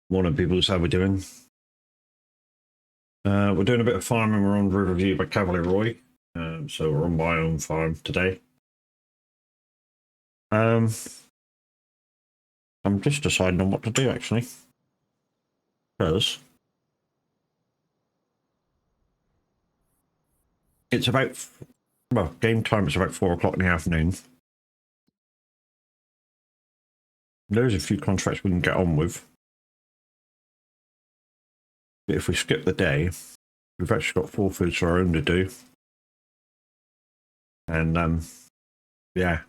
Morning, people. How we doing? We're doing a bit of farming. We're on Riverview by Cavalier Roy. So we're on my own farm today. I'm just deciding on what to do, actually. Because it's about, well, game time is about 4 o'clock in the afternoon. There's a few contracts we can get on with. But if we skip the day, we've actually got 4 foods of our own to do. And, yeah.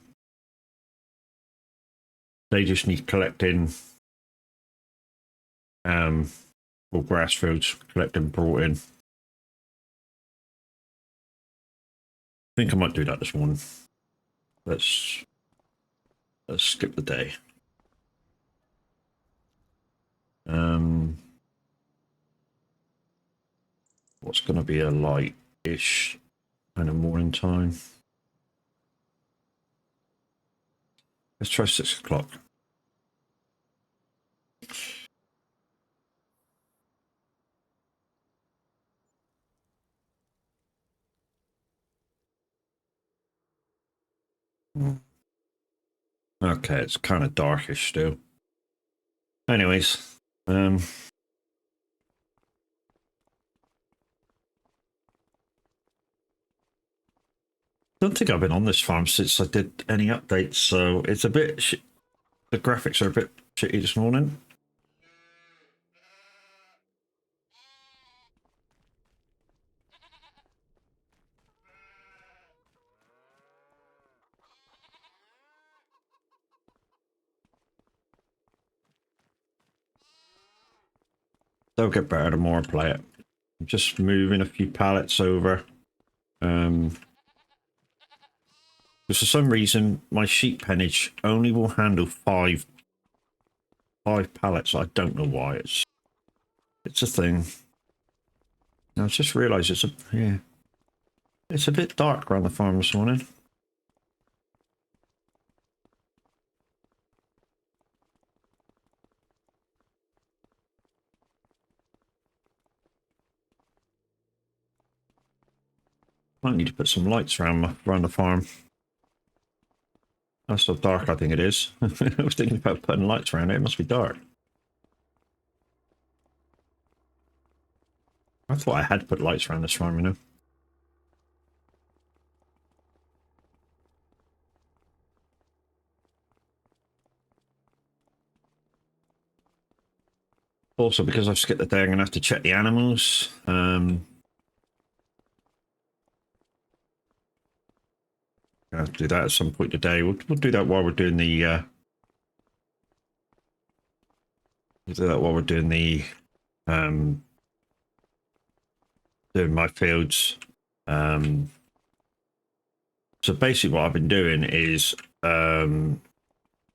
They just need collecting, or grass fields, collecting, brought in. I think I might do that this morning. Let's skip the day. What's going to be a light-ish kind of morning time? Let's try 6 o'clock. Okay, it's kind of darkish still. Anyways, don't think I've been on this farm since I did any updates, so it's a bit the graphics are a bit shitty this morning. They'll get better the more I play it. I'm just moving a few pallets over. Because for some reason my sheep pennage only will handle five pallets. I don't know why. It's a thing. I just realised it's a bit dark around the farm this morning. Might need to put some lights around the farm. That's how dark I think it is. I was thinking about putting lights around it. It must be dark. I thought I had put lights around this farm, you know. Also, because I've skipped the day, I'm going to have to check the animals. I have to do that at some point today. We'll do that while we're doing the. We'll do that while we're doing the. Doing my fields. So basically, what I've been doing is I've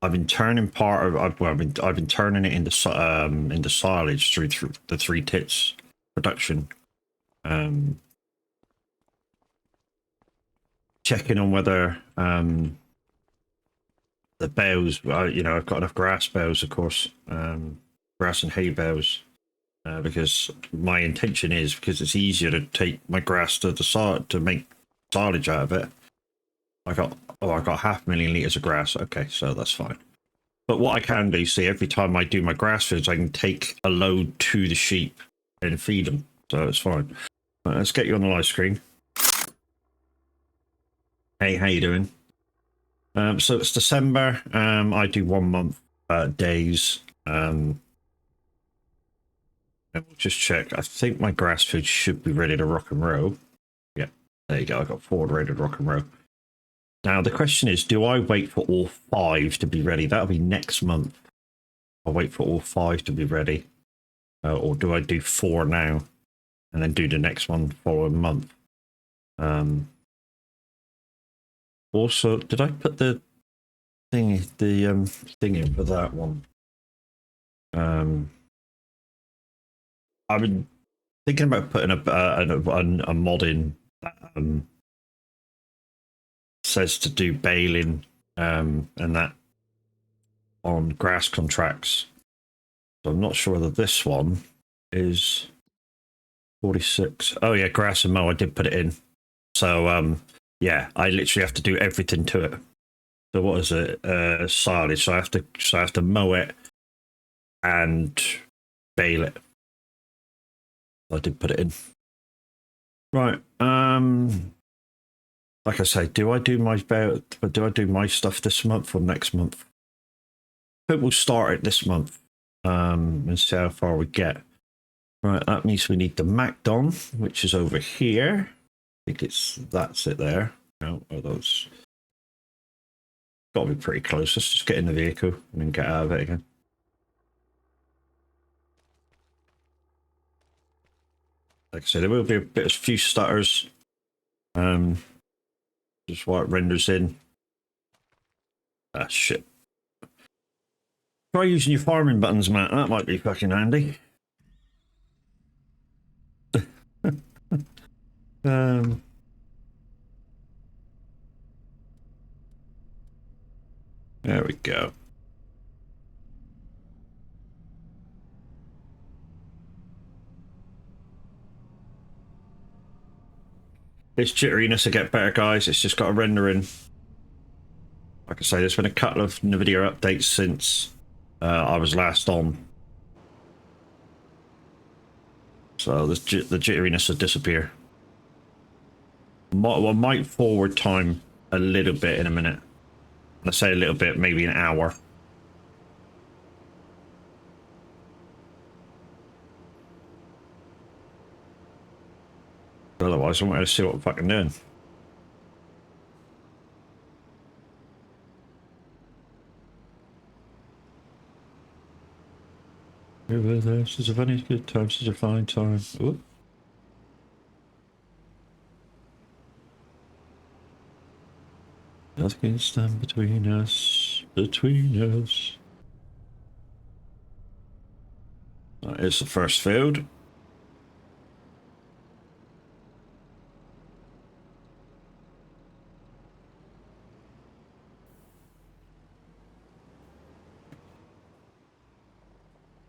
been turning part of I've been turning it into silage through the 3 tits production. Checking on whether the bales, you know, I've got enough grass bales, of course, grass and hay bales, because my intention is, because it's easier to take my grass to the side to make silage out of it. I got 500,000 litres of grass. Okay, so that's fine. But what I can do, see, every time I do my grass foods, I can take a load to the sheep and feed them. So it's fine. Let's get you on the live screen. Hey, how you doing? So it's December. I do 1 month days. And we'll just check. I think my grass food should be ready to rock and roll. Yeah, there you go. I got 4 ready to rock and roll. Now the question is, do I wait for all 5 to be ready? That'll be next month. I'll wait for all 5 to be ready, or do I do 4 now and then do the next one following month? Also, did I put the thing in for that one? I've been thinking about putting a mod in that says to do baling and that on grass contracts. So I'm not sure whether this one is 46. Oh yeah, grass and mow. I did put it in. So yeah, I literally have to do everything to it. So what is it? Silage. So I have to mow it and bale it. I did put it in. Right. Like I say, do I do my stuff this month or next month? I think we'll start it this month. And see how far we get. Right, that means we need the MacDon, which is over here. I think that's it there. No, are those? Got to be pretty close. Let's just get in the vehicle and then get out of it again. Like I said, there will be a few stutters. Just while it renders in. Ah, shit. Try using your farming buttons, Matt. That might be fucking handy. There we go. This jitteriness will get better, guys. It's just got to render in. Like I say, there's been a couple of NVIDIA updates since I was last on. So the jitteriness will disappear. I might forward time a little bit in a minute. Let's say a little bit, maybe an hour. Otherwise, I won't be able to see what I'm fucking doing. Over there, such a funny good time, such a fine time. Ooh. Nothing can stand between us, between us. That is the first field.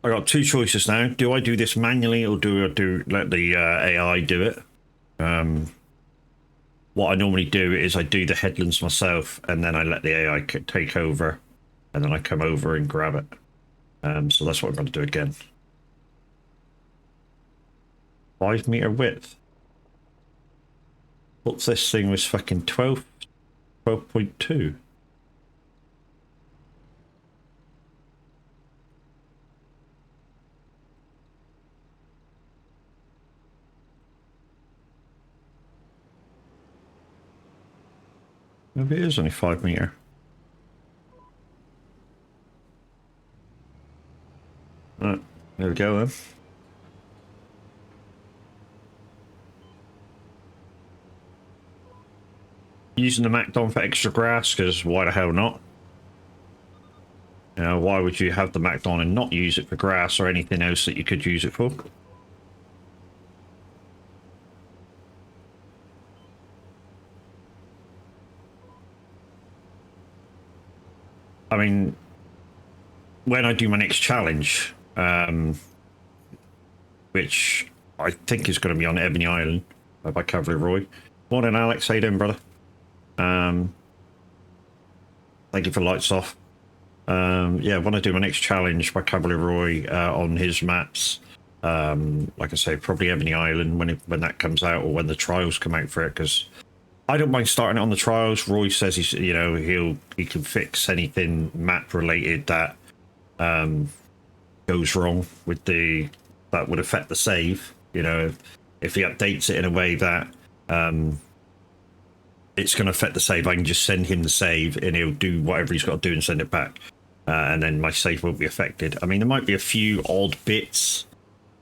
I got two choices now. Do I do this manually or do I let the AI do it? What I normally do is I do the headlands myself and then I let the AI take over and then I come over and grab it. So that's what I'm going to do again. 5 meter width. What's this thing was fucking 12.2. Maybe it is only 5 meter. Right, there we go then. Using the MacDon for extra grass, because why the hell not? You know, why would you have the MacDon and not use it for grass or anything else that you could use it for? I mean, when I do my next challenge, which I think is going to be on Ebony Island by Cavalry Roy. Morning, Alex. How you doing, brother? Thank you for lights off. Yeah, when I do my next challenge by Cavalry Roy on his maps, like I say, probably Ebony Island when that comes out or when the trials come out for it, because I don't mind starting it on the trials. Roy says he can fix anything map related that goes wrong with that would affect the save. You know, if he updates it in a way that it's going to affect the save, I can just send him the save and he'll do whatever he's got to do and send it back. And then my save won't be affected. I mean, there might be a few odd bits,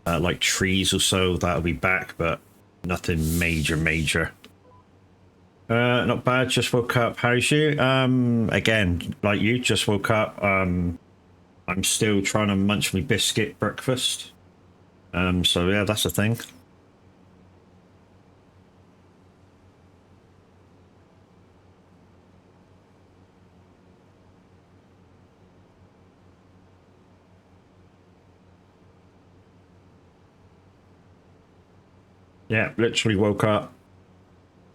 like trees or so, that'll be back, but nothing major. Not bad, just woke up. How's you? Again, like you, just woke up. I'm still trying to munch my biscuit breakfast. So yeah, that's the thing. Yeah, literally woke up.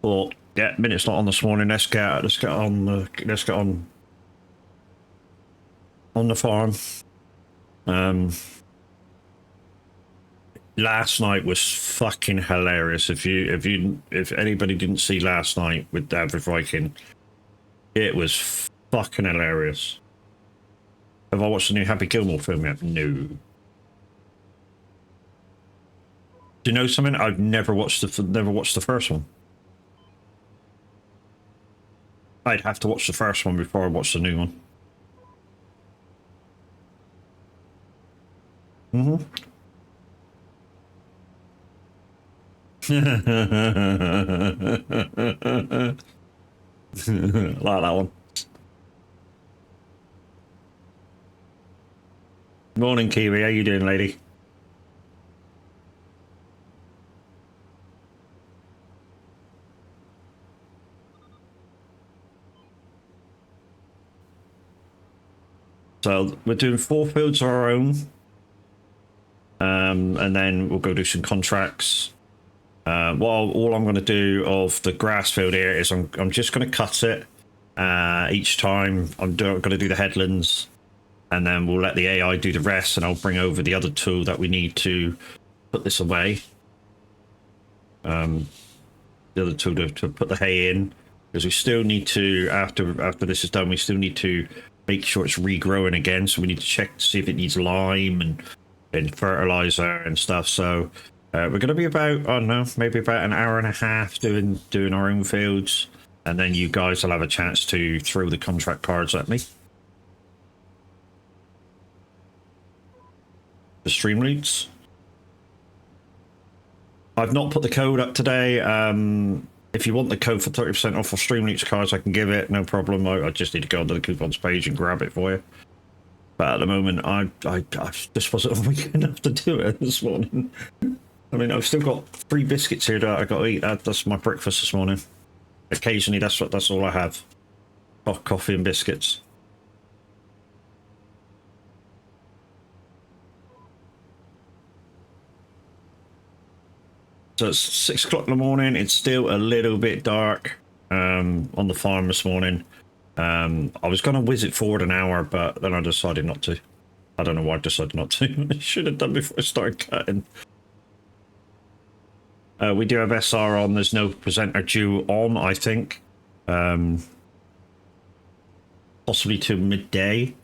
Thought, yeah, minute's not on this morning. Let's get on the farm. Last night was fucking hilarious. If anybody didn't see last night with the average Viking, it was fucking hilarious. Have I watched the new Happy Gilmore film yet? No. Do you know something? I've never watched the first one. I'd have to watch the first one before I watch the new one. Mm-hmm. Like that one. Morning, Kiwi. How you doing, lady? So we're doing 4 fields of our own. And then we'll go do some contracts. All I'm going to do of the grass field here is I'm just going to cut it each time. I'm going to do the headlands, and then we'll let the AI do the rest, and I'll bring over the other tool that we need to put this away. The other tool to put the hay in, because we still need to, after this is done, we still need to make sure it's regrowing again. So we need to check to see if it needs lime and fertilizer and stuff. So we're going to be about, I don't know, maybe about an hour and a half doing our own fields, and then you guys will have a chance to throw the contract cards at me. The stream leads. I've not put the code up today. If you want the code for 30% off for Streamleech cards, I can give it, no problem. I just need to go onto the coupons page and grab it for you. But at the moment, I just wasn't awake enough to do it this morning. I mean, I've still got 3 biscuits here that I got to eat. That's my breakfast this morning. Occasionally, that's all I have. Coffee and biscuits. So it's 6 o'clock in the morning. It's still a little bit dark on the farm this morning. I was going to whiz it forward an hour, but then I decided not to. I don't know why I decided not to. I should have done before I started cutting. We do have SR on. There's no presenter due on, I think. Possibly to midday.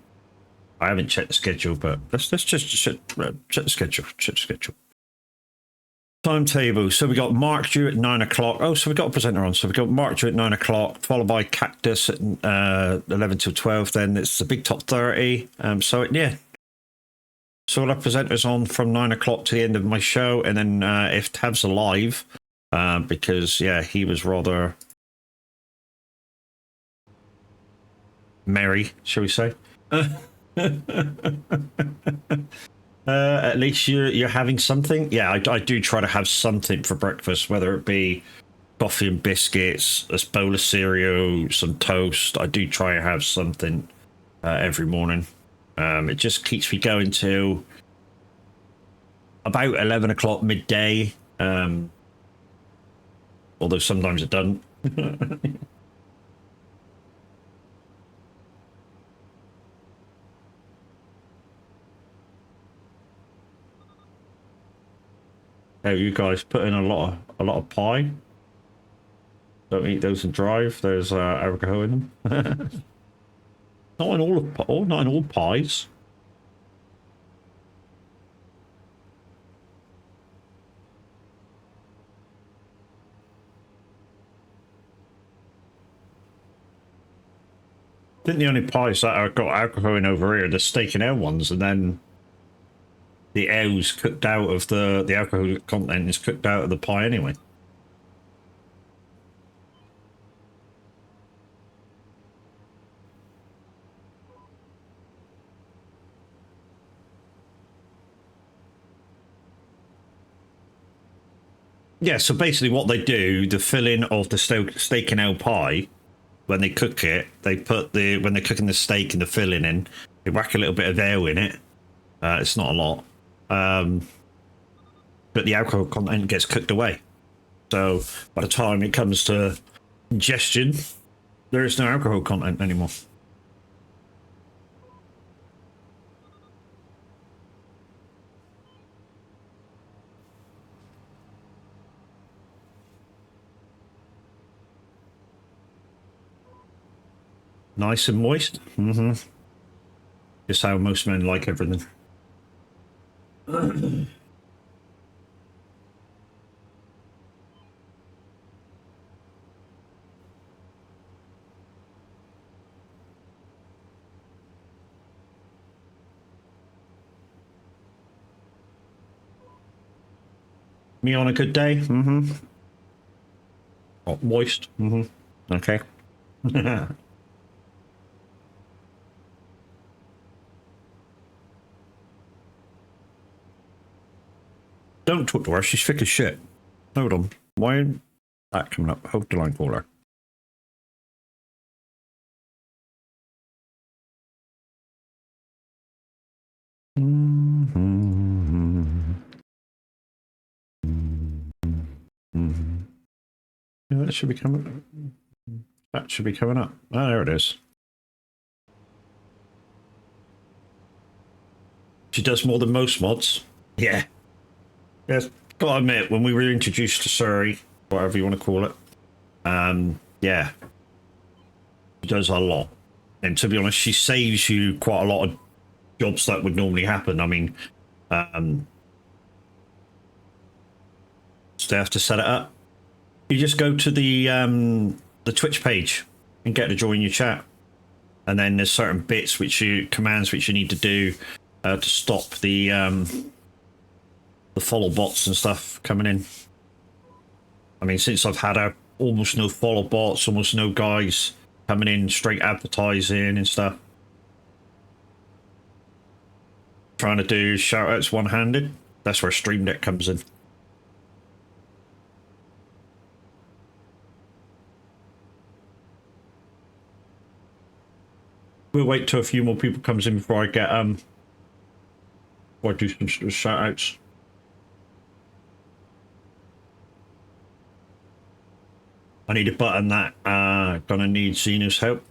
I haven't checked the schedule, but let's just check the schedule. Check the schedule. Timetable. So we got Mark due at 9 o'clock. Oh, so we got a presenter on. So we got Mark due at 9 o'clock, followed by Cactus at 11 till 12. Then it's the big top 30. Yeah. So we'll have presenters on from 9 o'clock to the end of my show, and then if Tab's alive, because yeah, he was rather merry, shall we say? At least you're having something. Yeah, I do try to have something for breakfast, whether it be coffee and biscuits, a bowl of cereal, some toast. I do try to have something every morning. It just keeps me going till about 11 o'clock midday. Although sometimes it doesn't. Oh, you guys put in a lot of pie. Don't eat those and drive. There's alcohol in them. Not in all pies. I think the only pies that I've got alcohol in over here are the steak and ale ones, and then the ale's cooked out of the alcohol content is cooked out of the pie anyway. Yeah, so basically what they do, the filling of the steak and ale pie, when they cook it, when they're cooking the steak and the filling in, they whack a little bit of ale in it. It's not a lot. But the alcohol content gets cooked away. So by the time it comes to ingestion, there is no alcohol content anymore. Nice and moist. Mm-hmm. Just how most men like everything. Me on a good day. Mm-hmm. Oh, moist. Mm-hmm. Okay. Don't talk to her. She's thick as shit. Hold on. Why ain't that coming up? Hold the line caller. Yeah, that should be coming. That should be coming up. Oh, there it is. She does more than most mods. Yeah. Yes. Gotta admit, when we were introduced to Surrey, whatever you want to call it, yeah, she does a lot. And to be honest, she saves you quite a lot of jobs that would normally happen. I mean, so they have to set it up. You just go to the Twitch page and get to join your chat, and then there's certain bits commands which you need to do to stop the follow bots and stuff coming in. I mean, since I've had almost no follow bots, almost no guys coming in straight advertising and stuff, trying to do shout outs one handed, that's where Stream Deck comes in. We'll wait till a few more people comes in before I get before I do some shout outs. I need a button that gonna need Xena's help.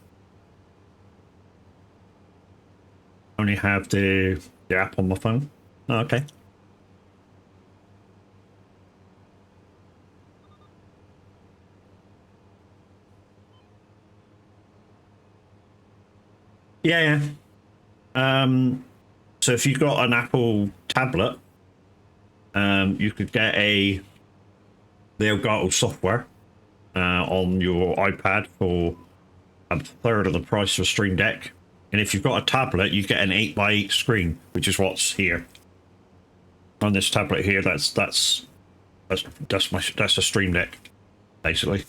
Only have the app on my phone. Oh, okay. Yeah, yeah. So if you've got an Apple tablet, you could get the Elgato software on your iPad for a third of the price of Stream Deck. And if you've got a tablet, you get an 8x8 screen, which is what's here. On this tablet here, that's a Stream Deck, basically.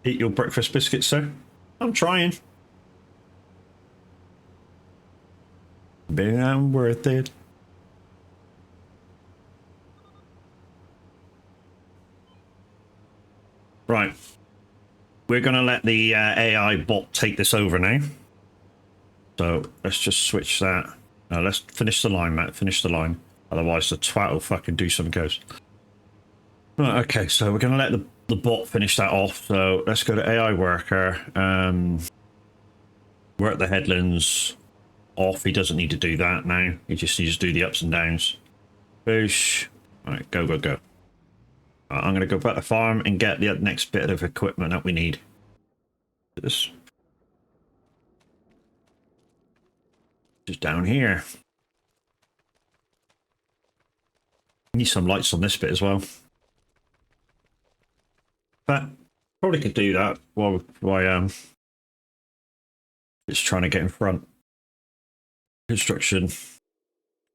Eat your breakfast biscuits, sir? I'm trying. But I'm worth it. Right. We're going to let the AI bot take this over now. So let's just switch that. Let's finish the line, Matt. Finish the line. Otherwise, the twat will fucking do some goes. Right, okay, so we're going to let the bot finish that off. So let's go to AI worker. Work the headlands off. He doesn't need to do that now. He just needs to do the ups and downs. Boosh. All right, go, go, go. I'm going to go back to farm and get the next bit of equipment that we need. This is down here. Need some lights on this bit as well. But probably could do that while it's trying to get in front. Construction,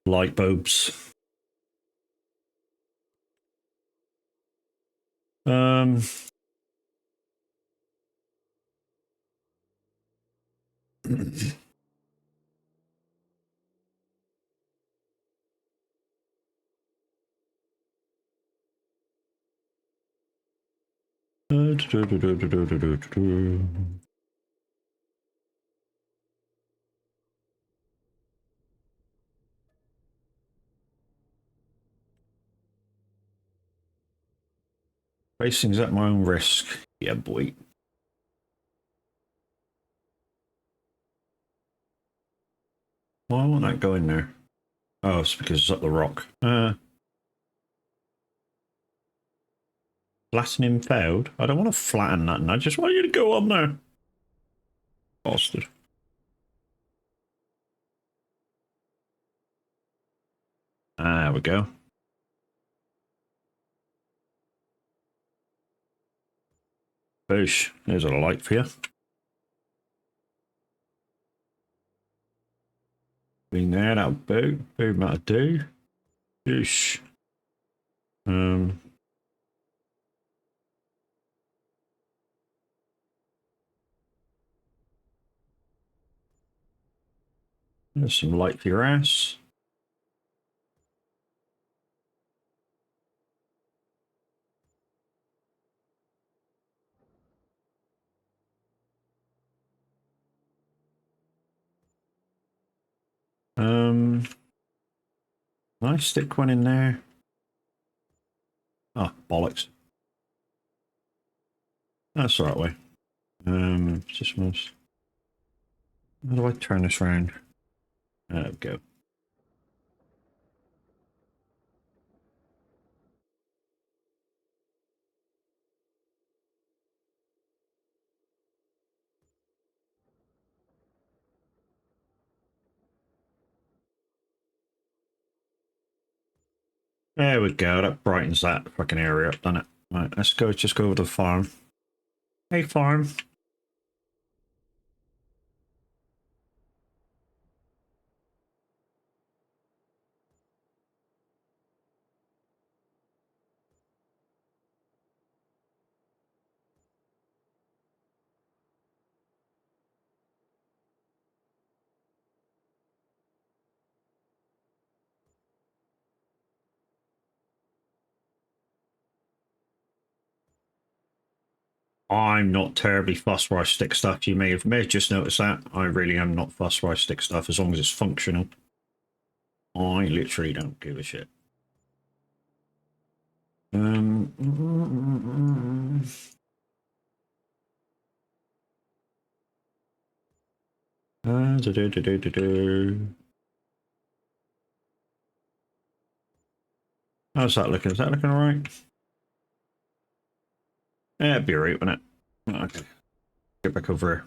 light bulbs. Good. Racing's at my own risk. Yeah, boy. Why won't that go in there? Oh, it's because it's up the rock. Flattening failed. I don't want to flatten nothing. I just want you to go on there. Bastard. There we go. Boosh. There's a light for you. Being there, that'll boot. Boom, that'll do. Boosh. There's some light for your ass. Can I stick one in there? Oh, bollocks. That's the right way. Just moves. How do I turn this around? There we go. There we go. That brightens that fucking area up, doesn't it? Right, let's go. Just go over to the farm. Hey, farm. I'm not terribly fussed where I stick stuff. You may have just noticed that. I really am not fussed where I stick stuff as long as it's functional. I literally don't give a shit. How's that looking? Is that looking all right? Yeah, it'd be alright, wouldn't it? Okay. Get back over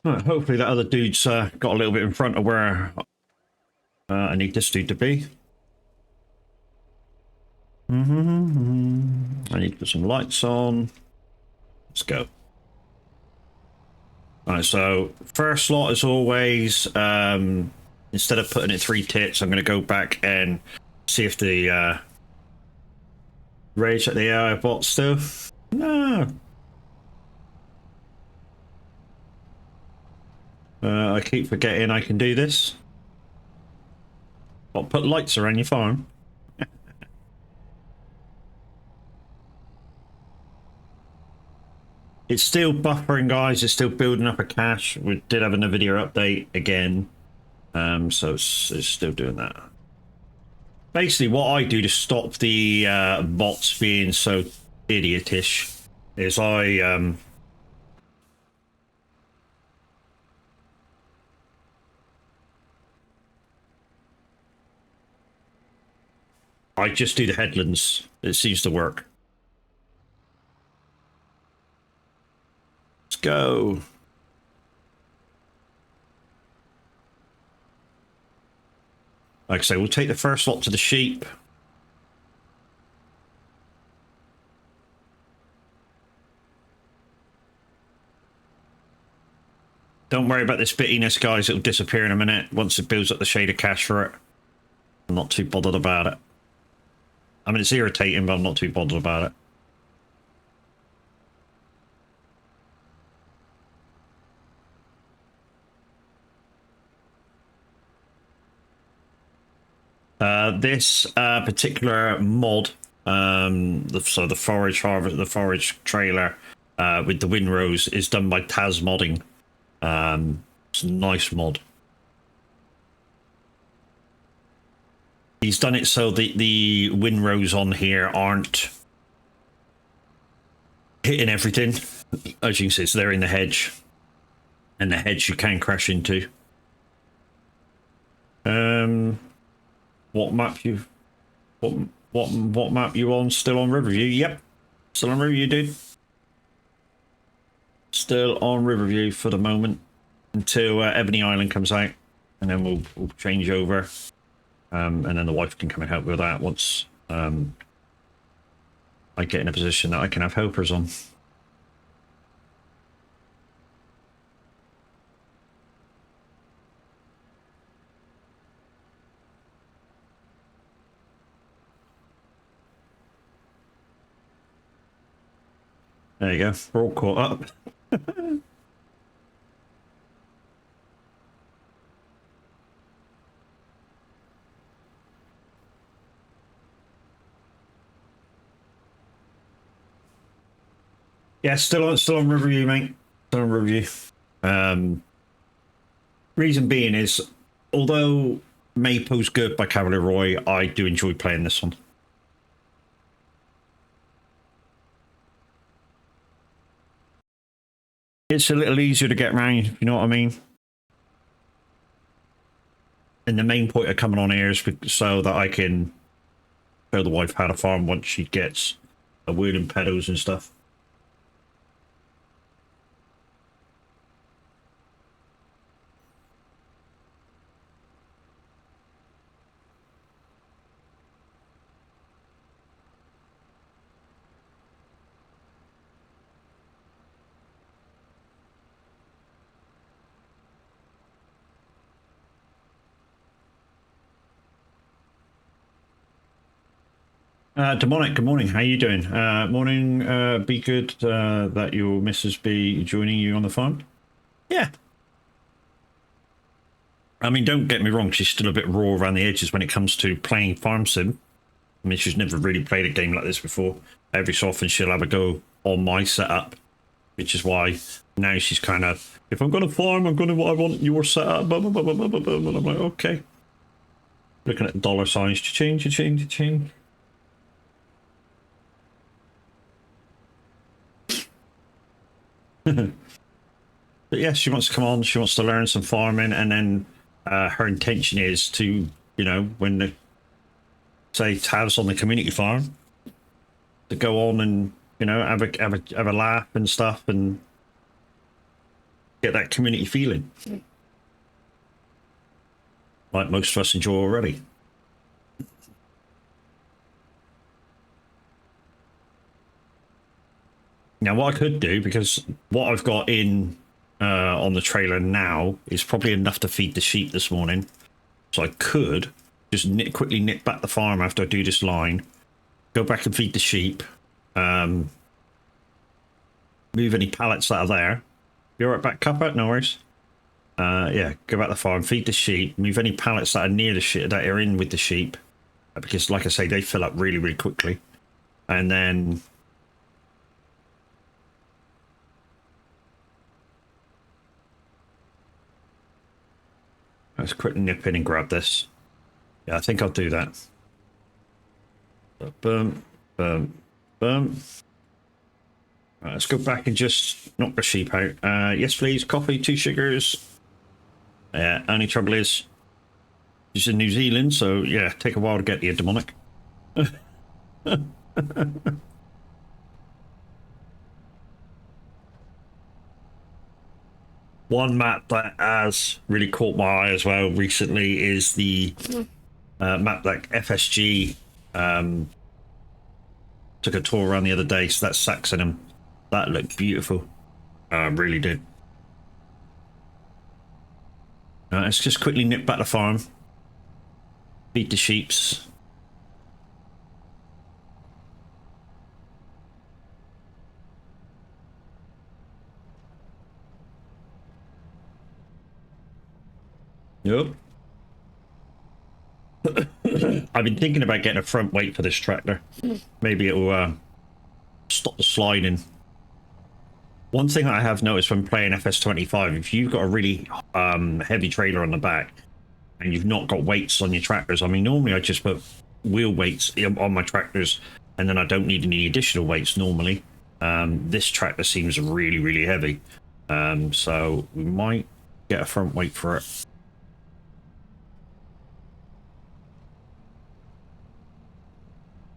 here. Right, hopefully that other dude's got a little bit in front of where I need this dude to be. I need to put some lights on. Let's go. Alright, so first slot as always, instead of putting it 3 tits, I'm going to go back and see if the rage at the AI bot still. No. I keep forgetting I can do this. I'll put lights around your farm. It's still buffering, guys. It's still building up a cache. We did have a NVIDIA update again. So it's still doing that. Basically, what I do to stop the bots being so idiotish is I just do the headlands. It seems to work. Let's go. Like I say, we'll take the first lot to the sheep. Don't worry about this bittiness, guys. It'll disappear in a minute once it builds up the shader cache for it. I'm not too bothered about it. I mean, it's irritating, but I'm not too bothered about it. This particular mod So the forage harvest, the forage trailer with the windrows is done by Taz Modding. It's a nice mod. He's done it so the windrows on here aren't hitting everything. As you can see, it's there in the hedge, and the hedge you can crash into. What map you? What map you on? Still on Riverview? Yep, still on Riverview, dude. Still on Riverview for the moment until Ebony Island comes out, and then we'll change over. And then the wife can come and help with that once I get in a position that I can have helpers on. There you go. We're all caught up. Yeah, still on Riverview, mate. Still on Riverview. Reason being is, although Maypo's good by Cavalier Roy, I do enjoy playing this one. It's a little easier to get around, if you know what I mean. And the main point of coming on here is so that I can show the wife how to farm once she gets a wheeling pedals and stuff. Demonic, good morning. How you doing? Morning. Be good that your missus be joining you on the farm. Yeah. I mean, don't get me wrong. She's still a bit raw around the edges when it comes to playing farm sim. I mean, she's never really played a game like this before. Every so often she'll have a go on my setup, which is why now she's kind of, if I'm going to farm, I'm going to what I want your setup. Blah, blah, blah, blah, blah, blah, blah. I'm like, okay. Looking at dollar signs, cha-ching. But yeah, she wants to come on. She wants to learn some farming, and then her intention is to, you know, when the say Tav's on the community farm, to go on and, you know, have a laugh and stuff, and get that community feeling, like most of us enjoy already. Now, what I could do, because what I've got in on the trailer now is probably enough to feed the sheep this morning, so I could just quickly nip back the farm after I do this line, go back and feed the sheep, move any pallets out of there. You're right back, Cuppa? No worries. Yeah, go back the farm, feed the sheep, move any pallets that are near the sheep, that are in with the sheep, because like I say, they fill up really, really quickly. And then let's quickly nip in and grab this. Yeah, I think I'll do that. Boom. Right, let's go back and just knock the sheep out. Yes, please. Coffee, 2 sugars. Yeah, only trouble is, she's in New Zealand, so yeah, take a while to get here, Demonic. One map that has really caught my eye as well recently is the map that FSG took a tour around the other day. So that's Saxonham. That looked beautiful. Really did. Let's just quickly nip back the farm. Feed the sheeps. Yep. I've been thinking about getting a front weight for this tractor. Maybe it will stop the sliding. One thing I have noticed when playing FS25, if you've got a really heavy trailer on the back and you've not got weights on your tractors, I mean, normally I just put wheel weights on my tractors and then I don't need any additional weights normally. This tractor seems really, really heavy. So we might get a front weight for it.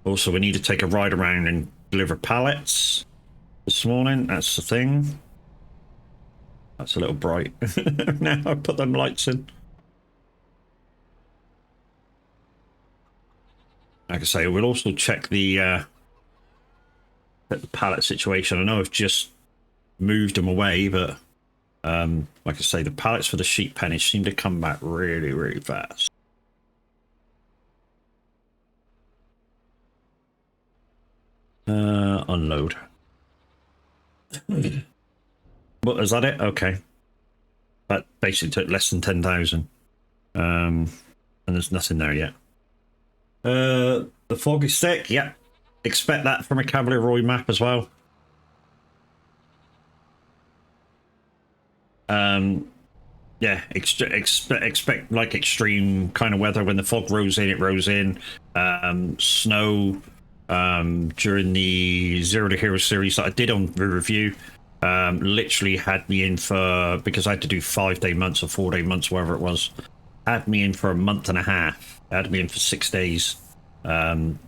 Also, we need to take a ride around and deliver pallets this morning. That's the thing. That's a little bright. Now I put them lights in. Like I say, we'll also check the pallet situation. I know I've just moved them away, but like I say, the pallets for the sheep pennies seem to come back really, really fast. Unload. But is that it? Okay. That basically took less than 10,000. And there's nothing there yet. The foggy stick, yeah. Expect that from a Cavalier map as well. Yeah, expect like extreme kind of weather. When the fog rolls in, it rolls in. Snow during the Zero to Hero series that I did on the review, literally had me in for, because I had to do 5-day months or 4-day months, whatever it was, had me in for a month and a half. Had me in for 6 days,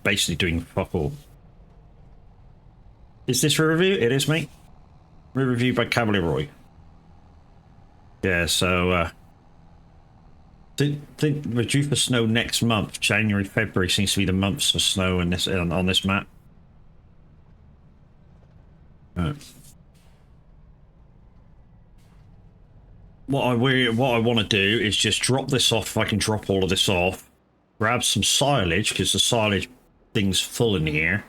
basically doing fuck all. Is this a review? It is, mate. Review by Cavalier Roy. Yeah, so think we're due for snow next month. January, February seems to be the months for snow in this on this map. What I want to do is just drop this off. If I can drop all of this off, grab some silage because the silage thing's full in here.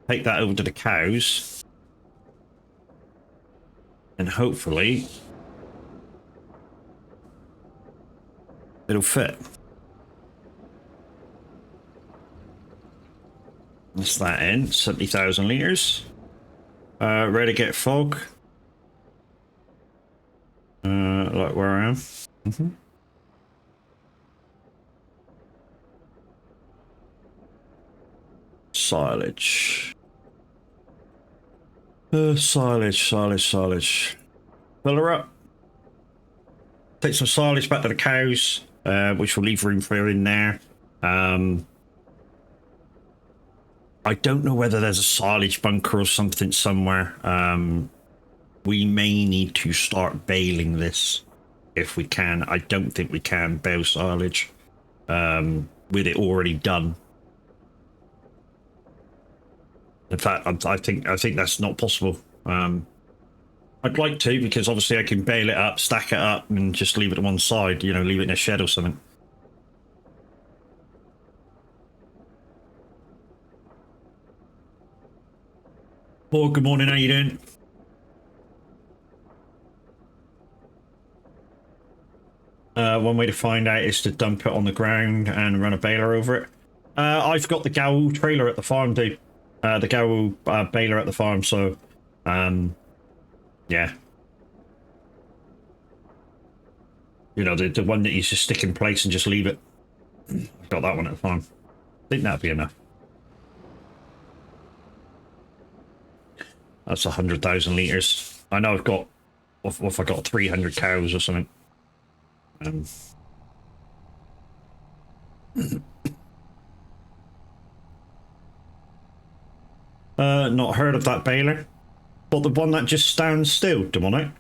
Take that over to the cows, and hopefully it'll fit. That's that in 70,000 liters. Ready to get fog. Like where I am. Silage. Silage. Fill her up. Take some silage back to the cows, which will leave room for her in there. I don't know whether there's a silage bunker or something somewhere. We may need to start baling this if we can. I don't think we can bale silage with it already done. In fact, I think that's not possible. I'd like to, because obviously I can bale it up, stack it up, and just leave it to one side. You know, leave it in a shed or something. Paul, good morning. How you doing? One way to find out is to dump it on the ground and run a baler over it. I've got the Gow trailer at the farm, dude. The Gow baler at the farm, so yeah. You know, the one that you just stick in place and just leave it. I've got that one at the farm. I think that'd be enough. That's 100,000 liters. I know I've got, what if I got 300 cows or something? Not heard of that baler. But the one that just stands still, demonic.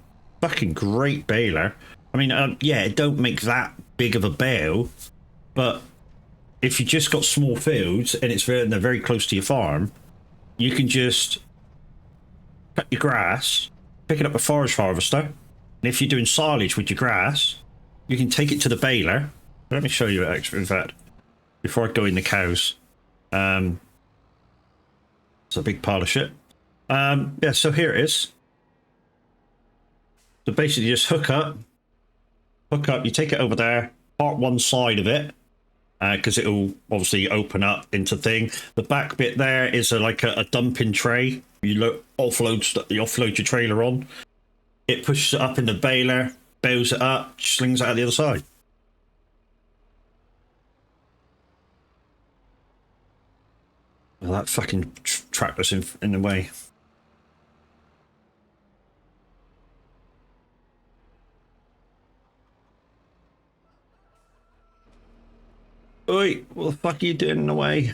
Fucking great baler. I mean, yeah, it don't make that big of a bale, but if you just got small fields and they're very close to your farm, you can just cut your grass, pick it up a forage harvester, and if you're doing silage with your grass, you can take it to the baler. Let me show you it, actually, in fact, before I go in the cows. It's a big pile of shit. Yeah, so here it is. So basically, you just hook up, you take it over there, part one side of it, because it'll obviously open up into thing. The back bit there is like a dumping tray. You offload your trailer on. It pushes it up in the baler, bales it up, slings it out the other side. Well, that fucking tractor's in the way. Oi, what the fuck are you doing in the way?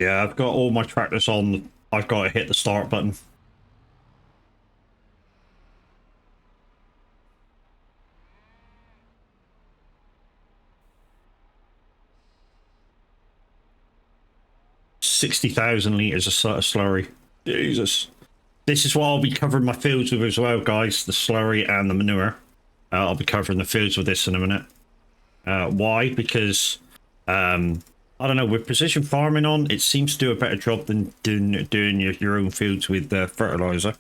Yeah, I've got all my tractors on. I've got to hit the start button. $60,000 of slurry. Jesus. This is what I'll be covering my fields with as well, guys. The slurry and the manure. I'll be covering the fields with this in a minute. Why? Because I don't know, with precision farming on, it seems to do a better job than doing your own fields with fertilizer.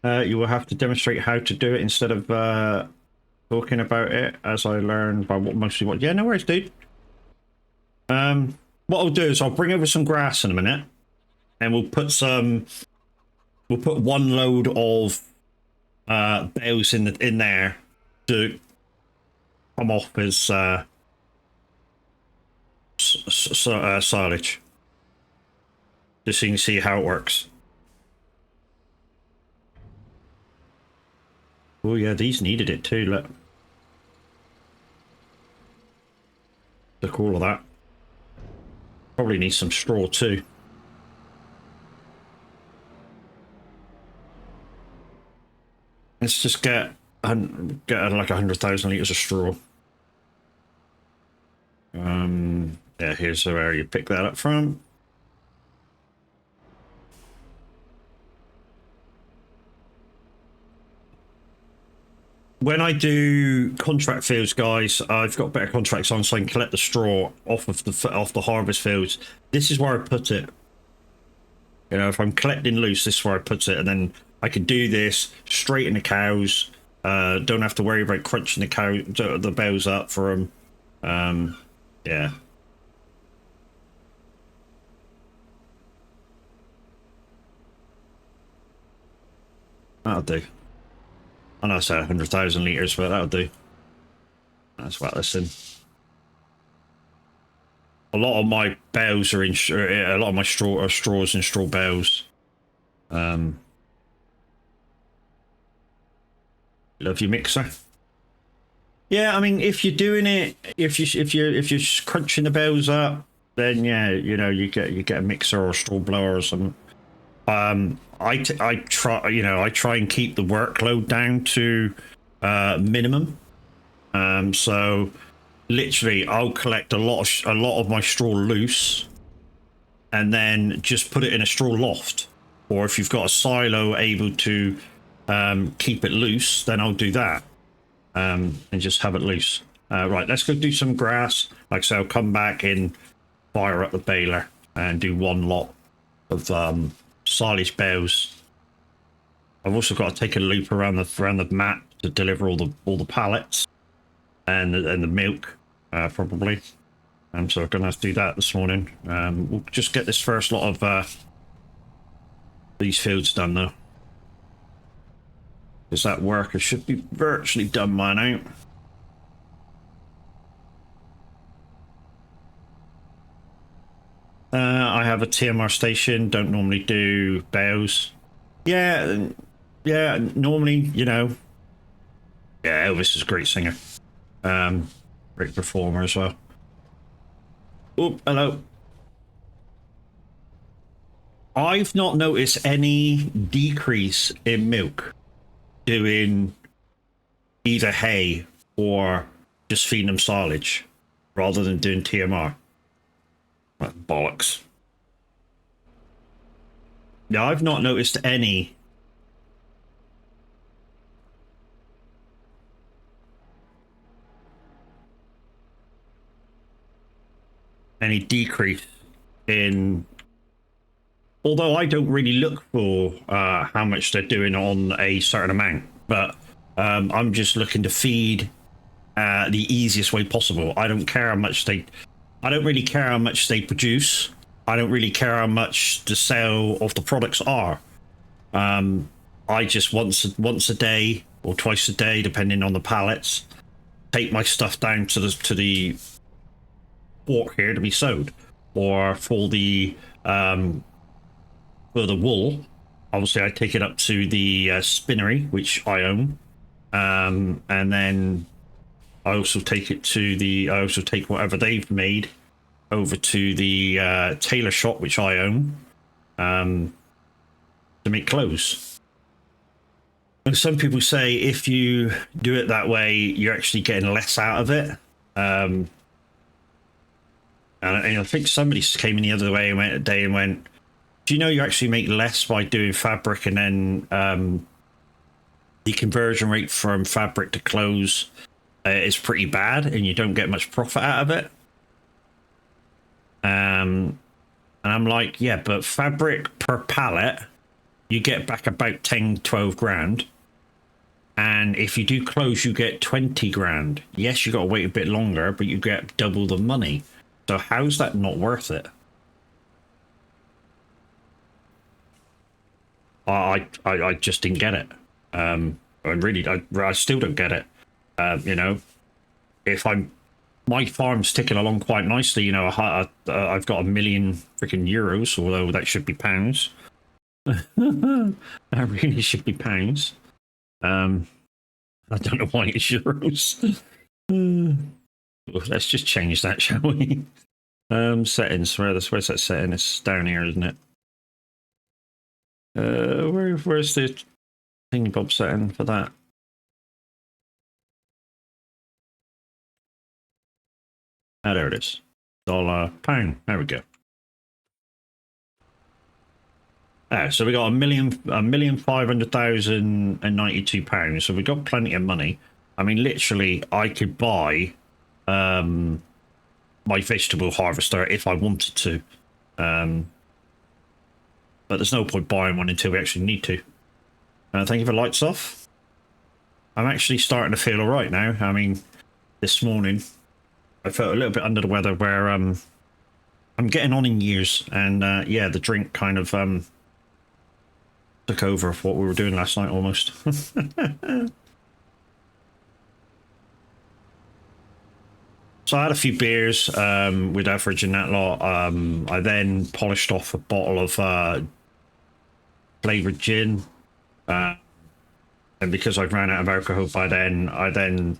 You will have to demonstrate how to do it instead of talking about it, as I learned by mostly what. Yeah, no worries, dude. What I'll do is I'll bring over some grass in a minute, and we'll put one load of bales in there to come off as silage, just so you can see how it works. Oh yeah, these needed it too. Look, took all of that. Probably need some straw too. Let's just get like 100,000 liters of straw. Yeah, here's where you pick that up from. When I do contract fields, guys, I've got better contracts on, so I can collect the straw off the harvest fields. This is where I put it. You know, if I'm collecting loose, this is where I put it, and then I can do this straight in the cows. Don't have to worry about crunching the bales up for them. Yeah. That'll do. I know I said 100,000 liters, but that'll do. That's about this in. A lot of my bales are in. A lot of my straws in straw bales. Love your mixer. Yeah, I mean, if you're doing it, if you're crunching the bales up, then yeah, you know, you get a mixer or a straw blower or something. I try, you know, I try and keep the workload down to minimum. So literally, I'll collect a lot of my straw loose, and then just put it in a straw loft. Or if you've got a silo able to keep it loose, then I'll do that, and just have it loose. Right, let's go do some grass. Like I say, I'll come back in, fire up the baler, and do one lot of silage bales. I've also got to take a loop around the map to deliver all the pallets and the milk, probably. So we're gonna have to do that this morning. We'll just get this first lot of these fields done though, because that worker should be virtually done by now. I have a TMR station. Don't normally do bales. Yeah, yeah. Normally, you know. Yeah, Elvis is a great singer. Great performer as well. Oh, hello. I've not noticed any decrease in milk doing either hay or just feeding them silage rather than doing TMR. Like, bollocks. Yeah, I've not noticed any. any decrease in. Although I don't really look for how much they're doing on a certain amount, but I'm just looking to feed the easiest way possible. I don't care how much they. I don't really care how much they produce. I don't really care how much the sale of the products are. I just once a day or twice a day, depending on the pallets, take my stuff down to the port here to be sewed, or for the wool. Obviously, I take it up to the spinnery, which I own, and then I also take it to the. I also take whatever they've made over to the tailor shop, which I own, to make clothes. And some people say if you do it that way, you're actually getting less out of it. And I think somebody came in the other way and went, do you know you actually make less by doing fabric, and then the conversion rate from fabric to clothes is pretty bad, and you don't get much profit out of it? And I'm like, yeah, but fabric per pallet, you get back about 10, 12 grand. And if you do clothes, you get 20 grand. Yes, you got to wait a bit longer, but you get double the money. So how's that not worth it? I just didn't get it. I still don't get it. You know, if my farm's ticking along quite nicely, you know, I've got 1 million freaking euros, although that should be pounds. That really should be pounds. I don't know why it's euros. Let's just change that, shall we? Settings. Where's that setting? It's down here, isn't it? Where's the thingy bob setting for that? Ah, there it is. Dollar, pound. There we go. So we got 1,500,092 pounds. So we got plenty of money. I mean, literally, I could buy my vegetable harvester if I wanted to. But there's no point buying one until we actually need to. Thank you for lights off. I'm actually starting to feel all right now. I mean, this morning I felt a little bit under the weather, where I'm getting on in years, and yeah, the drink kind of took over of what we were doing last night almost. So I had a few beers with Average and that lot. I then polished off a bottle of flavoured gin. And because I'd ran out of alcohol by then, I then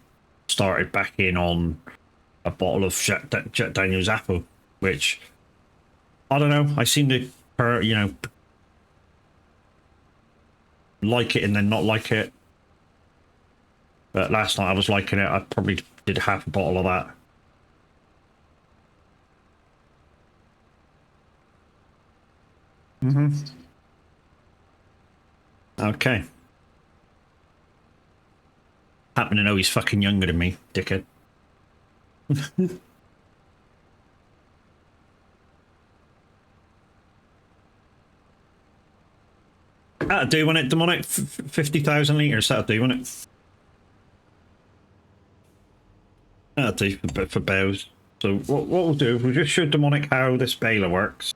started back in on a bottle of Jack Daniel's Apple, which, I don't know, I seem to, you know, like it and then not like it. But last night I was liking it. I probably did half a bottle of that. Okay. Happen to know he's fucking younger than me, dickhead. That'll do, won't it, Demonic? 50,000 litres, that'll do, won't it? That'll do for bows. So what we'll do, we'll just show Demonic how this baler works.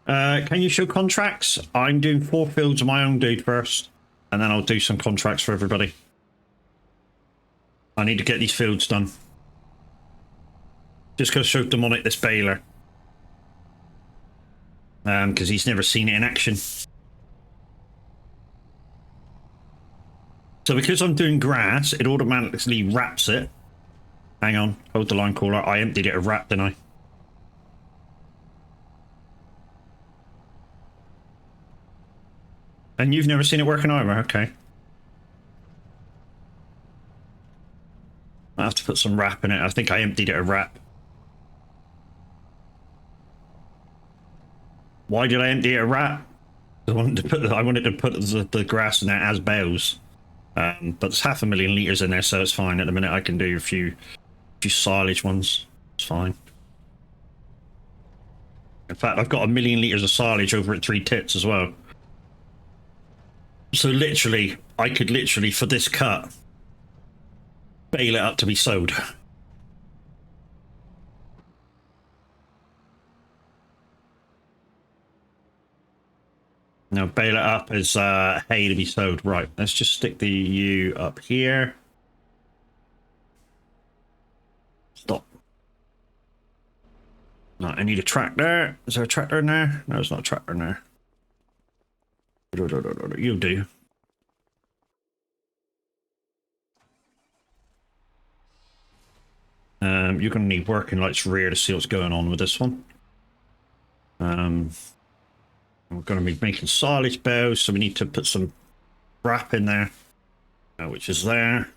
Can you show contracts? I'm doing 4 fields of my own dude first, and then I'll do some contracts for everybody. I need to get these fields done. Just go show Demonic this baler. Because he's never seen it in action. So because I'm doing grass, it automatically wraps it. Hang on, hold the line caller. I emptied it of wrap, didn't I? And you've never seen it working either, okay. I have to put some wrap in it. I think I emptied it of wrap. Why did I empty it of wrap? I wanted to put the grass in there as bales. But there's 500,000 litres in there, so it's fine. At the minute I can do a few silage ones. It's fine. In fact, I've got 1,000,000 litres of silage over at 3 Tits as well. So literally, I could literally, for this cut, bale it up to be sold. Now bale it up as hay to be sowed. Right, let's just stick the U up here. Stop. No, I need a tractor. Is there a tractor in there? No, there's not a tractor in there. You'll do. You're going to need working lights rear to see what's going on with this one. We're going to be making silage bales, so we need to put some wrap in there, which is there.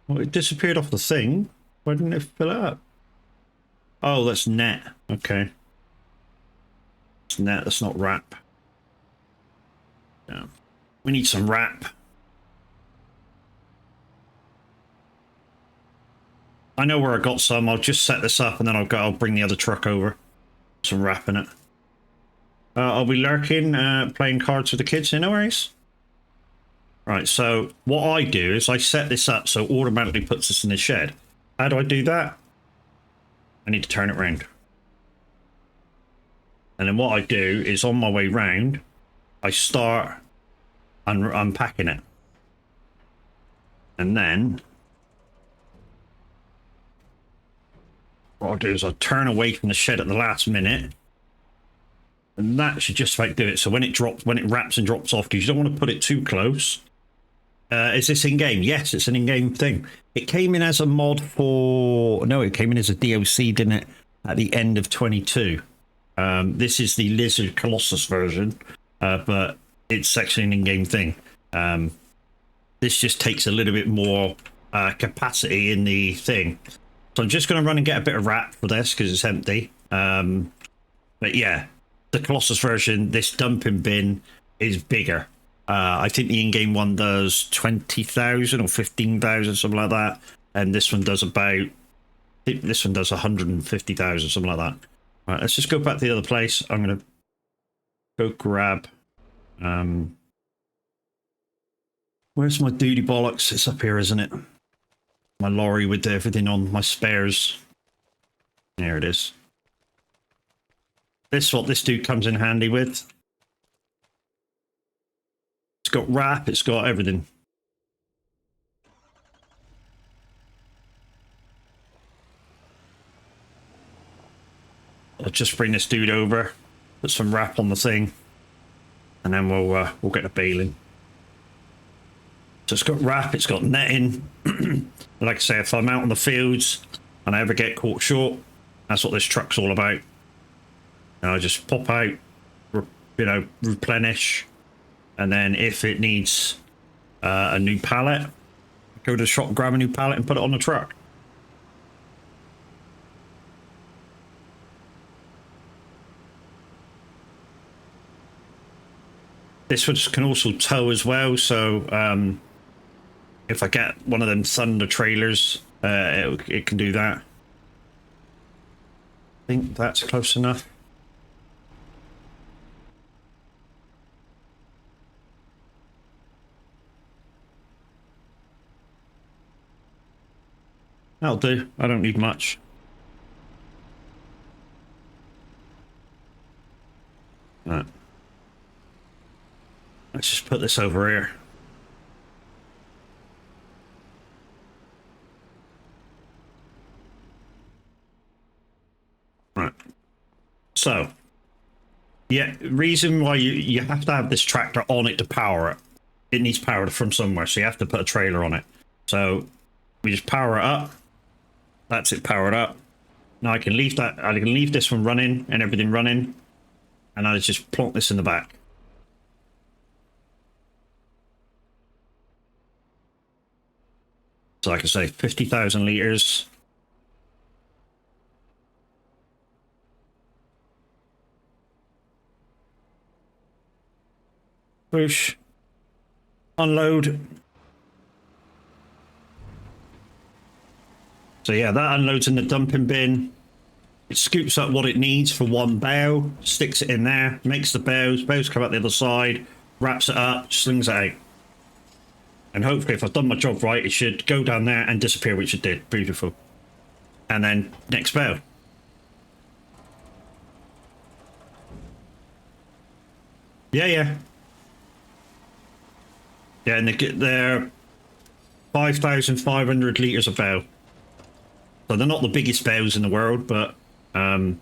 Well, it disappeared off the thing. Why didn't it fill it up? Oh, that's net. Okay. It's net, that's not wrap. Yeah. We need some wrap. I know where I got some. I'll just set this up and then I'll bring the other truck over. Some wrap in it. I'll be lurking, playing cards with the kids. No worries. Right, so what I do is I set this up so it automatically puts this in the shed. How do I do that? I need to turn it around. And then what I do is on my way round, I start unpacking it. And then what I'll do is I'll turn away from the shed at the last minute. And that should just about do it. So when it wraps and drops off, because you don't want to put it too close. Is this in-game? Yes, it's an in-game thing. It came in as a mod for... No, it came in as a DLC, didn't it? At the end of 22. This is the Lizard Colossus version, but it's actually an in-game thing. This just takes a little bit more capacity in the thing. So I'm just going to run and get a bit of wrap for this because it's empty. But yeah, the Colossus version, this dumping bin is bigger. I think the in-game one does 20,000 or 15,000, something like that. And this one does about... I think this one does 150,000, something like that. All right, let's just go back to the other place. I'm going to go grab... where's my duty bollocks? It's up here, isn't it? My lorry with everything on, my spares. There it is. This is what this dude comes in handy with. It's got wrap, it's got everything. I'll just bring this dude over, put some wrap on the thing, and then we'll get the baling. So it's got wrap, it's got netting. Like I say, if I'm out on the fields and I ever get caught short, that's what this truck's all about. And I just pop out, replenish, and then if it needs a new pallet, go to the shop, grab a new pallet, and put it on the truck. This one can also tow as well, so if I get one of them Thunder trailers, it can do that. I think that's close enough. That'll do. I don't need much. Right. Let's just put this over here. Right. So, yeah, reason why you have to have this tractor on it to power it. It needs power from somewhere, so you have to put a trailer on it. So, we just power it up. That's it powered up. Now I can leave that. I can leave this one running and everything running, and I just plonk this in the back. So like I say, 50,000 litres. Push. Unload. So yeah, that unloads in the dumping bin. It scoops up what it needs for one bale, sticks it in there, makes the bales. Bales come out the other side, wraps it up, slings it out. And hopefully, if I've done my job right, it should go down there and disappear, which it did. Beautiful. And then next bale. Yeah, yeah. Yeah, and they're 5,500 litres of bale. So they're not the biggest bales in the world, but there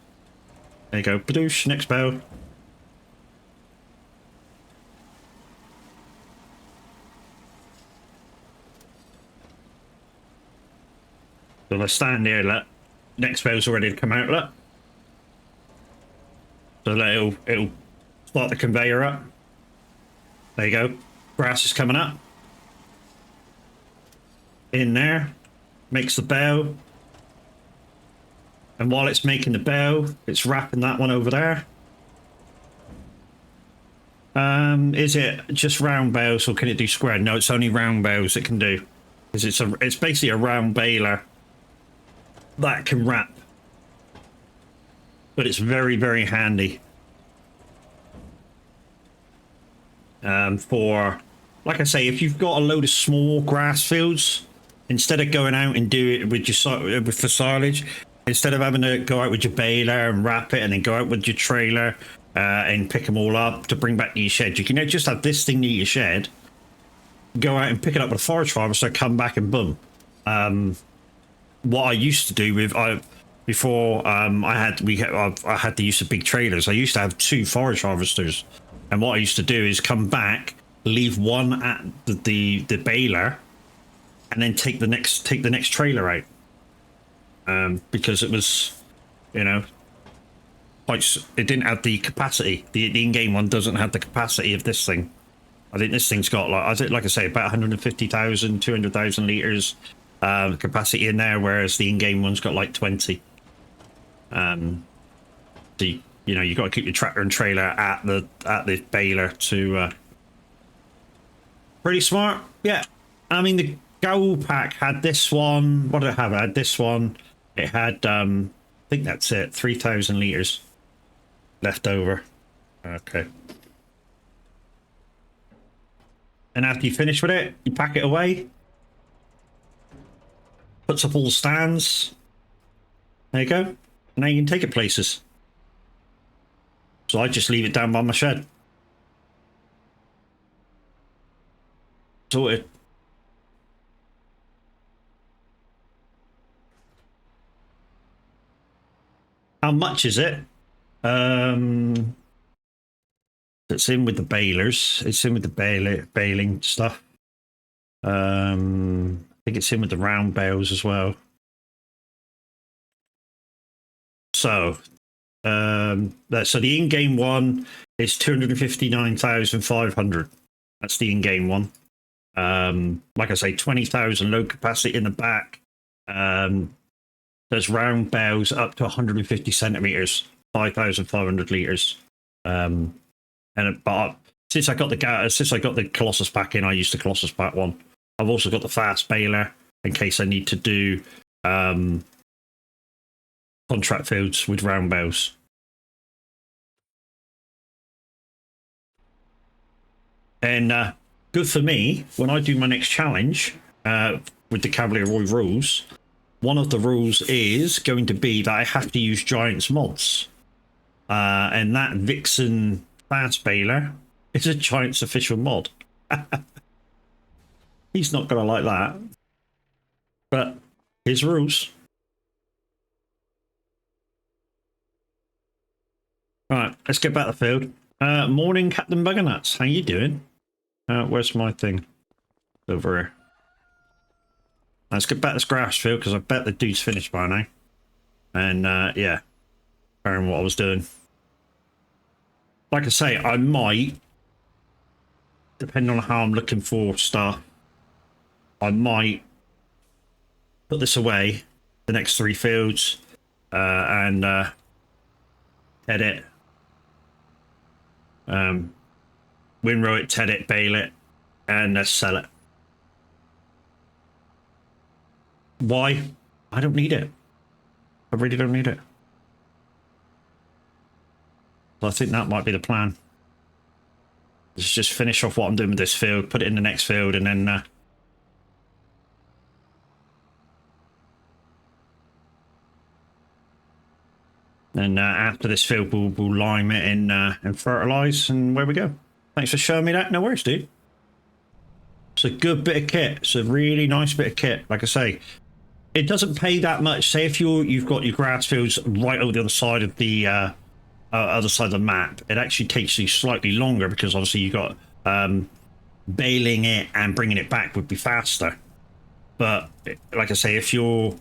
you go. Badoosh, next bale. So they stand there, look. Next bale's ready to come out, look. So it'll start the conveyor up. There you go. Grass is coming up. In there. Makes the bale. And while it's making the bale, it's wrapping that one over there. Is it just round bales or can it do square? No, it's only round bales it can do. Because it's basically a round baler that can wrap. But it's very, very handy. For, like I say, if you've got a load of small grass fields, instead of going out and do it with your for silage, instead of having to go out with your baler and wrap it and then go out with your trailer and pick them all up to bring back to your shed, you can just have this thing near your shed, go out and pick it up with a forage harvester, come back and boom. What I used to do with before I had the use of big trailers, I used to have 2 forage harvesters, and what I used to do is come back, leave one at the baler, and then take the next trailer out. Because it was, you know, it didn't have the capacity. The in-game one doesn't have the capacity of this thing. I think this thing's got like I say, about 150,000, 200,000 liters capacity in there, whereas the in-game one's got like 20. So you know, you've got to keep your tractor and trailer at the baler to. Pretty smart, yeah. I mean, the Gowl pack had this one. What did it have? It had this one. It had, I think that's it, 3,000 liters left over. Okay. And after you finish with it, you pack it away. Puts up all the stands. There you go. Now you can take it places. So I just leave it down by my shed. Sorted. How much is it? It's in with the balers. It's in with the baling stuff. I think it's in with the round bales as well. So, so the in-game one is 259,500. That's the in-game one. Like I say, 20,000 load capacity in the back. There's round bales up to 150 centimeters, 5,500 liters. But since I got the Colossus pack in, I used the Colossus pack one. I've also got the fast baler in case I need to do contract fields with round bales. And good for me, when I do my next challenge with the Cavalier Roy rules, one of the rules is going to be that I have to use Giants mods. And that Vixen fast baler is a Giants official mod. He's not going to like that. But his rules. Right, let's get back to the field. Morning, Captain Buggernuts. How you doing? Where's my thing? Over here. Let's get back to this grass field because I bet the dude's finished by now. And yeah, carrying what I was doing. Like I say, I might, depending on how I'm looking for stuff, I might put this away, the next 3 fields, and edit. windrow it, ted it, bale it, and sell it. Why? I don't need it. I really don't need it. So I think that might be the plan. Let's just finish off what I'm doing with this field, put it in the next field, and then after this field, we'll lime it in and fertilize, and where we go. Thanks for showing me that. No worries, dude. It's a good bit of kit. It's a really nice bit of kit. Like I say, it doesn't pay that much. Say if you've got your grass fields right over the other side of the map, it actually takes you slightly longer because obviously you got baling it and bringing it back would be faster. But like I say, if your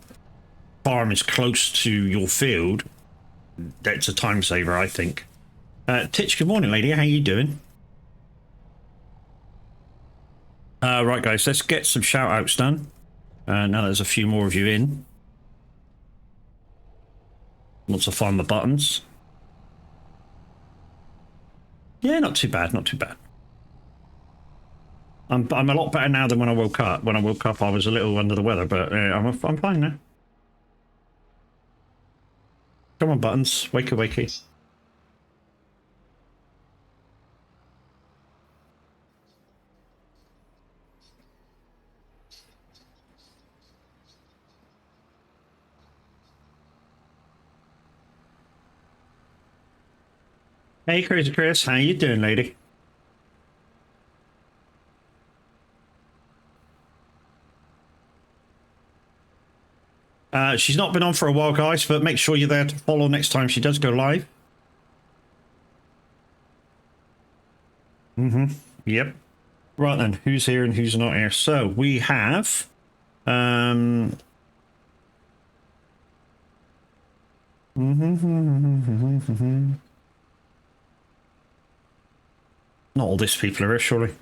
farm is close to your field, that's a time saver, I think. Titch, good morning, lady. How you doing? Right, guys, let's get some shout outs done. Now there's a few more of you in. Once I find my buttons. Yeah, not too bad, not too bad. I'm a lot better now than when I woke up. When I woke up, I was a little under the weather, but I'm fine now. Come on, buttons. Wakey, wakey. Hey, Crazy Chris. How you doing, lady? She's not been on for a while, guys, but make sure you're there to follow next time she does go live. Yep. Right then, who's here and who's not here? So we have not all these people are here, surely.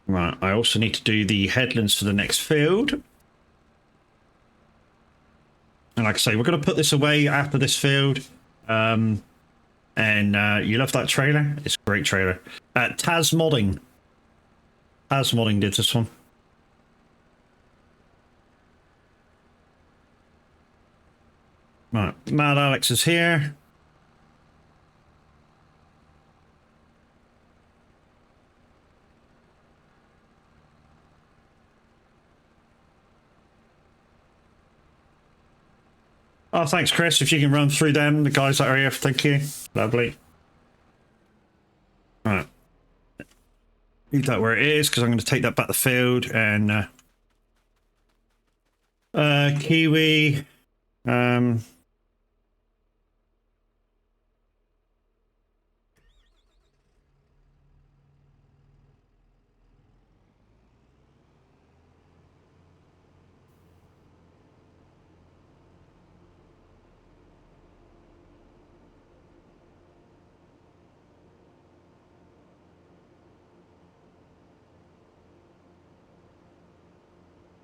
Right, I also need to do the headlands for the next field. And like I say, we're going to put this away after this field. And you love that trailer? It's a great trailer. Taz Modding. Taz Modding did this one. Right, Mad Alex is here. Oh, thanks, Chris. If you can run through them, the guys that are here, thank you. Lovely. All right. Leave that where it is, because I'm going to take that back to the field. And Kiwi.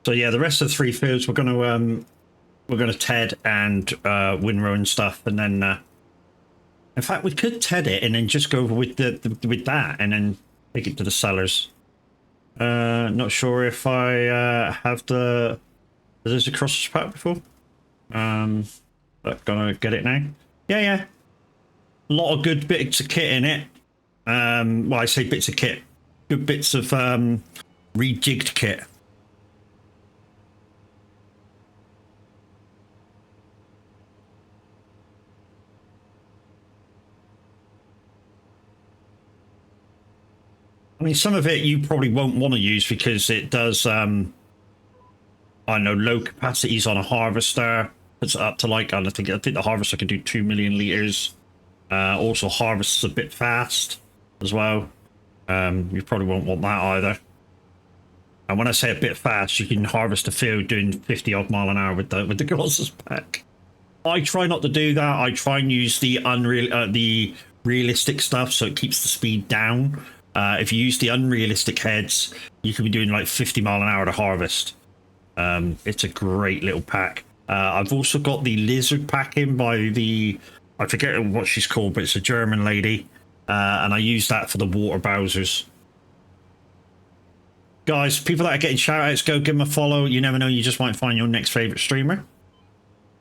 So yeah, the rest of the 3 fields we're gonna TED and windrow and stuff, and then in fact we could TED it and then just go with with that and then take it to the sellers. Not sure if I have the crosses pack before. But gonna get it now. Yeah. A lot of good bits of kit in it. Well, I say bits of kit, good bits of rejigged kit. I mean, some of it you probably won't want to use because it does, I know, low capacities on a harvester. It's up to like, I think the harvester can do 2 million liters. Also, harvests a bit fast as well. You probably won't want that either. And when I say a bit fast, you can harvest a field doing 50 odd mile an hour with the Colossus pack. I try not to do that. I try and use the realistic stuff, so it keeps the speed down. If you use the unrealistic heads, you can be doing like 50 mph to harvest. It's a great little pack. I've also got the lizard pack in by the, I forget what she's called, but it's a German lady, and I use that for the water Bowsers. Guys, people that are getting shout outs, go give them a follow. You never know, you just might find your next favorite streamer.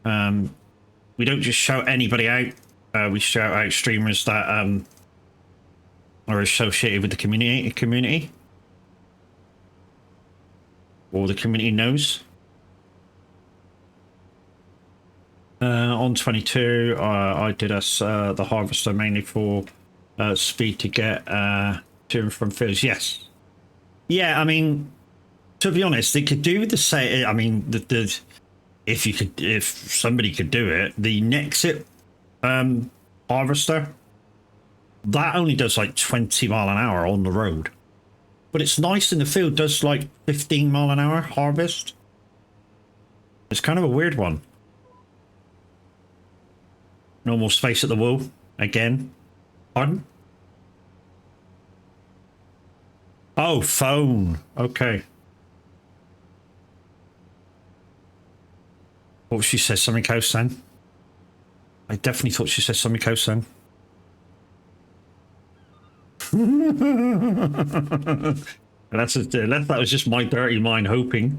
We don't just shout anybody out. We shout out streamers that are associated with the community, or the community knows. On 22, I did us the harvester mainly for speed to get to and from fields. Yes, yeah. I mean, to be honest, they could do the same. I mean, if somebody could do it, the Nexit harvester, that only does like 20 mph on the road, but it's nice in the field. Does like 15 mph harvest. It's kind of a weird one. Normal space at the wall again. Pardon? Oh, phone. Okay. What she said? Something else then? I definitely thought she said something else then. That was just my dirty mind hoping.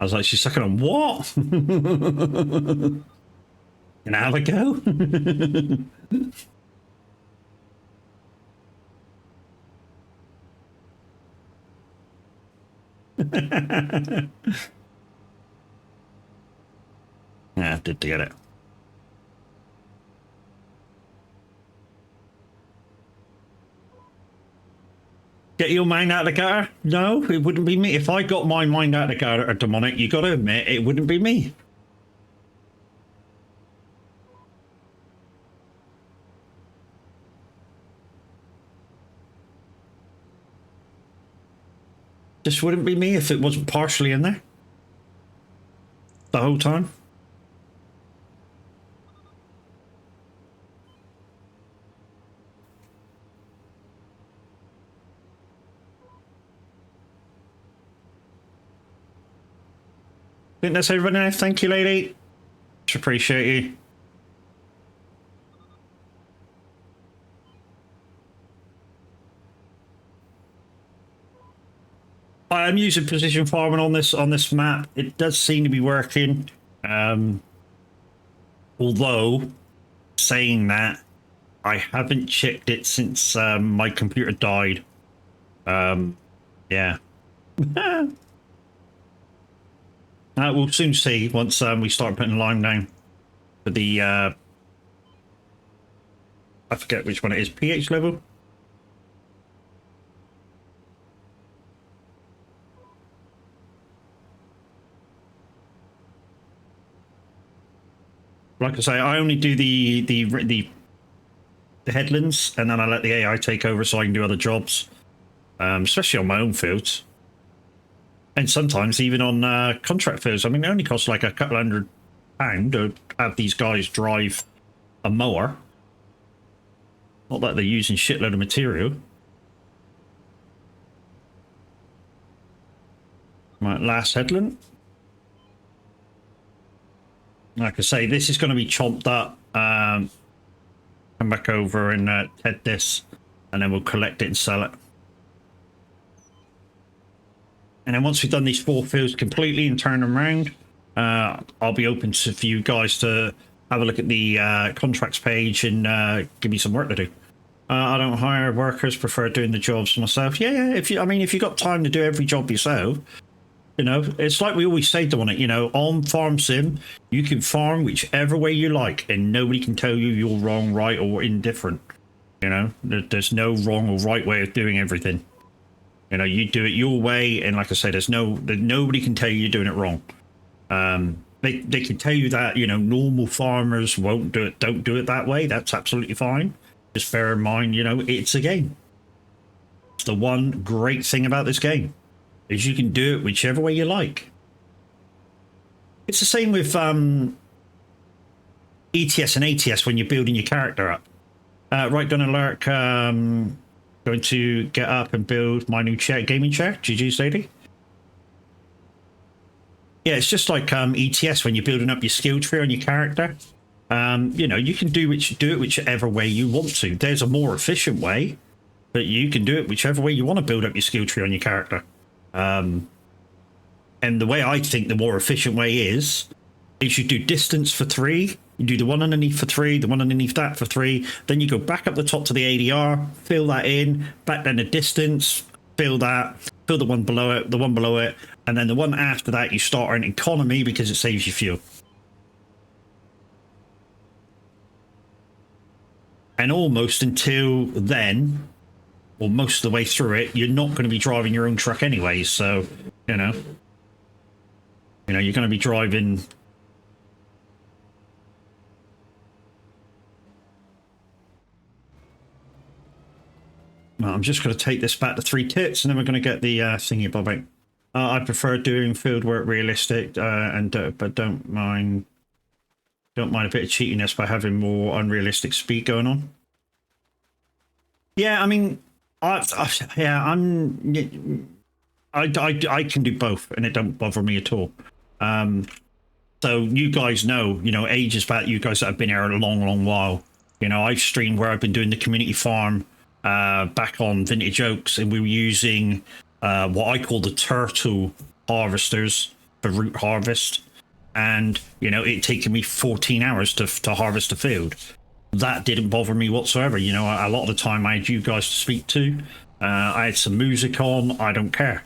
I was like, she's sucking on what? Can I have a go? Yeah, I did get it. Get your mind out of the gutter? No, it wouldn't be me. If I got my mind out of the gutter, Demonic, you got to admit, it wouldn't be me. Just wouldn't be me if it wasn't partially in there the whole time. I think that's everybody now. Thank you, lady. Much appreciate you. I'm using precision farming on this map. It does seem to be working. Although, saying that, I haven't checked it since my computer died. Yeah. We'll soon see once we start putting lime down for the I forget which one it is, pH level. Like I say, I only do the headlands, and then I let the AI take over so I can do other jobs, especially on my own fields. And sometimes even on contract fields. I mean, it only costs like a couple £100 to have these guys drive a mower. Not that they're using shitload of material. Right, last headland. Like I say, this is going to be chomped up. Come back over and head this, and then we'll collect it and sell it. And then once we've done these 4 fields completely and turn them around, I'll be open for you guys to have a look at the contracts page and give me some work to do. I don't hire workers, prefer doing the jobs myself. Yeah, if you've got time to do every job yourself, you know, it's like we always say to it, you know, on Farm Sim, you can farm whichever way you like, and nobody can tell you you're wrong, right, or indifferent. You know, there's no wrong or right way of doing everything. You know, you do it your way, and like I said, nobody can tell you you're doing it wrong. They can tell you that, you know, normal farmers don't do it that way. That's absolutely fine. Just bear in mind, you know, it's a game. It's the one great thing about this game is you can do it whichever way you like. It's the same with ETS and ATS when you're building your character up. Right, done alert. Going to get up and build my new chair, gaming chair. GG's, lady. Yeah, it's just like ETS when you're building up your skill tree on your character. You know, you can do it whichever way you want to. There's a more efficient way, but you can do it whichever way you want to build up your skill tree on your character. And the way I think the more efficient way is you do distance for 3, you do the one underneath for 3, the one underneath that for 3, then you go back up the top to the ADR, fill that in, back down the distance, fill that, fill the one below it, and then the one after that you start on economy because it saves you fuel. And almost until then, or most of the way through it, you're not going to be driving your own truck anyways, so, you know, you're going to be driving... Well, I'm just going to take this back to 3 tits, and then we're going to get the thingy bobbing. I prefer doing field work realistic, but don't mind a bit of cheatiness by having more unrealistic speed going on. Yeah, I mean, I can do both, and it don't bother me at all. So you guys know, ages back, you guys that have been here a long while. I've streamed where I've been doing the community farm. Back on Vintage Oaks, and we were using what I call the turtle harvesters for root harvest, and it taken me 14 hours to harvest the field. That didn't bother me whatsoever. A lot of the time I had you guys to speak to. I had some music on. I don't care.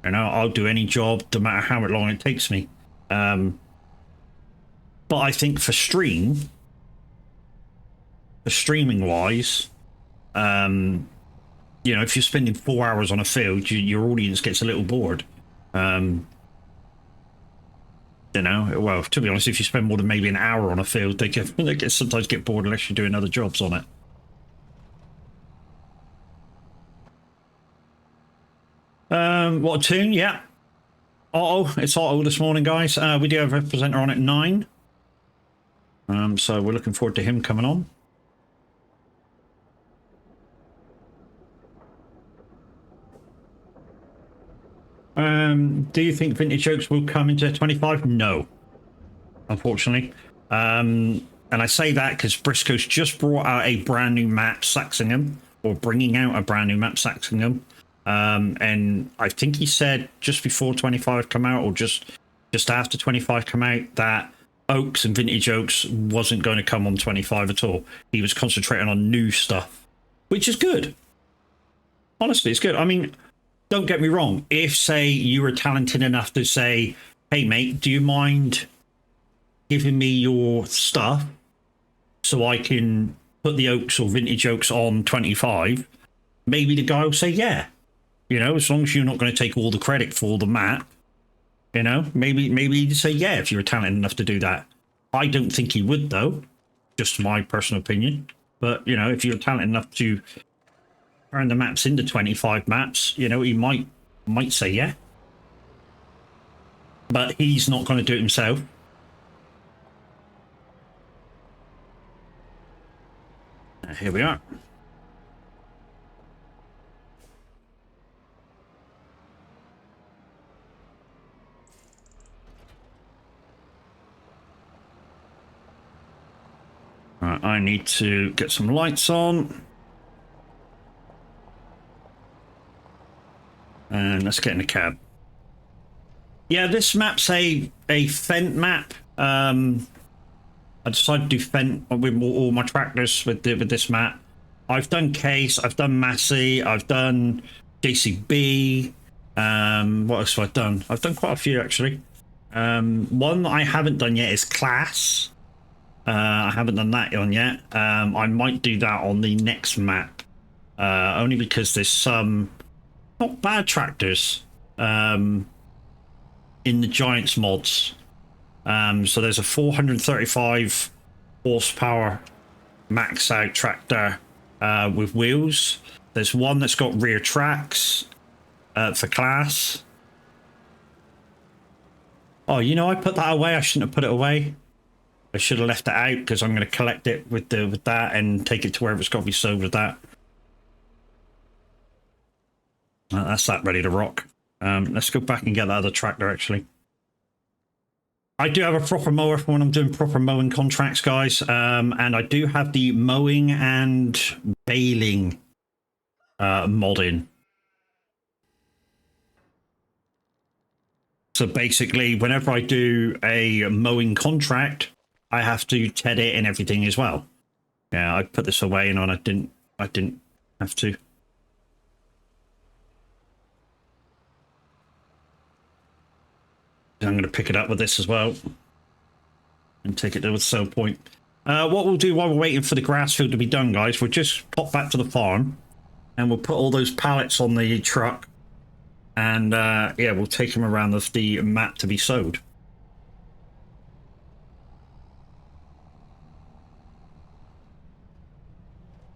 I'll do any job, no matter how long it takes me. But I think for streaming wise, if you're spending 4 hours on a field, your audience gets a little bored. Well, to be honest, if you spend more than maybe an hour on a field, they sometimes get bored unless you're doing other jobs on it. What a tune, yeah. It's Otto this morning, guys. We do have a presenter on at 9. So we're looking forward to him coming on. Do you think Vintage Oaks will come into 25? No, unfortunately. And I say that because Briscoe's just brought out a brand new map, Saxingham, or bringing out a brand new map, Saxingham. And I think he said just before 25 come out, or just after 25 come out, that Oaks and Vintage Oaks wasn't going to come on 25 at all. He was concentrating on new stuff, which is good. Honestly, it's good. I mean, don't get me wrong. If, say, you were talented enough to say, hey, mate, do you mind giving me your stuff so I can put the Oaks or Vintage Oaks on 25, maybe the guy will say, yeah. As long as you're not going to take all the credit for the map, maybe you'd say, yeah, if you were talented enough to do that. I don't think he would, though. Just my personal opinion. But, if you're talented enough to turn the maps into 25 maps, he might say yeah. But he's not going to do it himself. Here we are. Right, I need to get some lights on. And let's get in the cab. Yeah, this map's a Fent map. I decided to do Fent with all my tractors with this map. I've done Case, I've done Massey, I've done JCB. What else have I done? I've done quite a few, actually. One that I haven't done yet is Class. I haven't done that on yet. I might do that on the next map. Only because there's some not bad tractors in the Giants mods. So there's a 435 horsepower max out tractor with wheels. There's one that's got rear tracks for Class. Oh, I put that away. I shouldn't have put it away. I should have left it out because I'm going to collect it with that and take it to wherever it's got to be sold with that. That's that ready to rock. Let's go back and get that other tractor, actually. I do have a proper mower for when I'm doing proper mowing contracts, guys. And I do have the mowing and baling modding. So basically, whenever I do a mowing contract, I have to TED it and everything as well. Yeah, I put this away and I didn't have to. I'm going to pick it up with this as well and take it to the sell point. What we'll do while we're waiting for the grass field to be done, guys, we'll just pop back to the farm and we'll put all those pallets on the truck and yeah, we'll take them around the map to be sowed.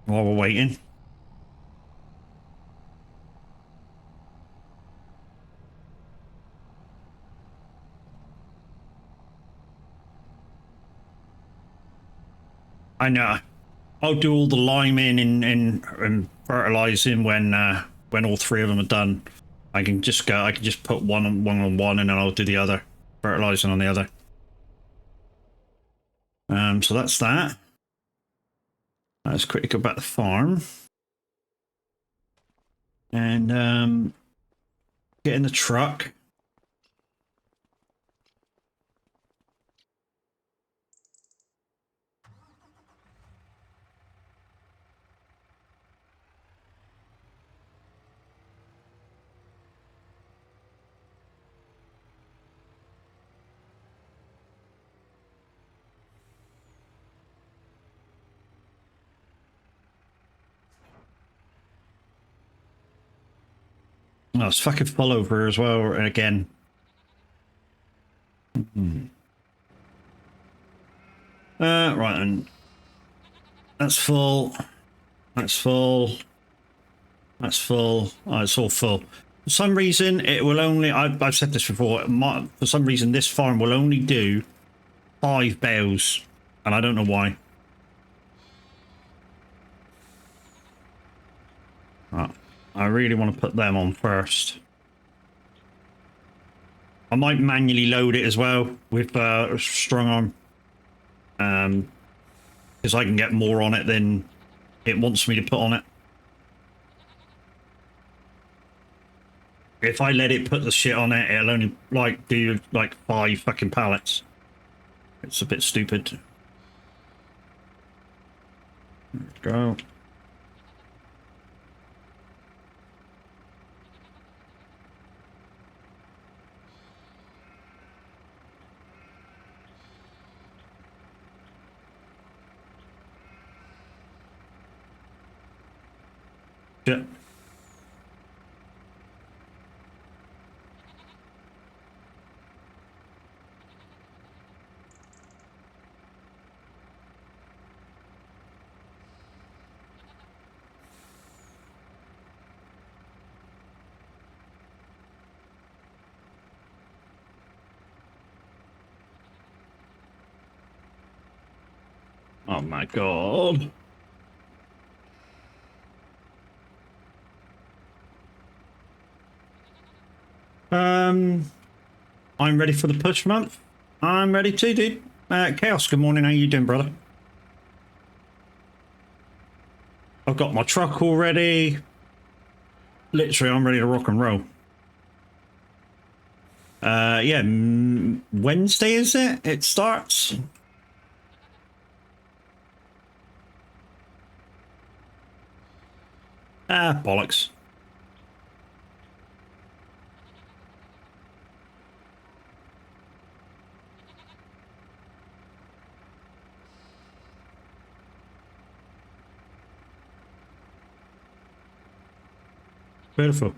While we're waiting. I know. I'll do all the liming and fertilizing when all three of them are done. I can just put one on one and then I'll do the other, fertilizing on the other. So that's that. Let's quickly go back to the farm. And get in the truck. Oh, it's fucking full over as well again. Right then. That's full. That's full. That's full. Oh, it's all full. For some reason, it will only... I've said this before. For some reason, this farm will only do 5 bales. And I don't know why. Right. I really want to put them on first. I might manually load it as well with strong arm. Because I can get more on it than it wants me to put on it. If I let it put the shit on it, it'll only like do like 5 fucking pallets. It's a bit stupid. There we go. Shit. Oh my god. I'm ready for the push month. I'm ready too, dude. Chaos, good morning. How you doing, brother? I've got my truck all ready. Literally, I'm ready to rock and roll. Yeah, Wednesday is it? It starts. Ah, bollocks. Beautiful.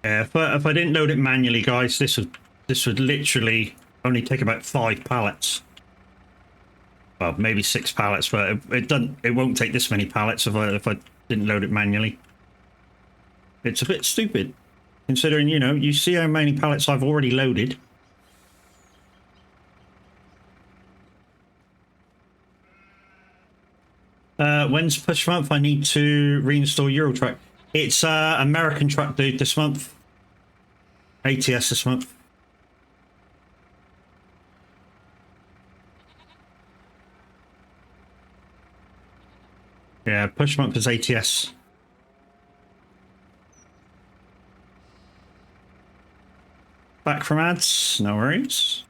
Yeah, if I didn't load it manually, guys, this would literally only take about 5 pallets. Well, maybe 6 pallets, but it won't take this many pallets if I didn't load it manually. It's a bit stupid, considering, you know, you see how many pallets I've already loaded. When's push month? I need to reinstall Euro Truck. It's American Truck, dude, this month. ATS this month. Yeah, push month is ATS. Back from ads, no worries.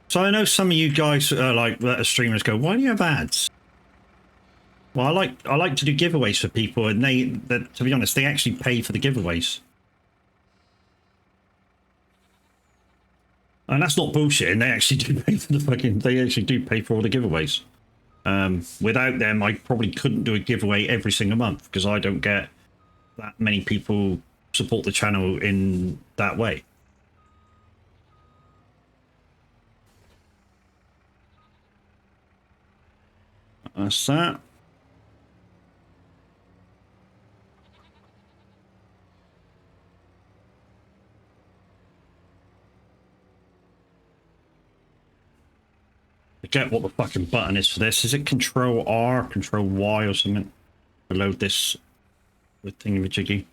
So I know some of you guys like streamers go, why do you have ads? Well, I like to do giveaways for people, and to be honest, they actually pay for the giveaways. And that's not bullshit. And they actually do pay for they actually do pay for all the giveaways. Without them, I probably couldn't do a giveaway every single month because I don't get that many people support the channel in that way. That's that. I forget what the fucking button is for this. Is it Control R, Control Y, or something to load this with thingamajiggy? I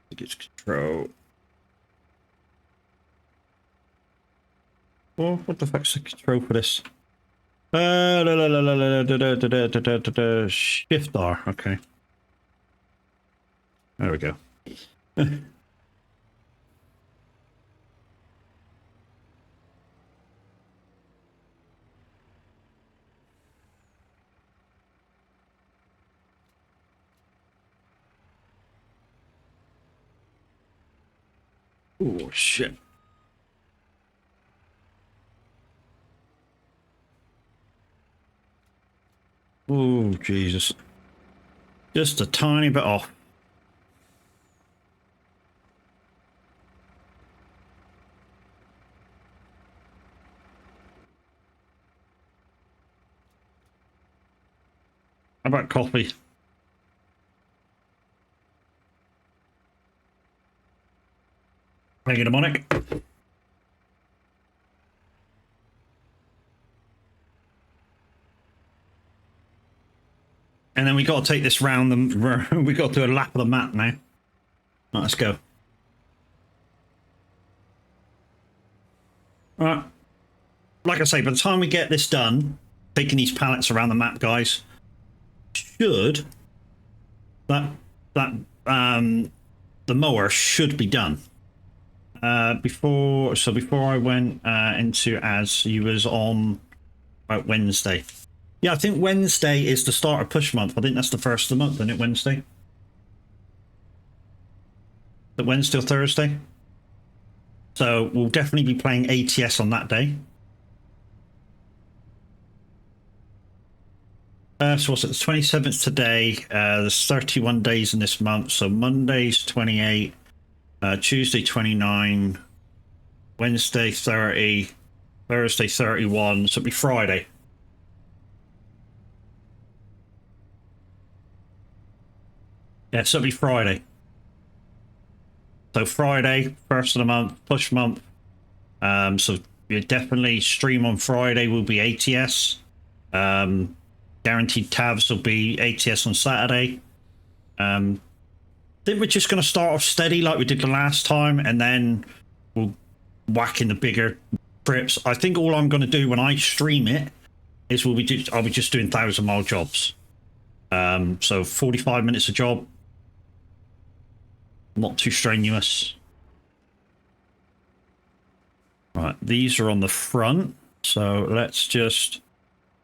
think it's Control. Oh, what the fuck's the control for this? Shift R. Okay. There we go. Oh shit. Oh Jesus. Just a tiny bit off. How about coffee? Make it a mnemonic. And then we got to take this round. We got to do a lap of the map now. Right, let's go. All right. Like I say, by the time we get this done, taking these pallets around the map, guys, should the mower should be done. Before I went into as you was on about Wednesday. Yeah, I think Wednesday is the start of push month. I think that's the first of the month, isn't it? Wednesday. The Wednesday or Thursday. So we'll definitely be playing ATS on that day. So what's it? The 27th today. There's 31 days in this month. So Monday's 28, Tuesday 29, Wednesday 30, Thursday 31. So it'll be Friday. Yeah, so it'll be Friday. So Friday, first of the month, push month. So you definitely stream on Friday will be ATS. Guaranteed tabs will be ATS on Saturday. I think we're just going to start off steady like we did the last time, and then we'll whack in the bigger trips. I think all I'm going to do when I stream it is I'll be just doing 1,000-mile jobs. So 45 minutes a job. Not too strenuous. Right, these are on the front. So let's just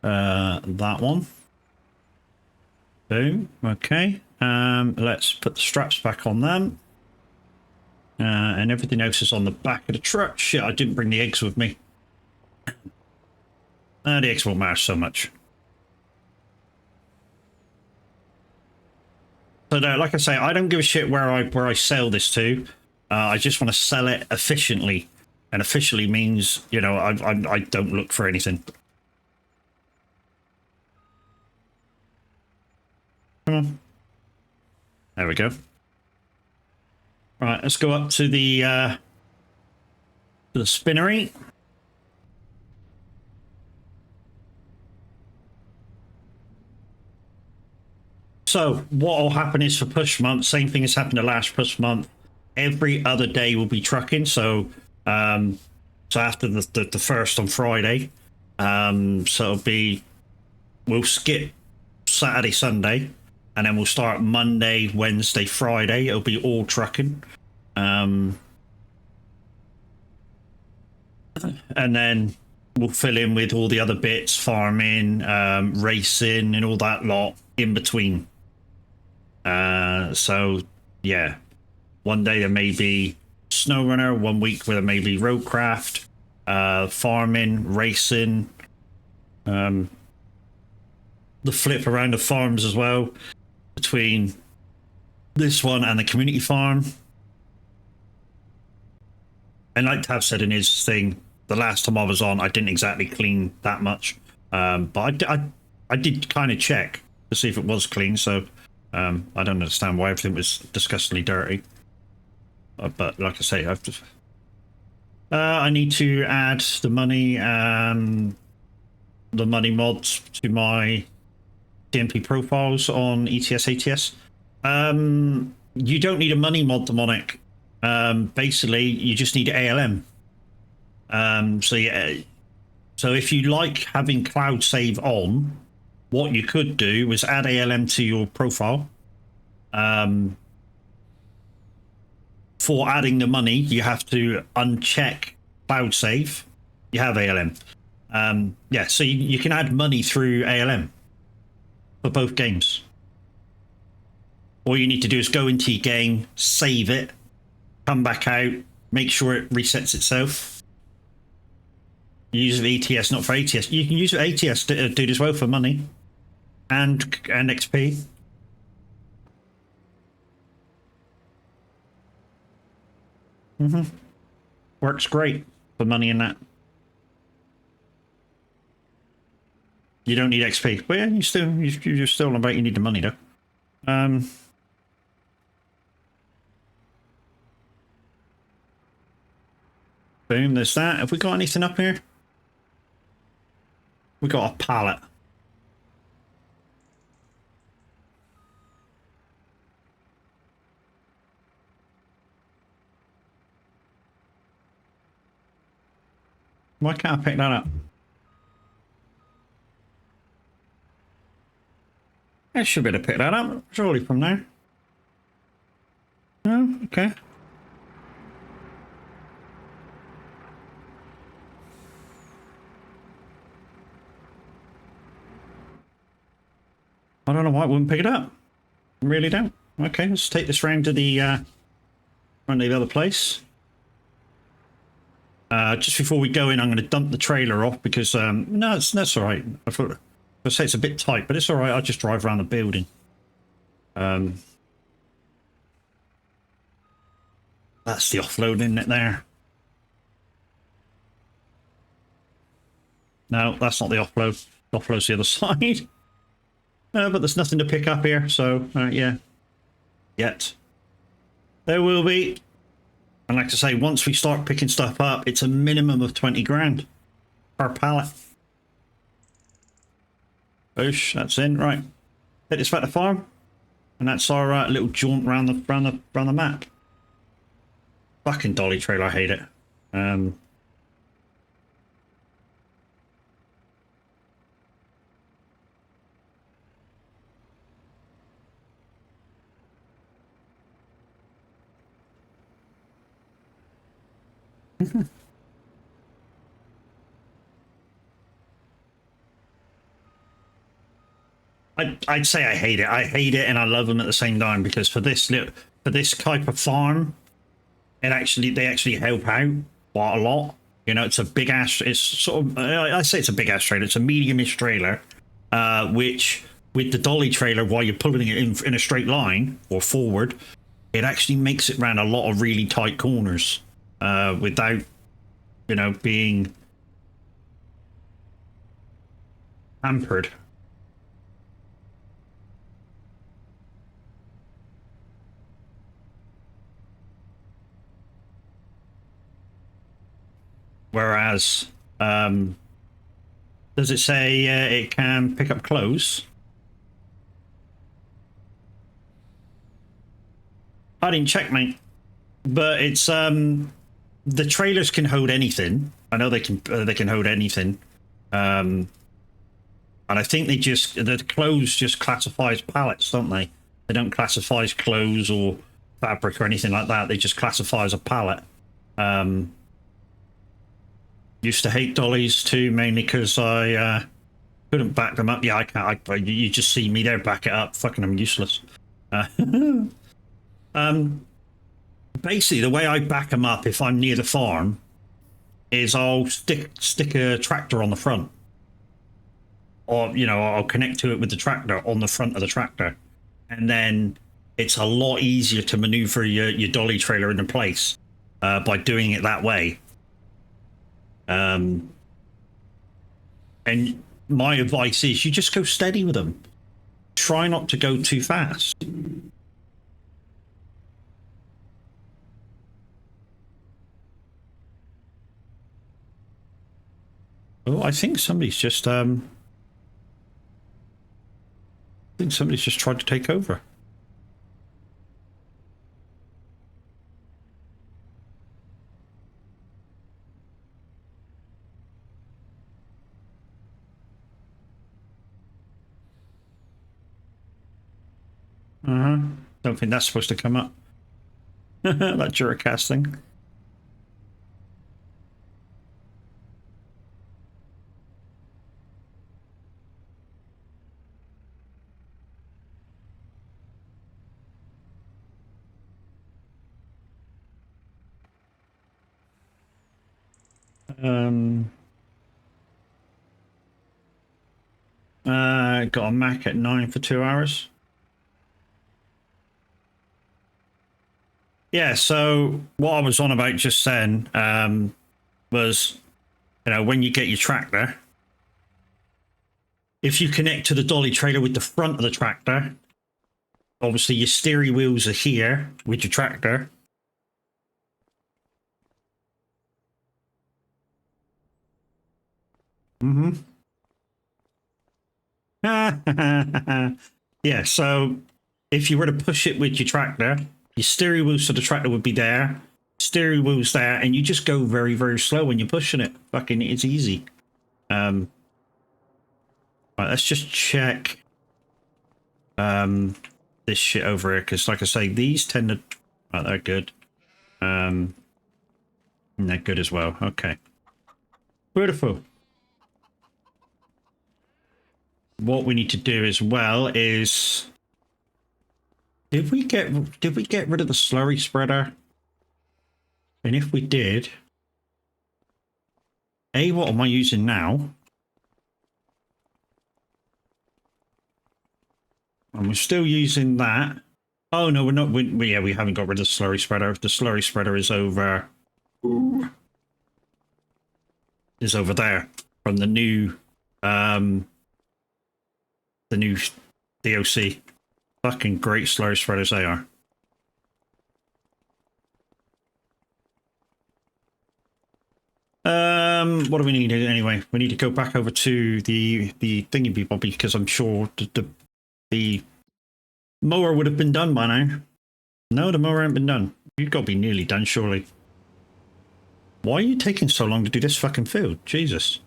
that one. Boom. Okay. Let's put the straps back on them. And everything else is on the back of the truck. Shit, I didn't bring the eggs with me. The eggs won't matter so much. So no, like I say, I don't give a shit where I sell this to. I just want to sell it efficiently, and efficiently means, you know, I don't look for anything. Come on. There we go. Right, let's go up to the spinnery. So what will happen is for push month, same thing has happened the last push month. Every other day will be trucking. So so after the first on Friday, so it'll be, we'll skip Saturday, Sunday, and then we'll start Monday, Wednesday, Friday. It'll be all trucking. And then we'll fill in with all the other bits, farming, racing, and all that lot in between. So yeah, one day there may be SnowRunner, 1 week where there may be roadcraft, farming, racing, the flip around the farms as well between this one and the community farm. And like Tav said in his thing, the last time I was on, I didn't exactly clean that much, but I did kind of check to see if it was clean. So I don't understand why everything was disgustingly dirty. But like I say, I need to add the money mods to my DMP profiles on ETS ATS. You don't need a money mod, Demonic. Basically, you just need ALM. So yeah, so if you like having cloud save on, what you could do is add ALM to your profile. For adding the money, you have to uncheck cloud save. You have ALM. Yeah, so you can add money through ALM for both games. All you need to do is go into your game, save it, come back out, make sure it resets itself. Use it for ETS, not for ATS. You can use it for ATS to do it as well for money and XP. Works great for money in that. You don't need XP, but yeah, you're still on about you need the money though. Boom, there's that. Have we got anything up here? We got a pallet. Why can't I pick that up? I should be able to pick that up, surely from there. Oh, okay. I don't know why it wouldn't pick it up. I really don't. Okay, let's take this round to the other place. Just before we go in, I'm going to dump the trailer off because no, that's all right. I say it's a bit tight, but it's all right. I'll just drive around the building. That's the offload, isn't it? There. No, that's not the offload. The offload's the other side. But there's nothing to pick up here, so yeah. Yet. There will be. And like I say, once we start picking stuff up, it's a minimum of 20 grand per pallet. Boosh, that's in. Right. Hit this back to farm. And that's our little jaunt around the map. Fucking dolly trailer, I hate it. I'd say I hate it. I hate it and I love them at the same time because for this type of farm, they actually help out quite a lot. You know, it's a big ass. It's sort of I say it's a big ass trailer. It's a medium-ish trailer, which with the dolly trailer, while you're pulling it in a straight line or forward, it actually makes it around a lot of really tight corners without, you know, being hampered. Whereas, does it say it can pick up clothes? I didn't check, mate. But it's the trailers can hold anything. I know they can hold anything. And I think the clothes just classifies pallets, don't they? They don't classify as clothes or fabric or anything like that. They just classify as a pallet. Used to hate dollies too, mainly because I couldn't back them up. Yeah, I can't. You just see me there, back it up. Fucking, I'm useless. Basically, the way I back them up if I'm near the farm is I'll stick a tractor on the front, or you know, I'll connect to it with the tractor on the front of the tractor, and then it's a lot easier to maneuver your dolly trailer into place by doing it that way. And my advice is you just go steady with them. Try not to go too fast. Oh, I think somebody's just tried to take over. Don't think that's supposed to come up. That Duracast thing. Got a Mac at 9 for 2 hours. Yeah, so what I was on about just then was, you know, when you get your tractor, if you connect to the dolly trailer with the front of the tractor, obviously your steering wheels are here with your tractor. Yeah, so if you were to push it with your tractor, your steering wheels to the tractor would be there, steering wheels there, and you just go very, very slow when you're pushing it. Fucking, it's easy. Right, let's just check this shit over here, because like I say, these tend to... Oh, they're good. And they're good as well. Okay. Beautiful. What we need to do as well is... Did we get rid of the slurry spreader? And if we did... what am I using now? And we're still using that. Oh, no, we're not. Yeah, we haven't got rid of the slurry spreader. The slurry spreader is over... is over there from the new DOC. Fucking great slurry spreaders they are. What do we need anyway? We need to go back over to the thingy bobby, because I'm sure the mower would have been done by now. No, the mower hasn't been done. You've got to be nearly done, surely. Why are you taking so long to do this fucking field? Jesus.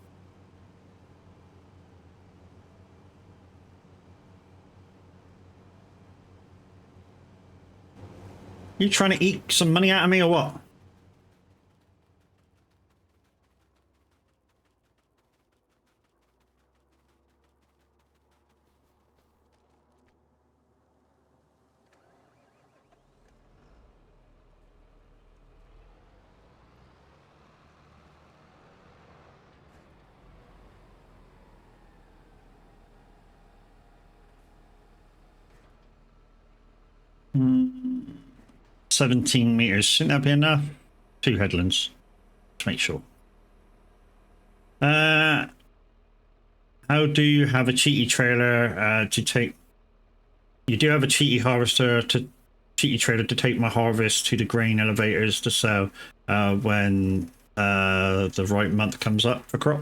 You trying to eat some money out of me or what? 17 meters. Shouldn't that be enough? 2 headlands. Let's make sure. How do you have a cheaty trailer to take? You do have a cheaty harvester to cheaty trailer to take my harvest to the grain elevators to sell when the right month comes up for crop.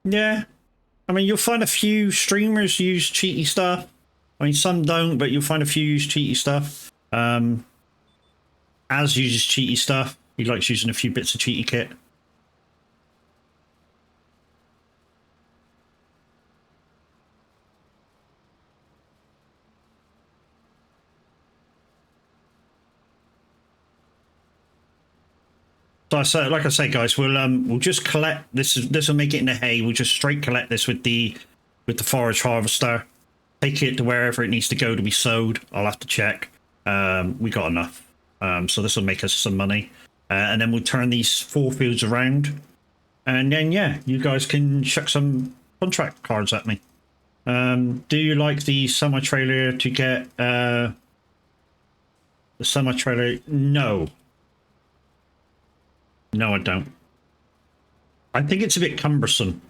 Yeah, I mean, you'll find a few streamers use cheaty stuff. I mean, some don't, but you'll find a few use cheaty stuff. Az uses cheaty stuff. He likes using a few bits of cheaty kit. So like I say, guys, we'll just collect this. This will make it into hay. We'll just straight collect this with the forage harvester. Take it to wherever it needs to go to be sowed. I'll have to check. We got enough. So this will make us some money. And then we'll turn these 4 fields around. And then, yeah, you guys can chuck some contract cards at me. Do you like the semi-trailer to get... the semi-trailer? No. No, I don't. I think it's a bit cumbersome.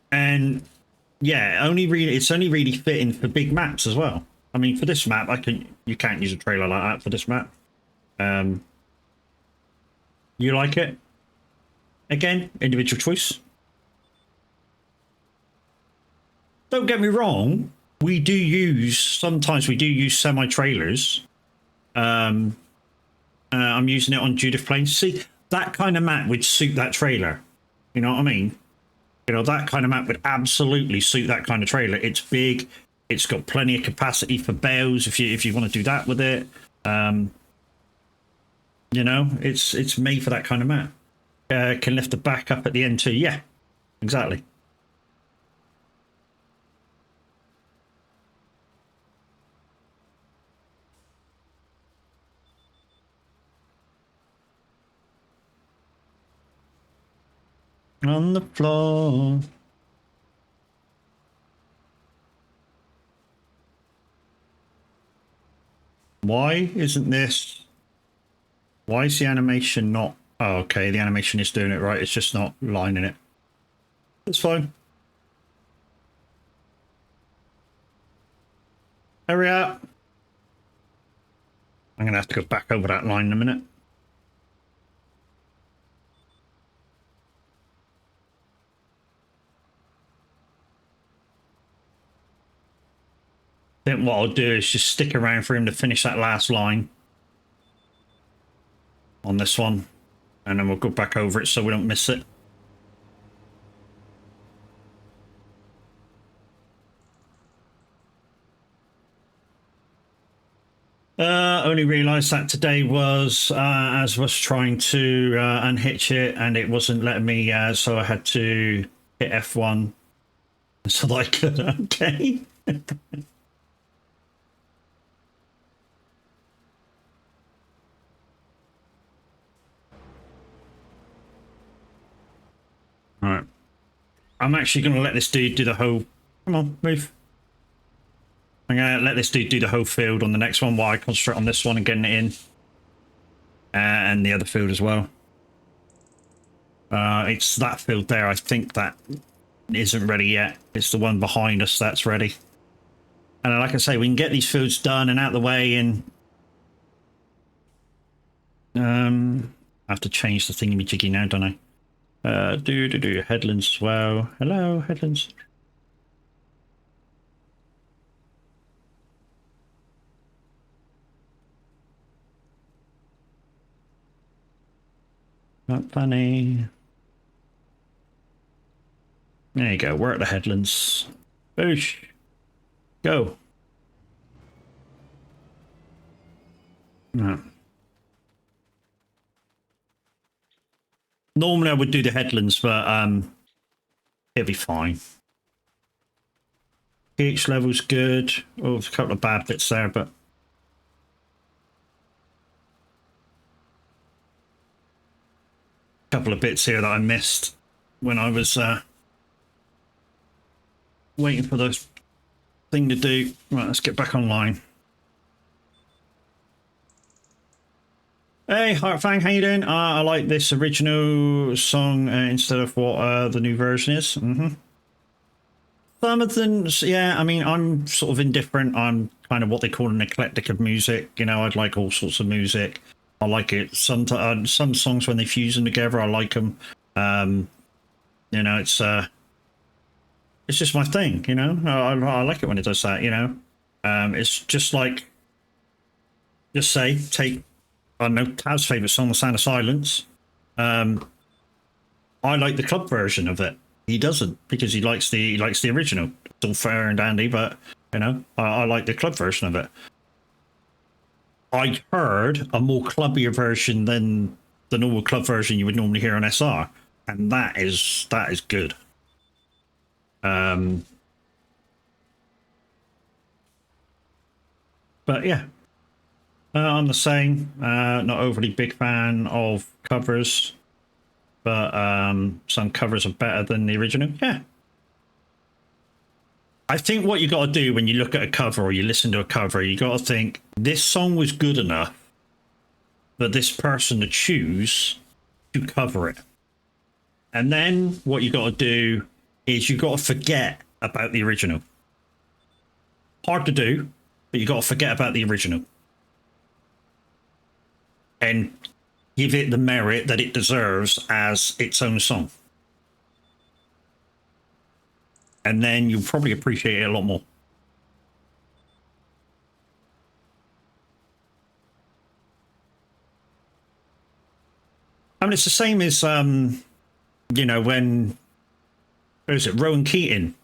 And, yeah, it's only really fitting for big maps as well. I mean, for this map, you can't use a trailer like that for this map. You like it? Again, individual choice. Don't get me wrong. Sometimes we do use semi-trailers. I'm using it on Judith Plains. See, that kind of map would suit that trailer. You know what I mean? You know, that kind of map would absolutely suit that kind of trailer. It's big. It's got plenty of capacity for bales if you want to do that with it. You know, it's made for that kind of map. Can lift the back up at the end too. Yeah, exactly. On the floor. Why isn't this... Why is the animation not... Oh, okay, the animation is doing it right. It's just not lining it. It's fine. Hurry up. I'm going to have to go back over that line in a minute. Then what I'll do is just stick around for him to finish that last line on this one, and then we'll go back over it so we don't miss it. Only realised that today was as was trying to unhitch it, and it wasn't letting me, so I had to hit F1 so that I could. Okay. All right. I'm actually going to let this dude do the whole... Come on, move. I'm going to let this dude do the whole field on the next one while I concentrate on this one and getting it in. And the other field as well. It's that field there. I think that isn't ready yet. It's the one behind us that's ready. And like I say, we can get these fields done and out of the way and... I have to change the thingy-majiggy now, don't I? Headlands as well. Hello, headlands. Not funny. There you go. We're at the headlands. Boosh. Go. No. Normally I would do the headlands, but it'll be fine. pH level's good. Oh, there's a couple of bad bits there, but a couple of bits here that I missed when I was waiting for those thing to do. Right, let's get back online. Hey, Heartfang, how you doing? I like this original song instead of what the new version is. Some of them, yeah, I mean, I'm sort of indifferent. I'm kind of what they call an eclectic of music. You know, I'd like all sorts of music. I like it. Some songs, when they fuse them together, I like them. You know, it's just my thing, you know? I like it when it does that, you know? It's just like, just say, take, I don't know, Taz's favourite song, The Sound of Silence. I like the club version of it. He doesn't, because he likes the original. It's all fair and dandy, but, you know, I like the club version of it. I heard a more clubbier version than the normal club version you would normally hear on SR, and that is good. But yeah, I'm the same. Not overly big fan of covers, but some covers are better than the original. Yeah. I think what you got to do when you look at a cover or you listen to a cover, you got to think this song was good enough for this person to choose to cover it. And then what you got to do is you got to forget about the original. Hard to do, but you got to forget about the original and give it the merit that it deserves as its own song. And then you'll probably appreciate it a lot more. I mean, it's the same as, you know, when, who is it, Rowan Keating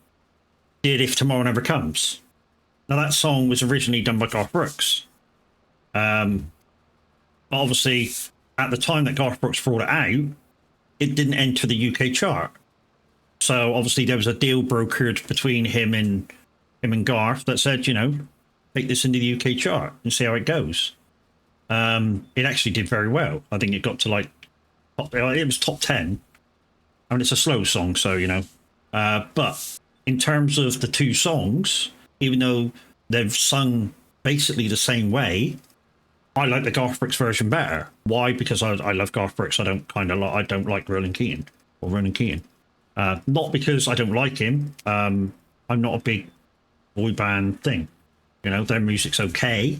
did If Tomorrow Never Comes. Now, that song was originally done by Garth Brooks. Obviously, at the time that Garth Brooks brought it out, it didn't enter the UK chart. So obviously there was a deal brokered between him and Garth that said, you know, take this into the UK chart and see how it goes. It actually did very well. I think it got to like, it was top 10. I mean, it's a slow song, so, you know. But in terms of the two songs, even though they've sung basically the same way, I like the Garth Brooks version better. Why? Because I love Garth Brooks. I don't like Ronan Keating. Not because I don't like him. I'm not a big boy band thing. You know, their music's okay,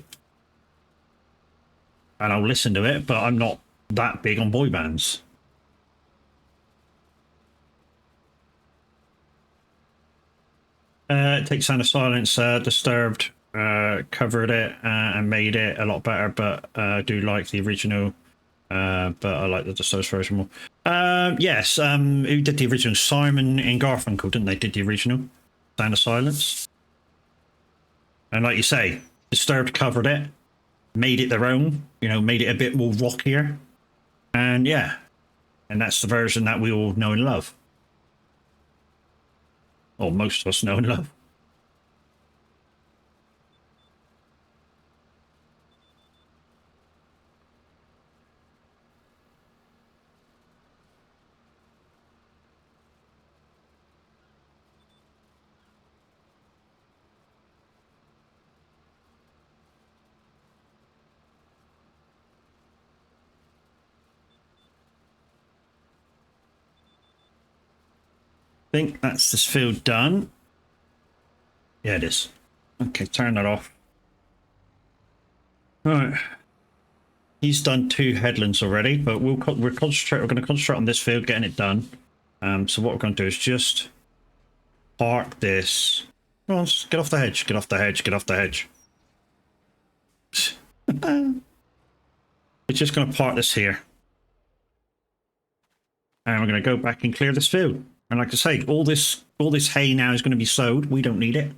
and I'll listen to it, but I'm not that big on boy bands. Take Sound of Silence. Disturbed covered it and made it a lot better, but I do like the original. But I like the Disturbed version more. Yes, who did the original? Simon and Garfunkel, didn't they? Did the original Sound of Silence. And like you say, Disturbed covered it, made it their own, you know, made it a bit more rockier. And yeah, and that's the version that we all know and love. Or most of us know and love. I think that's this field done. Yeah, it is. Okay, turn that off. All right. He's done 2 headlands already, but we're going to concentrate on this field, getting it done. So what we're going to do is just park this. Come on, get off the hedge. Get off the hedge. Get off the hedge. We're just going to park this here. And we're going to go back and clear this field. And like I say, all this hay now is going to be sowed. We don't need it.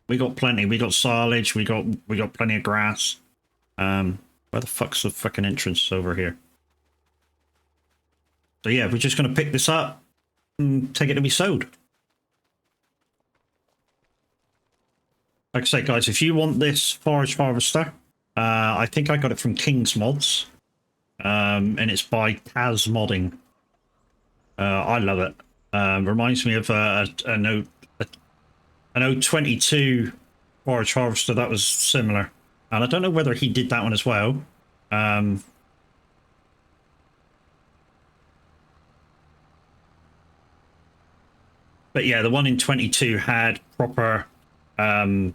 We got plenty. We got silage. We got plenty of grass. Where the fuck's the fucking entrance over here? So yeah, we're just going to pick this up and take it to be sowed. Like I say, guys, if you want this forage harvester, I think I got it from King's Mods, and it's by Taz Modding. I love it. Reminds me of a I know 22 Forage Harvester, that was similar. And I don't know whether he did that one as well. But yeah, the one in 22 had proper, like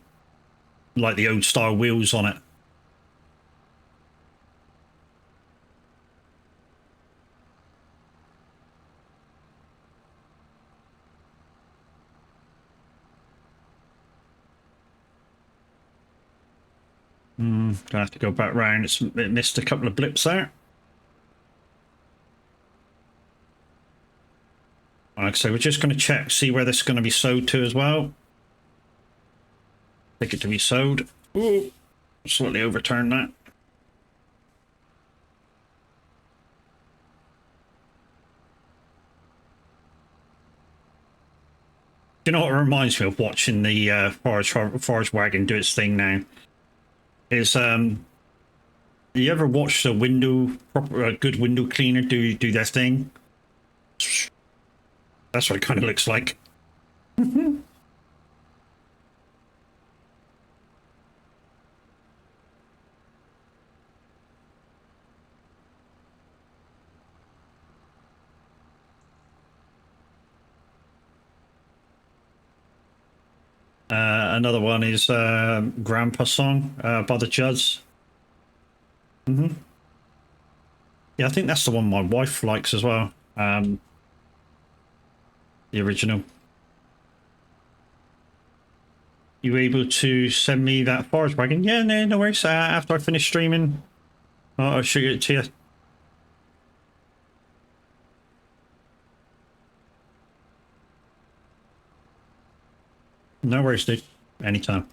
the old style wheels on it. Gonna have to go back round. It missed a couple of blips there. Like I say, we're just going to check, see where this is going to be sowed to as well. Take it to be sowed. Ooh, slightly overturned that. You know what it reminds me of watching the forage wagon do its thing now? Is you ever watch a good window cleaner do their thing? That's what it kind of looks like. Another one is Grandpa's Song by the Judds. Yeah, I think that's the one my wife likes as well. The original. You able to send me that forage wagon? Yeah, no worries. After I finish streaming, I'll shoot it to you. No worries, dude. Anytime.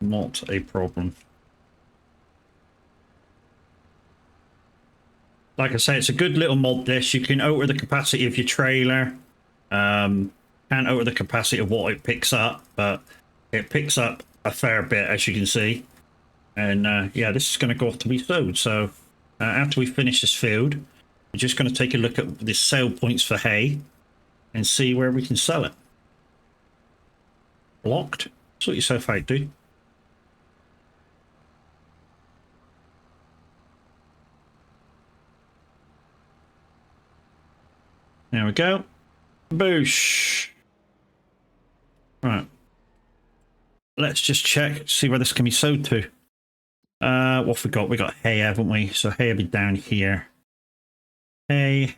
Not a problem. Like I say, it's a good little mod this. You can alter the capacity of your trailer. Can't alter the capacity of what it picks up, but it picks up a fair bit, as you can see. And yeah, this is going to go off to be sowed. So after we finish this field, we're just going to take a look at the sale points for hay and see where we can sell it. Blocked? Sort yourself out, dude. There we go. Boosh. Right. Let's just check, see where this can be sowed to. What have we got? We got hay, haven't we? So hay will be down here. Hay.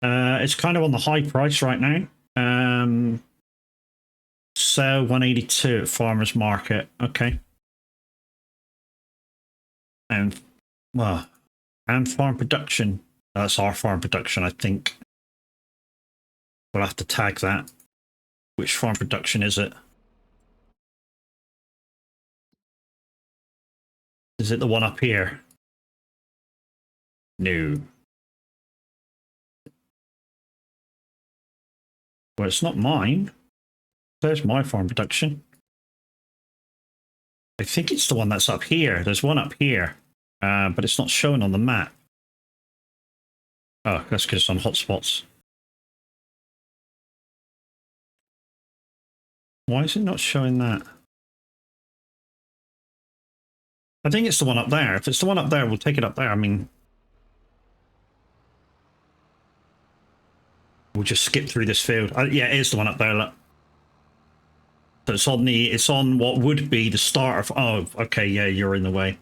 It's kind of on the high price right now. Sell 182 at farmers market. Okay. And well, and farm production. That's our farm production, I think. We'll have to tag that. Which farm production is it? Is it the one up here? No. Well, it's not mine. There's my farm production. I think it's the one that's up here. There's one up here, but it's not shown on the map. Oh, that's because it's on hotspots. Why is it not showing that? I think it's the one up there. If it's the one up there, we'll take it up there. I mean, we'll just skip through this field. Yeah, it is the one up there. Look. So it's on what would be the start of. Oh, okay. Yeah, you're in the way.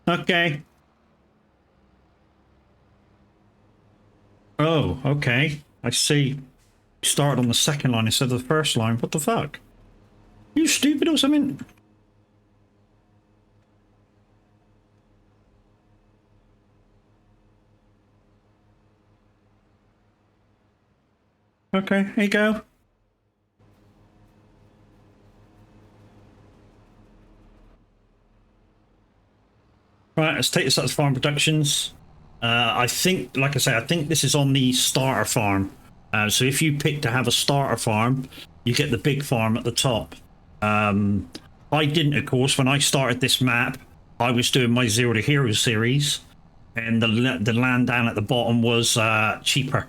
Okay. Oh, okay. I see. Started on the second line instead of the first line. What the fuck? You stupid or something? Okay, here you go. Right, let's take this out as farm productions. I think, like I say, I think this is on the starter farm. So if you pick to have a starter farm, you get the big farm at the top. I didn't, of course, when I started this map. I was doing my Zero to Hero series, and the land down at the bottom was cheaper.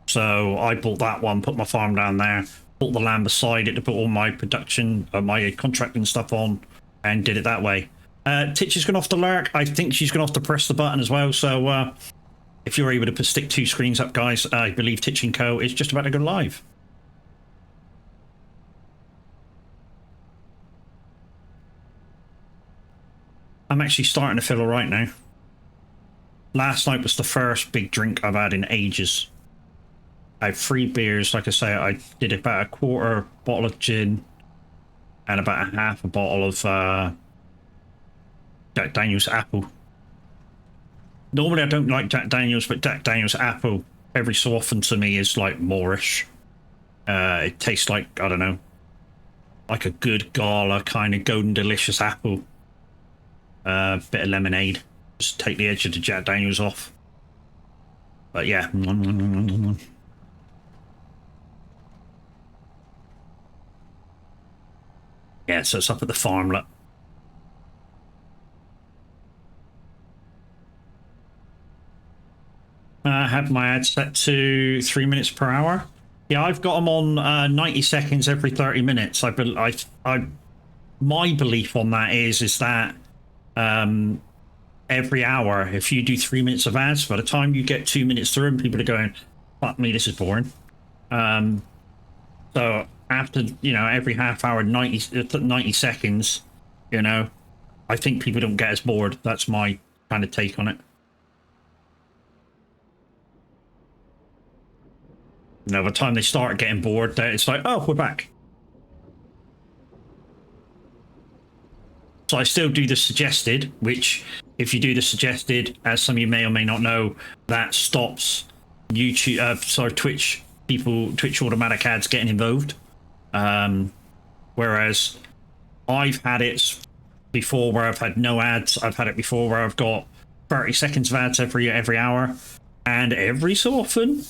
So I bought that one, put my farm down there, bought the land beside it to put all my production, my contracting stuff on, and did it that way. Titch has gone off the lurk. I think she's gone off to press the button as well. So if you're able to stick 2 screens up, guys, I believe Titch & Co. is just about to go live. I'm actually starting to feel all right now. Last night was the first big drink I've had in ages. I had 3 beers. Like I say, I did about a quarter bottle of gin and about a half a bottle of Jack Daniel's Apple. Normally I don't like Jack Daniel's, but Jack Daniel's Apple every so often to me is like moreish. It tastes like, I don't know, like a good gala kind of golden delicious apple. Bit of lemonade. Just take the edge of the Jack Daniel's off. But yeah. Yeah, so it's up at the farm, look. I have my ad set to 3 minutes per hour. Yeah, I've got them on 90 seconds every 30 minutes. My belief on that is that every hour, if you do 3 minutes of ads, by the time you get 2 minutes through them, people are going, fuck me, this is boring. So after, you know, every half hour, 90 seconds, you know, I think people don't get as bored. That's my kind of take on it. Now, by the time they start getting bored, it's like, oh, we're back. So I still do the suggested, which, if you do the suggested, as some of you may or may not know, that stops YouTube, Twitch automatic ads getting involved. Whereas I've had it before where I've had no ads. I've had it before where I've got 30 seconds of ads every hour, and every so often,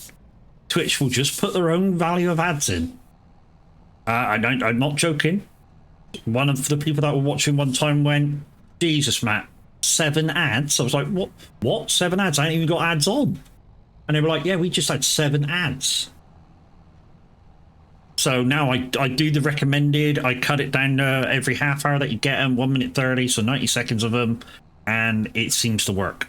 Twitch will just put their own value of ads in. I'm not joking. One of the people that were watching one time went, Jesus, Matt, 7 ads? I was like, what? 7 ads? I ain't even got ads on. And they were like, yeah, we just had 7 ads. So now I do the recommended. I cut it down to every half hour that you get them, 1 minute 30, so 90 seconds of them, and it seems to work.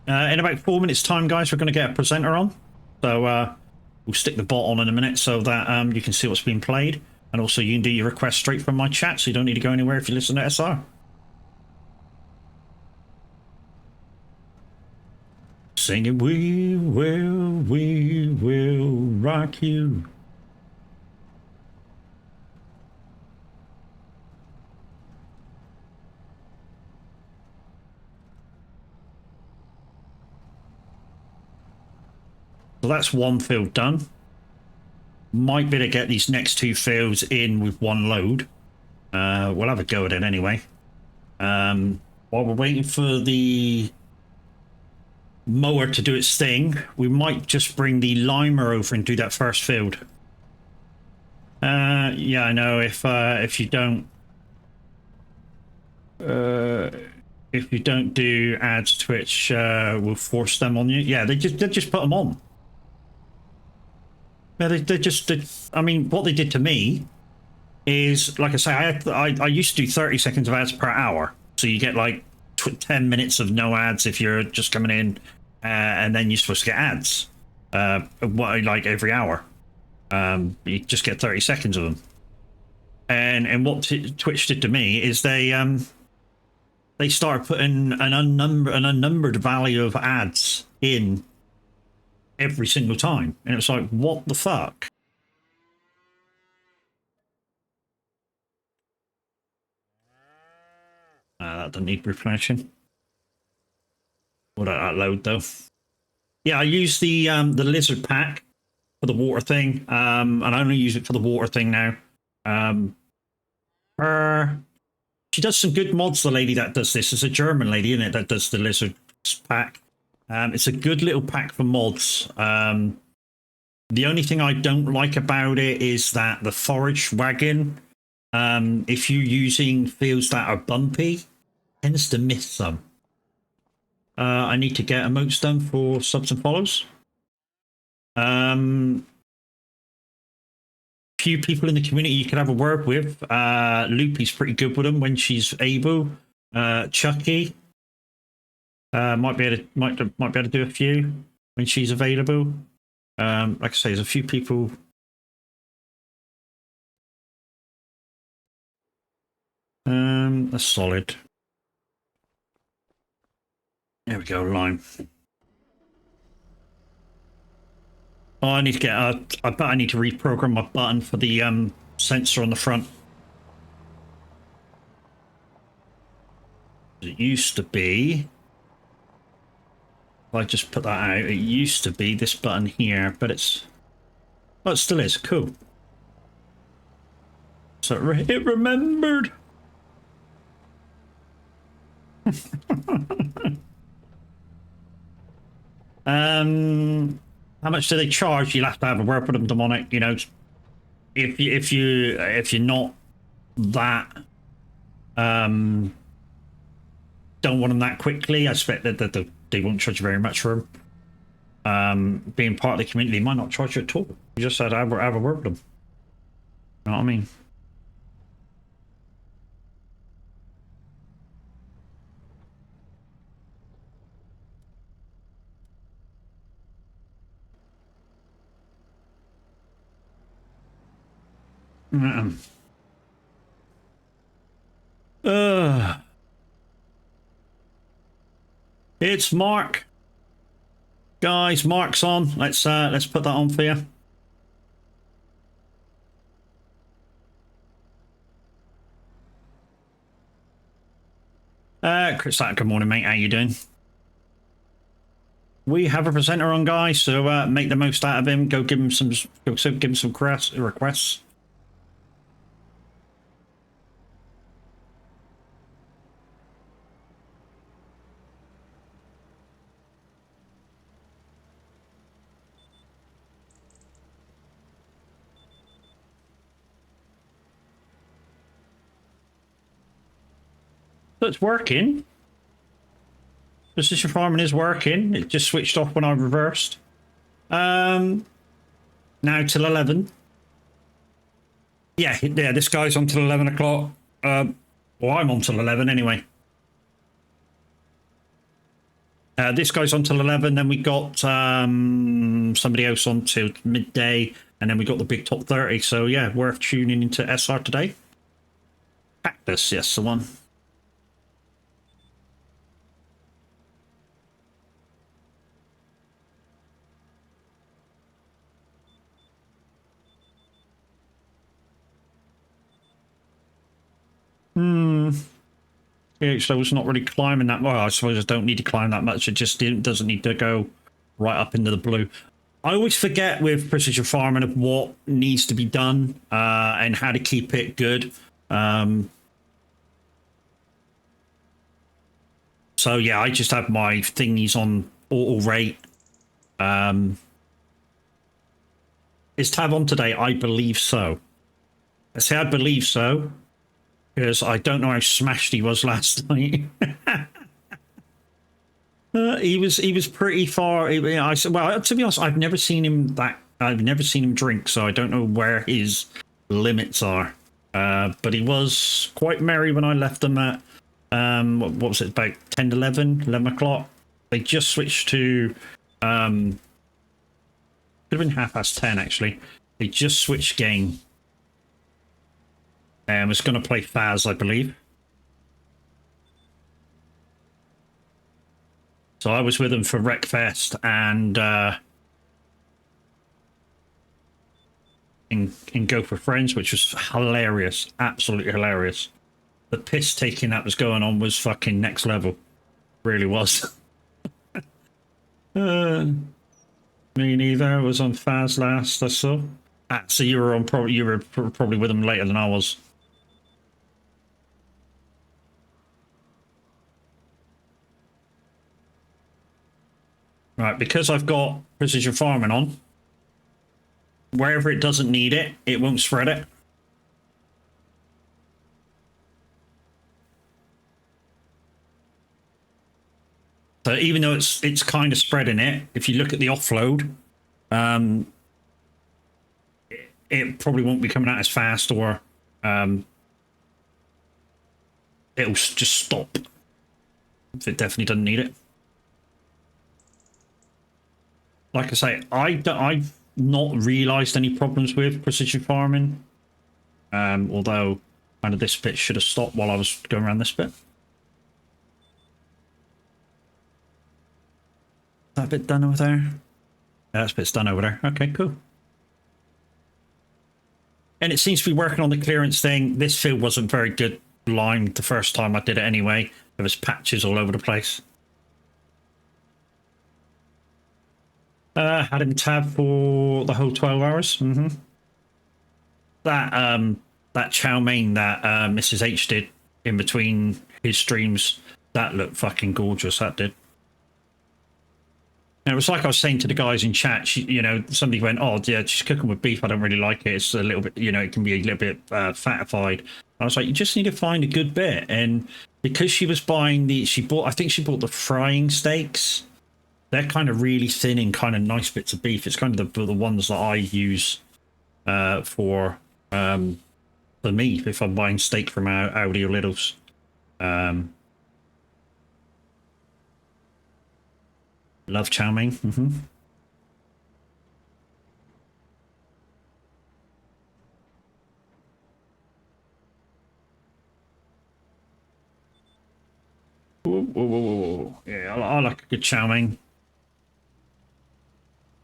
In about 4 minutes time, guys, we're going to get a presenter on. So we'll stick the bot on in a minute so that you can see what's being played. And also you can do your request straight from my chat, so you don't need to go anywhere if you listen to SR. Singing, we will rock you. So that's 1 field done. Might be able to get these next 2 fields in with 1 load. We'll have a go at it anyway. While we're waiting for the mower to do its thing, we might just bring the limer over and do that first field. Yeah, I know. If you don't do ads, Twitch will force them on you. Yeah, they just put them on. Yeah, I mean, what they did to me is, like I say, I used to do 30 seconds of ads per hour. So you get like 10 minutes of no ads if you're just coming in, and then you're supposed to get ads, like every hour. You just get 30 seconds of them. And what Twitch did to me is they started putting an unnumbered value of ads in every single time, and it was like, what the fuck? That doesn't need replenishing. What that load though? Yeah, I use the lizard pack for the water thing, and I only use it for the water thing now. She does some good mods. The lady that does this is a German lady, isn't it? That does the lizard pack. It's a good little pack for mods. The only thing I don't like about it is that the forage wagon, if you're using fields that are bumpy, tends to miss some. I need to get emotes done for subs and follows. Few people in the community you can have a word with. Loopy's pretty good with them when she's able. Chucky might be able to do a few when she's available. Like I say, there's a few people. That's solid. There we go, lime. Oh, I need to get. I bet I need to reprogram my button for the sensor on the front. It used to be. If I just put that out, it used to be this button here, but it's. Oh, it still is. Cool. So it remembered. How much do they charge? You'll have to have a word with them, Demonic. You know, if you're not that don't want them that quickly, I expect that they won't charge you very much for them. Being part of the community, they might not charge you at all. You just had to have a word with them. You know what I mean? It's Mark. Guys, Mark's on. Let's put that on for you. Chris, good morning, mate. How you doing? We have a presenter on, guys, so make the most out of him. Go give him some requests. So it's working. Precision farming is working. It just switched off when I reversed. Now till 11. Yeah, this guy's on till 11 o'clock. Well, I'm on till 11 anyway. This guy's on till 11. Then we got somebody else on till midday. And then we got the big top 30. So yeah, worth tuning into SR today. Cactus, yes, the one. Yeah, so it's not really climbing that well. I suppose I don't need to climb that much. It just doesn't need to go right up into the blue. I always forget with precision farming of what needs to be done and how to keep it good. So yeah, I just have my thingies on auto rate. Is Tab on today? I believe so. I say I believe so because I don't know how smashed he was last night. He was pretty far. I said, well, to be honest, I've never seen him drink, so I don't know where his limits are. But he was quite merry when I left him at what was it, about 10 to 11 o'clock. They just switched to could have been 10:30 actually. They just switched game and was going to play Faz, I believe. So I was with him for Wreckfest and in Go for Friends, which was hilarious, absolutely hilarious. The piss taking that was going on was fucking next level, really was. Me neither. I was on Faz last, I saw. So you were on probably with him later than I was. Right, because I've got precision farming on, wherever it doesn't need it, it won't spread it. So even though it's kind of spreading it, if you look at the offload, it probably won't be coming out as fast, or it'll just stop if it definitely doesn't need it. Like I say, I've not realised any problems with precision farming, although kind of this bit should have stopped while I was going around this bit. That bit done over there? Yeah, that bit's done over there. Okay, cool. And it seems to be working on the clearance thing. This field wasn't very good limed the first time I did it anyway. There was patches all over the place. Had him tab for the whole 12 hours. That chow mein that Mrs. H did in between his streams, that looked fucking gorgeous, that did. And it was like I was saying to the guys in chat, somebody went, oh, yeah, she's cooking with beef. I don't really like it. It's a little bit, it can be a little bit fatified. I was like, you just need to find a good bit. And because she was buying I think she bought the frying steaks. They're kind of really thin and kind of nice bits of beef. It's kind of the ones that I use for me if I'm buying steak from Aldi or Lidl's. Love chow mein. Whoa. Yeah, I like a good chow mein.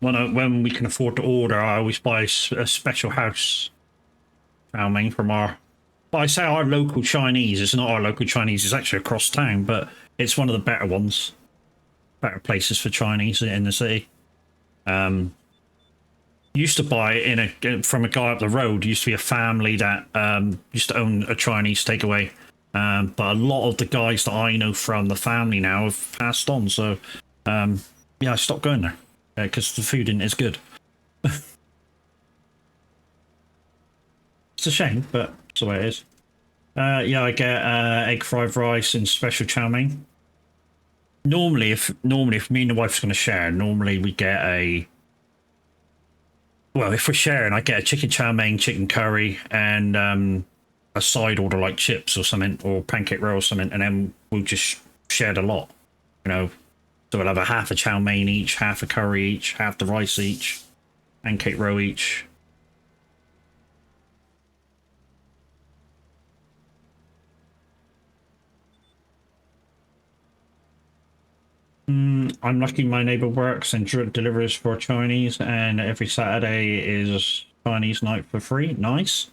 When we can afford to order, I always buy a special house chow mein from our... Well, I say our local Chinese. It's not our local Chinese. It's actually across town, but it's one of the better ones. Better places for Chinese in the city. Used to buy it from a guy up the road. Used to be a family that used to own a Chinese takeaway. But a lot of the guys that I know from the family now have passed on. So, yeah, I stopped going there because the food isn't as good. It's a shame, but that's the way it is. Yeah, I get egg fried rice and special chow mein. Normally, if me and the wife's going to share, normally we get well, if we're sharing, I get a chicken chow mein, chicken curry, and a side order like chips or something, or pancake roll or something, and then we'll just share the lot, So we'll have a half a chow mein each, half a curry each, half the rice each, pancake roll each. I'm lucky my neighbor works and delivers for Chinese, and every Saturday is Chinese night for free. Nice.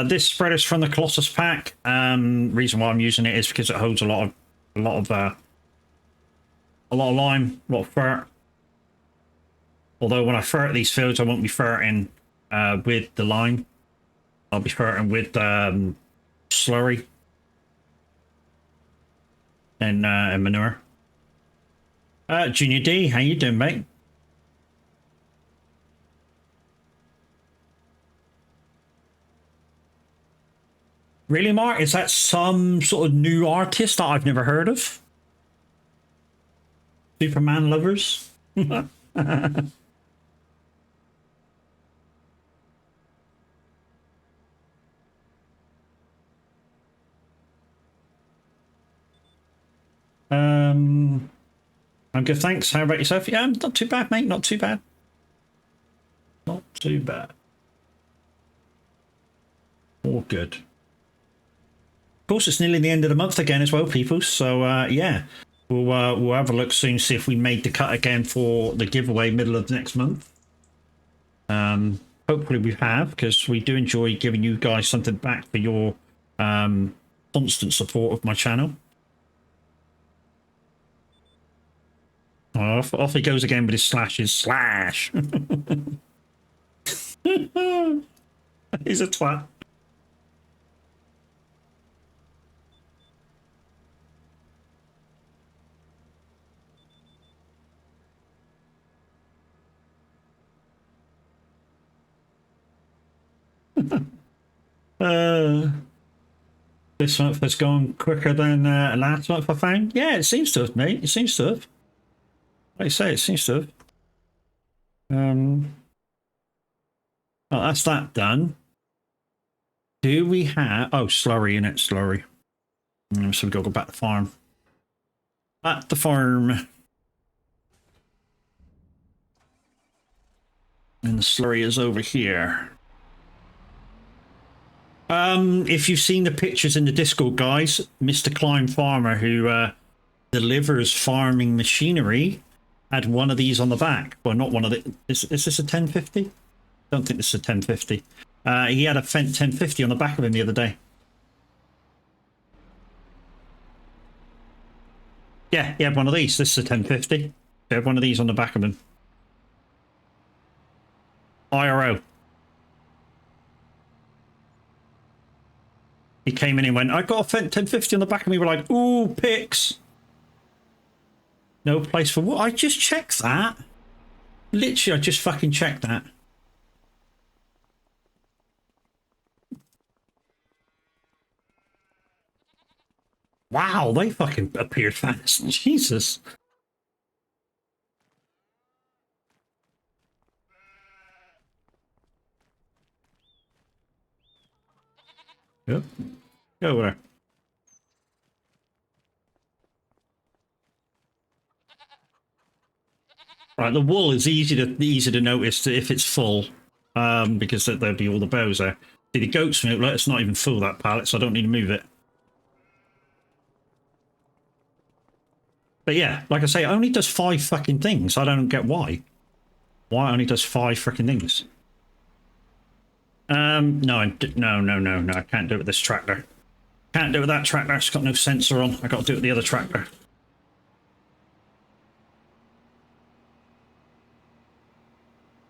This spread is from the Colossus pack. Reason why I'm using it is because it holds a lot of lime, a lot of fur. Although when I ferret these fields, I won't be ferreting with the lime. I'll be ferreting with slurry and manure. Junior D, how you doing, mate? Really, Mark? Is that some sort of new artist that I've never heard of? Superman lovers? I'm good, thanks. How about yourself? Yeah, not too bad, mate. Not too bad. Not too bad. All good. Of course, it's nearly the end of the month again as well, people. So yeah, we'll have a look soon, see if we made the cut again for the giveaway middle of next month. Hopefully we have, because we do enjoy giving you guys something back for your constant support of my channel. Off he goes again with his slashes. Slash. He's a twat. uh, this month has gone quicker than last month, I found. Yeah, it seems to have, mate. It seems to have. Like I say, it seems to have. Well, that's that done. Do we have... Oh, slurry in it, slurry. So we got to go back to the farm. At the farm. And the slurry is over here. If you've seen the pictures in the Discord, guys, Mr. Klein Farmer, who delivers farming machinery, had one of these on the back. Well, not one of the... Is this a 1050? Don't think this is a 1050. He had a Fendt 1050 on the back of him the other day. Yeah, he had one of these. This is a 1050. They had one of these on the back of him. IRO. He came in and went, I got a Fendt 1050 on the back of me. We're like, ooh, pics. No place for what? I just checked that. Literally, I just fucking checked that. Wow, they fucking appeared fast. Jesus. Yep. Go over there. Right, the wool is easy to notice if it's full, because there'll be all the bows there. See, the goat's milk, it's not even full, that pallet, so I don't need to move it. But yeah, like I say, it only does 5 fucking things. I don't get why. Why it only does 5 freaking things. No, I can't do it with this tractor. Can't do it with that tractor, it's got no sensor on. I got to do it with the other tractor.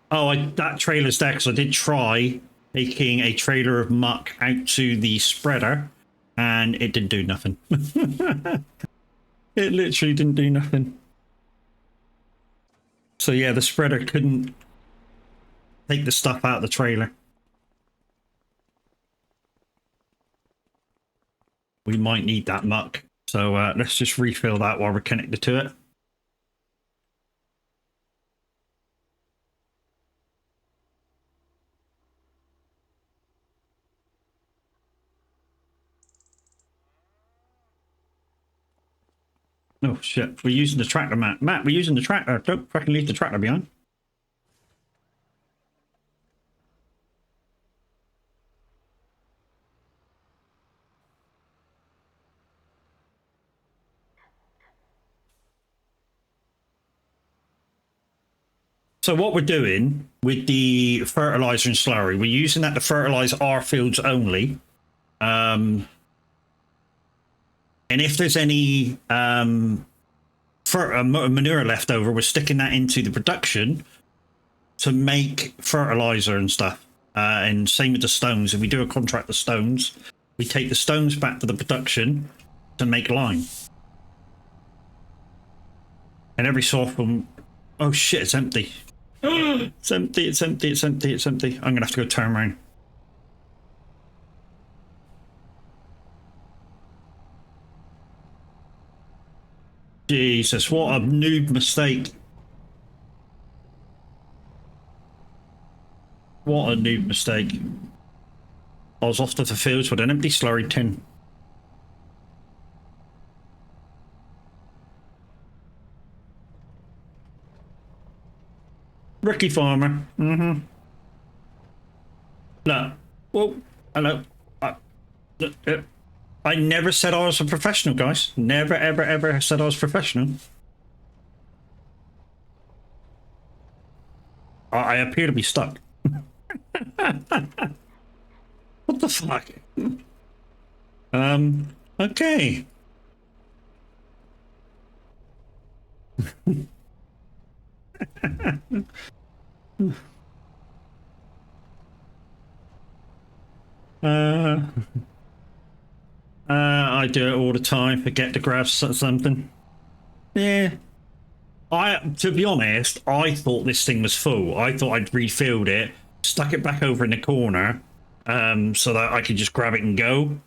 Oh, that trailer's there because I did try taking a trailer of muck out to the spreader, and it didn't do nothing. It literally didn't do nothing. So yeah, the spreader couldn't take the stuff out of the trailer. We might need that muck. So let's just refill that while we're connected to it. Oh shit, we're using the tractor, Matt. Matt, we're using the tractor. Don't fucking leave the tractor behind. So what we're doing with the fertilizer and slurry, we're using that to fertilize our fields only. And if there's any manure left over, we're sticking that into the production to make fertilizer and stuff. And same with the stones. If we do a contract the stones, we take the stones back to the production to make lime. And every so often, oh shit, it's empty. It's empty, it's empty, it's empty, it's empty. I'm gonna have to go turn around. Jesus, what a noob mistake. What a noob mistake. I was off to the fields with an empty slurry tin. Ricky Farmer. Mm-hmm. No. Well, hello. I never said I was a professional, guys. Never, ever, ever said I was professional. I appear to be stuck. What the fuck? Okay. Uh, I do it all the time. Forget to grab something. Yeah. To be honest, I thought this thing was full. I thought I'd refilled it, stuck it back over in the corner, so that I could just grab it and go.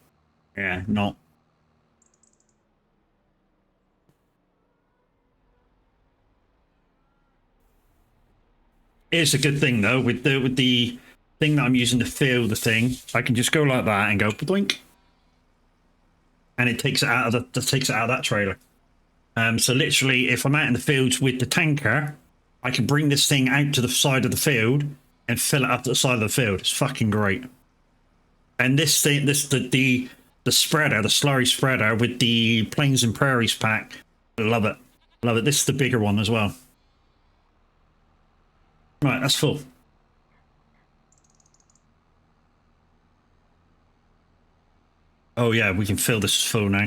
Yeah, not. It's a good thing though, with the thing that I'm using to fill the thing. I can just go like that and go blink, and it takes it out of that trailer. So literally, if I'm out in the fields with the tanker, I can bring this thing out to the side of the field and fill it up to the side of the field. It's fucking great. And this thing, the spreader, the slurry spreader with the Plains and Prairies pack, I love it. Love it. This is the bigger one as well. Right, that's full. Oh yeah, we can fill this full now.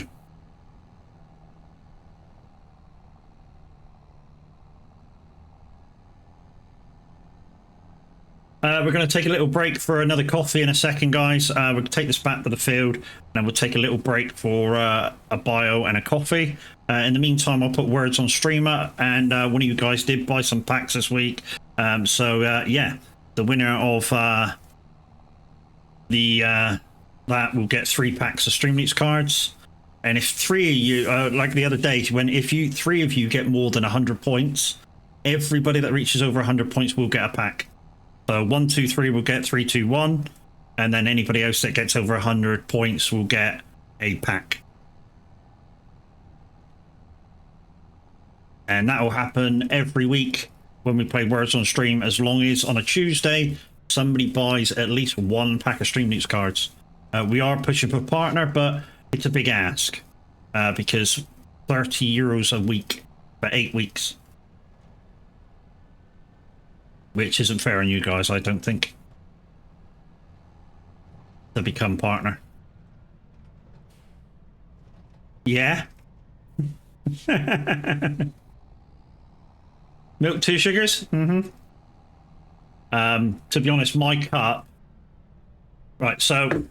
We're going to take a little break for another coffee in a second, guys. We'll take this back to the field, and then we'll take a little break for a bio and a coffee. In the meantime, I'll put words on streamer, and one of you guys did buy some packs this week. Yeah, the winner of that will get 3 packs of Streamleaks cards. And if 3 of you, like the other day, if 3 of you get more than 100 points, everybody that reaches over 100 points will get a pack. So 1, 2, 3 will get 3, 2, 1, and then anybody else that gets over 100 points will get a pack. And that will happen every week when we play Words on Stream, as long as on a Tuesday somebody buys at least 1 pack of Streamleaks cards. We are pushing for partner, but it's a big ask because €30 a week for 8 weeks. Which isn't fair on you guys, I don't think, to become partner. Yeah. Milk 2 sugars? Mm-hmm. To be honest, my cup... Right, so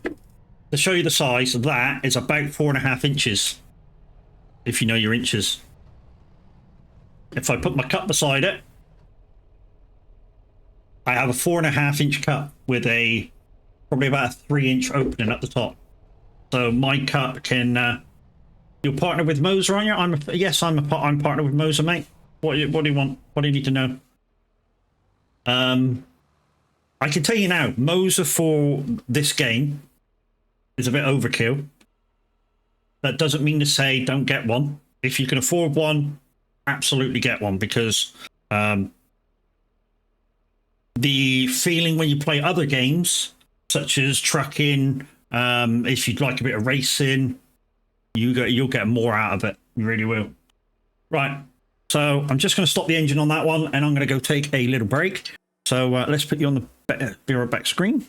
to show you the size, that is about 4.5 inches, if you know your inches. If I put my cup beside it, I have a 4.5 inch cup with probably about a 3-inch opening at the top. So my cup can. You're partnered with Moser, aren't you? Yes, I'm partnered with Moser, mate. What do you want? What do you need to know? I can tell you now, Moser for this game is a bit overkill. That doesn't mean to say don't get one. If you can afford one, absolutely get one, because the feeling when you play other games, such as trucking, if you'd like a bit of racing, you'll get more out of it. You really will. Right. So I'm just going to stop the engine on that one, and I'm going to go take a little break. So let's put you on the be right back screen.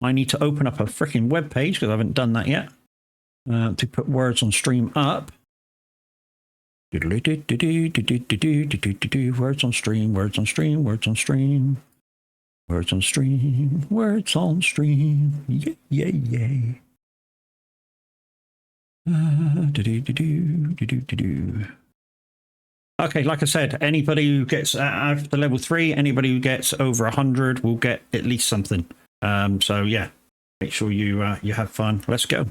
I need to open up a freaking web page because I haven't done that yet. To put words on stream up. Words on stream, words on stream, words on stream. Words on stream, words on stream. Yeah, yeah, yeah. Okay, like I said, anybody who gets after level 3, anybody who gets over 100 will get at least something. So yeah, make sure you have fun. Let's go.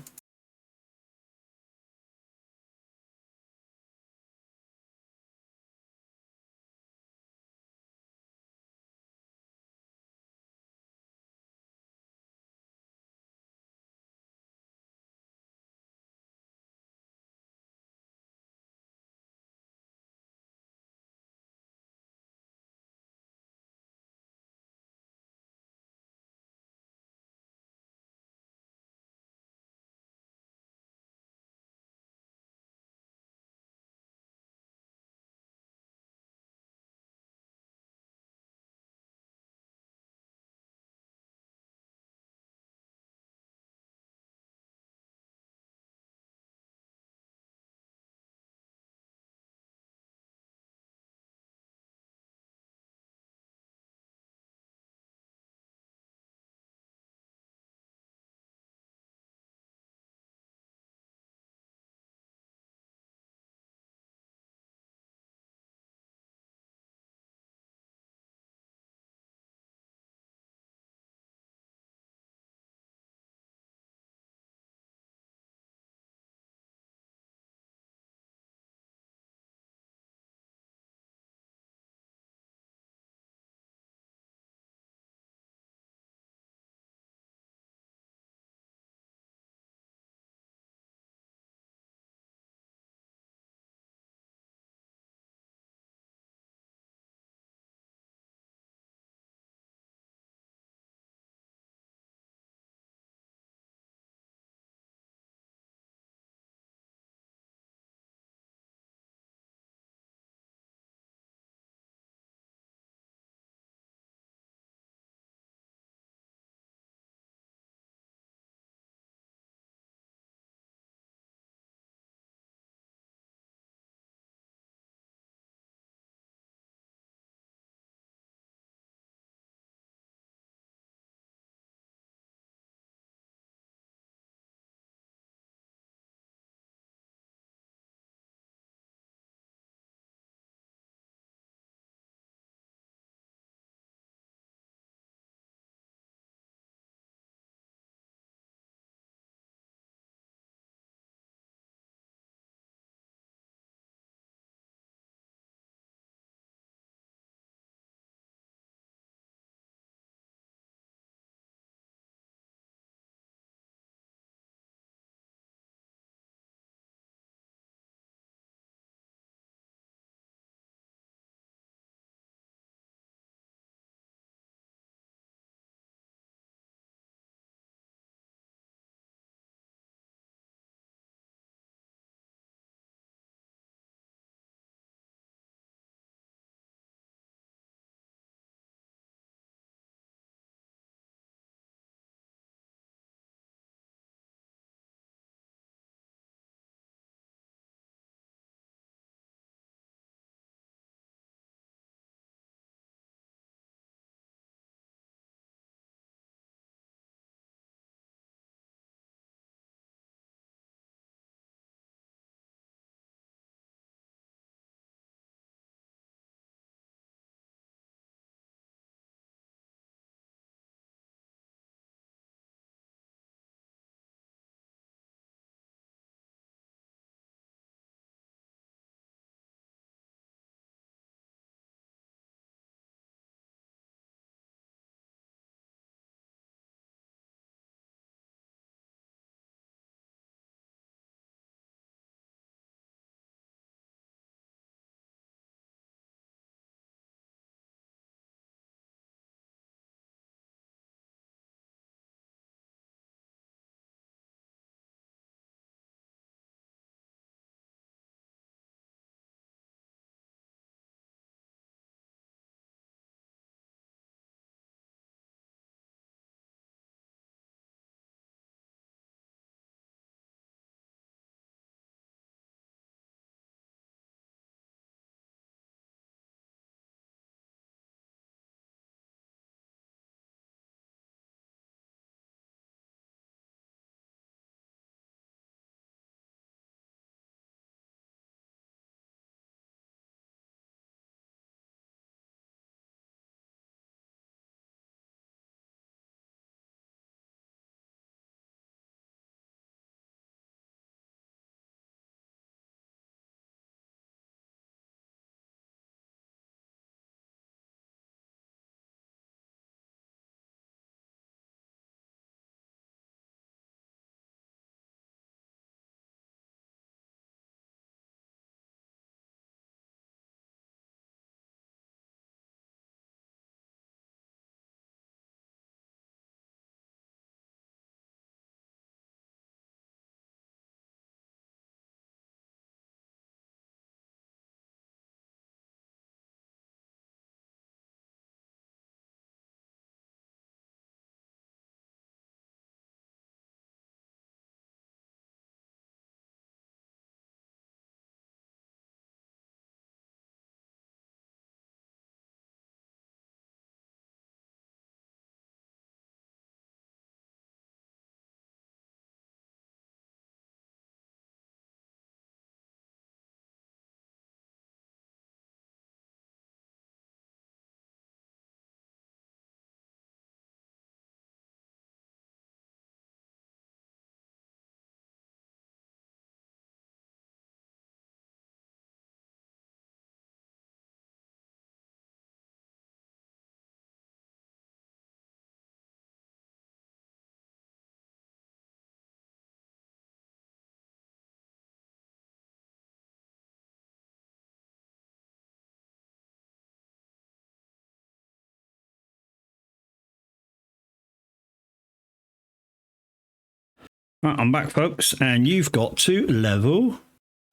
Right, I'm back, folks, and you've got to level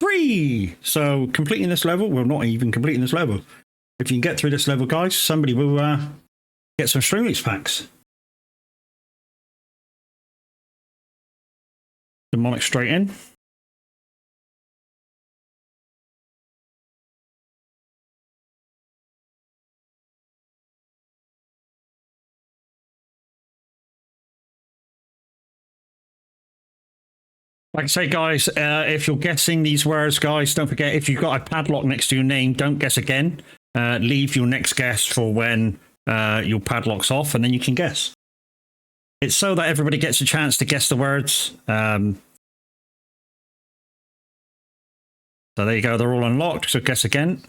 3. So completing this level, well, not even completing this level. If you can get through this level, guys, somebody will get some Streamloots packs. Demonic straight in. Like I say, guys, if you're guessing these words, guys, don't forget, if you've got a padlock next to your name, don't guess again. Leave your next guess for when your padlock's off, and then you can guess. It's so that everybody gets a chance to guess the words. So there you go. They're all unlocked, so guess again.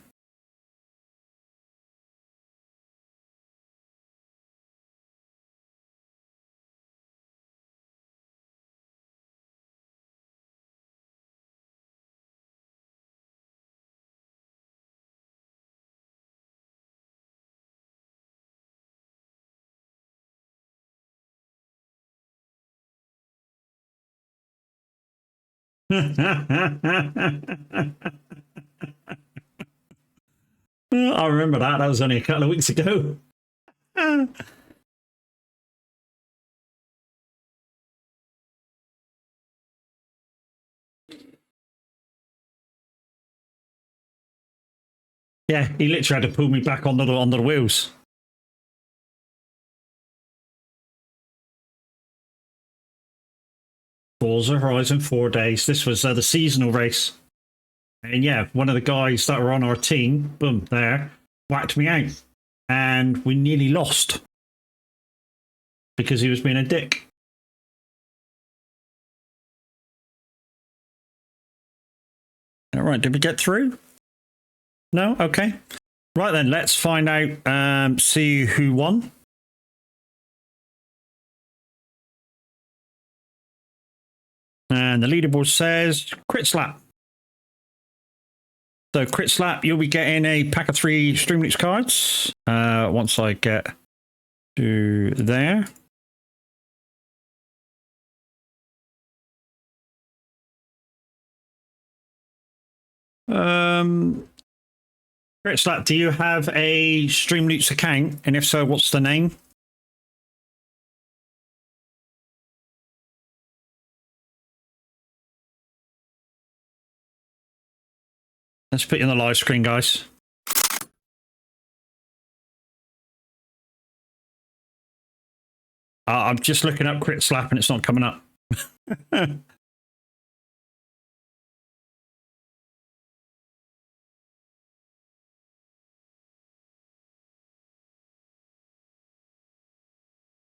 I remember that. That was only a couple of weeks ago. Yeah, he literally had to pull me back onto the wheels. Forza Horizon 4 days. This was the seasonal race. And yeah, one of the guys that were on our team, boom, there, whacked me out. And we nearly lost. Because he was being a dick. All right, did we get through? No? Okay. Right then, let's find out, see who won. And the leaderboard says Crit Slap. So Crit Slap, you'll be getting a pack of 3 Streamloots cards. Once I get to there. Crit Slap, do you have a Streamloots account? And if so, what's the name? Let's put you on the live screen, guys. I'm just looking up Crit Slap and it's not coming up.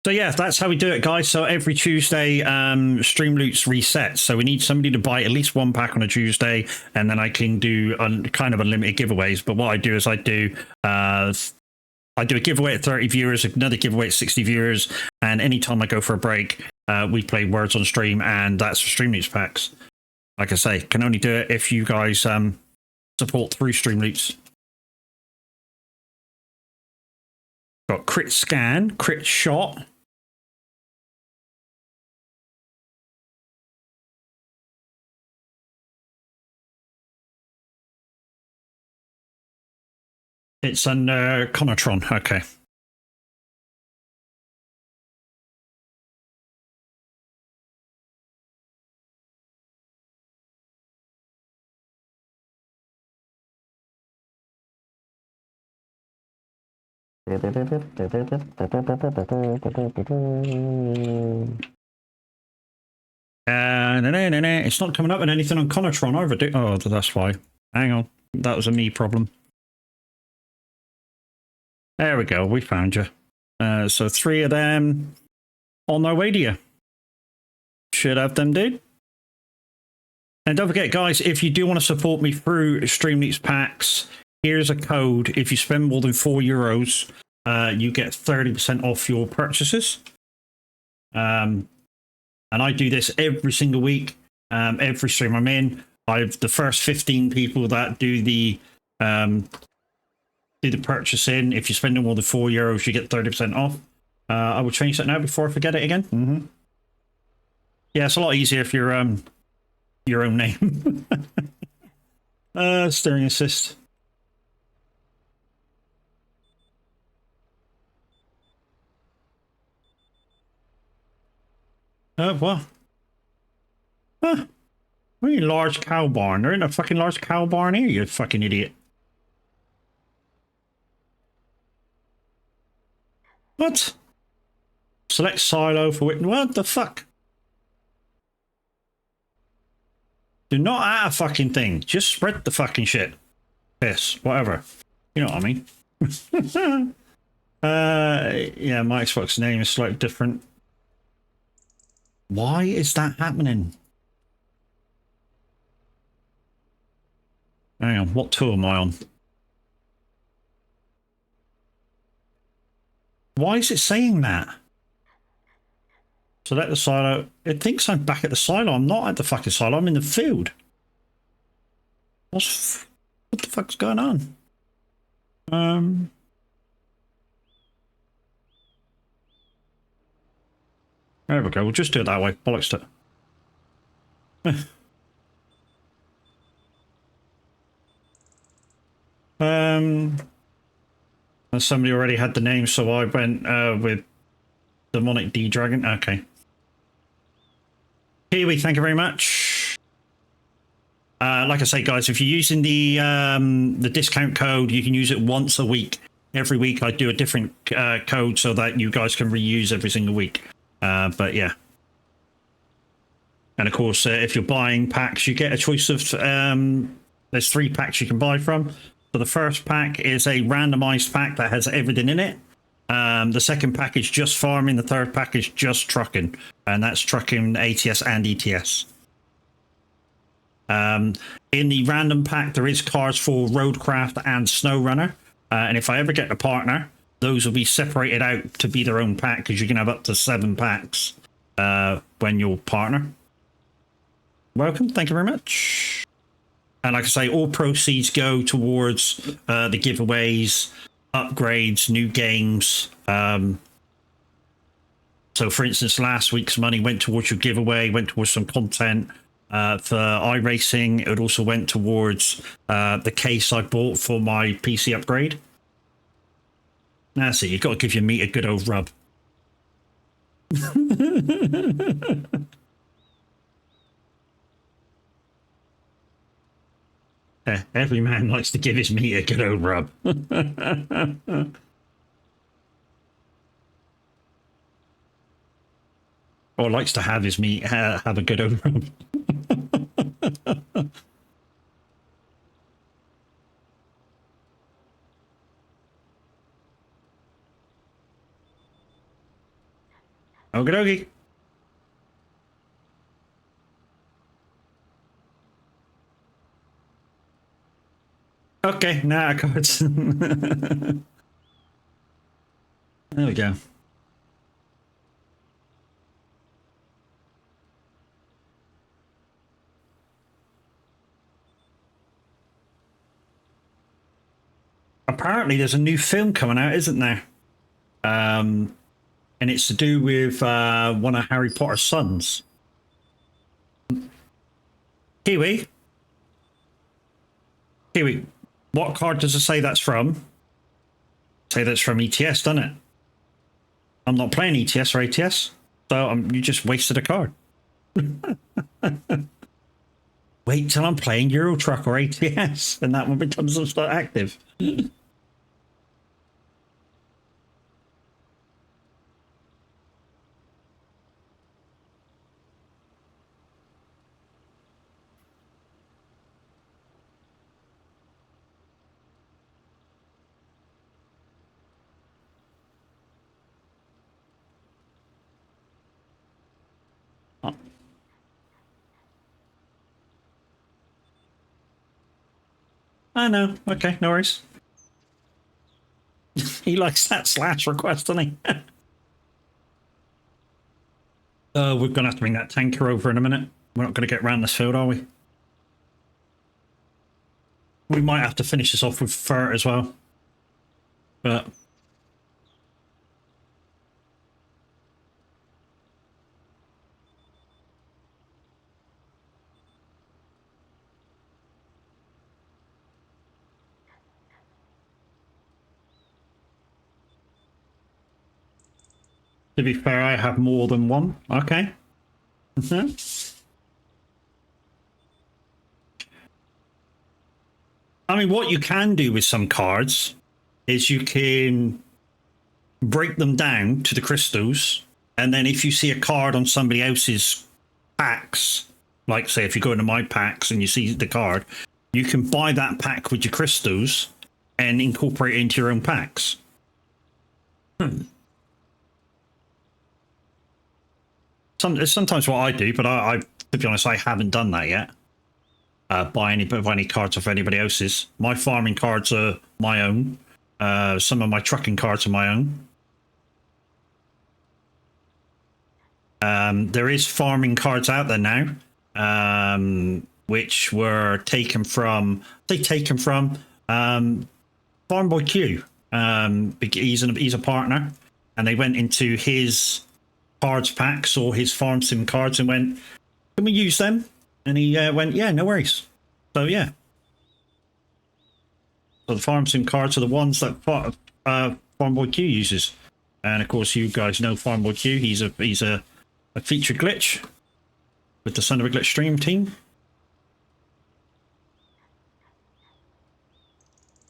So yeah, that's how we do it, guys. So every Tuesday, Streamloots resets. So we need somebody to buy at least 1 pack on a Tuesday, and then I can do kind of unlimited giveaways. But what I do is I do a giveaway at 30 viewers, another giveaway at 60 viewers, and anytime I go for a break, we play Words on Stream, and that's for Streamloots packs. Like I say, can only do it if you guys support through Streamloots. Got Crit Scan, Crit Shot. It's under Conatron, okay. It's not coming up with anything on Conatron either. Oh, that's why. Hang on. That was a me problem. There we go. We found you. So 3 of them on their way to you. Should have them, dude. And don't forget, guys, if you do want to support me through Streamloots packs, here's a code. If you spend more than €4, you get 30% off your purchases. And I do this every single week. Every stream I'm in, I've the first 15 people that do the purchasing. If you're spending more than €4, you get 30% off. I will change that now before I forget it again. Yeah, it's a lot easier if you're your own name. Steering assist. What? Huh. What are you, large cow barn? There ain't a fucking large cow barn here, you fucking idiot. What? Select silo for which? What the fuck? Do not add a fucking thing. Just spread the fucking shit. Piss. Whatever. You know what I mean? Yeah, my Xbox name is slightly different. Why is that happening? Hang on, what tool am I on? Why is it saying that? Select the silo. It thinks I'm back at the silo. I'm not at the fucking silo. I'm in the field. What the fuck's going on? There we go. We'll just do it that way. Bollocks to it. Somebody already had the name, so I went with Demonic D Dragon. Okay. Kiwi, thank you very much. Like I say, guys, if you're using the discount code, you can use it once a week. Every week I do a different code so that you guys can reuse every single week. But yeah. And of course, if you're buying packs, you get a choice of there's 3 packs you can buy from. So the first pack is a randomized pack that has everything in it. The second pack is just farming. The third pack is just trucking, and that's trucking ATS and ETS. In the random pack, there is cars for Roadcraft and SnowRunner. And if I ever get a partner, those will be separated out to be their own pack, because you can have up to 7 packs when you're partner. Welcome. Thank you very much. And like I say, all proceeds go towards the giveaways, upgrades, new games. So, for instance, last week's money went towards your giveaway, went towards some content for iRacing. It also went towards the case I bought for my PC upgrade. That's it. You've got to give your meat a good old rub. Every man likes to give his meat a good old rub. Or likes to have his meat have a good old rub. Okie dokie. Okay, now cards. There we go. Apparently, there's a new film coming out, isn't there? And it's to do with one of Harry Potter's sons. Kiwi? Kiwi, what card does it say that's from? Say that's from ETS, doesn't it? I'm not playing ETS or ATS, so you just wasted a card. Wait till I'm playing Euro Truck or ATS, and that one becomes active. I know. Okay, no worries. He likes that slash request, doesn't he? We're going to have to bring that tanker over in a minute. We're not going to get around this field, are we? We might have to finish this off with Fur as well. But... To be fair, I have more than one. Okay. I mean, what you can do with some cards is you can break them down to the crystals, and then if you see a card on somebody else's packs, like say if you go into my packs and you see the card, you can buy that pack with your crystals and incorporate it into your own packs. Sometimes what I do, but I to be honest, I haven't done that yet. Buy any cards off anybody else's. My farming cards are my own. Some of my trucking cards are my own. There is farming cards out there now, which were taken from. Farm Boy Q. He's a partner, and they went into his cards packs or his farm sim cards and went, "Can we use them?" And he went, "Yeah, no worries." So yeah. So the farm sim cards are the ones that Farm Boy Q uses, and of course you guys know Farm Boy Q. He's a featured glitch with the Son of a Glitch stream team.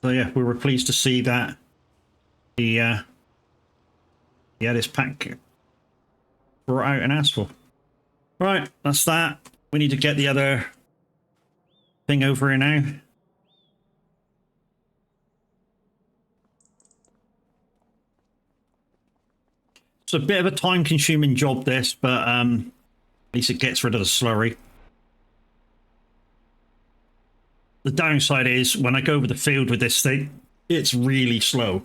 So yeah, we were pleased to see that he had his pack brought out and asked for. Right, that's that. We need to get the other thing over here now. It's a bit of a time-consuming job, this, but at least it gets rid of the slurry. The downside is, when I go over the field with this thing, it's really slow.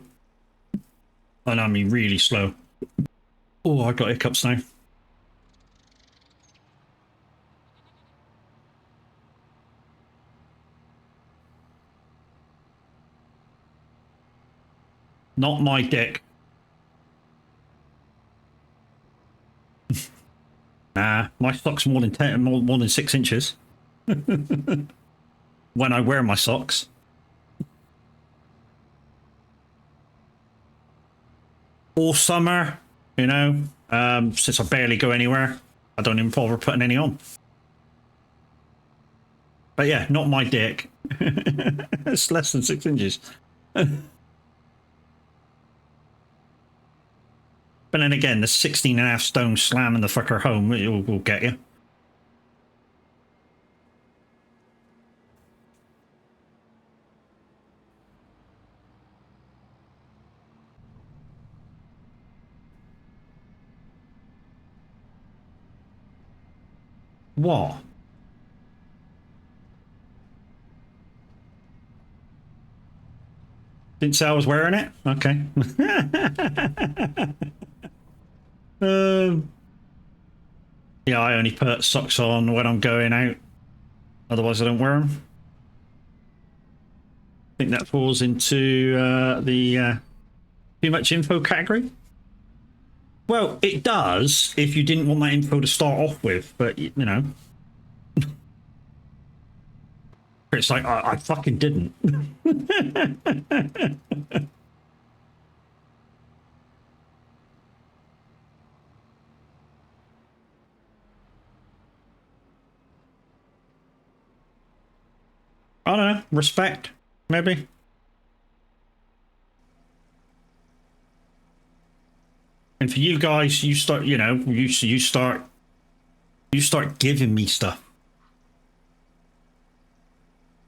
And I mean really slow. Oh, I got hiccups now. Not my dick. Nah, my sock's more than 6 inches. When I wear my socks. All summer, you know, since I barely go anywhere, I don't even bother putting any on. But yeah, not my dick. It's less than 6 inches. But then again, the 16.5 stone slamming the fucker home will get you. What? Didn't say I was wearing it? Okay. Yeah, I only put socks on when I'm going out. Otherwise, I don't wear them. I think that falls into the too much info category. Well, it does if you didn't want that info to start off with, but you know. It's like, I fucking didn't. I don't know, respect, maybe. And for you guys, you start, you know, you start giving me stuff.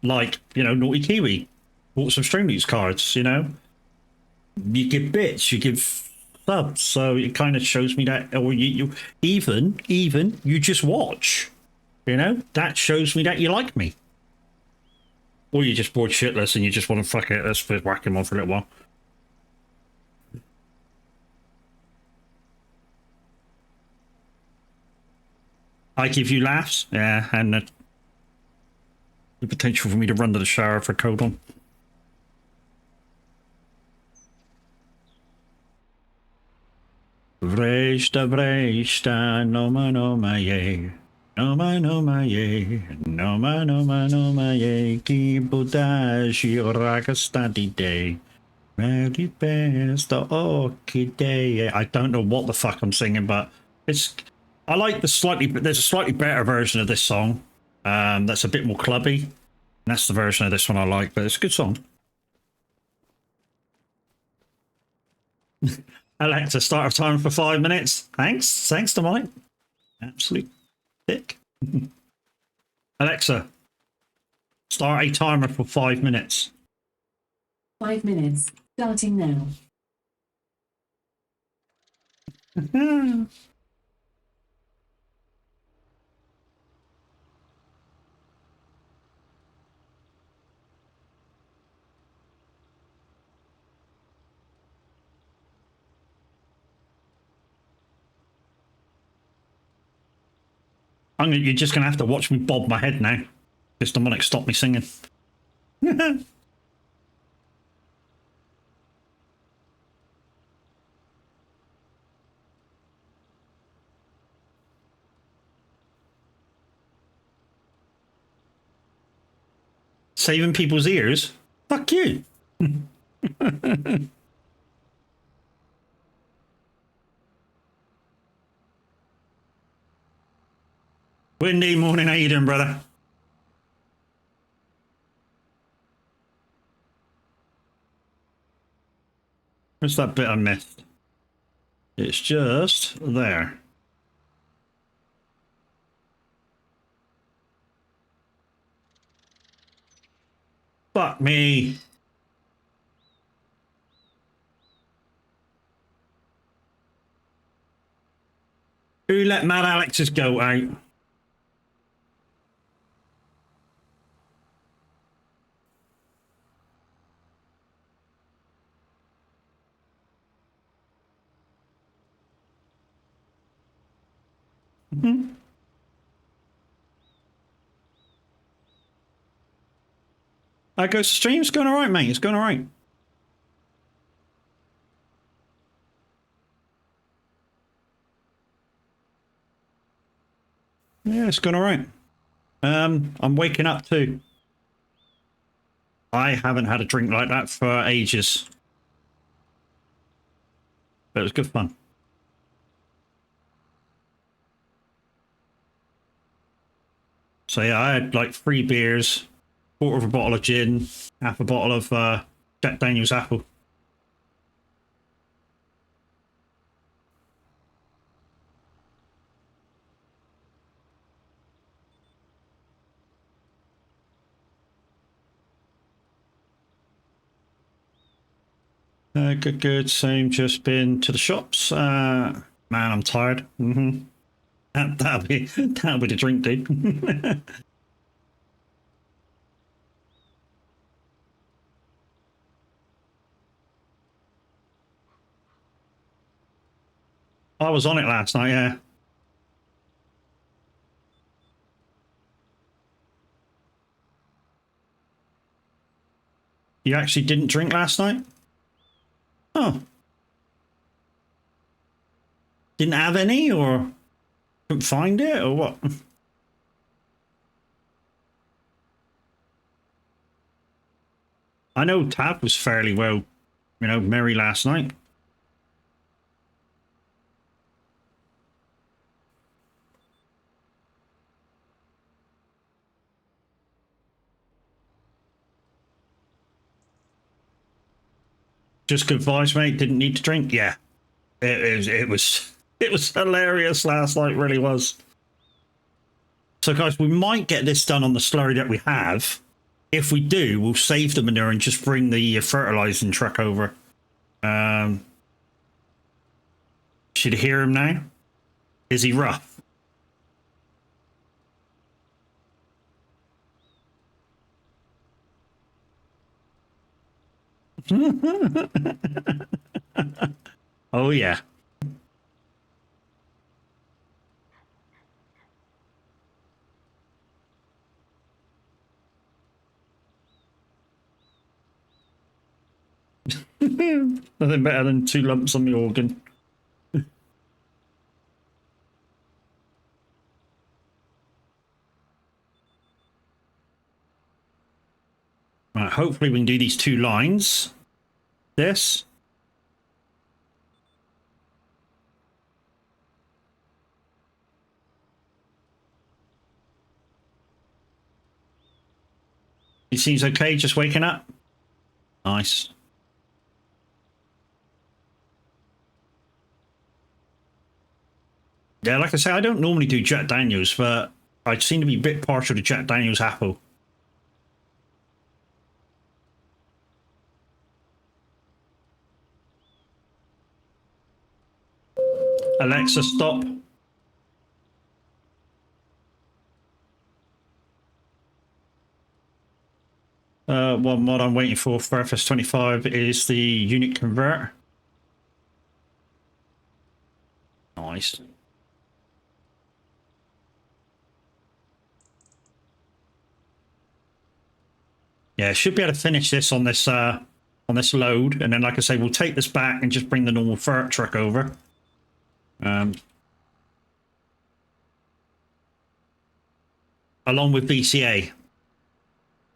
Like, you know, Naughty Kiwi bought some Stream Leaks cards, you know. You give bits, you give subs, so it kind of shows me that, or you even you just watch, you know, that shows me that you like me. Or you're just bored shitless and you just want to fuck it, let's whack him on for a little while. I give you laughs, yeah, and the potential for me to run to the shower for code on. Vresta, noma, ye. Noma, ye. Noma, ye. Ki budashi rakastadi day. Merry bears the orchidea. I don't know what the fuck I'm singing, but it's. I like the slightly. There's a slightly better version of this song. That's a bit more clubby. And that's the version of this one I like, but it's a good song. Alexa, start a timer for 5 minutes. Thanks. Thanks to Mike. Absolute dick. Alexa, start a timer for 5 minutes. 5 minutes, starting now. You're just going to have to watch me bob my head now. Because Dominic stopped me singing. Saving people's ears? Fuck you. Windy morning, how you doing, brother? Where's that bit I missed? It's just there. Fuck me. Who let Mad Alex's goat out? I go stream. It's going all right, mate. It's going all right. Yeah, it's going all right. I'm waking up too. I haven't had a drink like that for ages. But it was good fun. So yeah, I had like 3 beers, quarter of a bottle of gin, half a bottle of Jack Daniel's apple. Good. Same. Just been to the shops. Man, I'm tired. That'll be the drink, dude. I was on it last night. Yeah. You actually didn't drink last night? Oh. Didn't have any, or couldn't find it, or what? I know Tab was fairly well, merry last night. Just good vibes, mate. Didn't need to drink. Yeah, it was hilarious last night. Really was. So, guys, we might get this done on the slurry that we have. If we do, we'll save the manure and just bring the fertilizing truck over. Should you hear him now? Is he rough? Oh, yeah. Nothing better than 2 lumps on the organ. Right, hopefully we can do these 2 lines. this. He seems okay, just waking up. Nice. Yeah, like I say, I don't normally do Jack Daniels, but I seem to be a bit partial to Jack Daniels apple. Alexa, stop. One mod I'm waiting for FS25 is the unit convert. Nice. Yeah, should be able to finish this on this load, and then, like I say, we'll take this back and just bring the normal ferret truck over. Along with VCA.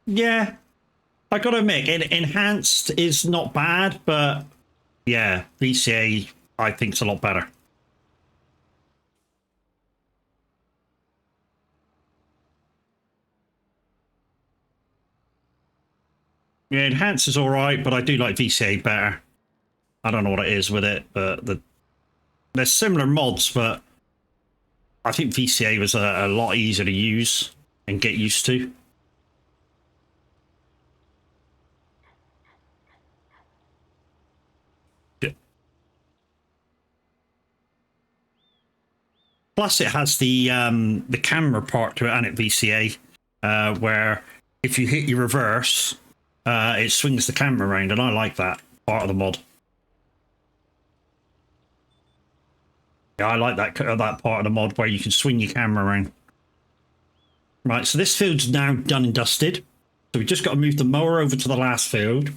Yeah, I gotta admit, enhanced is not bad, but yeah, VCA I think is a lot better. Yeah, enhanced is all right, but I do like VCA better. I don't know what it is with it, but they're similar mods, but I think VCA was a lot easier to use and get used to. Plus, it has the camera part to it, and it VCA, where if you hit your reverse, it swings the camera around, and I like that part of the mod. Yeah, I like that part of the mod where you can swing your camera around. Right, so this field's now done and dusted. So we just got to move the mower over to the last field,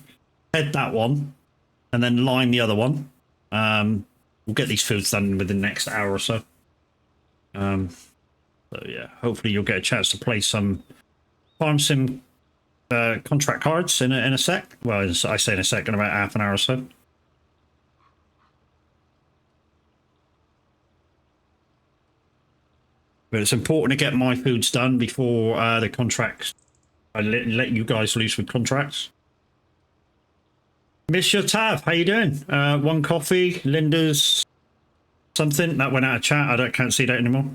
head that one, and then line the other one. We'll get these fields done within the next hour or so. So yeah, hopefully you'll get a chance to play some Farm Sim contract cards in a sec. Well, I say in a sec, in about half an hour or so. But it's important to get my foods done before the contracts. I let you guys loose with contracts. Miss your Tav, how you doing? One coffee, Linda's something that went out of chat. I can't see that anymore.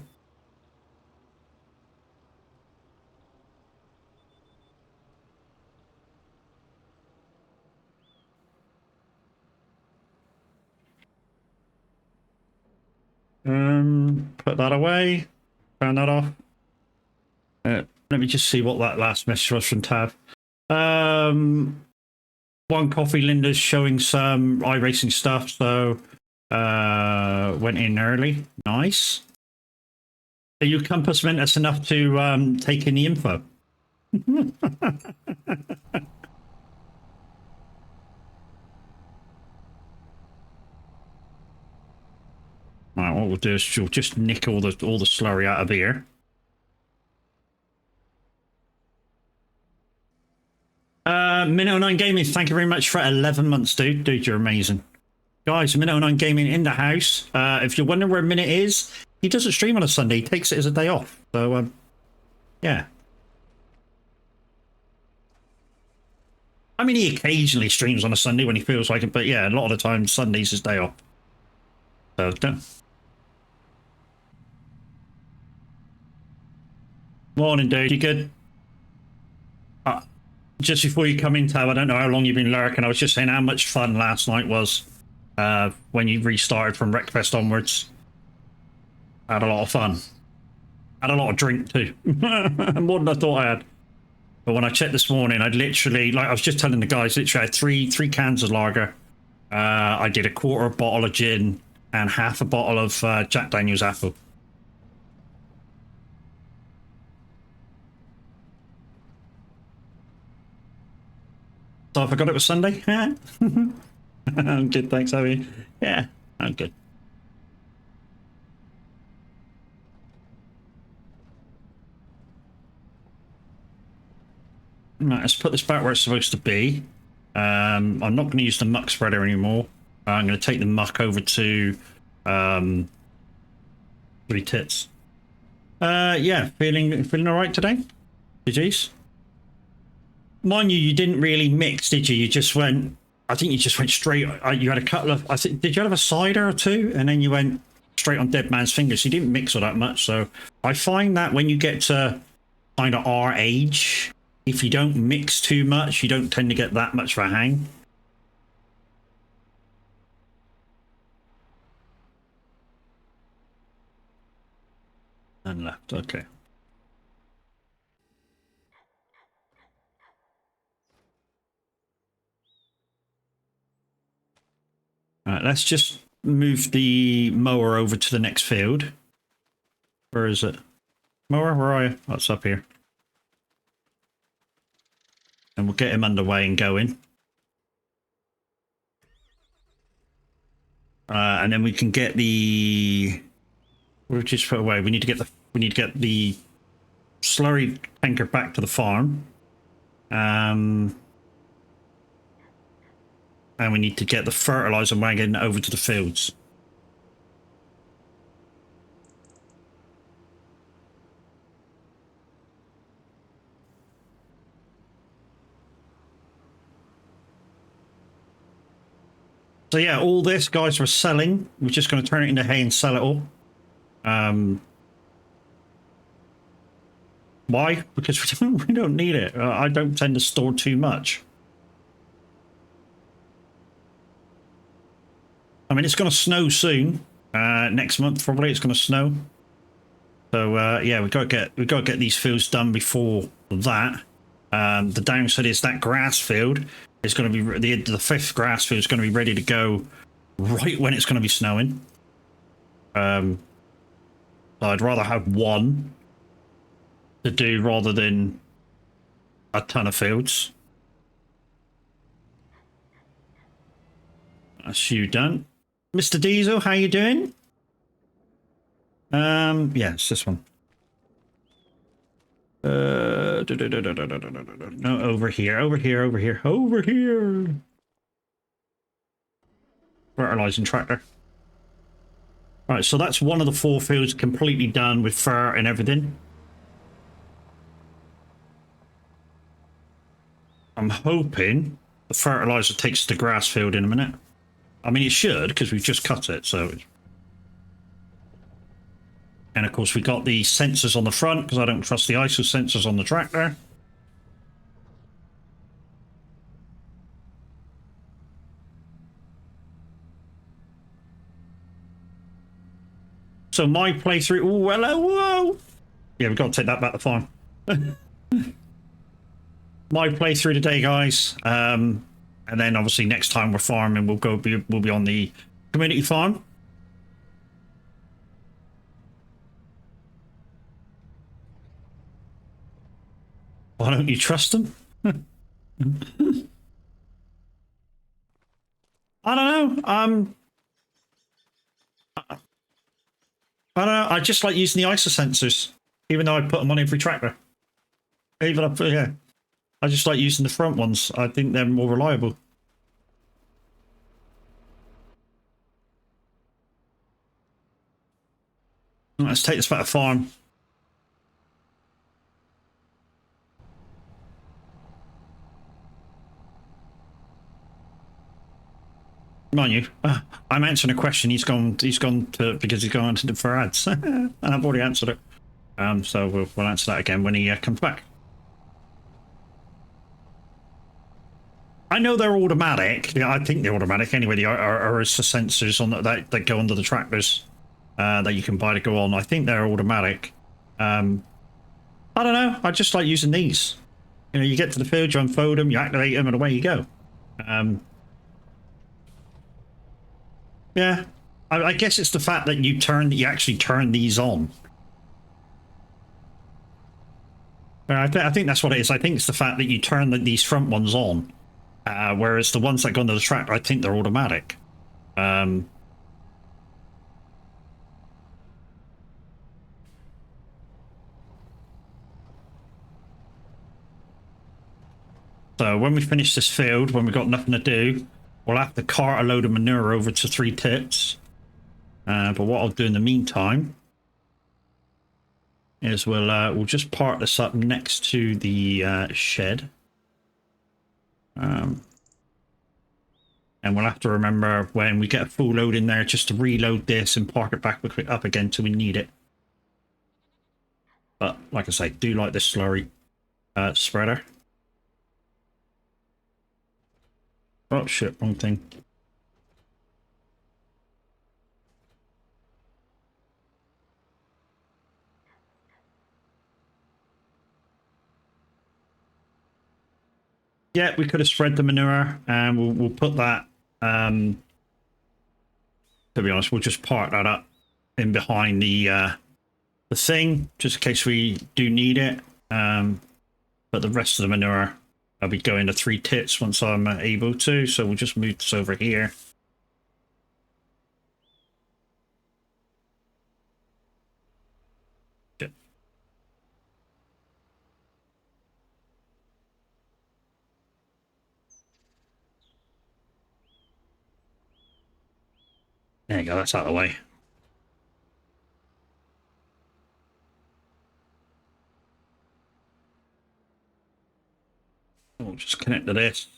Put that away. Turn that off. Let me just see what that last message was from Tab. One coffee, Linda's showing some iRacing stuff, so went in early. Nice. Are you compass mentis enough to take in the info? Right, what we'll do is we'll just nick all the slurry out of here. Minute09 Gaming, thank you very much for 11 months, dude. Dude, you're amazing. Guys, Minute09 Gaming in the house. If you're wondering where Minute is, he doesn't stream on a Sunday. He takes it as a day off. So, yeah. I mean, he occasionally streams on a Sunday when he feels like it, but yeah, a lot of the time, Sunday's his day off. So, don't. Morning, dude. You good? Just before you come in, Tab, I don't know how long you've been lurking. I was just saying how much fun last night was when you restarted from Wreckfest onwards. I had a lot of fun. Had a lot of drink too. More than I thought I had. But when I checked this morning, I'd literally, like I was just telling the guys, literally I had three cans of lager. I did a quarter bottle of gin and half a bottle of Jack Daniels apple. So I forgot it was Sunday. I'm good, thanks, how are you? Yeah, I'm good. Right, let's put this back where it's supposed to be. I'm not going to use the muck spreader anymore. I'm going to take the muck over to Three Tits. Yeah, feeling all right today? GG's. Mind you, you didn't really mix, did you? You just went. I think you just went straight. You had a couple of. I think did you have a cider or two, and then you went straight on Dead Man's Fingers. You didn't mix all that much. So I find that when you get to kind of our age, if you don't mix too much, you don't tend to get that much of a hang. And left. Okay. All right, let's just move the mower over to the next field. Where is it? Mower, where are you? Oh, it's up here. And we'll get him underway and going. And then we can get the. We'll just put away. We need to get the slurry tanker back to the farm. And we need to get the fertilizer wagon over to the fields. So yeah, all this, guys, we're selling. We're just going to turn it into hay and sell it all. Why? Because we don't need it. I don't tend to store too much. I mean, it's going to snow soon. Next month, probably, it's going to snow. So yeah, we've got to get these fields done before that. The downside is that grass field is going to be the fifth grass field is going to be ready to go right when it's going to be snowing. So I'd rather have one to do rather than a ton of fields. That's you done. Mr. Diesel, how you doing? Yeah, it's this one. No, over here. Fertilizing tractor. Right, so that's one of the 4 fields completely done with fur and everything. I'm hoping the fertilizer takes the grass field in a minute. I mean, it should, because we've just cut it, so... And of course, we got the sensors on the front, because I don't trust the ISO sensors on the tractor. So my playthrough... Oh, hello, whoa! Yeah, we've got to take that back to the farm. My playthrough today, guys. And then obviously next time we're farming, we'll be on the community farm. Why don't you trust them? I don't know. I don't know. I just like using the ISO sensors, even though I put them on every tractor. Even up, yeah. I just like using the front ones. I think they're more reliable. Let's take this back to farm. Mind you, I'm answering a question. He's gone to because he's gone to for ads, and I've already answered it. So we'll answer that again when he comes back. I know they're automatic. Yeah, I think they're automatic anyway. The Arista sensors on that go under the tractors that you can buy to go on. I think they're automatic. I don't know. I just like using these. You know, you get to the field, you unfold them, you activate them, and away you go. Yeah, I guess it's the fact that you actually turn these on. I think that's what it is. I think it's the fact that you turn these front ones on, whereas the ones that go under the tractor, I think they're automatic. So when we finish this field, when we've got nothing to do, we'll have to cart a load of manure over to Three Tits. But what I'll do in the meantime is we'll just park this up next to the shed. And we'll have to remember when we get a full load in there just to reload this and park it back up again till we need it. But like I say, do like this slurry spreader. Oh shit, wrong thing. Yeah, we could have spread the manure, and we'll put that. To be honest, we'll just park that up in behind the thing, just in case we do need it. But the rest of the manure, I'll be going to Three Tits once I'm able to. So we'll just move this over here. Shit. There you go, that's out of the way. We'll just connect to this.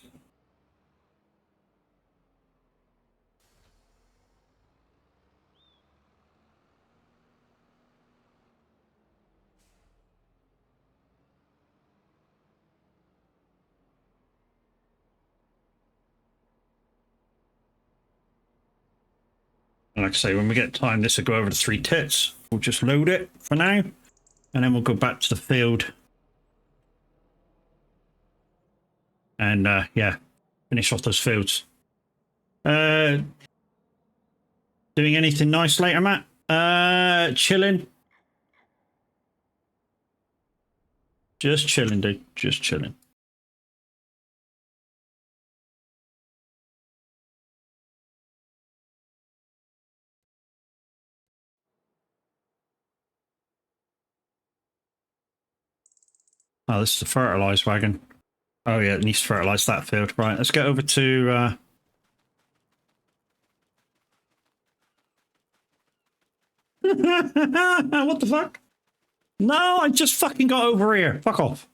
And like I say, when we get time, this will go over to Three Tits. We'll just load it for now, and then we'll go back to the field. And yeah, finish off those fields. Doing anything nice later, Matt? Chilling. Just chilling, dude. Just chilling. Oh, this is a fertilized wagon. Oh yeah, it needs to fertilize that field. Right, let's get over to what the fuck? No, I just fucking got over here. Fuck off.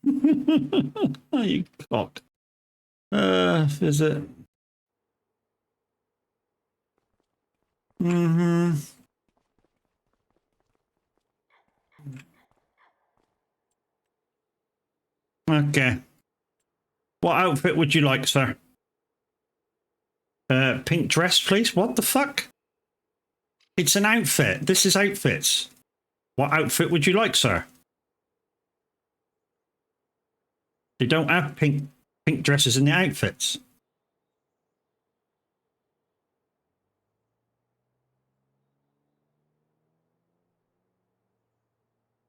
You cock. Is it? Mm-hmm. Okay. What outfit would you like, sir? Pink dress, please. What the fuck? It's an outfit. This is outfits. What outfit would you like, sir? They don't have pink dresses in the outfits.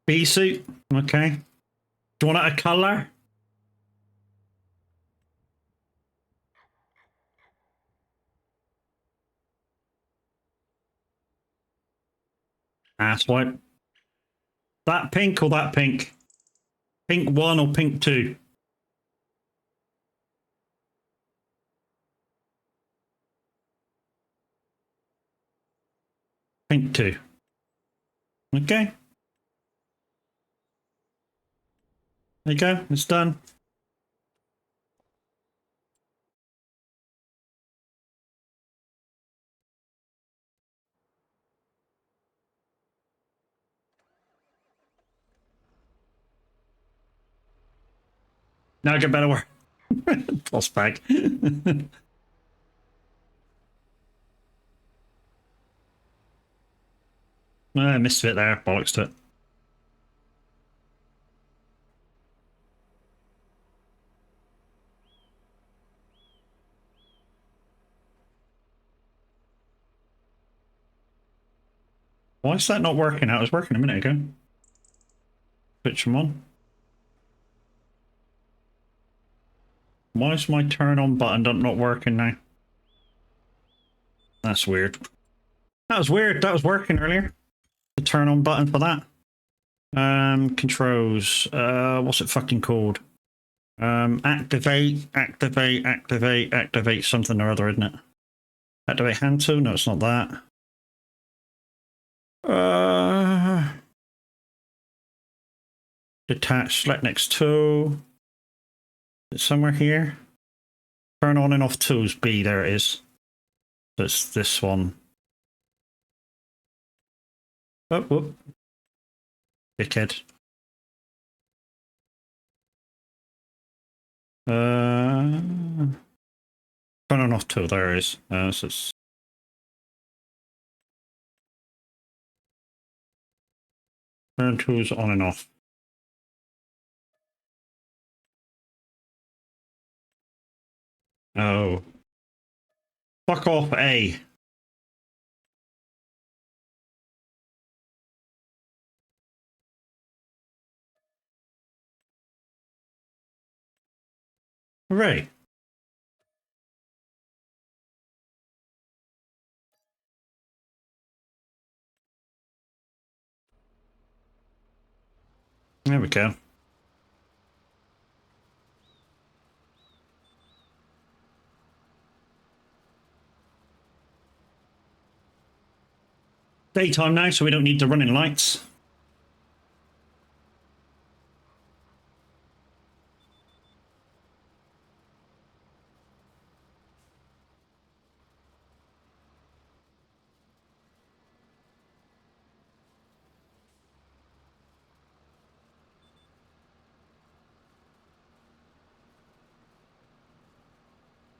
Bee suit. Okay. Do you want it a color? Ass wipe. That pink or that pink? Pink 1 or pink 2? Pink 2. Okay. There you go. It's done. Now I get better work. Toss bag. I missed it there. Bollocks to it. Why is that not working out? It was working a minute ago. Switch them on. Why is my turn on button not working now? That's weird. That was weird. That was working earlier. The turn on button for that. Controls. What's it fucking called? Activate something or other, isn't it? Activate hand tool? No, it's not that. Detach select next tool. It's somewhere here. Turn on and off tools B, there it is. So it's this one. Oh, whoop. Dickhead. Turn on off tool, there it is. So it's turn tools on and off. Oh. Fuck off, A. Hooray. There we go. Daytime now, so we don't need the running lights.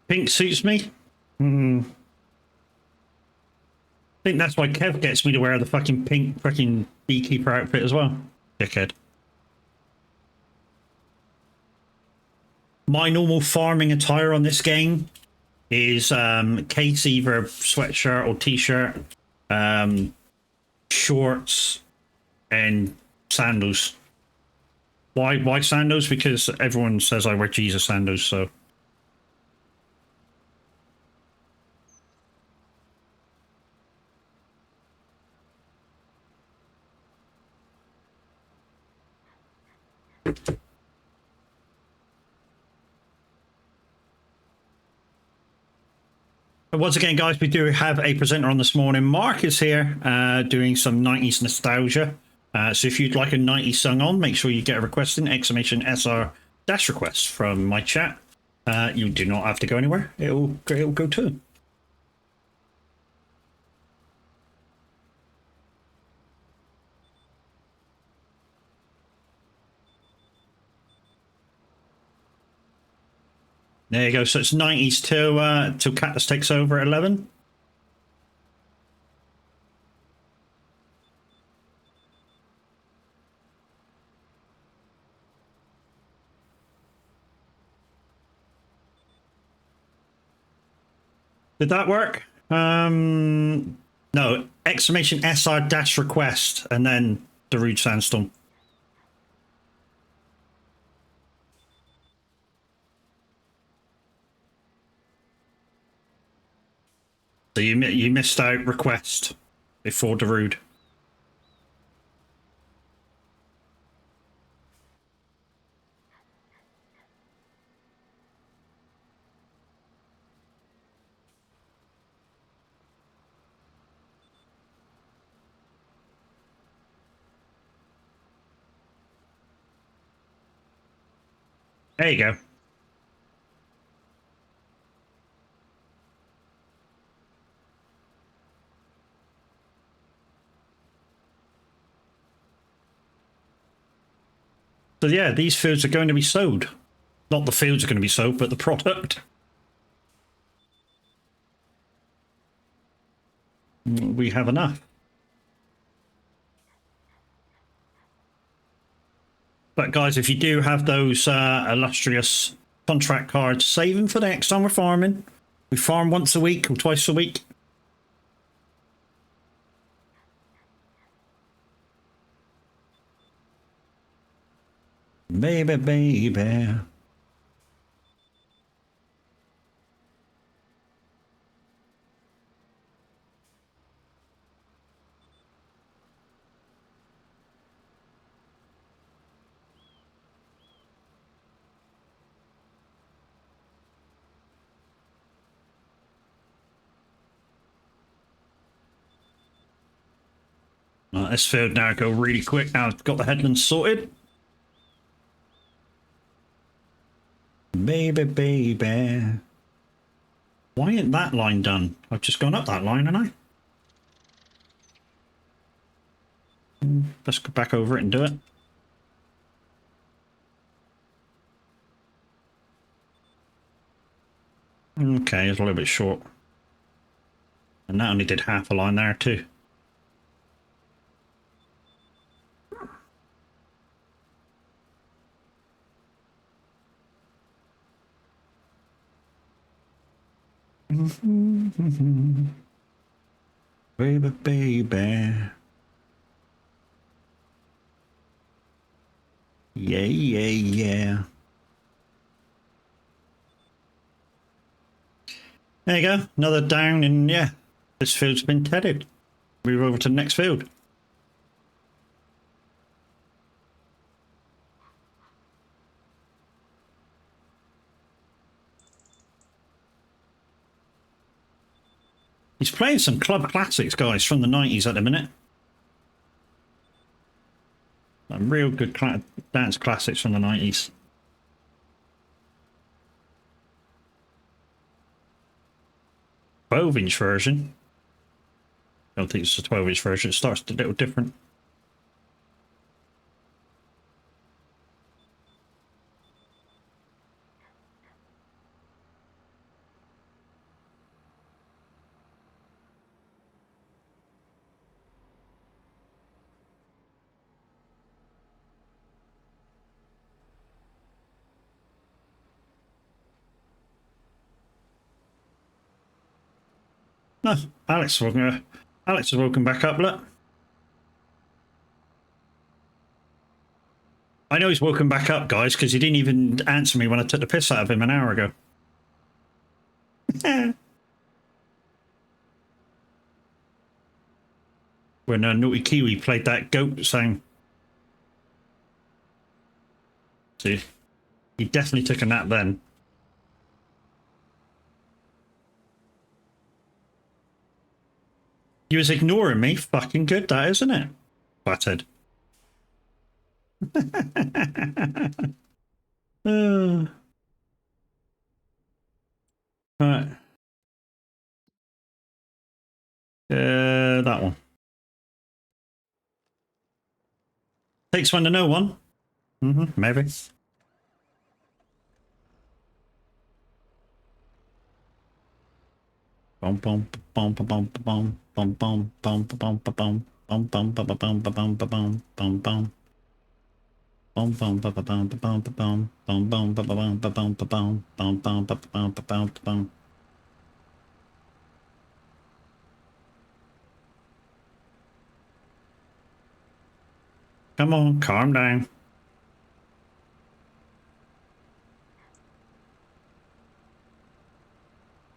Pink suits me. I think that's why Kev gets me to wear the fucking pink fucking beekeeper outfit as well. Dickhead. My normal farming attire on this game is case either sweatshirt or t-shirt, shorts, and sandals. Why sandals? Because everyone says I wear Jesus sandals, so. But once again, guys, we do have a presenter on this morning. Mark is here doing some 90s nostalgia. So if you'd like a 90s song on, make sure you get a request in !SR dash request from my chat. You do not have to go anywhere. It'll go too. There you go. So it's 90s till Cactus takes over at 11. Did that work? No. !SR dash request and then Darude Sandstorm. So you missed out request before Darude. There you go. So yeah, these fields are going to be sowed. Not the fields are going to be sowed, but the product. We have enough. But guys, if you do have those illustrious contract cards, save them for the next time we're farming. We farm once a week or twice a week. Baby, baby. This field now go really quick. Now I've got the headlands sorted. Baby, baby. Why ain't that line done? I've just gone up that line, haven't I? Let's go back over it and do it. Okay, it's a little bit short. And that only did half a line there too. Baby, baby. Yeah, yeah, yeah. There you go. Another down, and yeah, this field's been tedded. Move over to the next field. He's playing some club classics, guys, from the 90s at the minute. Some real good dance classics from the 90s. Twelve-inch version. I don't think it's a 12-inch version. It starts a little different. No, Alex has woken back up, look. I know he's woken back up, guys, because he didn't even answer me when I took the piss out of him an hour ago. When Naughty Kiwi played that goat song. See, he definitely took a nap then. You was ignoring me. Fucking good, that, isn't it? Butthead. Right. That one. Takes one to know one. Maybe. Bum bum bum bum bum bum bum bum bum bum bum bum bum bum bum bum bum bum bum bum. Bum bum bum bum bum bum bum bum bum bum bum bum bum bum bum bum bum bum. Come on, calm down.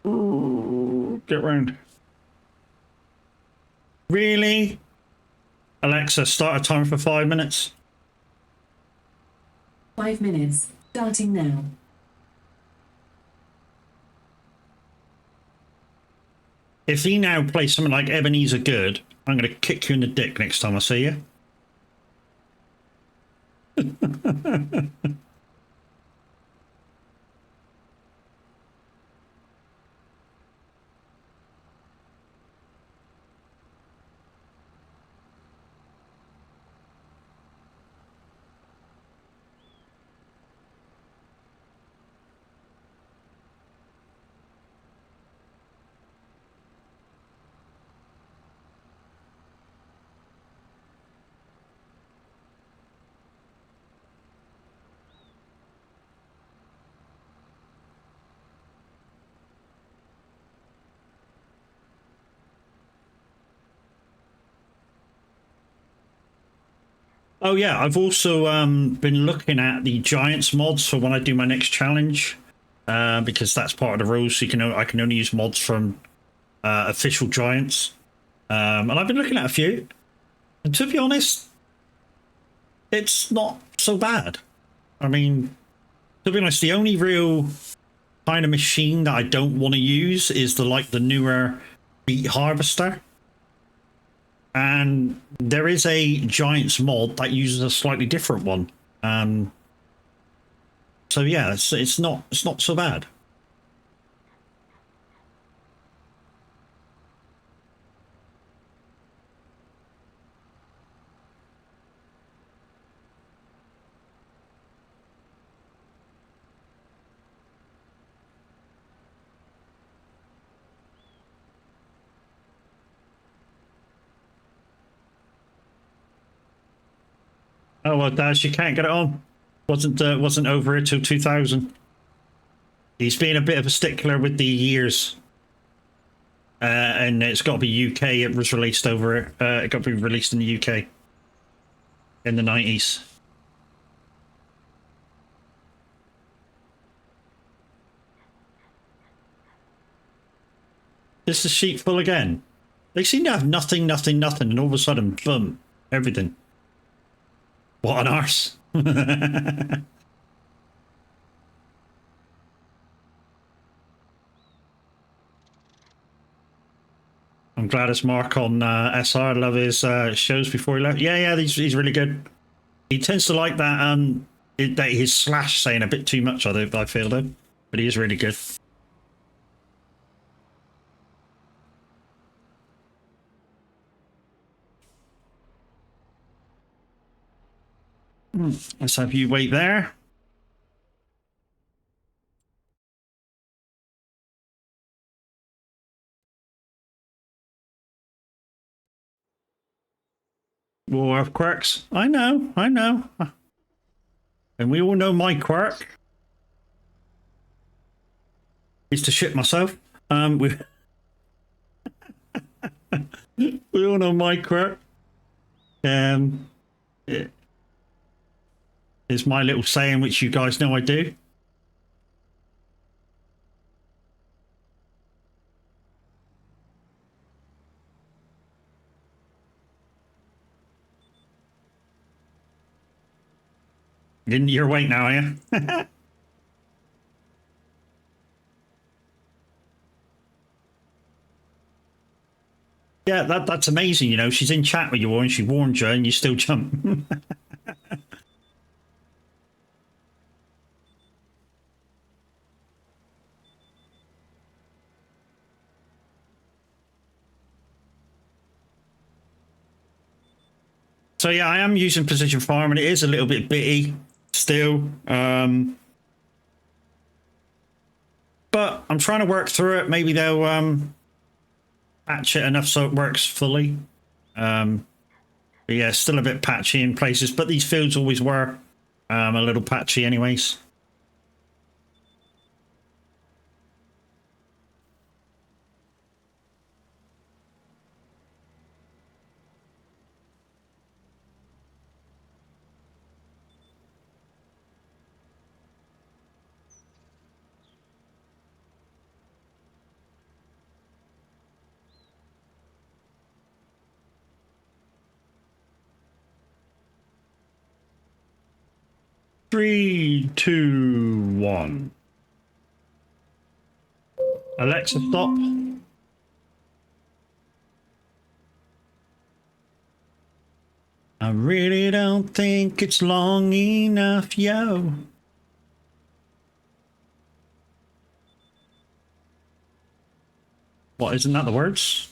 Ooh, get round. Really? Alexa, start a timer for 5 minutes. 5 minutes, starting now. If he now plays something like Ebenezer Good, I'm going to kick you in the dick next time I see you. Oh yeah, I've also been looking at the Giants mods for when I do my next challenge, because that's part of the rules. So I can only use mods from official Giants, and I've been looking at a few. And to be honest, it's not so bad. I mean, to be honest, the only real kind of machine that I don't want to use is the newer Beat Harvester. and there is a Giants mod that uses a slightly different one. So yeah, it's not so bad. Oh well, Daz, you can't get it on. Wasn't over it till 2000. He's been a bit of a stickler with the years, and it's got to be UK. It was released over. It got to be released in the UK in the 90s. This is sheet full again. They seem to have nothing, and all of a sudden, boom, everything. What an arse. I'm glad it's Mark on SR. I love his shows before he left. Yeah, he's really good. He tends to like that his slash saying a bit too much, I feel though. But he is really good. Let's have you wait there. We'll have quirks. I know. And we all know my quirk is to shit myself. We we all know my quirk. It is my little saying, which you guys know I do. You're awake now, are you? Yeah, that's amazing. You know, she's in chat with you and she warned you and you still jump. So yeah, I am using Precision Farm and it is a little bit bitty still. But I'm trying to work through it. Maybe they'll patch it enough so it works fully. But yeah, still a bit patchy in places, but these fields always were a little patchy anyways. Three, two, one. Alexa, stop. I really don't think it's long enough, yo. What, isn't that the words?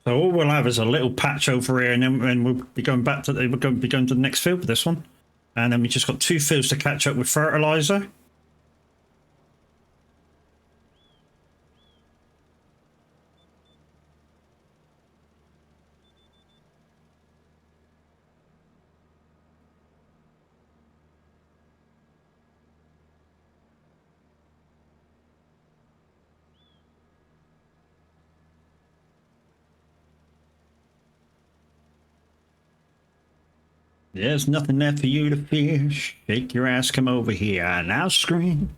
So all we'll have is a little patch over here, and then we'll be going back to we're going to be going to the next field with this one, and then we just got 2 fields to catch up with fertilizer. There's nothing left for you to fear. Shake your ass, come over here, and I'll scream.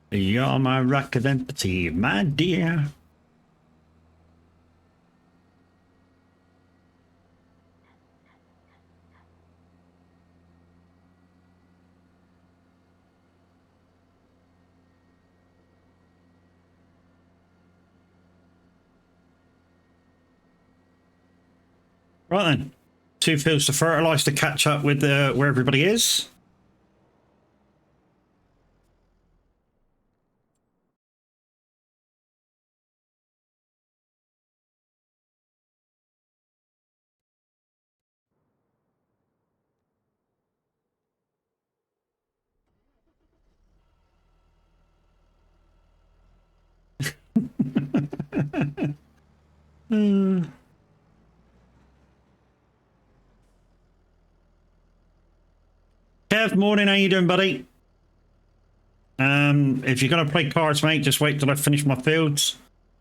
You're my rock of empathy, my dear. Right then, 2 fields to fertilise to catch up with where everybody is. Kev, morning, how you doing, buddy? If you're gonna play cards, mate, just wait till I finish my fields,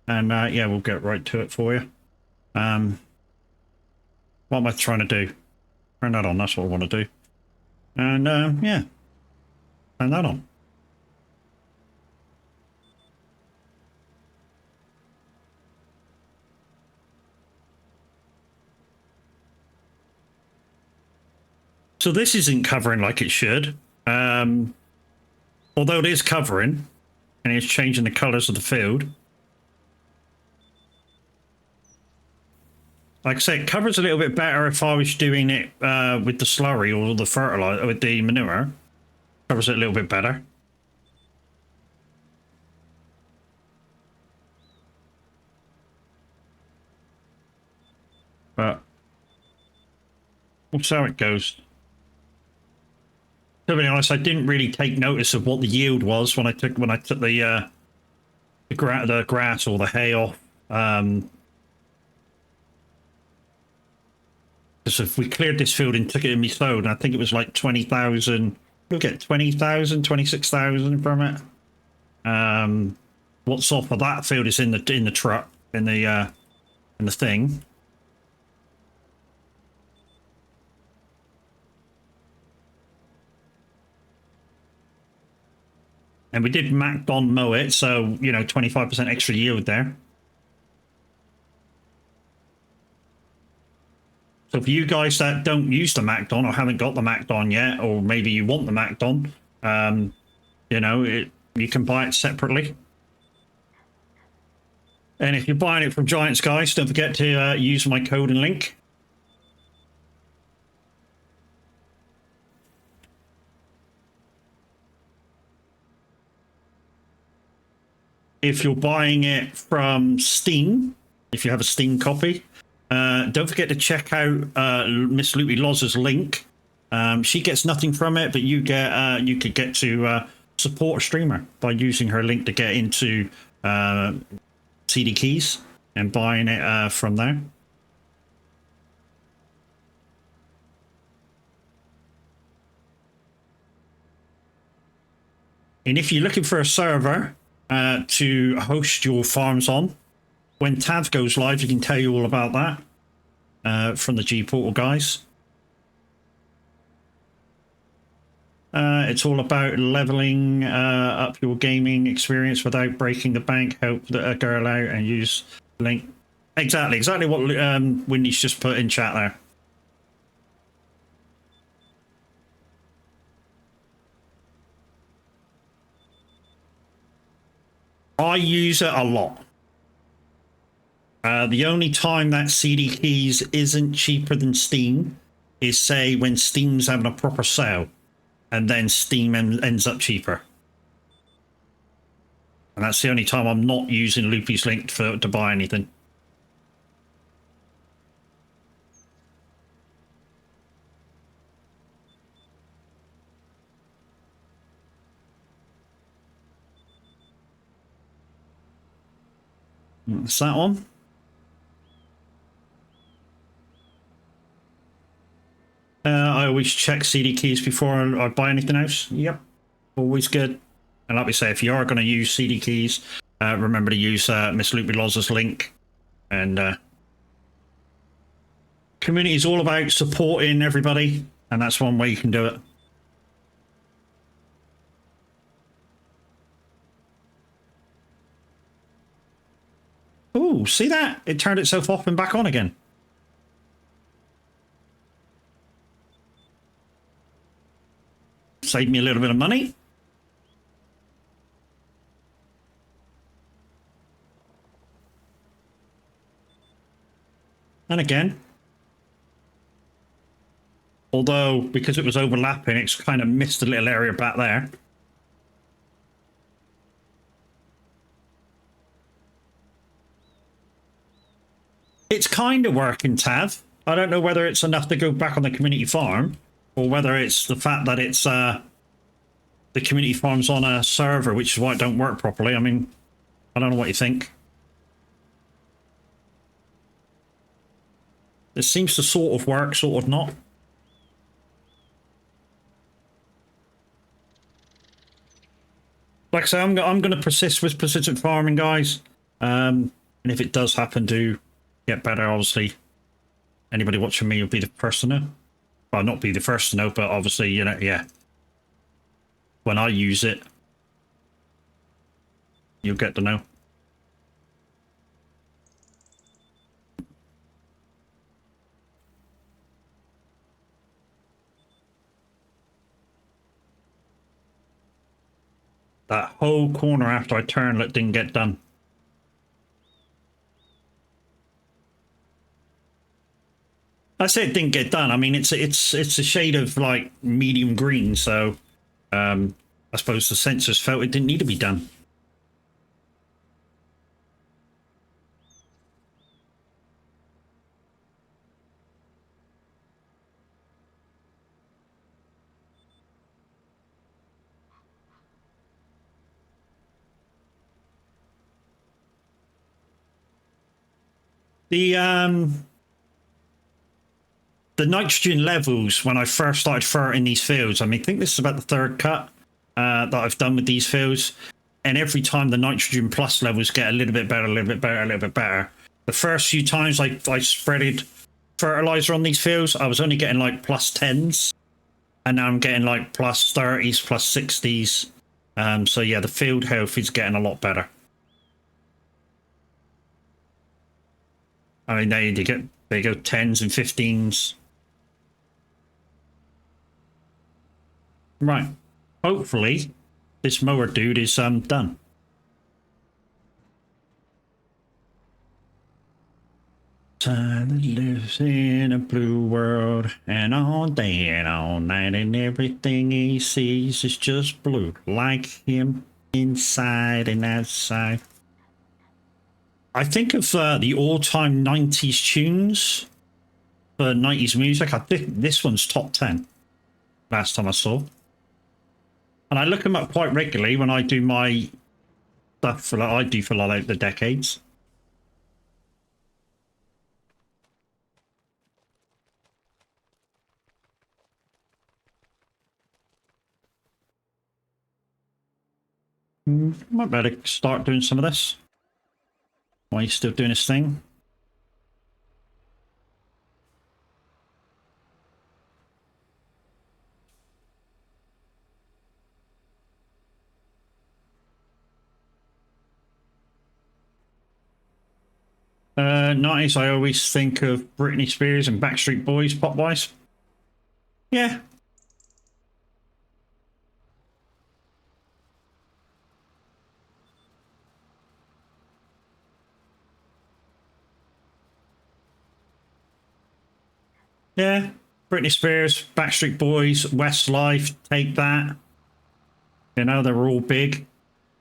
and yeah, we'll get right to it for you. What am I trying to do? Turn that on. That's what I want to do. And yeah, turn that on. So this isn't covering like it should. Although it is covering, and it's changing the colors of the field. Like I say, it covers a little bit better if I was doing it with the slurry or the fertilizer, with the manure. Covers it a little bit better. But we'll see how it goes. To be honest, I didn't really take notice of what the yield was when I took the grass or the hay off. Because if we cleared this field and took it in me sowed, I think it was like 20,000. We'll get 20,000, 26,000 from it. What's off of that field is in the truck in the thing. And we did MacDon mow it, so, you know, 25% extra yield there. So for you guys that don't use the MacDon or haven't got the MacDon yet, or maybe you want the MacDon, you know, you can buy it separately. And if you're buying it from Giants, guys, don't forget to use my code and link. If you're buying it from Steam, if you have a Steam copy, don't forget to check out Miss Luty Loz's link. She gets nothing from it, but you could get to support a streamer by using her link to get into CD Keys and buying it from there. And if you're looking for a server to host your farms on, when Tav goes live, you can tell you all about that from the G Portal guys. It's all about leveling up your gaming experience without breaking the bank. Help a girl out and use link. Exactly what Winnie's just put in chat there. I use it a lot. The only time that CD Keys isn't cheaper than Steam is, say, when Steam's having a proper sale, and then Steam ends up cheaper. And that's the only time I'm not using Loopy's link to buy anything. Is that on? I always check CD Keys before I buy anything else. Yep, always good. And like we say, if you are going to use CD Keys, remember to use Miss Luty Loz's link, and Community is all about supporting everybody, and that's one way you can do it. Oh, see that? It turned itself off and back on again. Saved me a little bit of money. And again, although because it was overlapping, it's kind of missed a little area back there. It's kind of working, Tav. I don't know whether it's enough to go back on the community farm, or whether it's the fact that it's the community farm's on a server, which is why it don't work properly. I mean, I don't know what you think. It seems to sort of work, sort of not. Like I say, I'm going to persist with persistent farming, guys. And if it does happen to get better, obviously, anybody watching me will be the first to know. Well, not be the first to know, but obviously, you know, yeah. When I use it, you'll get to know. That whole corner after I turned that didn't get done. I said it didn't get done. I mean, it's a shade of like medium green, so I suppose the sensors felt it didn't need to be done. The nitrogen levels when I first started ferreting these fields, I mean, I think this is about the third cut that I've done with these fields, and every time the nitrogen plus levels get a little bit better, a little bit better, a little bit better. The first few times I spreaded fertilizer on these fields, I was only getting like plus 10s, and now I'm getting like plus 30s, plus 60s. So yeah, the field health is getting a lot better. I mean, there you go, 10s and 15s. Right. Hopefully, this mower dude is done. That lives in a blue world, and all day and all night, and everything he sees is just blue, like him inside and outside. I think of the all-time 90s tunes for 90s music. I think this one's top 10 last time I saw. And I look them up quite regularly when I do my stuff for like I do for like the decades. Might better start doing some of this while he's still doing his thing. Nice. I always think of Britney Spears and Backstreet Boys pop-wise. Yeah. Yeah. Britney Spears, Backstreet Boys, Westlife, Take That. You know, they were all big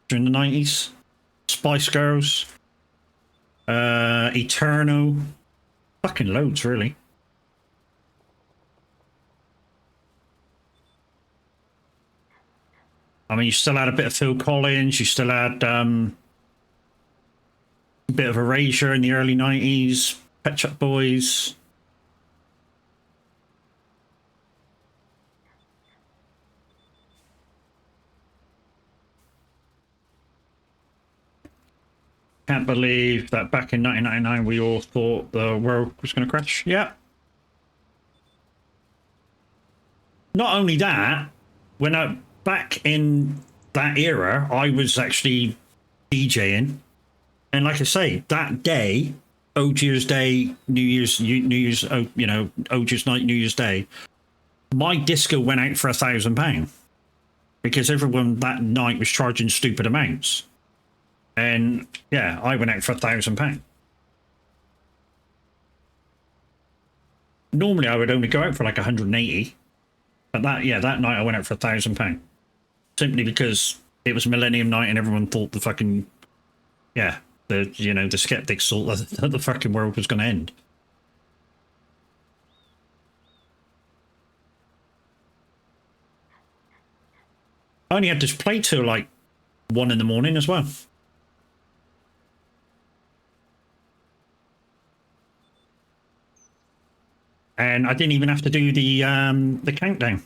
during the 90s. Spice Girls. Eternal. Fucking loads, really. I mean, you still had a bit of Phil Collins. You still had a bit of Erasure in the early 90s. Pet Shop Boys. Can't believe that back in 1999 we all thought the world was going to crash. Yeah, not only that, when I back in that era, I was actually DJing, and like I say, that day, Old Year's Day, New Year's, you know, Old Year's Night, New Year's Day, my disco went out for £1,000 because everyone that night was charging stupid amounts, and yeah, I went out for £1,000. Normally, I would only go out for like 180, but that night I went out for £1,000 simply because it was Millennium Night and everyone thought the fucking the skeptics thought that the fucking world was going to end. I only had to play till like 1 in the morning as well. And I didn't even have to do the countdown.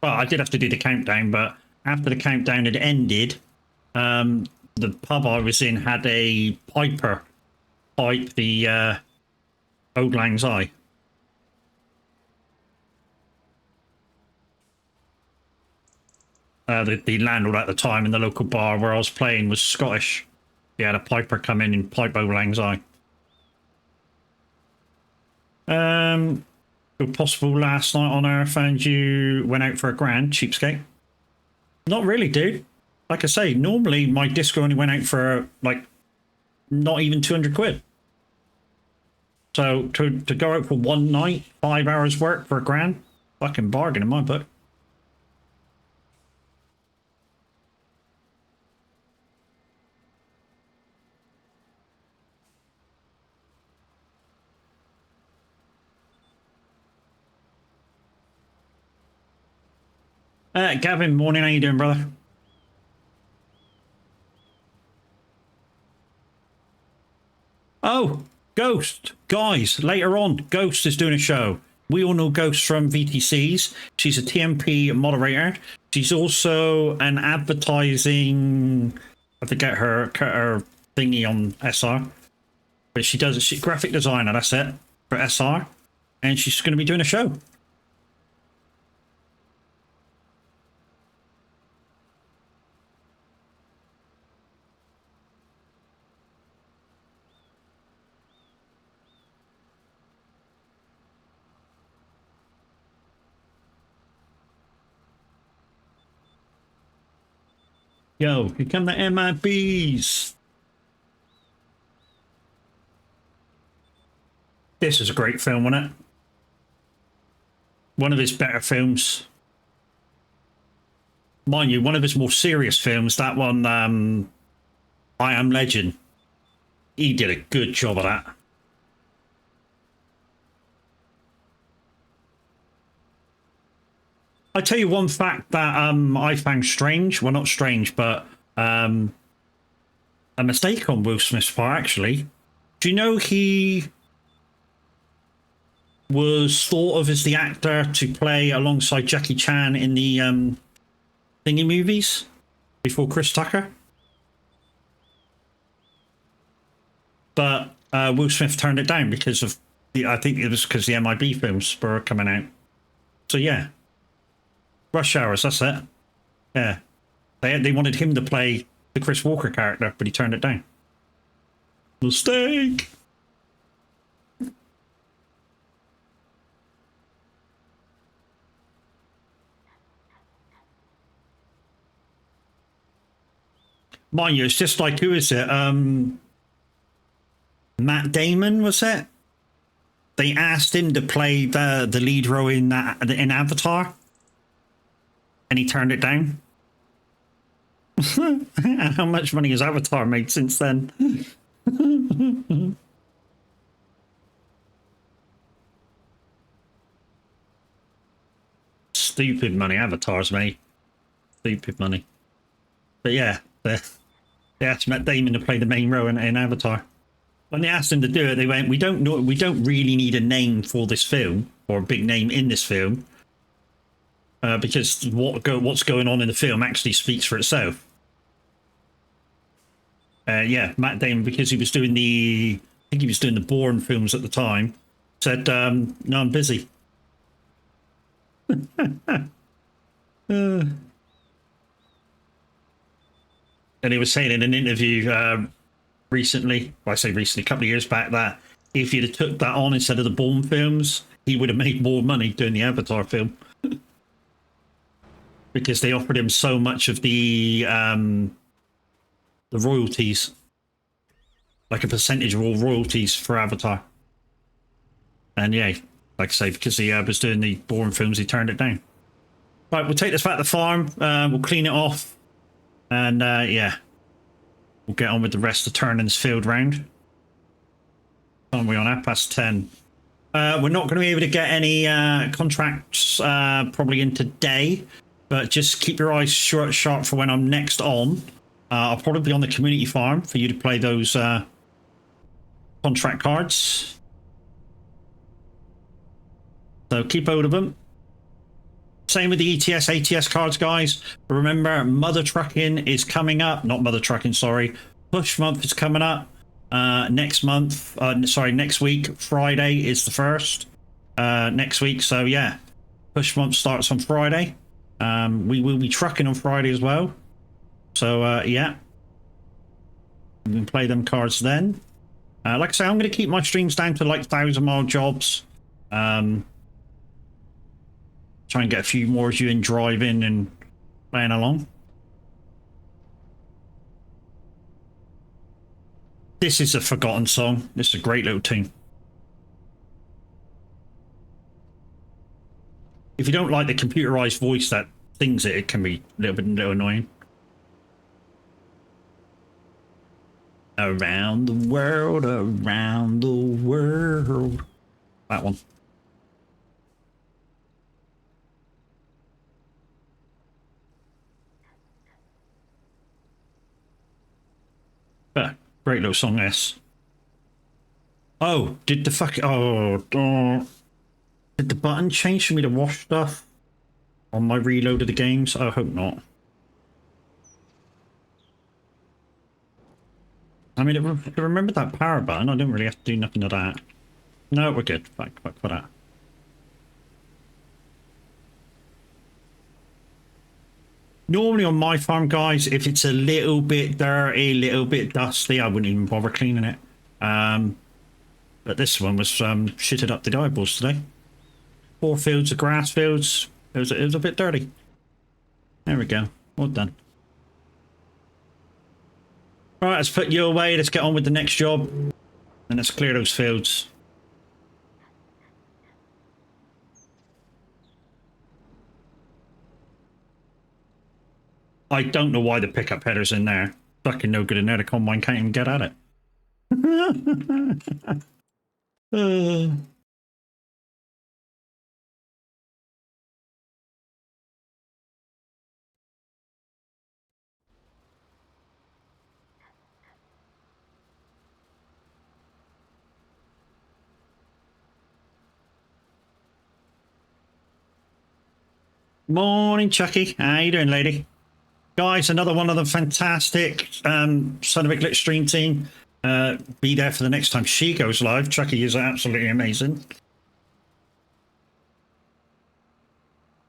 Well, I did have to do the countdown, but after the countdown had ended, the pub I was in had a piper pipe the Old Lang Syne. The landlord at the time in the local bar where I was playing was Scottish. He had a piper come in and pipe Old Lang Syne. If possible, last night on Earth, and you went out for a grand, cheapskate. Not really, dude. Like I say, normally my disco only went out for like not even 200 quid. So to go out for one night, 5 hours work for a grand, fucking bargain in my book. Gavin, morning. How you doing, brother? Oh, Ghost. Guys, later on, Ghost is doing a show. We all know Ghost from VTCs. She's a TMP moderator. She's also an advertising... I forget her thingy on SR. But she's graphic designer, that's it, for SR. And she's going to be doing a show. Yo, here come the MIBs. This is a great film, wasn't it? One of his better films. Mind you, one of his more serious films, that one, I Am Legend. He did a good job of that. I tell you one fact that I found strange. Well, not strange, but a mistake on Will Smith's part, actually. Do you know he was thought of as the actor to play alongside Jackie Chan in the thingy movies before Chris Tucker? But Will Smith turned it down because of I think it was because the MIB films were coming out. So yeah. Rush Hours, that's it. Yeah. They wanted him to play the Chris Walker character, but he turned it down. Mistake! Mind you, it's just like, who is it? Matt Damon, was it? They asked him to play the lead role in Avatar. And he turned it down. How much money has Avatar made since then? Stupid money Avatar's made. Stupid money. But yeah, they asked Matt Damon to play the main role in Avatar. When they asked him to do it, they went, we don't really need a name for this film, or a big name in this film. Because what's going on in the film actually speaks for itself. Yeah, Matt Damon, because he was doing I think he was doing the Bourne films at the time, said, no, I'm busy. And he was saying in an interview recently, well, I say recently, a couple of years back, that if he'd have took that on instead of the Bourne films, he would have made more money doing the Avatar film. Because they offered him so much of the royalties, like a percentage of all royalties for Avatar. And yeah, like I say, because he was doing the Bourne films, he turned it down. Right, we'll take this back to the farm. We'll clean it off. And yeah, we'll get on with the rest of turning this field round. Aren't we on 10:30? We're not going to be able to get any contracts probably in today, but just keep your eyes sharp for when I'm next on. I'll probably be on the community farm for you to play those contract cards. So keep hold of them. Same with the ETS, ATS cards, guys. Remember, Mother Trucking is coming up. Not Mother Trucking, sorry. Push Month is coming up. Next week. Friday is the 1st. Next week. So, yeah. Push Month starts on Friday. We will be trucking on Friday as well. So, yeah. We can play them cards then. Like I say, I'm going to keep my streams down to like 1,000-mile jobs. Try and get a few more as you in driving and playing along. This is a forgotten song. This is a great little tune. If you don't like the computerized voice that sings it, it can be a little annoying. Around the world, around the world. That one. Great little song, this. Oh, did the did the button change for me to wash stuff on my reload of the games? I hope not. I mean, it remembered that power button. I didn't really have to do nothing to that. No, we're good. Fuck for that. Normally on my farm, guys, if it's a little bit dirty, a little bit dusty, I wouldn't even bother cleaning it. But this one was shitted up the eyeballs today. 4 fields of grass fields. It was a bit dirty. There we go. All done. All right, let's put you away. Let's get on with the next job. And let's clear those fields. I don't know why the pickup header's in there. Fucking no good in there. The combine can't even get at it. Morning, Chucky. How you doing, lady? Guys, another one of the fantastic Son of a Glitch stream team. Be there for the next time she goes live. Chucky is absolutely amazing.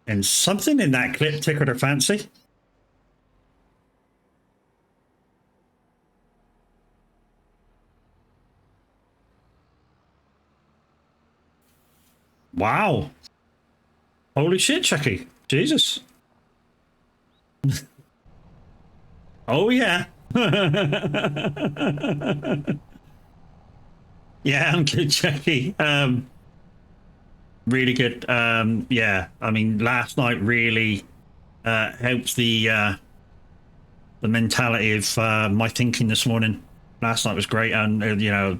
And something in that clip tickled her fancy. Wow. Holy shit, Chucky. Jesus. Oh, yeah. Yeah, I'm good, Chucky. Really good. Yeah, I mean, last night really helped the mentality of my thinking this morning. Last night was great, and you know,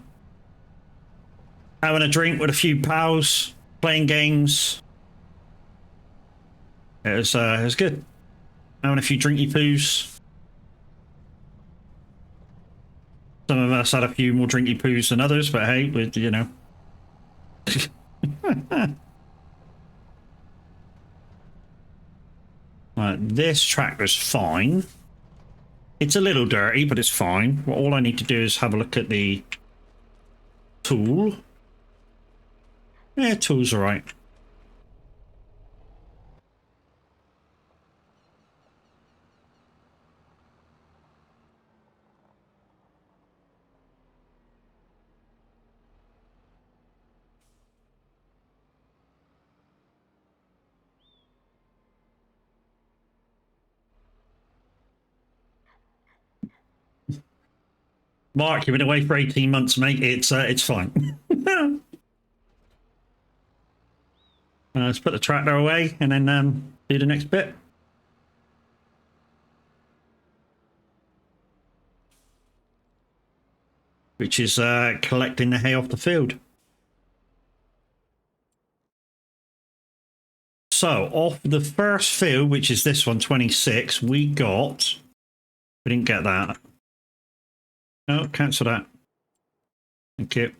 having a drink with a few pals, playing games. It was good. Having a few drinky poos. Some of us had a few more drinky poos than others, but hey, you know. Right, this tractor's fine. It's a little dirty, but it's fine. Well, all I need to do is have a look at the tool. Yeah, tool's alright. Mark, you've been away for 18 months, mate. It's fine. Let's put the tractor away and then do the next bit. Which is collecting the hay off the field. So, off the first field, which is this one, 26, we got... We didn't get that. No, cancel that. Thank you.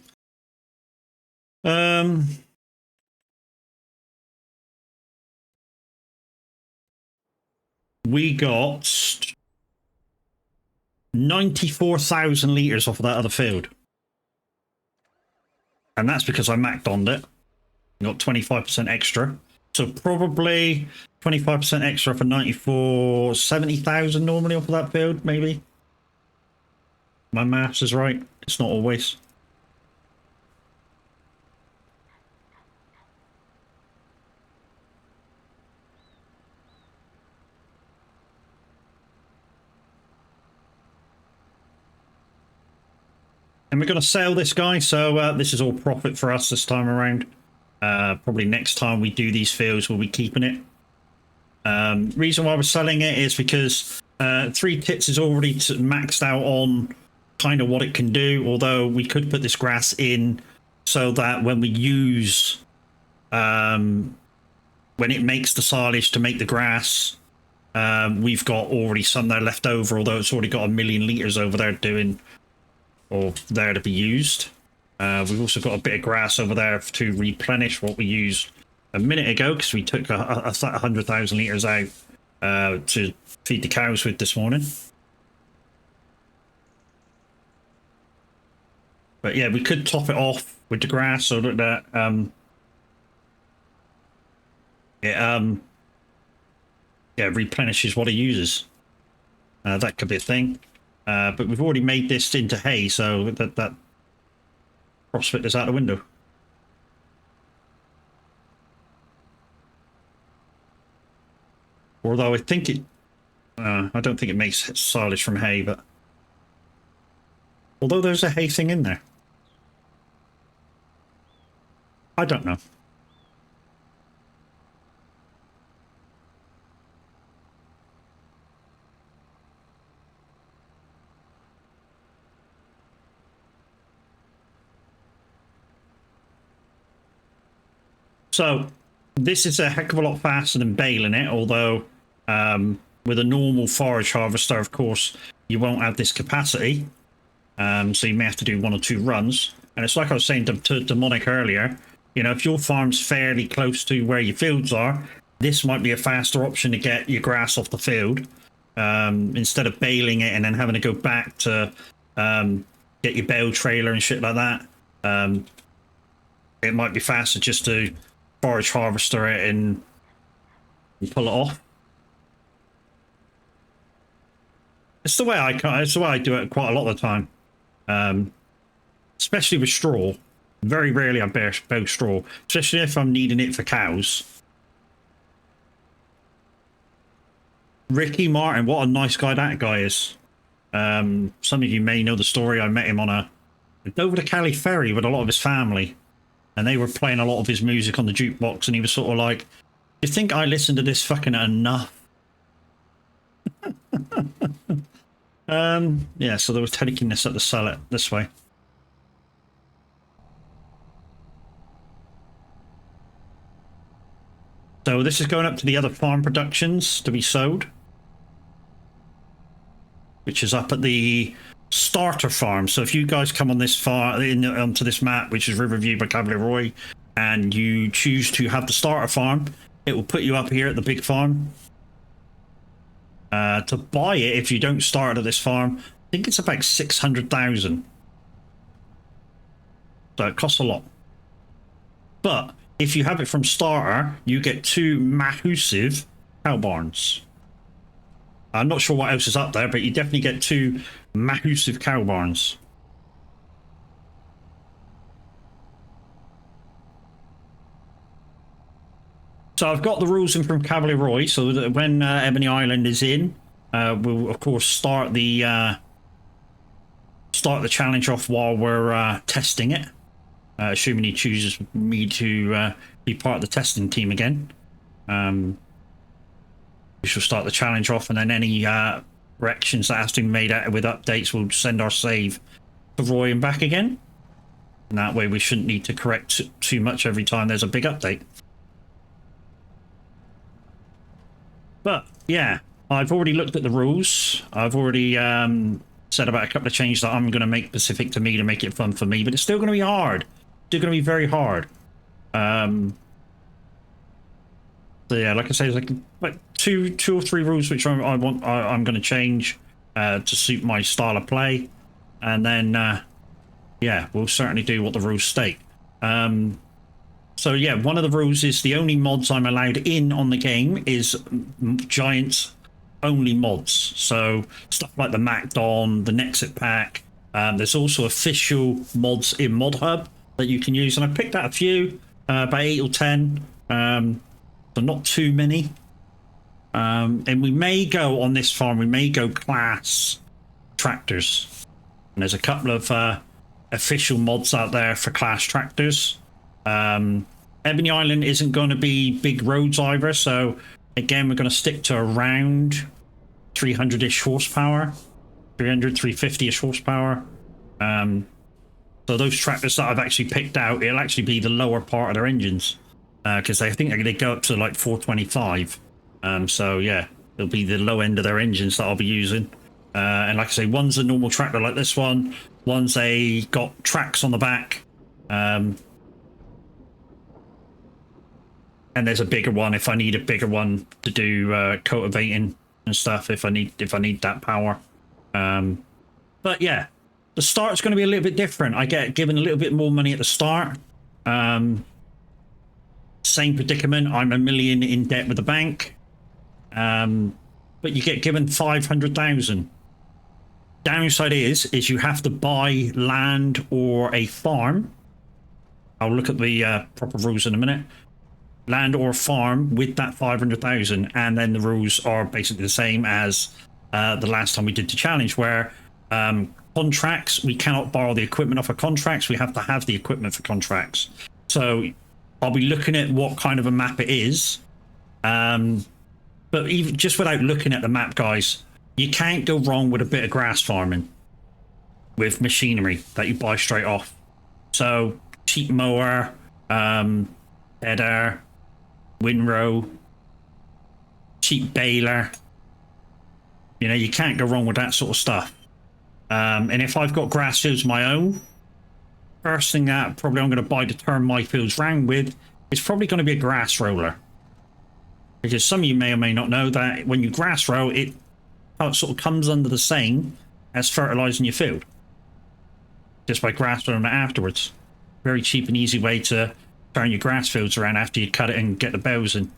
We got 94,000 litres off of that other field. And that's because I maxed on it. Got 25% extra. So probably 25% extra for 94, 70,000 normally off of that field, maybe. My maths is right. It's not always. And we're going to sell this guy, so this is all profit for us this time around. Probably next time we do these fields, we'll be keeping it. Reason why we're selling it is because 3 tits is already maxed out on kind of what it can do, although we could put this grass in so that when we use when it makes the silage to make the grass, we've got already some there left over, although it's already got 1 million litres over there doing or there to be used. We've also got a bit of grass over there to replenish what we used a minute ago, because we took 100,000 litres out to feed the cows with this morning. But yeah, we could top it off with the grass so that replenishes what it uses. That could be a thing. But we've already made this into hay, so that prospect is out the window. Although I think it... I don't think it makes silage from hay, but... Although there's a hay thing in there. I don't know. So, this is a heck of a lot faster than baling it, although with a normal forage harvester, of course, you won't have this capacity. So you may have to do 1 or 2 runs. And it's like I was saying to Monic earlier, you know, if your farm's fairly close to where your fields are, this might be a faster option to get your grass off the field. Instead of baling it and then having to go back to get your bale trailer and shit like that. It might be faster just to forage harvester it and pull it off. It's the way I do it quite a lot of the time. Especially with straw. Very rarely I bale straw, especially if I'm needing it for cows. Ricky Martin, what a nice guy that guy is. Some of you may know the story. I met him on a Dover to Cali ferry with a lot of his family, and they were playing a lot of his music on the jukebox, and he was sort of like, "Do you think I listen to this fucking enough?" Yeah, so there was taking this up to sell it this way. So this is going up to the other farm productions to be sold, which is up at the starter farm. So if you guys come on this onto this map, which is Riverview by Cavalier, and you choose to have the starter farm, it will put you up here at the big farm. To buy it, if you don't start at this farm, I think it's about 600,000. So it costs a lot. But if you have it from starter, you get 2 massive cow barns. I'm not sure what else is up there, but you definitely get 2 massive cow barns. So I've got the rules in from Cavalier, so that when Ebony Island is in, we'll of course start the start the challenge off while we're testing it, assuming he chooses me to be part of the testing team again. We shall start the challenge off, and then any corrections that has to be made out with updates, we'll send our save to Roy and back again. And that way we shouldn't need to correct too much every time there's a big update. But yeah, I've already looked at the rules. I've already said about a couple of changes that I'm going to make specific to me to make it fun for me, but it's still going to be hard. Still going to be very hard. So yeah, like I say, there's like two or three rules which I'm going to change to suit my style of play, and then yeah, we'll certainly do what the rules state. So yeah, one of the rules is the only mods I'm allowed in on the game is Giants only mods. So stuff like the MacDon, the Nexit pack. There's also official mods in Mod Hub that you can use, and I picked out a few, about 8 or 10. So not too many. And we may go on this farm, we may go class tractors. And there's a couple of official mods out there for class tractors. Ebony Island isn't going to be big roads either, so again we're going to stick to around 300-ish horsepower, 350-ish horsepower. So those tractors that I've actually picked out, it'll actually be the lower part of their engines, because I think they go up to like 425. So yeah, it'll be the low end of their engines that I'll be using. And like I say, one's a normal tractor like this one, one's got tracks on the back, and there's a bigger one if I need a bigger one to do cultivating and stuff, if I need that power. But yeah, the start's going to be a little bit different. I get given a little bit more money at the start. Same predicament, I'm $1 million in debt with the bank. But you get given 500,000. Downside is you have to buy land or a farm. I'll look at the proper rules in a minute. Land or farm with that 500,000, and then the rules are basically the same as the last time we did the challenge, where contracts, we cannot borrow the equipment off of contracts. We have to have the equipment for contracts. So I'll be looking at what kind of a map it is. But even just without looking at the map, guys, you can't go wrong with a bit of grass farming with machinery that you buy straight off. So cheap mower, header, windrow, cheap baler. You know, you can't go wrong with that sort of stuff. And if I've got grass fields of my own, first thing that probably I'm going to buy to turn my fields round with is probably going to be a grass roller. Because some of you may or may not know that when you grass roll, it sort of comes under the same as fertilizing your field, just by grass rolling it afterwards. Very cheap and easy way to turn your grass fields around after you cut it and get the bells in.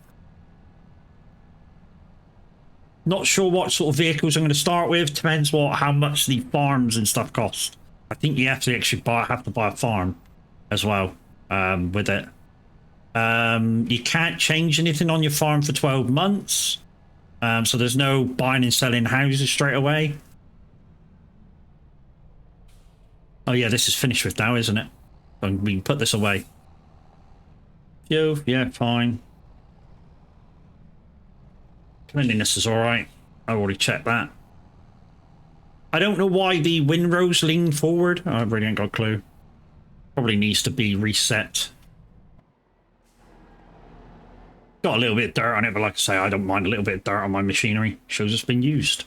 Not sure what sort of vehicles I'm going to start with. Depends how much the farms and stuff cost. I think you have to actually have to buy a farm as well with it. You can't change anything on your farm for 12 months. So there's no buying and selling houses straight away. Oh yeah, this is finished with now, isn't it? So we can put this away. Yeah, fine. Cleanliness is alright. I already checked that. I don't know why the windrows lean forward. I really ain't got a clue. Probably needs to be reset. Got a little bit of dirt on it, but like I say, I don't mind a little bit of dirt on my machinery. Shows it's been used.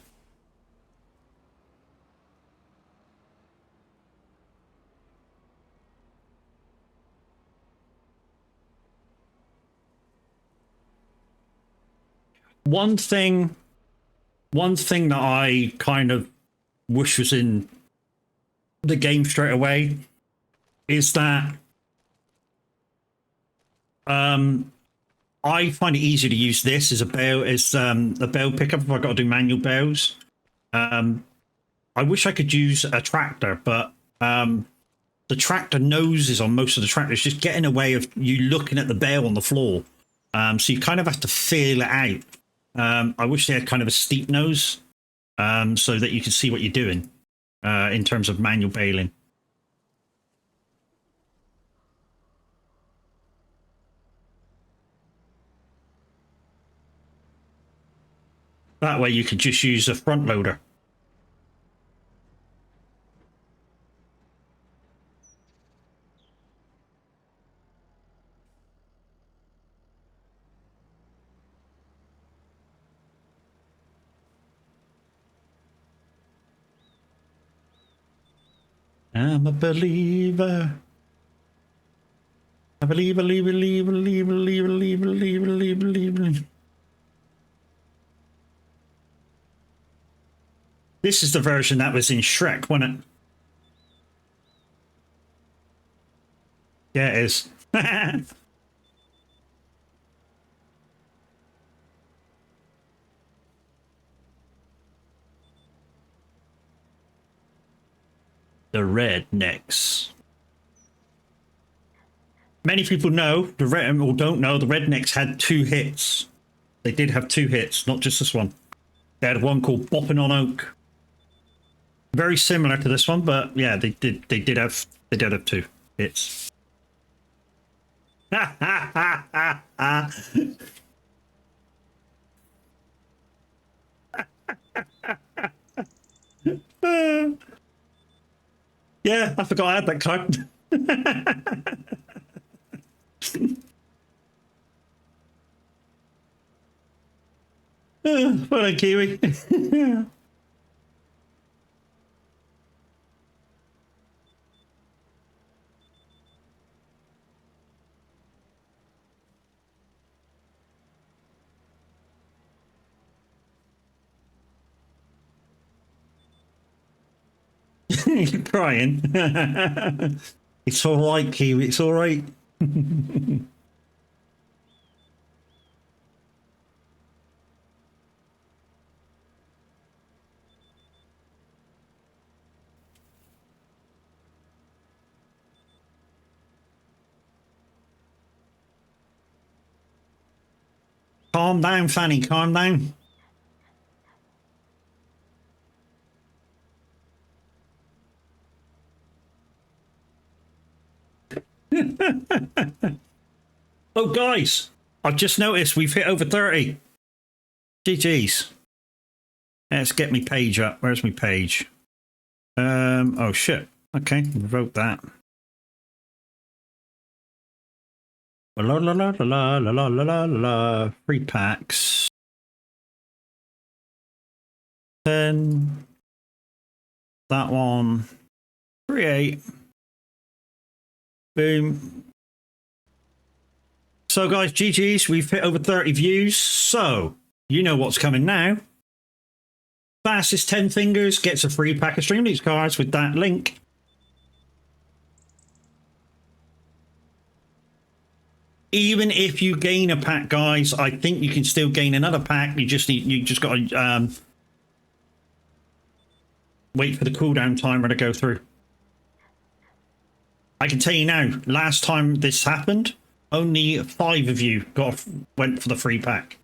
One thing that I kind of wish was in the game straight away is that I find it easier to use this as a bale, a bale pickup if I've got to do manual bales. I wish I could use a tractor, but the tractor noses on most of the tractors just get in the way of you looking at the bale on the floor. So you kind of have to feel it out. I wish they had kind of a steep nose so that you can see what you're doing. in terms of manual baling. That way you could just use a front loader. I'm a believer. I believe, believe, believe, believe, believe, believe, believe, believe, believe, believe. This is the version that was in Shrek, wasn't it? Yeah, it is. The Rednecks. Many people know or don't know the Rednecks had 2 hits. They did have 2 hits, not just this one. They had one called Bopping on Oak. Very similar to this one, but yeah, they did have 2 hits. Yeah, I forgot I had that card. Well done, Kiwi. You're crying. It's all right, Kiwi. It's all right. Calm down, Fanny. Calm down. Oh, guys, I've just noticed we've hit over 30. GG's. Let's get me page up. Where's my page? Oh shit. Okay, revoke that. La la la la la la la la la. 3 packs. 10. That one. Create. Boom. So guys, GG's, we've hit over 30 views. So you know what's coming now. Fastest 10 fingers gets a free pack of Stream Leads cards with that link. Even if you gain a pack, guys, I think you can still gain another pack. You just got to wait for the cooldown timer to go through. I can tell you now, last time this happened, only 5 of you went for the free pack.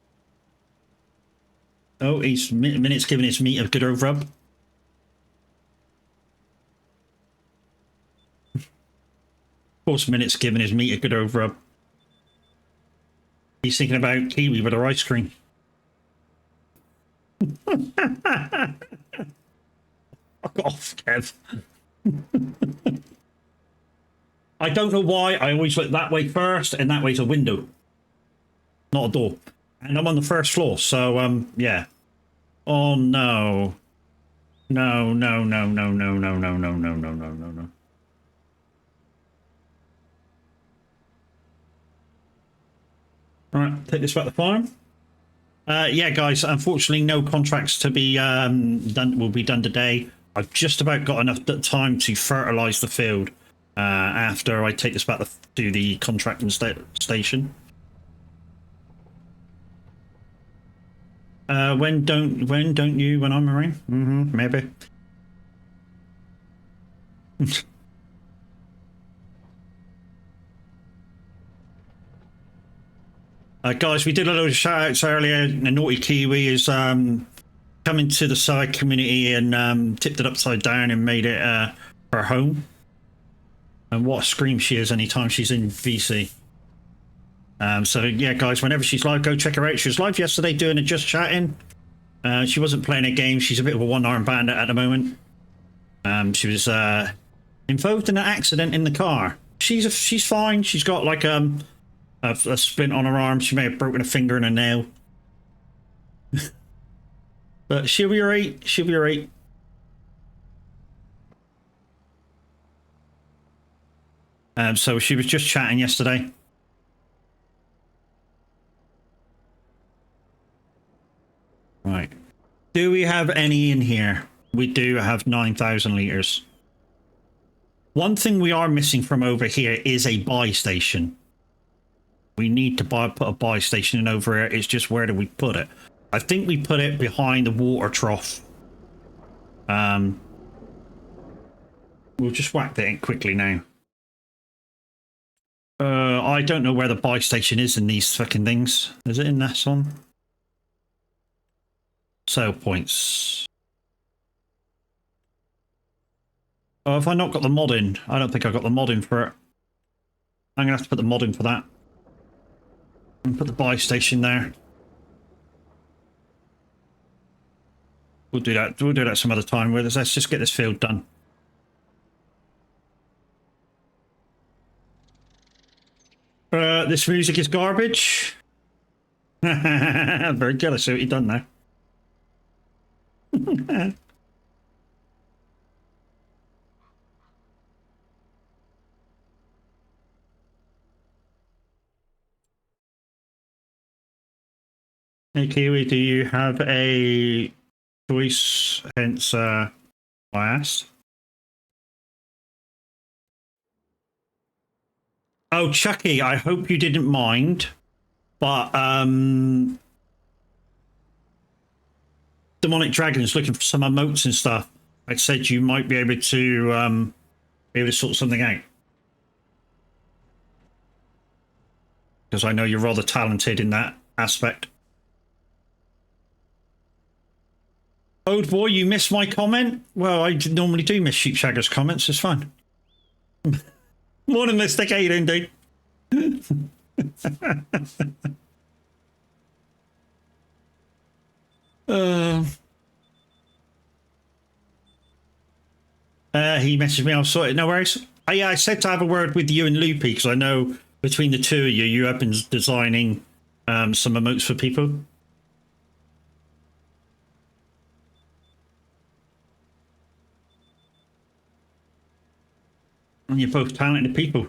Oh, he's Minutes giving his meat a good old rub. Of course, Minutes giving his meat a good old rub. He's thinking about Kiwi with her ice cream. Fuck off, Kev. I don't know why I always look that way first, and that way's a window, not a door. And I'm on the first floor, so yeah. Oh no. No, no, no, no, no, no, no, no, no, no, no, no, no. Alright, take this back to the farm. Yeah, guys, unfortunately no contracts to be will be done today. I've just about got enough time to fertilize the field after I take this back to the contracting station. When don't you when I'm around? Maybe. Guys, we did a load of shout outs earlier. The Naughty Kiwi is coming come into the side community and tipped it upside down and made it her home. And what a scream she is anytime she's in VC. So yeah, guys, whenever she's live, go check her out. She was live yesterday doing a just chatting. She wasn't playing a game. She's a bit of a one-armed bandit at the moment. She was involved in an accident in the car. She's fine. She's got like a splint on her arm. She may have broken a finger and a nail. But she'll be alright. She'll be alright. So she was just chatting yesterday. Right. Do we have any in here? We do have 9,000 litres. One thing we are missing from over here is a buy station. We need to put a buy station in over here. It's just where do we put it? I think we put it behind the water trough. We'll just whack that in quickly now. I don't know where the buy station is in these fucking things. Is it in this one? Sale points. Oh, have I not got the mod in? I don't think I got the mod in for it. I'm gonna have to put the mod in for that. And put the buy station there. We'll do that. We'll do that some other time. Let's just get this field done. This music is garbage. Very good. I see what you've done there. Hey Kiwi, do you have a choice? Hence, I asked. Oh, Chucky, I hope you didn't mind, but Demonic Dragons looking for some emotes and stuff. I said you might be able to sort something out. Because I know you're rather talented in that aspect. Old boy, you missed my comment? Well, I normally do miss Sheepshagger's comments. It's fine. Morning, Mr. Caden, dude. He messaged me. I'll sort it. No worries. Yeah, I said to have a word with you and Loopy because I know between the two of you, you have been designing some emotes for people. And you're both talented people.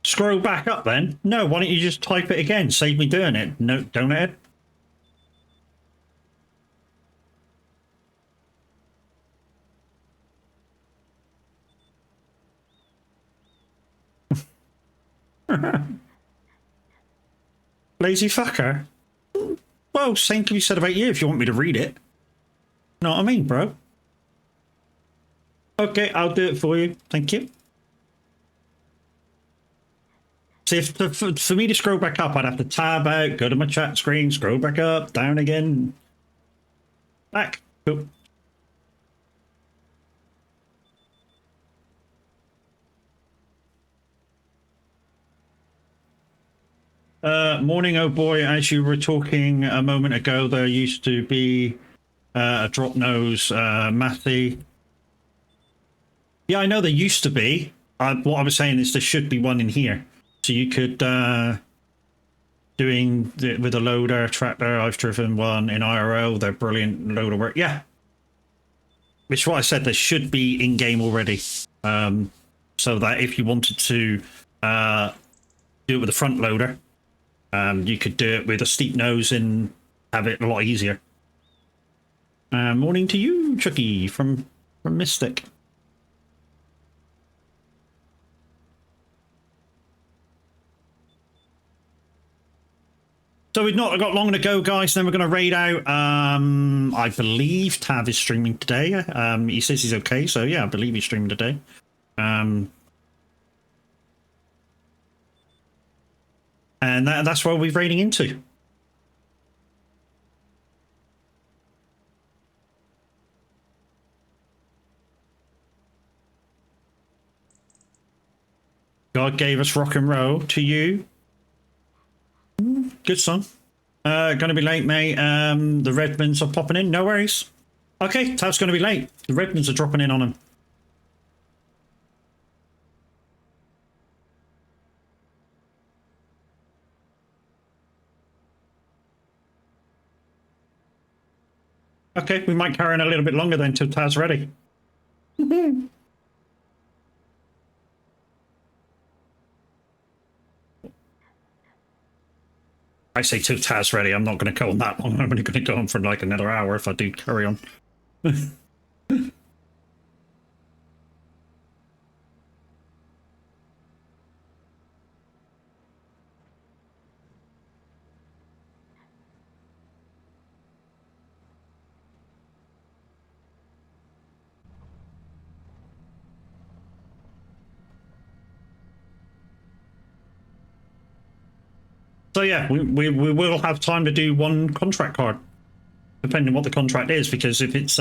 Scroll back up then. No, why don't you just type it again? Save me doing it. No, don't it? Lazy fucker. Well, same can be said about you if you want me to read it. Know what I mean, bro? Okay, I'll do it for you. Thank you. See, for me to scroll back up, I'd have to tab out, go to my chat screen, scroll back up, down again. Back. Cool. Morning, oh boy. As you were talking a moment ago, there used to be a drop nose Mathy. Yeah, I know there used to be. What I was saying is there should be one in here. So you could, doing with a loader, tractor, I've driven one in IRL. They're brilliant loader work. Yeah. Which is what I said, there should be in-game already. So that if you wanted to do it with a front loader, you could do it with a steep nose and have it a lot easier. Morning to you, Chucky, from Mystic. So we've not got long to go, guys. Then we're going to raid out. I believe Tav is streaming today. He says he's okay. So, yeah, I believe he's streaming today. And that's where we're raiding into. God gave us rock and roll to you. Good song. Gonna be late, mate. The Redmonds are popping in. No worries. Okay, Tav's gonna be late. The Redmonds are dropping in on him. Okay, we might carry on a little bit longer then until Tav's ready. I say till Taz ready. I'm not going to go on that long. I'm only going to go on for like another hour if I do carry on. So yeah, we will have time to do one contract card, depending on what the contract is, because if it's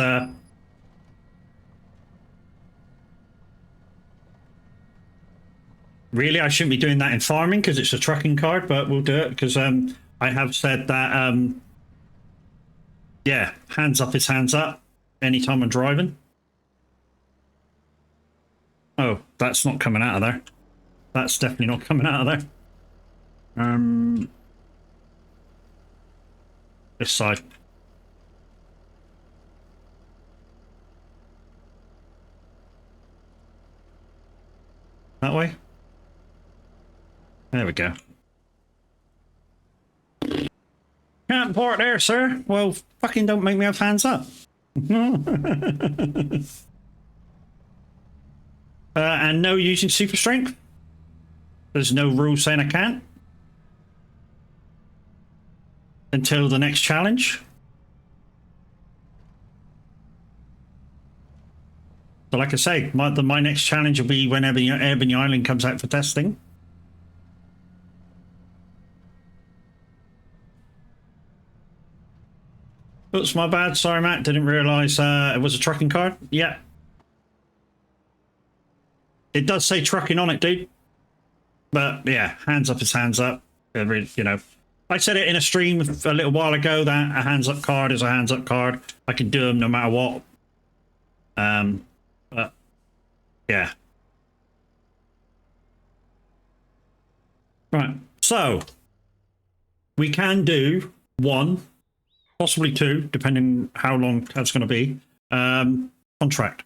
really, I shouldn't be doing that in farming because it's a trucking card, but we'll do it because I have said that yeah, hands up is hands up anytime I'm driving. Oh, that's not coming out of there. That's definitely not coming out of there. This side. That way. There we go. Can't port there, sir. Well, fucking don't make me have hands up. And no using super strength. There's no rule saying I can't. Until the next challenge. So like I say, my next challenge will be whenever Ebony Island comes out for testing. Oops, my bad. Sorry, Matt. Didn't realise it was a trucking card. Yeah. It does say trucking on it, dude. But yeah, hands up is hands up. You know, I said it in a stream a little while ago that a hands up card is a hands up card. I can do them no matter what. But yeah. Right. So we can do one, possibly two, depending how long that's going to be. Contract.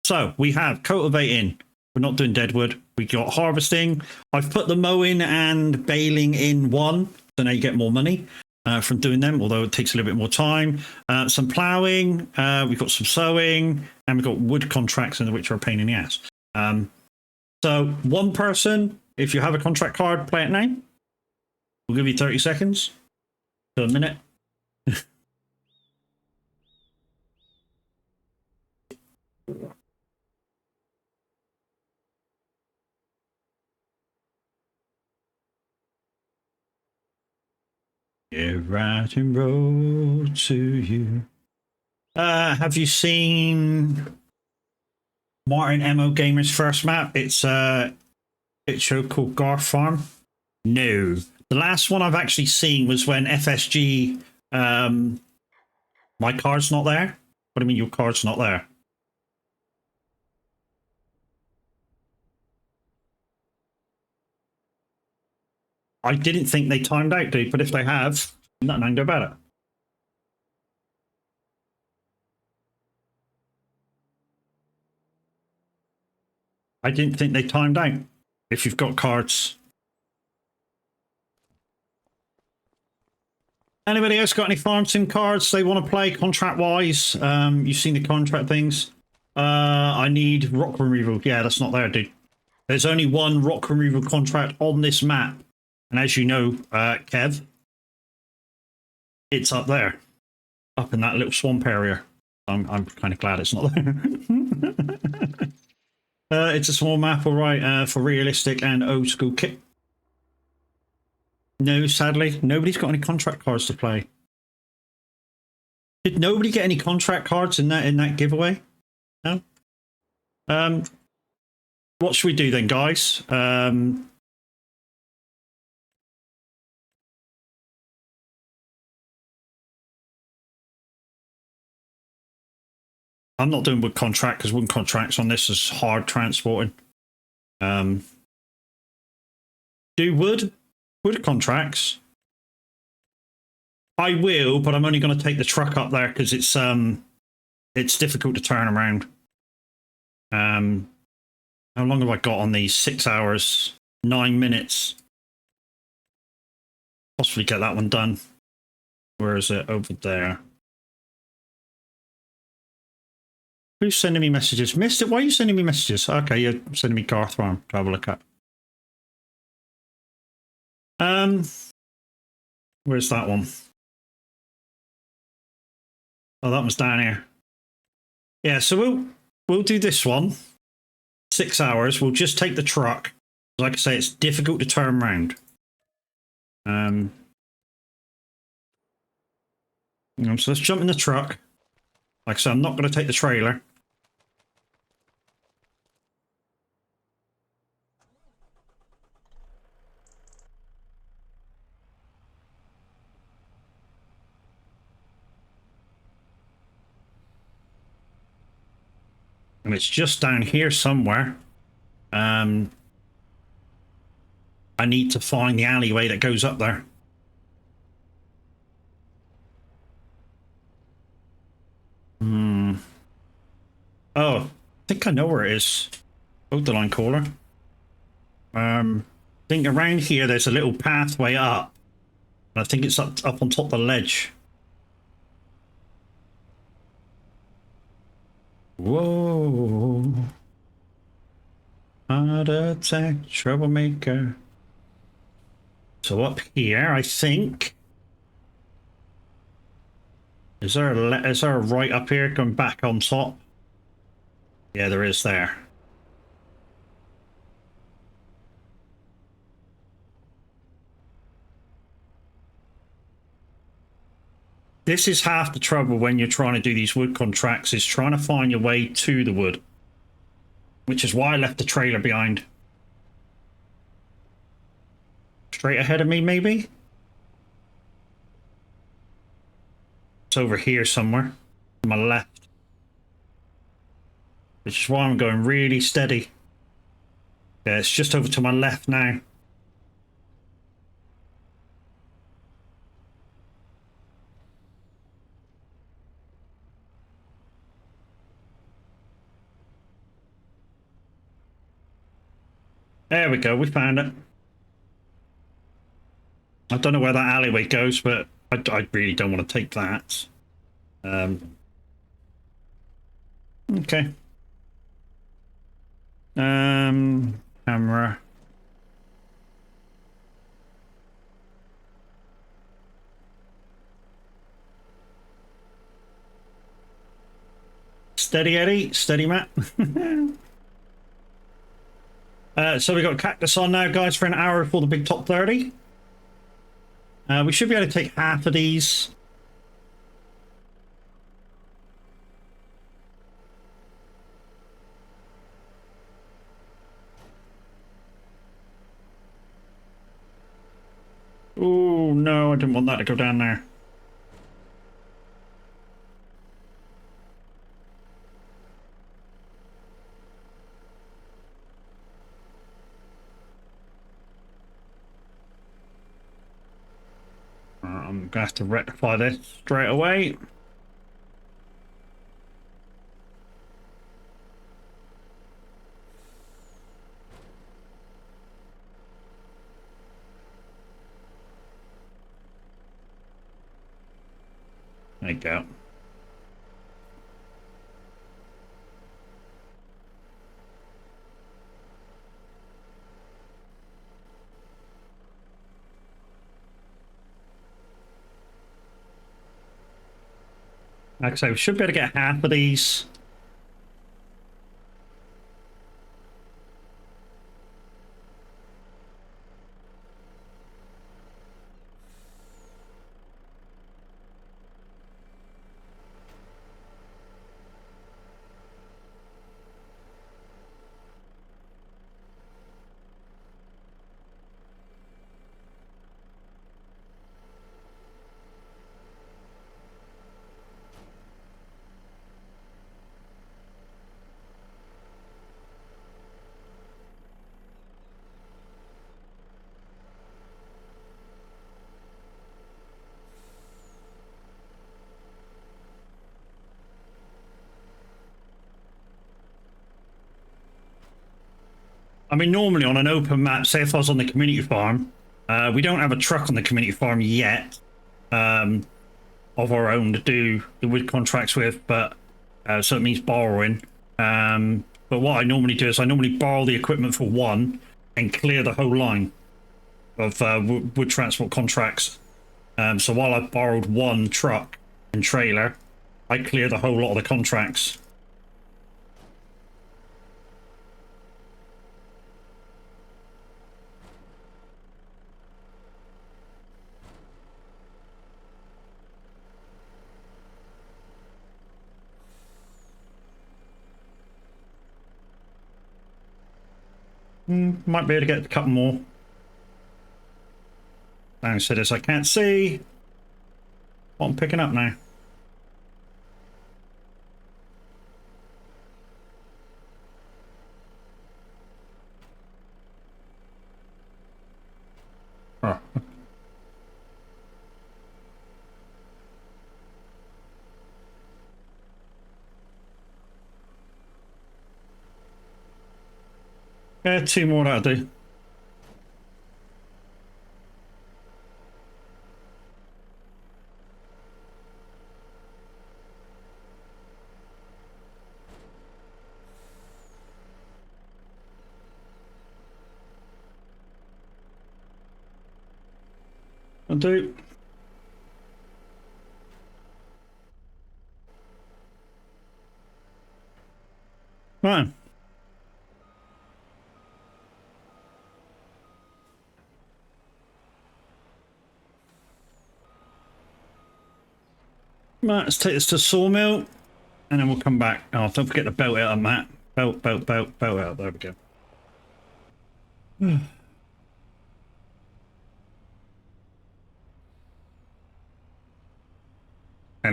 So we have cultivating. We're not doing deadwood. We got harvesting. I've put the mowing and baling in one, so now you get more money from doing them, although it takes a little bit more time. Some ploughing. We've got some sowing, and we've got wood contracts, which are a pain in the ass. So one person, if you have a contract card, play it now. We'll give you 30 seconds to a minute. Yeah, right and roll to you. Have you seen Martin Mo Gamer's first map? It's a show called Garth Farm. No, the last one I've actually seen was when FSG. My card's not there. What do you mean your card's not there? I didn't think they timed out, dude, but if they have, nothing I can do about it. I didn't think they timed out. If you've got cards. Anybody else got any farm sim cards they want to play contract wise? You've seen the contract things. I need rock removal. Yeah, that's not there, dude. There's only one rock removal contract on this map. And as you know, Kev, it's up there. Up in that little swamp area. I'm kind of glad it's not there. It's a small map, all right, for realistic and old school kit. No, sadly, nobody's got any contract cards to play. Did nobody get any contract cards in that giveaway? No. What should we do then, guys? I'm not doing wood contract because wood contracts on this is hard transporting. Do wood contracts. I will, but I'm only going to take the truck up there because it's difficult to turn around. How long have I got on these? 6 hours, 9 minutes. Possibly get that one done. Where is it? Over there. Who's sending me messages? Missed it. Why are you sending me messages? Okay, you're sending me Garth Farm to have a look at. Where's that one? Oh, that was down here. Yeah, so we'll do this one. 6 hours. We'll just take the truck. Like I say, it's difficult to turn around. So let's jump in the truck. Like I said, I'm not going to take the trailer. And it's just down here somewhere. I need to find the alleyway that goes up there. Oh, I think I know where it is. Oh, the line caller. I think around here there's a little pathway up. And I think it's up on top of the ledge. Whoa. Heart attack, troublemaker. So up here, I think. Is there a right up here going back on top? Yeah, there is there. This is half the trouble when you're trying to do these wood contracts, is trying to find your way to the wood. Which is why I left the trailer behind. Straight ahead of me, maybe? It's over here somewhere. On my left. Which is why I'm going really steady. Yeah, it's just over to my left now. There we go, we found it. I don't know where that alleyway goes, but I really don't want to take that. Okay. Camera. Steady Eddie, steady Matt. So we got Cactus on now, guys, for an hour before the big top 30. We should be able to take half of these. Oh, no, I didn't want that to go down there. I'm going to have to rectify this straight away. There you go. Like I say, we should be able to get half of these. I mean, normally on an open map, say if I was on the community farm, we don't have a truck on the community farm yet of our own to do the wood contracts with, but so it means borrowing. But what I normally do is I normally borrow the equipment for one and clear the whole line of wood transport contracts. So while I've borrowed one truck and trailer, I clear the whole lot of the contracts. Might be able to get a couple more. Downside is I can't see what I'm picking up now. Oh. Yeah, two more that'll do. I'll do. Right. Right, let's take this to sawmill, and then we'll come back. Oh, don't forget the belt out on that. Belt out. There we go. And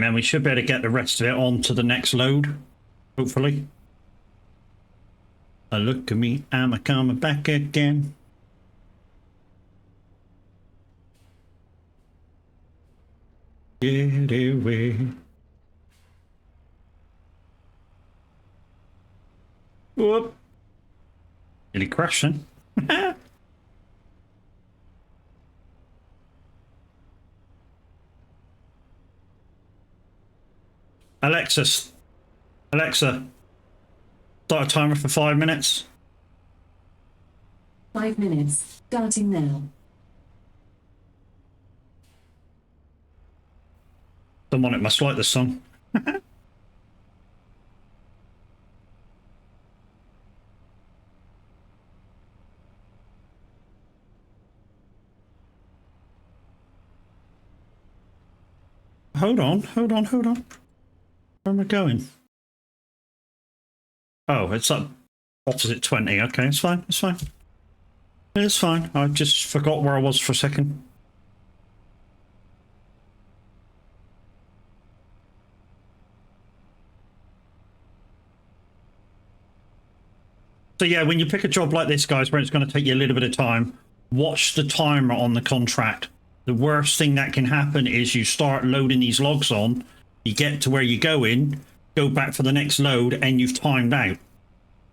then we should be able to get the rest of it on to the next load, hopefully. Oh, look at me, I'm a coming back again. Get away. Whoop. Nearly crashing. Alexa, start a timer for 5 minutes. 5 minutes, starting now. Someone must like this song. Hold on. Where am I going? Oh, it's up opposite 20. Okay, it's fine. It's fine. I just forgot where I was for a second. So yeah, when you pick a job like this, guys, where it's going to take you a little bit of time, watch the timer on the contract. The worst thing that can happen is you start loading these logs on, you get to where you're going, go back for the next load, and you've timed out.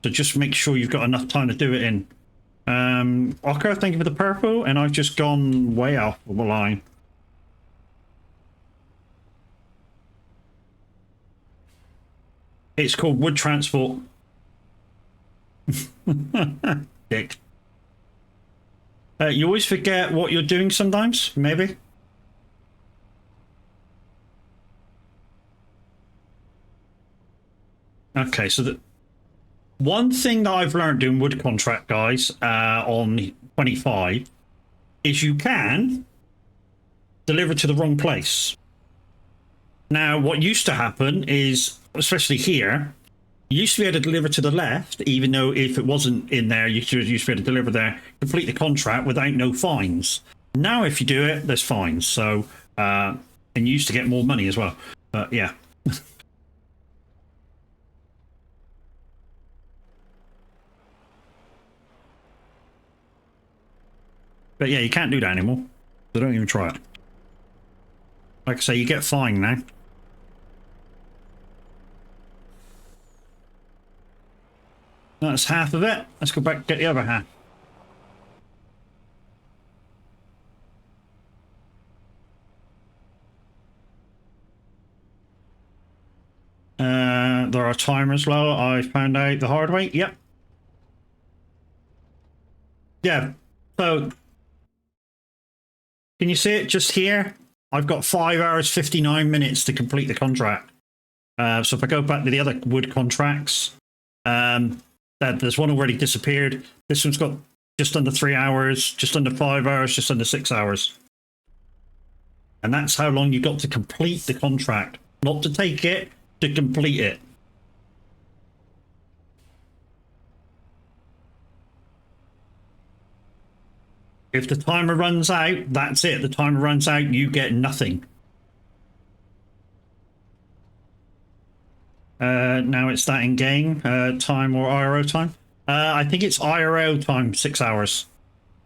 So just make sure you've got enough time to do it in. Ocker, thank you for the purple, and I've just gone way off the line. It's called wood transport. Dick. You always forget what you're doing sometimes, maybe? Okay, so the one thing that I've learned doing wood contract, guys, on 25, is you can deliver to the wrong place. Now, what used to happen is, especially here, you used to be able to deliver to the left, even though if it wasn't in there, you used to be able to deliver there, complete the contract without no fines. Now, if you do it, there's fines. So, and you used to get more money as well. But yeah. But yeah, you can't do that anymore. So don't even try it. Like I say, you get fined now. That's half of it. Let's go back and get the other half. There are timers low. I found out the hard way. Yep. Yeah. So, can you see it just here? I've got 5 hours, 59 minutes to complete the contract. So if I go back to the other wood contracts, there's one already disappeared. This one's got just under 3 hours, just under 5 hours, just under 6 hours. And that's how long you got to complete the contract. Not to take it, to complete it. If the timer runs out, that's it. The timer runs out, you get nothing. Now it's that in game time or IRO time. I think it's IRO time, 6 hours.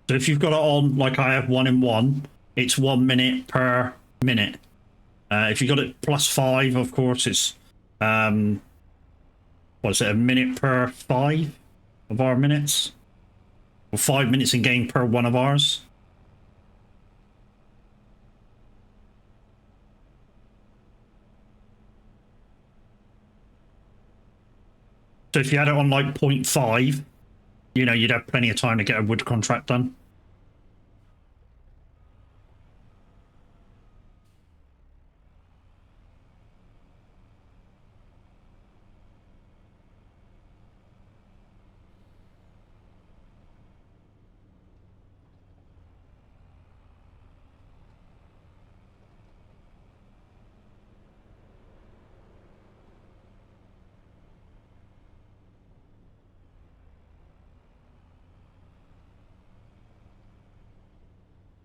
So if you've got it on, like I have 1 in 1, it's 1 minute per minute. If you got it +5, of course, it's what is it, a minute per 5 of our minutes? Or 5 minutes in game per one of ours. So if you had it on like 0.5, you know, you'd have plenty of time to get a wood contract done.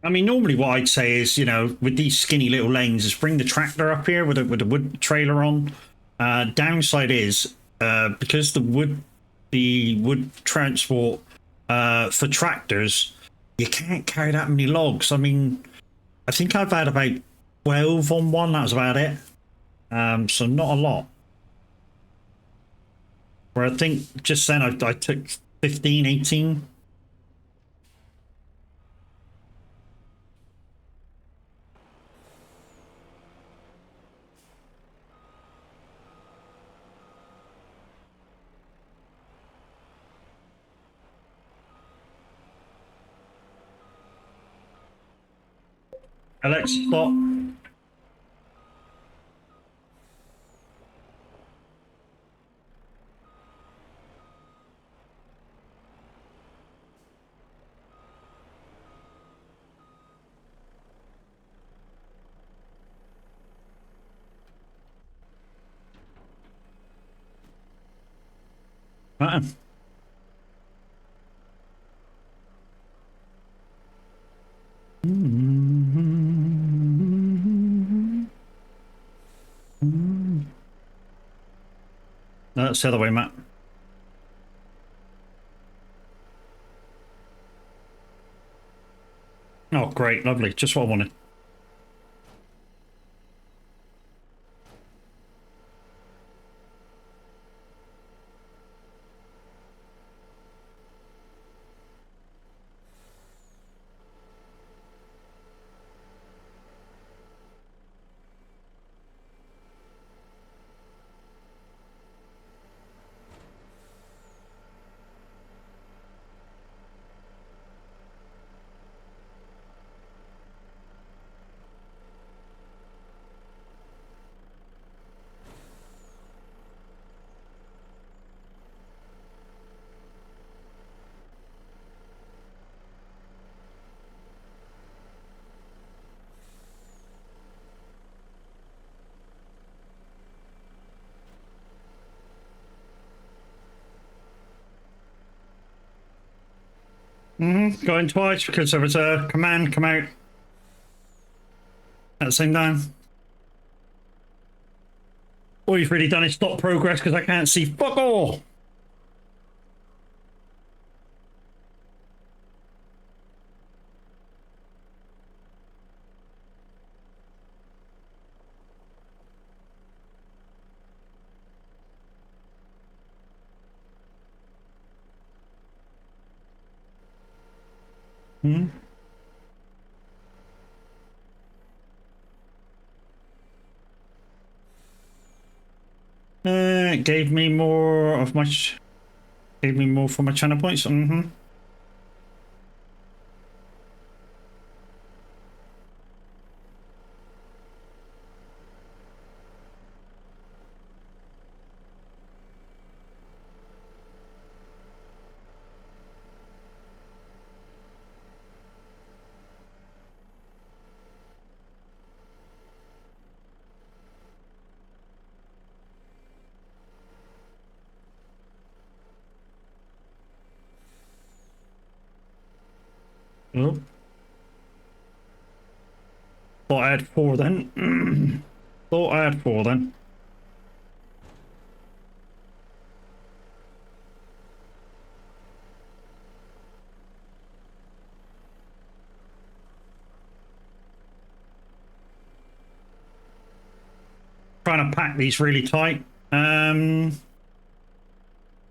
I mean, normally what I'd say is, you know, with these skinny little lanes, is bring the tractor up here with a wood trailer on. Downside is because the wood transport for tractors, you can't carry that many logs. I mean, I think I've had about 12 on one. That was about it. So not a lot. Where I think just then I took 15, 18. Alex, stop. Right. No, that's the other way, Matt. Oh, great, lovely. Just what I wanted. Going twice because there was a command come out at the same time. All you've really done is stop progress because I can't see fuck all. Hmm? It gave me more of my... Gave me more for my channel points. Mm-hmm. Oh. Thought I had 4 then. Thought I had 4 then. Trying to pack these really tight.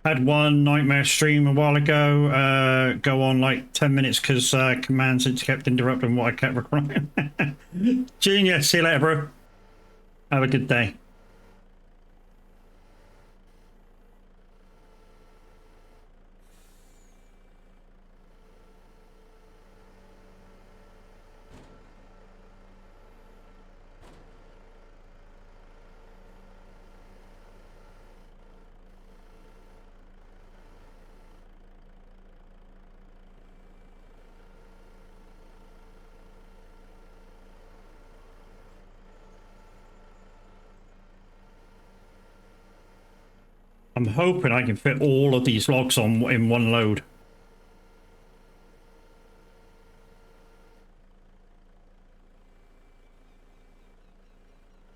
Had one nightmare stream a while ago go on like 10 minutes because commands kept interrupting what I kept recording. Genius. See you later, bro. Have a good day. I'm hoping I can fit all of these logs on in one load. I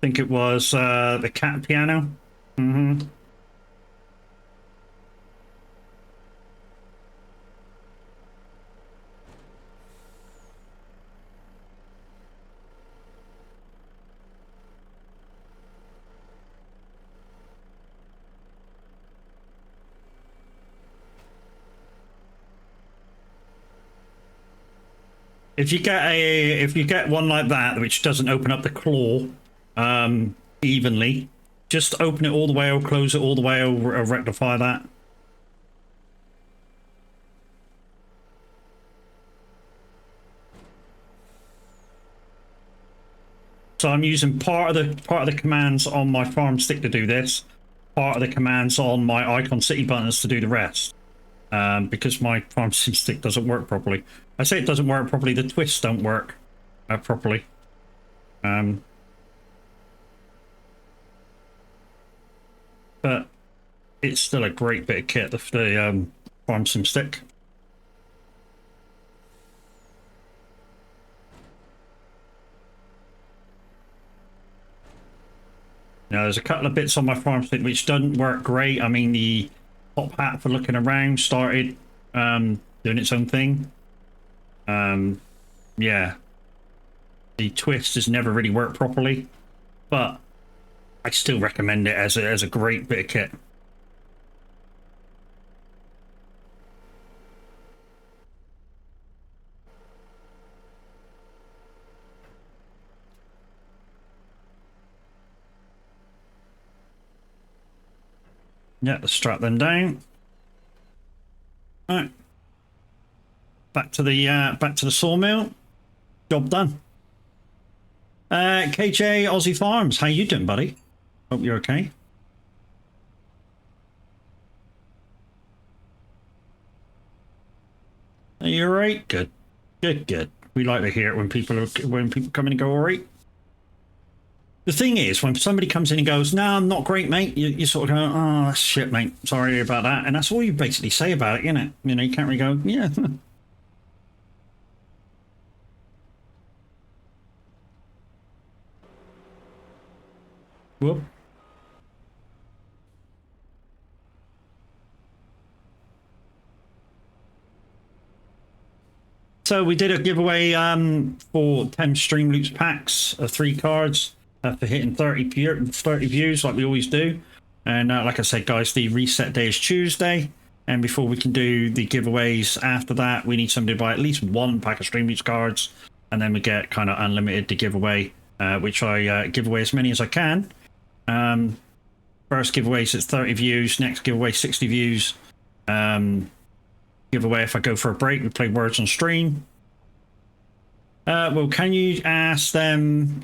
think it was the cat piano. Mm-hmm. If you get one like that which doesn't open up the claw evenly, just open it all the way or close it all the way or rectify that. So I'm using part of the commands on my farm stick to do this, part of the commands on my icon city buttons to do the rest. Because my farm sim stick doesn't work properly. I say it doesn't work properly, the twists don't work properly. But it's still a great bit of kit, the farm sim stick. Now, there's a couple of bits on my farm stick which doesn't work great. I mean, the top hat for looking around started doing its own thing. Yeah, the twist has never really worked properly, but I still recommend it as a great bit of kit. Yeah, let's strap them down. All right, back to the sawmill. Job done. KJ Aussie Farms, how you doing, buddy? Hope you're okay. Are you all right? Good, good, good. We like to hear it when people come in and go all right. The thing is, when somebody comes in and goes, "No, I'm not great, mate," you sort of go, "Oh, that's shit, mate. Sorry about that," and that's all you basically say about it, isn't it? You know, you can't really go, "Yeah." Whoop. So we did a giveaway for 10 Stream Loops packs of 3 cards for hitting 30 views like we always do. And like I said, guys, the reset day is Tuesday. And before we can do the giveaways after that, we need somebody to buy at least one pack of Stream Beats cards, and then we get kind of unlimited to give away, which I give away as many as I can. First giveaways it's 30 views, next giveaway 60 views. Giveaway if I go for a break, we play Words on stream. Well, can you ask them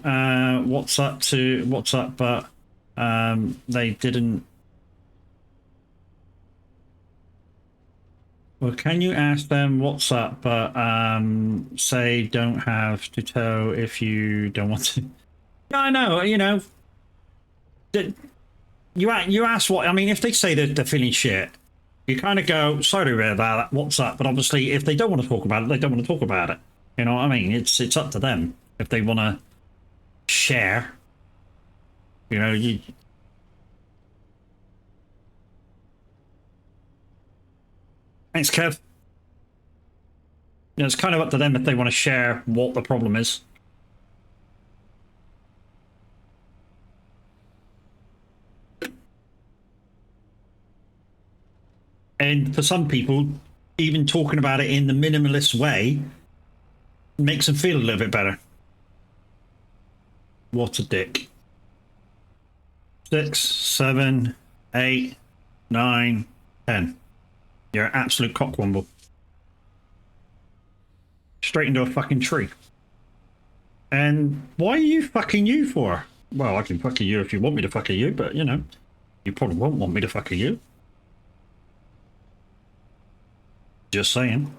what's up, but they didn't. Well, can you ask them what's up, but say don't have to tell if you don't want to. No, I know, you know. You ask what, I mean, if they say that they're feeling shit, you kind of go, sorry about that, what's up? But obviously, if they don't want to talk about it, they don't want to talk about it. You know what I mean? It's up to them if they want to share. You know, you. Thanks, Kev. You know, it's kind of up to them if they want to share what the problem is. And for some people, even talking about it in the minimalist way makes them feel a little bit better. What a dick. 6, 7, 8, 9, 10. You're an absolute cockwomble. Straight into a fucking tree. And why are you fucking you for? Well, I can fuck you if you want me to fuck you, but you know, you probably won't want me to fuck you. Just saying.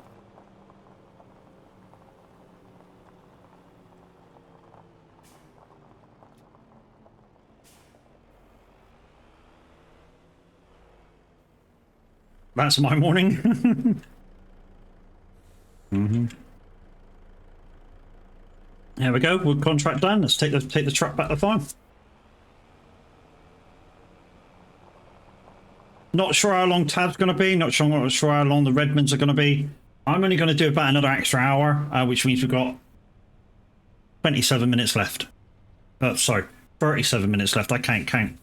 That's my morning. There we go. Wood contract done. Let's take the truck back to the farm. Not sure how long Tab's going to be. Not sure how long the Redmonds are going to be. I'm only going to do about another extra hour, which means we've got 27 minutes left. Sorry, 37 minutes left. I can't count.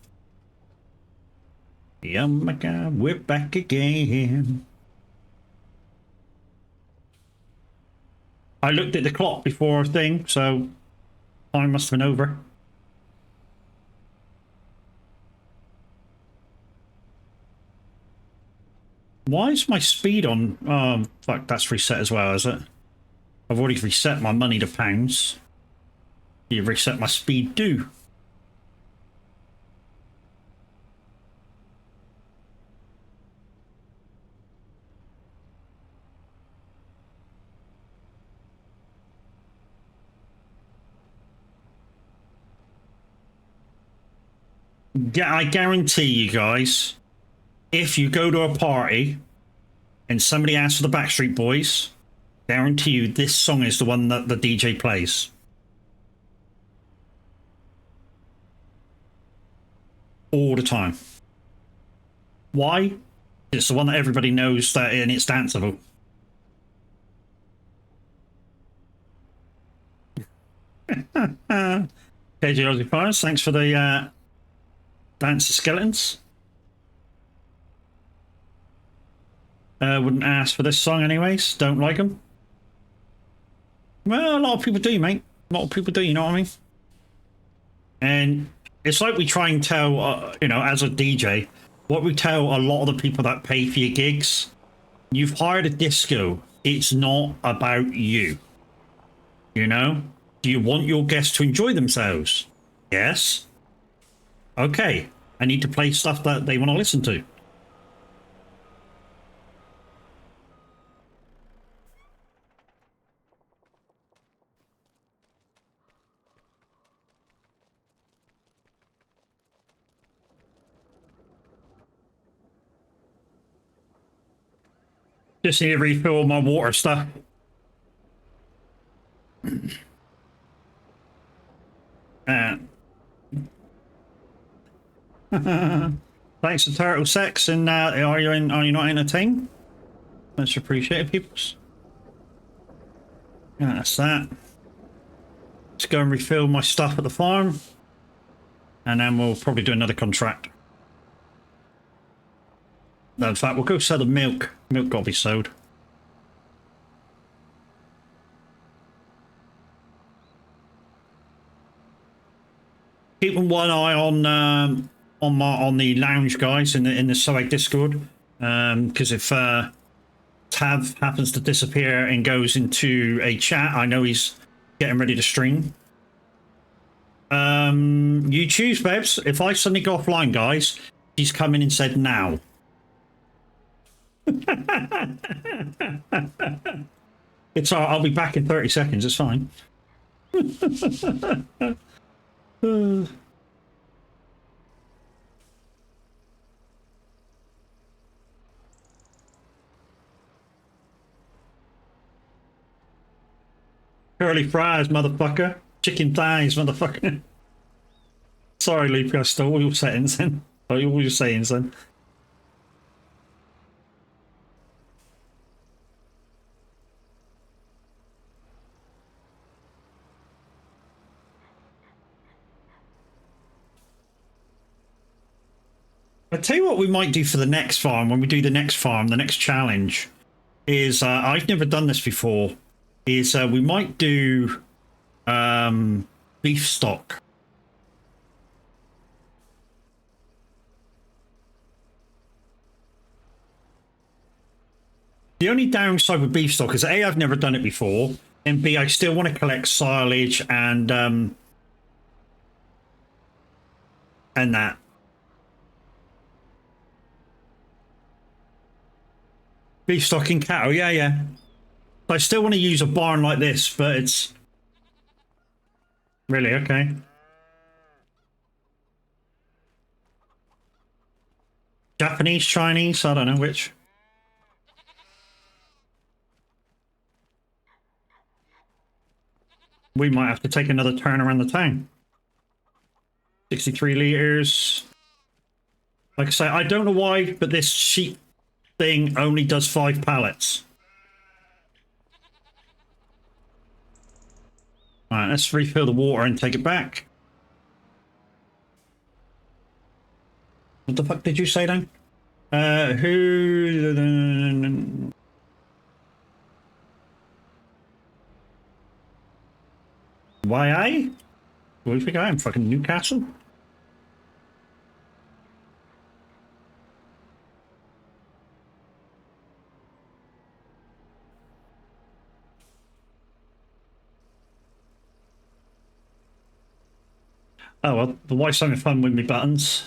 Oh my God, we're back again. I looked at the clock before thing, so time must have been over. Why is my speed on? Oh, fuck, that's reset as well, is it? I've already reset my money to pounds. You reset my speed too. Yeah, I guarantee you guys, if you go to a party and somebody asks for the Backstreet Boys, guarantee you this song is the one that the DJ plays. All the time. Why? It's the one that everybody knows that and it's danceable. KJ Aussie Fires, thanks for the Dance of Skeletons. Wouldn't ask for this song anyways. Don't like them. Well, a lot of people do, mate. A lot of people do, you know what I mean? And it's like we try and tell, you know, as a DJ, what we tell a lot of the people that pay for your gigs. You've hired a disco. It's not about you. You know? Do you want your guests to enjoy themselves? Yes. Okay, I need to play stuff that they want to listen to. Just need to refill my water stuff. Thanks to Turtle Sex, and are you not entertained? Much appreciated, peoples. Yeah, that's that. Let's go and refill my stuff at the farm, and then we'll probably do another contract. No, in fact, we'll go sell the milk. Milk got to be sold. Keeping one eye on the lounge guys in the Soag Discord, because if Tav happens to disappear and goes into a chat, I know he's getting ready to stream. You choose, Babs. If I suddenly go offline, guys, he's come in and said now. It's all right, I'll be back in 30 seconds. It's fine. Curly fries, motherfucker. Chicken thighs, motherfucker. Sorry, Luke, I stole all your settings then. All your sayings then. I tell you what we might do for the next farm, when we do the next farm, the next challenge, is I've never done this before, is we might do beef stock. The only downside with beef stock is A, I've never done it before, and B, I still want to collect silage and that. Beef stocking cattle, yeah. I still want to use a barn like this, but it's... Really? Okay. Japanese, Chinese? I don't know which. We might have to take another turn around the town. 63 litres. Like I say, I don't know why, but this sheep thing only does 5 pallets. Alright, let's refill the water and take it back. What the fuck did you say then? Who... YA? Where do you think I am? Fucking Newcastle? Oh, well, the wife's having fun with me buttons.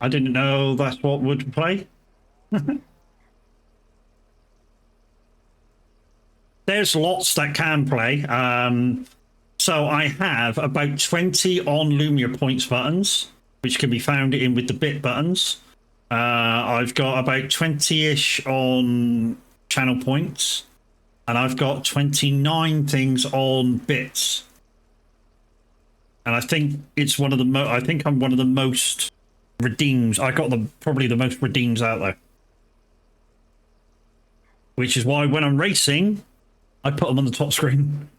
I didn't know that's what would play. There's lots that can play. So I have about 20 on Lumia points buttons, which can be found in with the bit buttons. I've got about 20-ish on channel points. And I've got 29 things on bits. And I think it's one of the I think I'm one of the most redeems. I got probably the most redeems out there. Which is why when I'm racing, I put them on the top screen.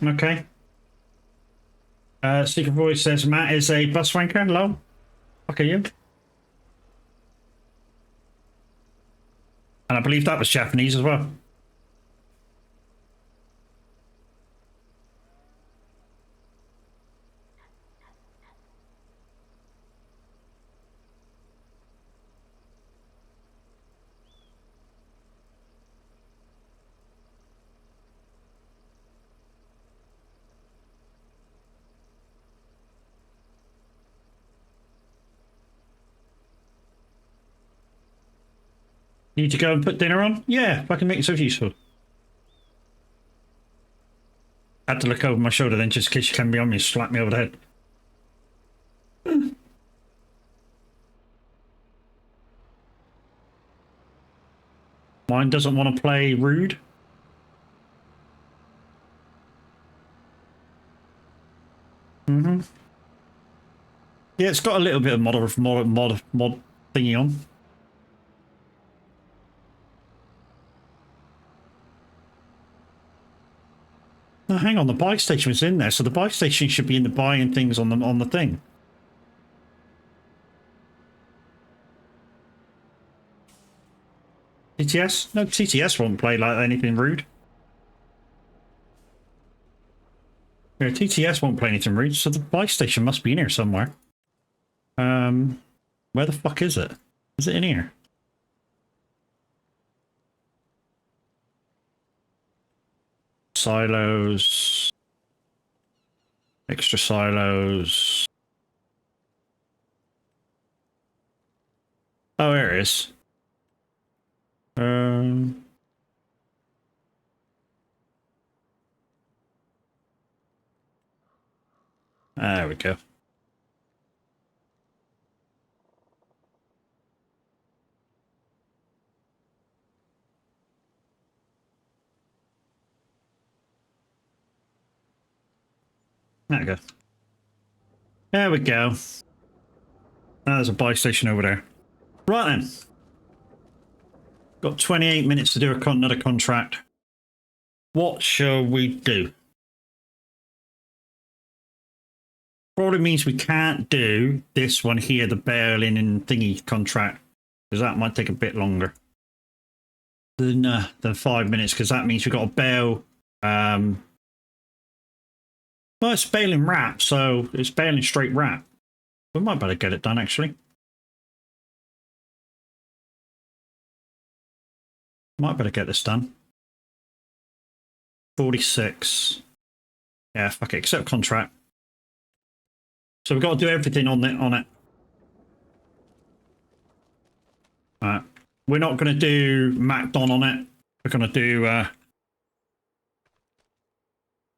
Okay. Secret Voice says Matt is a bus wanker. Hello. Okay, you. And I believe that was Japanese as well. Need to go and put dinner on? Yeah, if I can make yourself useful. Had to look over my shoulder then just in case you came beyond me and slap me over the head. Mine doesn't want to play rude. Yeah, it's got a little bit of mod thingy on. No, hang on, the buy station was in there, so the buy station should be in the buying things on the thing. TTS? No, TTS won't play like anything rude. Yeah, TTS won't play anything rude, so the buy station must be in here somewhere. Where the fuck is it? Is it in here? Silos. Extra silos. Oh, there it is. There we go. There we go. There we go. There's a buy station over there. Right then. Got 28 minutes to do another contract. What shall we do? Probably means we can't do this one here, the Berlin and thingy contract, because that might take a bit longer than 5 minutes, because that means we've got to bail. Well, it's bailing wrap, so it's bailing straight wrap. We might better get it done, actually. Might better get this done. 46. Yeah, fuck it. Accept contract. So we've got to do everything on it. Alright. We're not going to do MacDon on it. We're going to do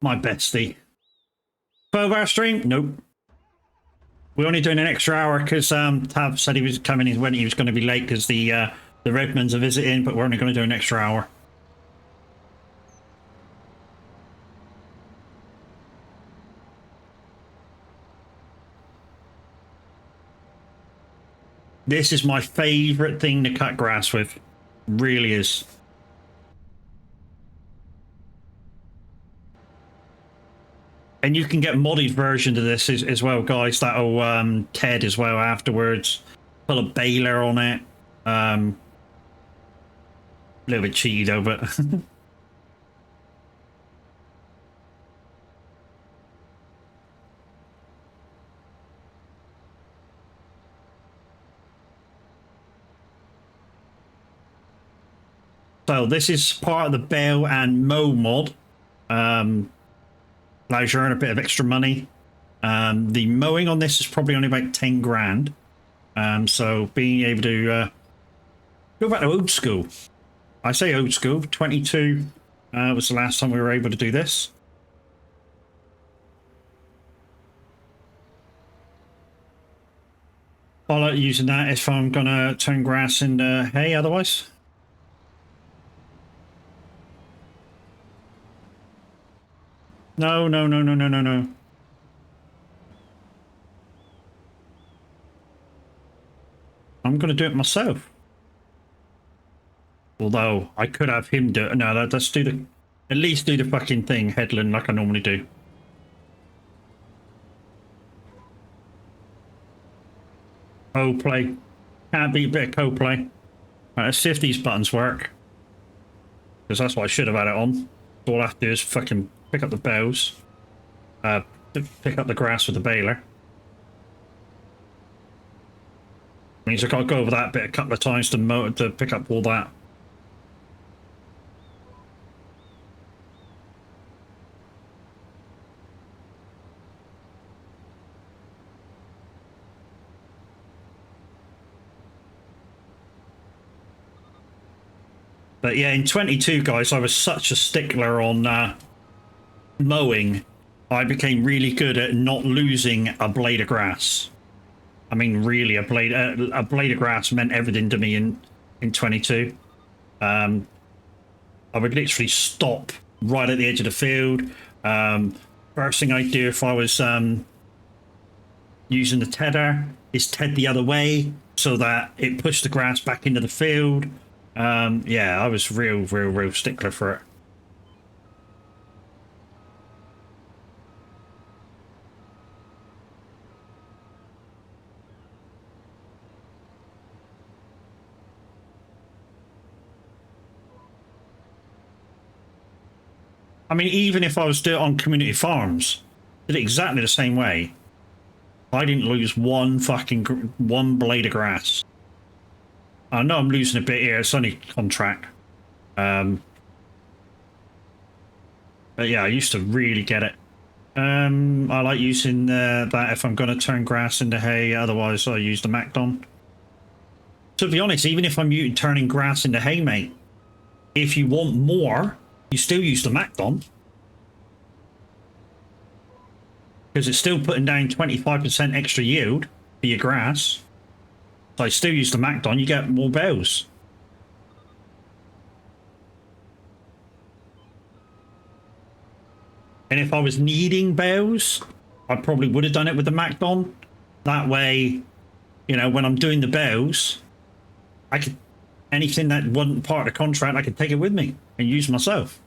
my bestie. 12-hour stream? Nope. We're only doing an extra hour because Tav said he was coming in when he was going to be late because the Redmonds are visiting, but we're only going to do an extra hour. This is my favourite thing to cut grass with. Really is. And you can get modded version of this as well, guys. That'll TED as well afterwards. Put a baler on it. A little bit cheaty though, but so this is part of the bale and mow mod. Allows you to earn a bit of extra money. The mowing on this is probably only about 10 grand. So being able to go back to old school. I say old school, 22 was the last time we were able to do this. I like using that if I'm gonna turn grass into hay otherwise. No. I'm going to do it myself. Although, I could have him do it. No, let's do the... At least do the fucking thing, headland, like I normally do. Co-play. Can't beat a bit of co-play. Right, let's see if these buttons work. Because that's what I should have had it on. All I have to do is fucking pick up the bales. Pick up the grass with the baler. Means I gotta go over that bit a couple of times to pick up all that. But yeah, in 22, guys, I was such a stickler on mowing. I became really good at not losing a blade of grass. I mean, really, a blade of grass meant everything to me in 22. I would literally stop right at the edge of the field. First thing I'd do if I was using the tedder is ted the other way so that it pushed the grass back into the field. Yeah, I was real stickler for it. I mean, even if I was doing it on community farms, did it exactly the same way. I didn't lose one blade of grass. I know I'm losing a bit here. It's only contract. But yeah, I used to really get it. I like using that if I'm going to turn grass into hay. Otherwise, I use the MacDon. To be honest, even if I'm turning grass into hay, mate, if you want more, you still use the MacDon. Because it's still putting down 25% extra yield for your grass. So I still use the MacDon, you get more bales. And if I was needing bales, I probably would have done it with the MacDon. That way, you know, when I'm doing the bales, I could, anything that wasn't part of the contract, I could take it with me and use myself.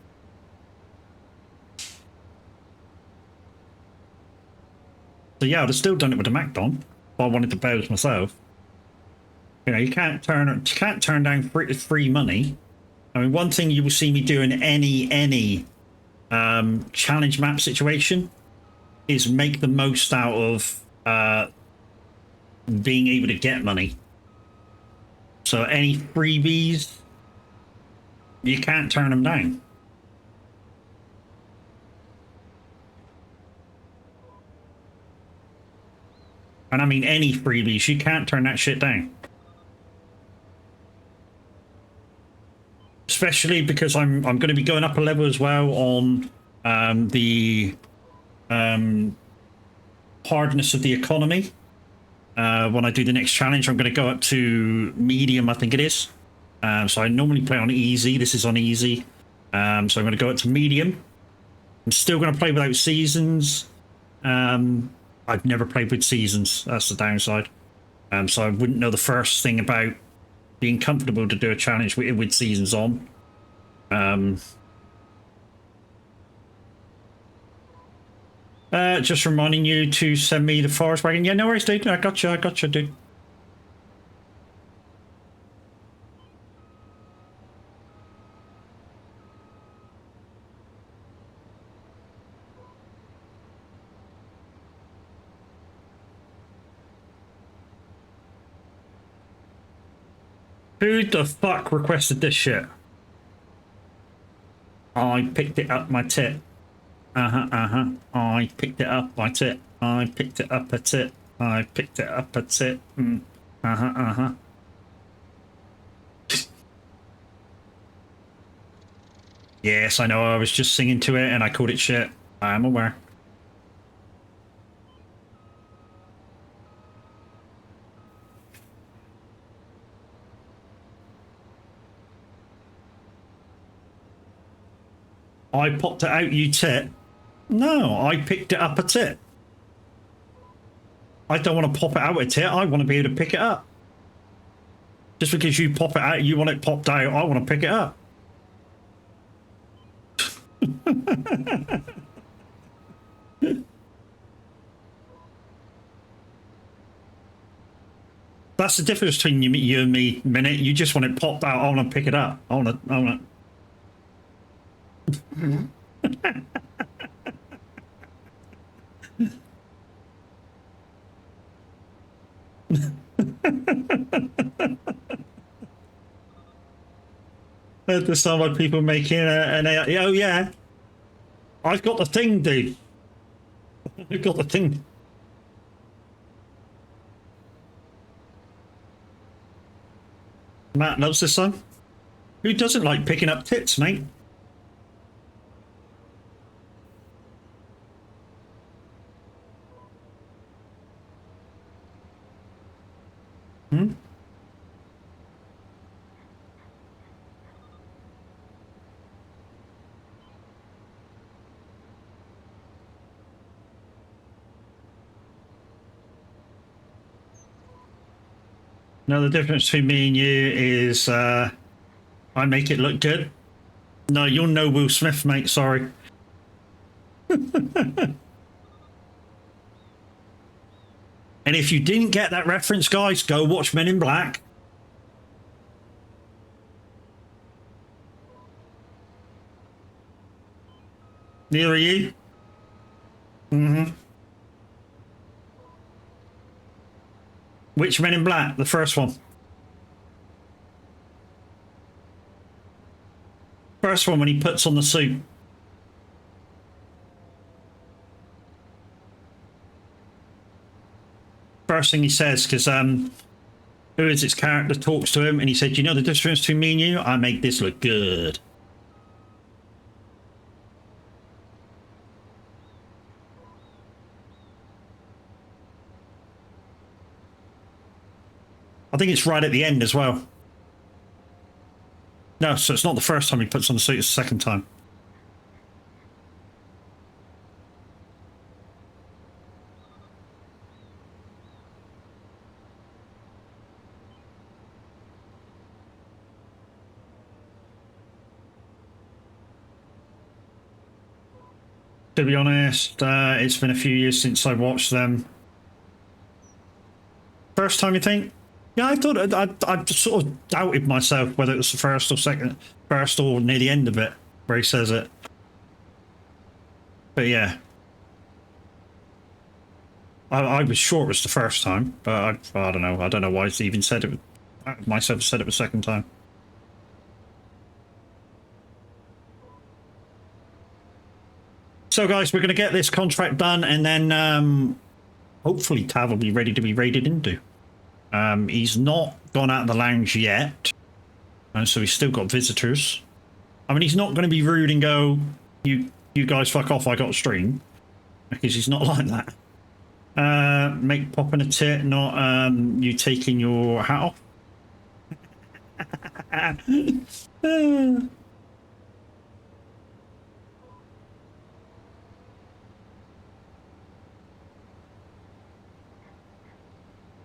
So yeah, I'd have still done it with the MacDon if I wanted the bales myself. You know, you can't turn down free money. I mean, one thing you will see me do in any challenge map situation is make the most out of being able to get money. So any freebies, you can't turn them down. And I mean any freebies, you can't turn that shit down. Especially because I'm going to be going up a level as well on the hardness of the economy. When I do the next challenge, I'm going to go up to medium, I think it is. So I normally play on easy. This is on easy. So I'm going to go up to medium. I'm still going to play without seasons. I've never played with seasons. That's the downside. So I wouldn't know the first thing about being comfortable to do a challenge with seasons on. Just reminding you to send me the forest wagon. Yeah, no worries, dude. I gotcha, dude. Who the fuck requested this shit? I picked it up my tit. I picked it up my tit. I picked it up a tit. I picked it up a tit. Yes, I know. I was just singing to it and I called it shit. I am aware. I popped it out, you tit. No, I picked it up a tit. I don't want to pop it out a tit. I want to be able to pick it up. Just because you pop it out, you want it popped out, I want to pick it up. That's the difference between you and me, Minute. You just want it popped out. I want to pick it up. I want to. There's some other people making an AI. Oh yeah, I've got the thing, dude. I've got the thing. Matt loves this song. Who doesn't like picking up tits, mate? Hmm? No, the difference between me and you is I make it look good. No, you're no Will Smith, mate. Sorry. And if you didn't get that reference, guys, go watch Men in Black. Neither are you. Mm-hmm. Which Men in Black? The first one. First one when he puts on the suit. First thing he says, because who is its character talks to him, and he said, "You know the difference between me and you? I make this look good." I think it's right at the end as well. No, so it's not the first time he puts on the suit, it's the second time. To be honest, it's been a few years since I watched them. First time, you think? Yeah, I thought I sort of doubted myself whether it was the first or second, first or near the end of it where he says it. But yeah, I was sure it was the first time, but I don't know. I don't know why he even said it. Myself said it was the second time. So, guys, we're going to get this contract done, and then hopefully Tav will be ready to be raided into. He's not gone out of the lounge yet, and so he's still got visitors. I mean, he's not going to be rude and go, "You guys fuck off, I got a stream," because he's not like that. Make popping a tit, not you taking your hat off.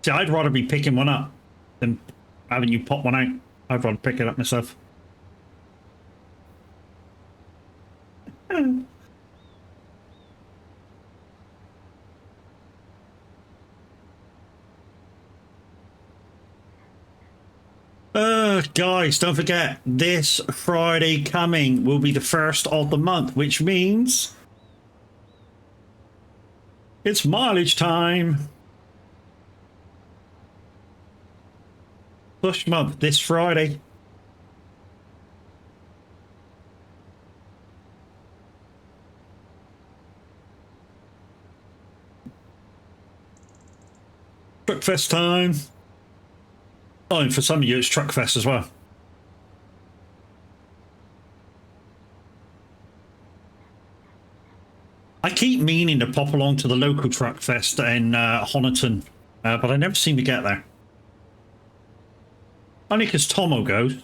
See, I'd rather be picking one up than having you pop one out. I'd rather pick it up myself. Guys, don't forget, this Friday coming will be the first of the month, which means it's mileage time. Push month this Friday. Truckfest time. Oh, and for some of you, it's Truckfest as well. I keep meaning to pop along to the local Truckfest in Honiton, but I never seem to get there. Only because Tomo goes.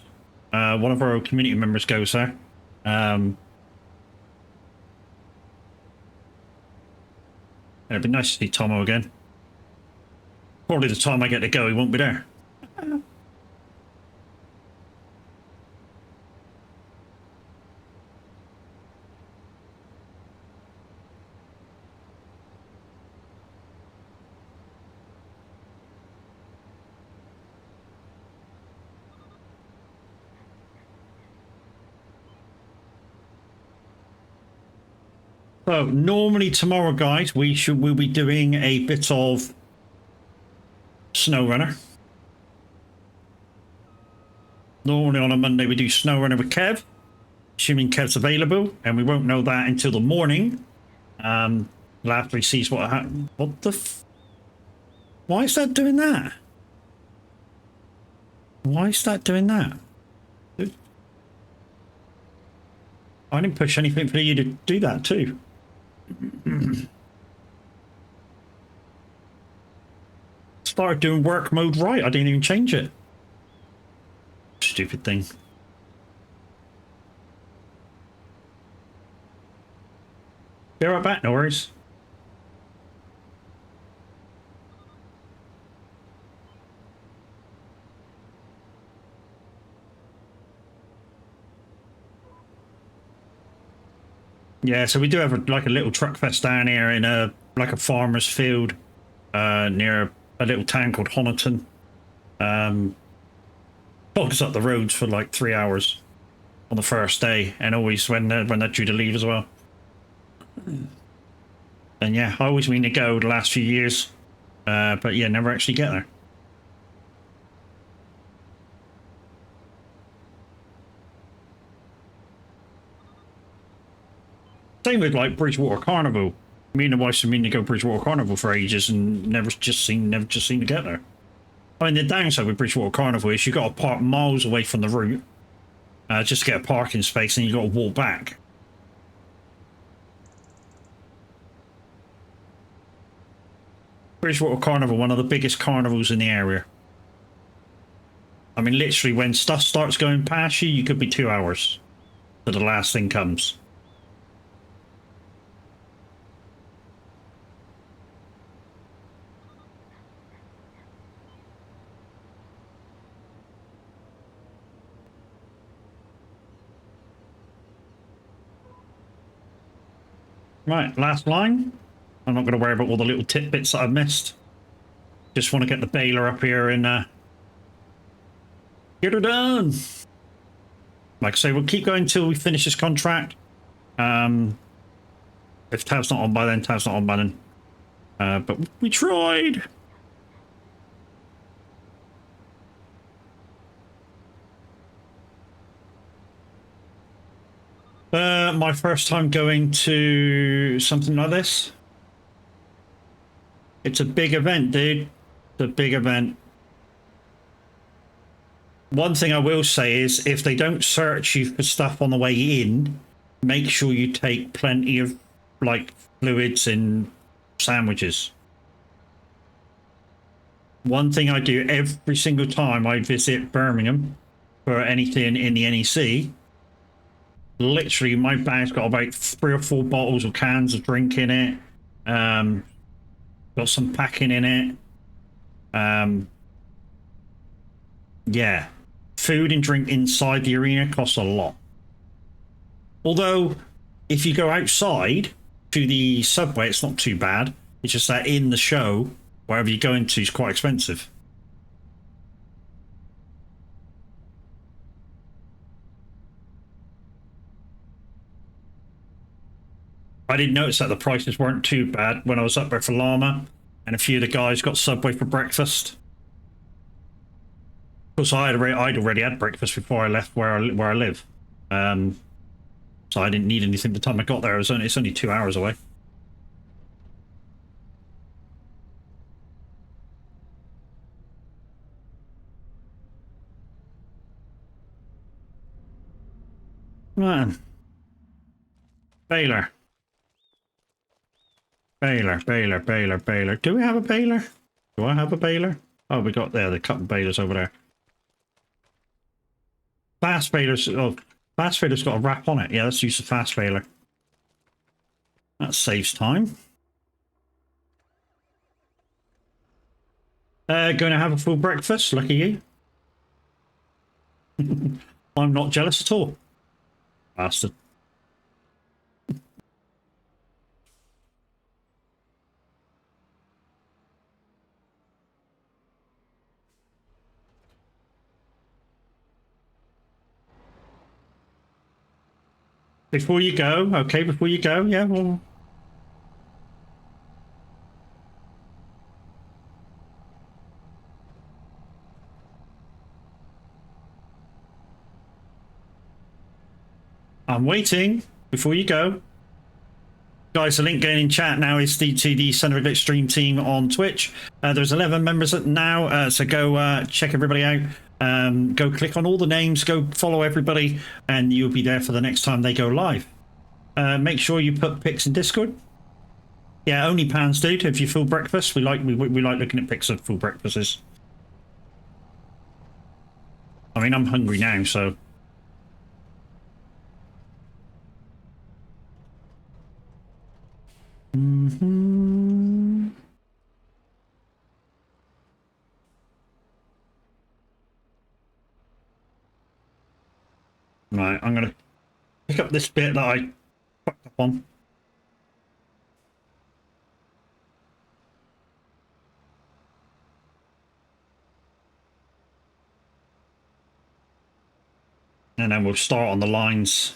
One of our community members goes there. It'd be nice to see Tomo again. Probably the time I get to go, he won't be there. So normally tomorrow, guys, we'll be doing a bit of SnowRunner. Normally on a Monday we do SnowRunner with Kev, assuming Kev's available, and we won't know that until the morning. After he sees what happened. What the? Why is that doing that? Why is that doing that? I didn't push anything for you to do that too. Started doing work mode right. I didn't even change it. Stupid thing. Be right back, no worries. Yeah, so we do have like a little truck fest down here in a like a farmer's field near a little town called Honiton. Clogs up the roads for like 3 hours on the first day, and always when they're due to leave as well. And yeah, I always mean to go the last few years, but yeah, never actually get there. Same with like Bridgewater Carnival. Me and the wife have been to go Bridgewater Carnival for ages and never just seem to get there. I mean, the downside with Bridgewater Carnival is you got to park miles away from the route just to get a parking space, and you got to walk back. Bridgewater Carnival, one of the biggest carnivals in the area. I mean, literally, when stuff starts going past you, you could be 2 hours till the last thing comes. Right, last line. I'm not going to worry about all the little tidbits that I've missed. Just want to get the baler up here and get her done. Like I say, we'll keep going until we finish this contract. If Tav's not on by then, Tav's not on by then. But we tried. My first time going to something like this. It's a big event, dude. It's a big event. One thing I will say is if they don't search you for stuff on the way in, make sure you take plenty of like fluids and sandwiches. One thing I do every single time I visit Birmingham for anything in the NEC, literally my bag's got about 3 or 4 bottles or cans of drink in it. Got some packing in it. Yeah. Food and drink inside the arena costs a lot. Although, if you go outside to the subway, it's not too bad. It's just that in the show, wherever you go into is quite expensive. I didn't notice that the prices weren't too bad when I was up there for Llama, and a few of the guys got Subway for breakfast. Of course, I'd already had breakfast before I left where I live, so I didn't need anything by the time I got there. It's only 2 hours away. Man, baler. Baler. Do we have a baler? Do I have a baler? Oh, we got there. The couple balers over there. Fast balers. Oh, fast baler's got a wrap on it. Yeah, let's use the fast baler. That saves time. Going to have a full breakfast. Lucky you. I'm not jealous at all. Bastard. Before you go, okay, before you go, yeah, well. I'm waiting before you go. Guys, the link going in chat now is to the Son of a Bitch stream team on Twitch. There's 11 members now, so go check everybody out. Go click on all the names, go follow everybody, and you'll be there for the next time they go live. Make sure you put pics in Discord. Yeah, only pans, dude. If you full breakfast, we like looking at pics of full breakfasts. I mean, I'm hungry now, so. Right, I'm gonna pick up this bit that I fucked up one. And then we'll start on the lines.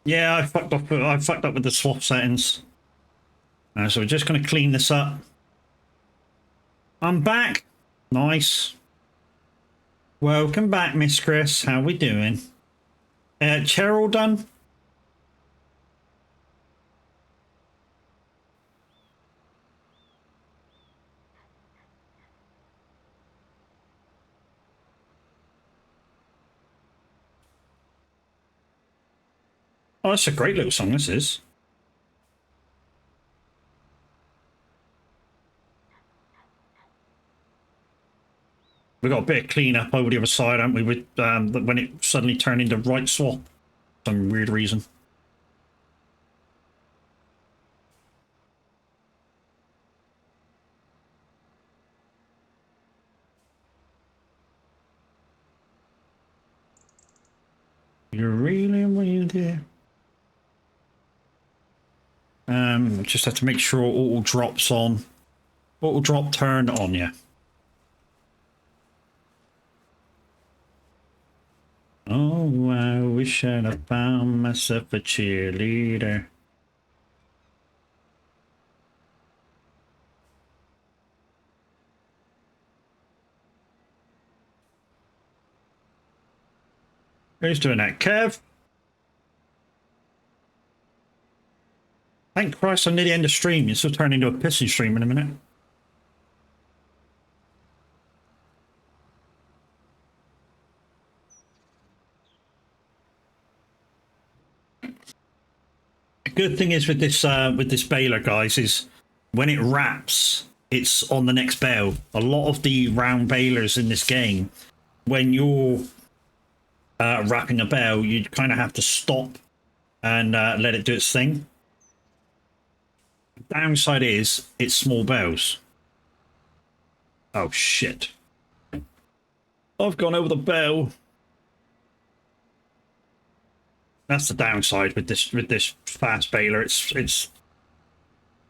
Yeah, I fucked up. I fucked up with the swap settings. So we're just going to clean this up. I'm back. Nice. Welcome back, Miss Chris. How we doing? Cheryl done? Oh, that's a great little song, this is. We got a bit of clean up over the other side, haven't we? With when it suddenly turned into right swap, for some weird reason. You're really there. Just have to make sure auto drops on. Auto drop turned on, yeah. Oh, I wish I'd have found myself a cheerleader. Who's doing that? Kev? Thank Christ I'm near the end of stream. You're still turning into a pissing stream in a minute. The good thing is with this baler, guys, is when it wraps, it's on the next bale. A lot of the round balers in this game, when you're wrapping a bale, you kind of have to stop and let it do its thing. The downside is it's small bales. Oh shit! I've gone over the bale. That's the downside with this fast baler. It's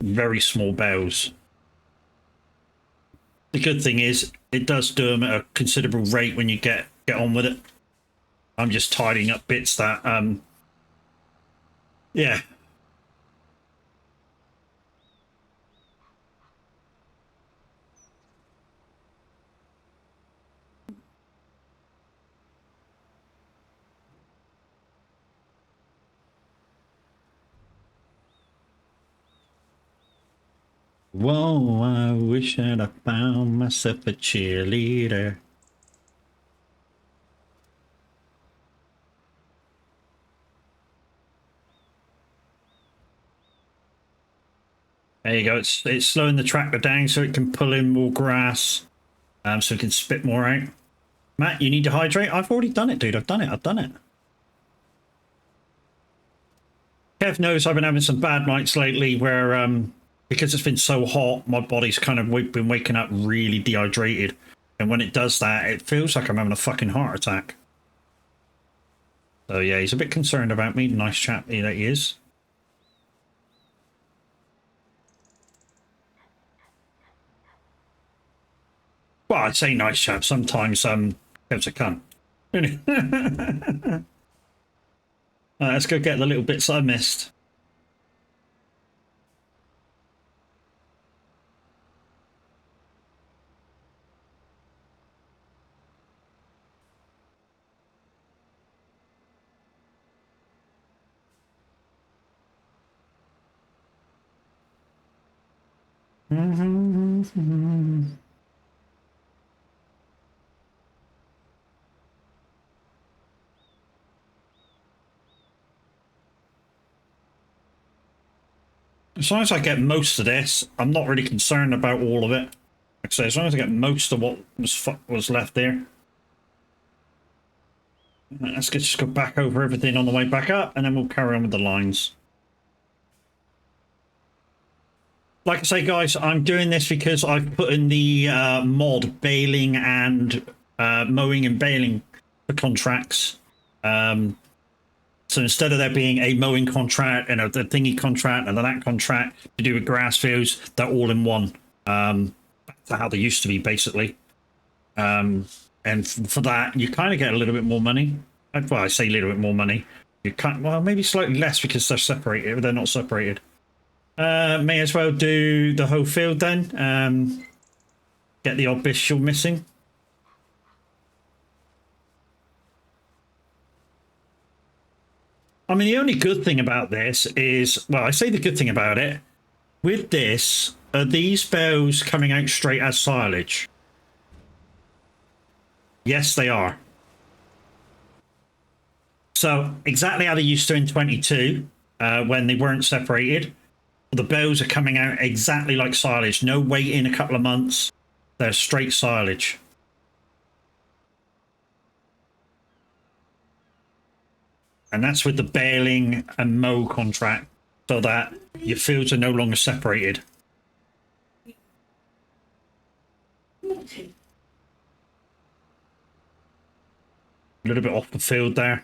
very small bales. The good thing is it does do them at a considerable rate when you get on with it. I'm just tidying up bits that yeah. Whoa, I wish I'd have found myself a cheerleader. There you go. It's slowing the tractor down so it can pull in more grass, so it can spit more out. Matt, you need to hydrate. I've already done it, dude. I've done it. Kev knows I've been having some bad nights lately where because it's been so hot, my body's kind of been waking up really dehydrated. And when it does that, it feels like I'm having a fucking heart attack. So yeah, he's a bit concerned about me. Nice chap that he is. Well, I'd say nice chap. Sometimes Kev's a cunt. Let's go get the little bits I missed. As long as I get most of this, I'm not really concerned about all of it. Like I say, as long as I get most of what was left there. Let's just go back over everything on the way back up, and then we'll carry on with the lines. like I say, guys, I'm doing this because I've put in the mod baling and mowing and baling for contracts. So instead of there being a mowing contract and a thingy contract and that contract to do with grass fields, they're all in one. That's how they used to be, basically. And for that, you kind of get a little bit more money. Well, I say a little bit more money. You can't. Well, maybe slightly less because they're separated. They're not separated. May as well do the whole field then. Get the odd bit you're missing. I mean, the only good thing about this is, well, I say the good thing about it. With this, are these bales coming out straight as silage? Yes, they are. So exactly how they used to in 22, when they weren't separated. The bales are coming out exactly like silage. No waiting a couple of months. They're straight silage. And that's with the baling and mow contract, so that your fields are no longer separated. A little bit off the field there.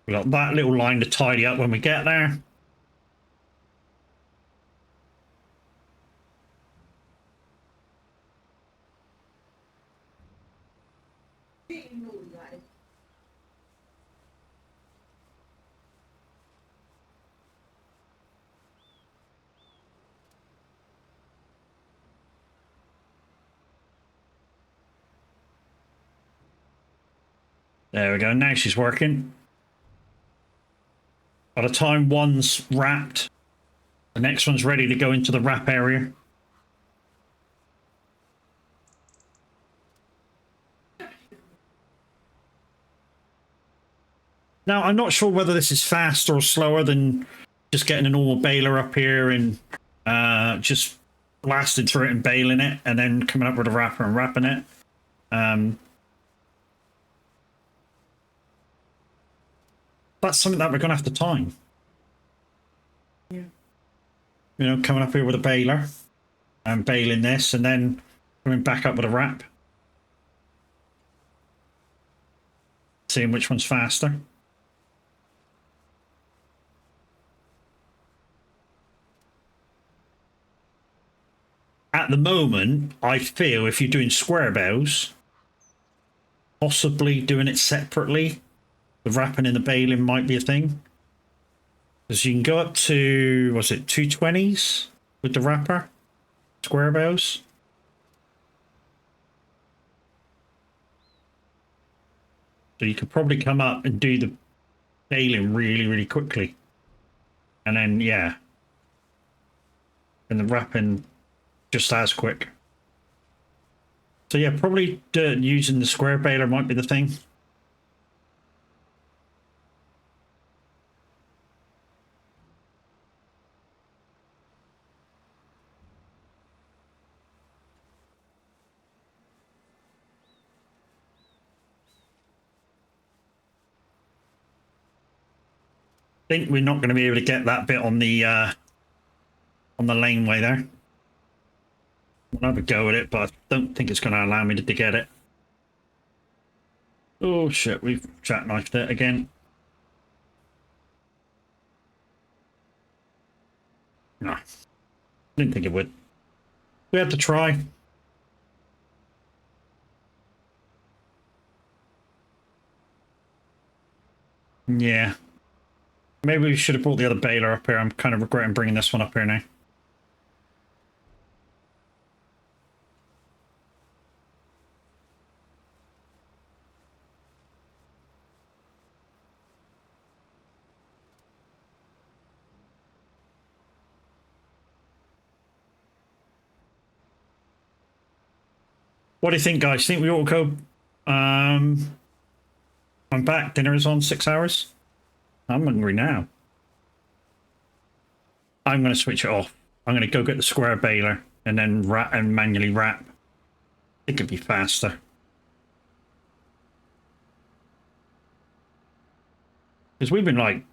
We've got that little line to tidy up when we get there. There we go. Now she's working. By the time one's wrapped, the next one's ready to go into the wrap area. Now, I'm not sure whether this is faster or slower than just getting a normal baler up here and just blasting through it and baling it and then coming up with a wrapper and wrapping it. That's something that we're going to have to time. Yeah. You know, coming up here with a baler and baling this and then coming back up with a wrap. Seeing which one's faster. At the moment, I feel if you're doing square bales, possibly doing it separately, the wrapping and the baling might be a thing. Because you can go up to, what's it, 220s with the wrapper? Square bales. So you could probably come up and do the baling really, really quickly. And then, yeah. And the wrapping just as quick. So yeah, probably using the square baler might be the thing. I think we're not going to be able to get that bit on the laneway there. I'll have a go at it, but I don't think it's going to allow me to get it. Oh shit, we've jackknifed it again. No, didn't think it would. We had to try. Yeah. Maybe we should have brought the other baler up here. I'm kind of regretting bringing this one up here now. What do you think, guys? Think we ought to go? I'm back. Dinner is on 6 hours. I'm hungry now. I'm going to switch it off. I'm going to go get the square baler and then wrap and manually wrap. It could be faster. Because we've been like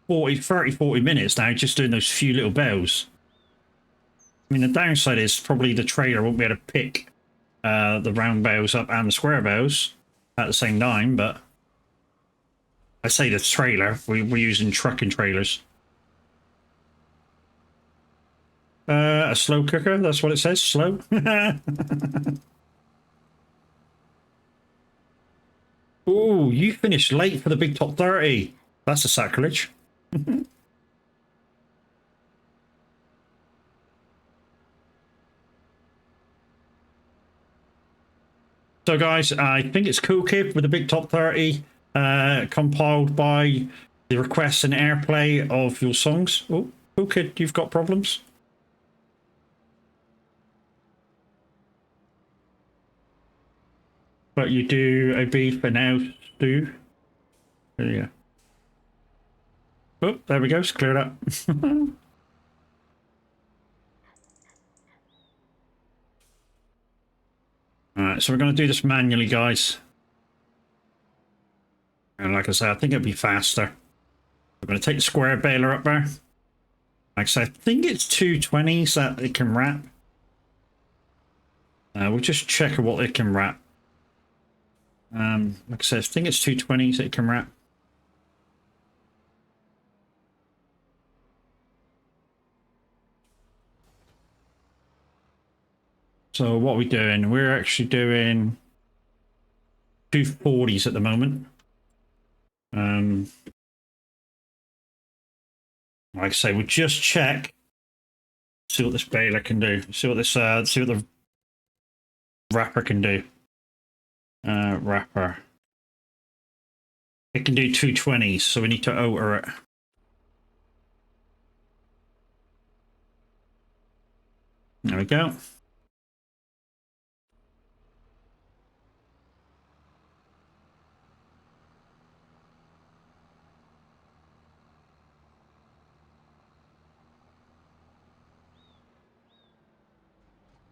40 minutes now just doing those few little bells. I mean, the downside is probably the trailer won't be able to pick the round bells up and the square bells at the same time, but I say the trailer, we're using trucking trailers. A slow cooker, that's what it says, slow. Ooh, you finished late for the big top 30. That's a sacrilege. So guys, I think it's Cool Kid with the big top 30, compiled by the requests and airplay of your songs. Oh, Cool Kid, you've got problems? But you do a beef and now stew. Yeah. Oh, there we go. It's cleared up. All right, so we're going to do this manually, guys. And like I said, I think it'll be faster. We're going to take the square baler up there. Like I said, I think it's 220s that it can wrap. We'll just check what it can wrap. Like I said, I think it's 220s that it can wrap. So what are we doing? We're actually doing 240s at the moment. Like I say, we'll just check, see what this baler can do, see what the wrapper can do. Wrapper. It can do 220s, so we need to alter it. There we go.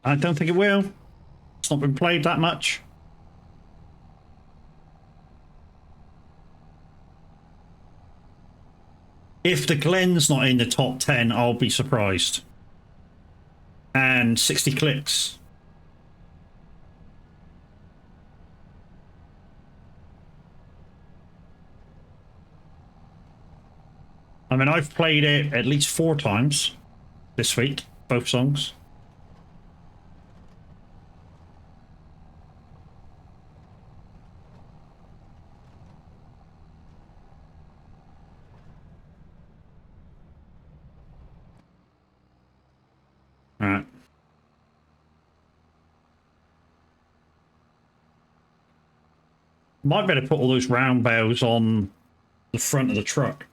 I don't think it will. It's not been played that much. If the Glen's not in the top 10, I'll be surprised. And 60 clicks. I mean, I've played it at least 4 times this week, both songs. All right. Might better put all those round bells on the front of the truck.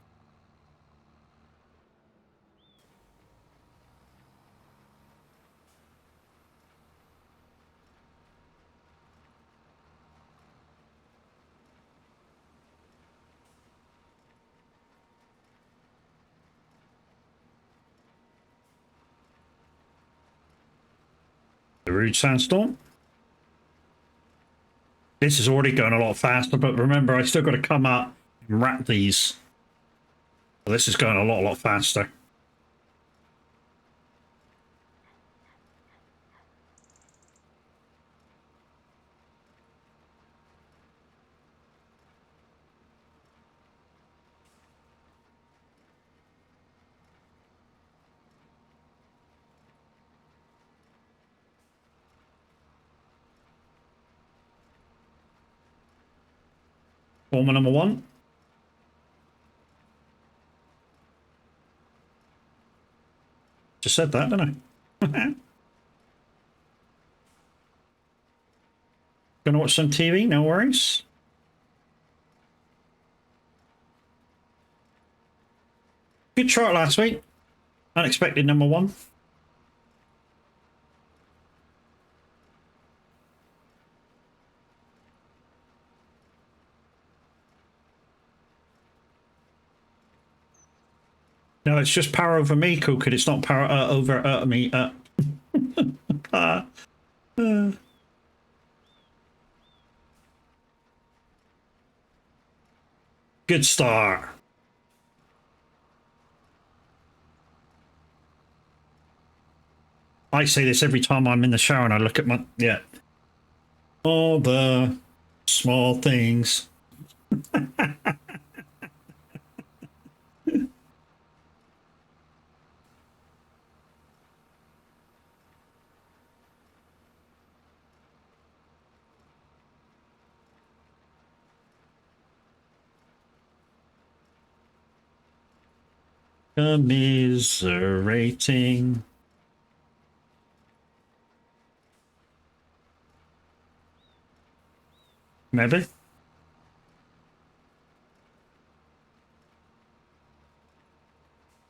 The Rude Sandstorm. This is already going a lot faster, but remember, I still got to come up and wrap these. So this is going a lot faster. Former number 1. Just said that, didn't I? Gonna watch some TV, no worries. Good chart last week. Unexpected number 1. No, it's just power over me, Cool Kid. It's not power over me. Good start. I say this every time I'm in the shower and I look at my, yeah. All the small things. Commiserating. Maybe.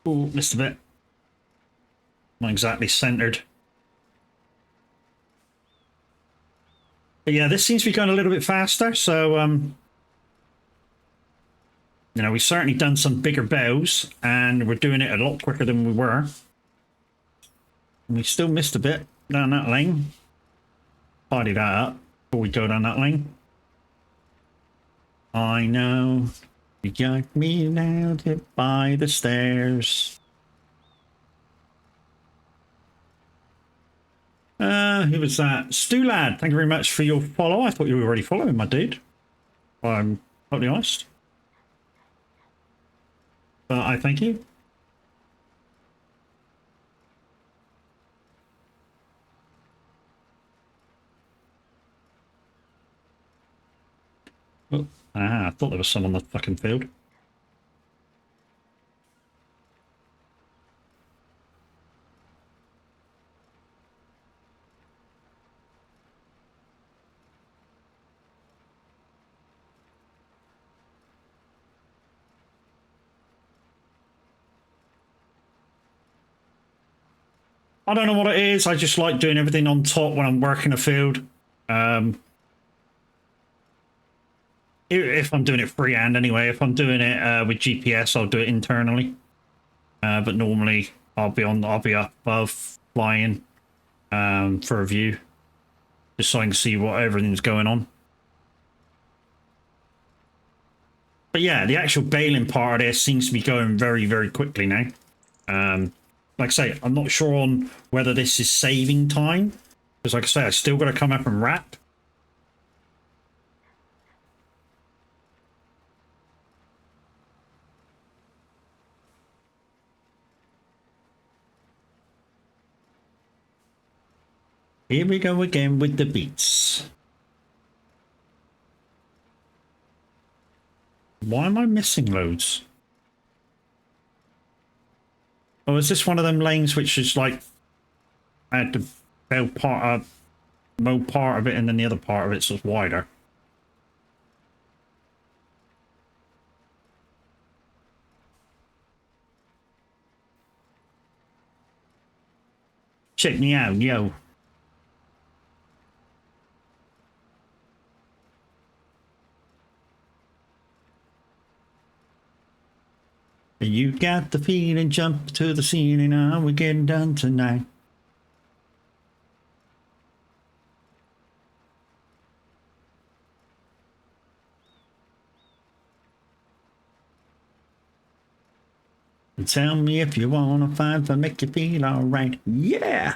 Oh, missed a bit. Not exactly centered. But yeah, this seems to be going a little bit faster. So, you know, we've certainly done some bigger bows and we're doing it a lot quicker than we were. And we still missed a bit down that lane. Tidy that up before we go down that lane. I know you got me nailed it by the stairs. Who was that? Stu Lad, thank you very much for your follow. I thought you were already following my dude. I'm totally honest. But I thank you. Oh, I thought there was some on the fucking field. I don't know what it is. I just like doing everything on top when I'm working a field. If I'm doing it freehand anyway. If I'm doing it with GPS, I'll do it internally. But normally I'll be up above flying for a view, just so I can see what everything's going on. But yeah, the actual baling part of this seems to be going very, very quickly now. Like I say, I'm not sure on whether this is saving time, because like I say, I still got to come up and wrap. Here we go again with the beats. Why am I missing loads? Oh, is this one of them lanes which is like I had to mow part of it and then the other part of it's just wider? Check me out, yo. You got the feeling, jump to the ceiling, now we're getting done tonight. And tell me if you wanna find to make you feel alright. Yeah!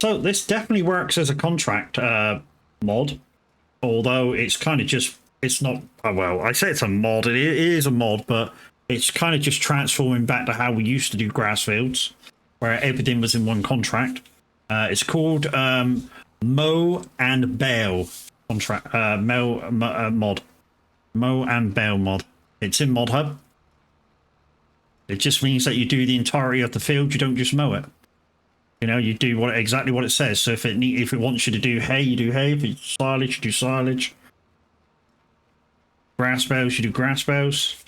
So this definitely works as a contract mod, although it's kind of just, it's not, well, I say it's a mod, it is a mod, but it's kind of just transforming back to how we used to do grass fields, where everything was in one contract. It's called Mow and Bale contract, mod. Mow and Bale mod. It's in Mod Hub. It just means that you do the entirety of the field, you don't just mow it. You know, you do exactly what it says. So if it wants you to do hay, you do hay. If it's silage, you do silage. Grass bales, you do grass bales.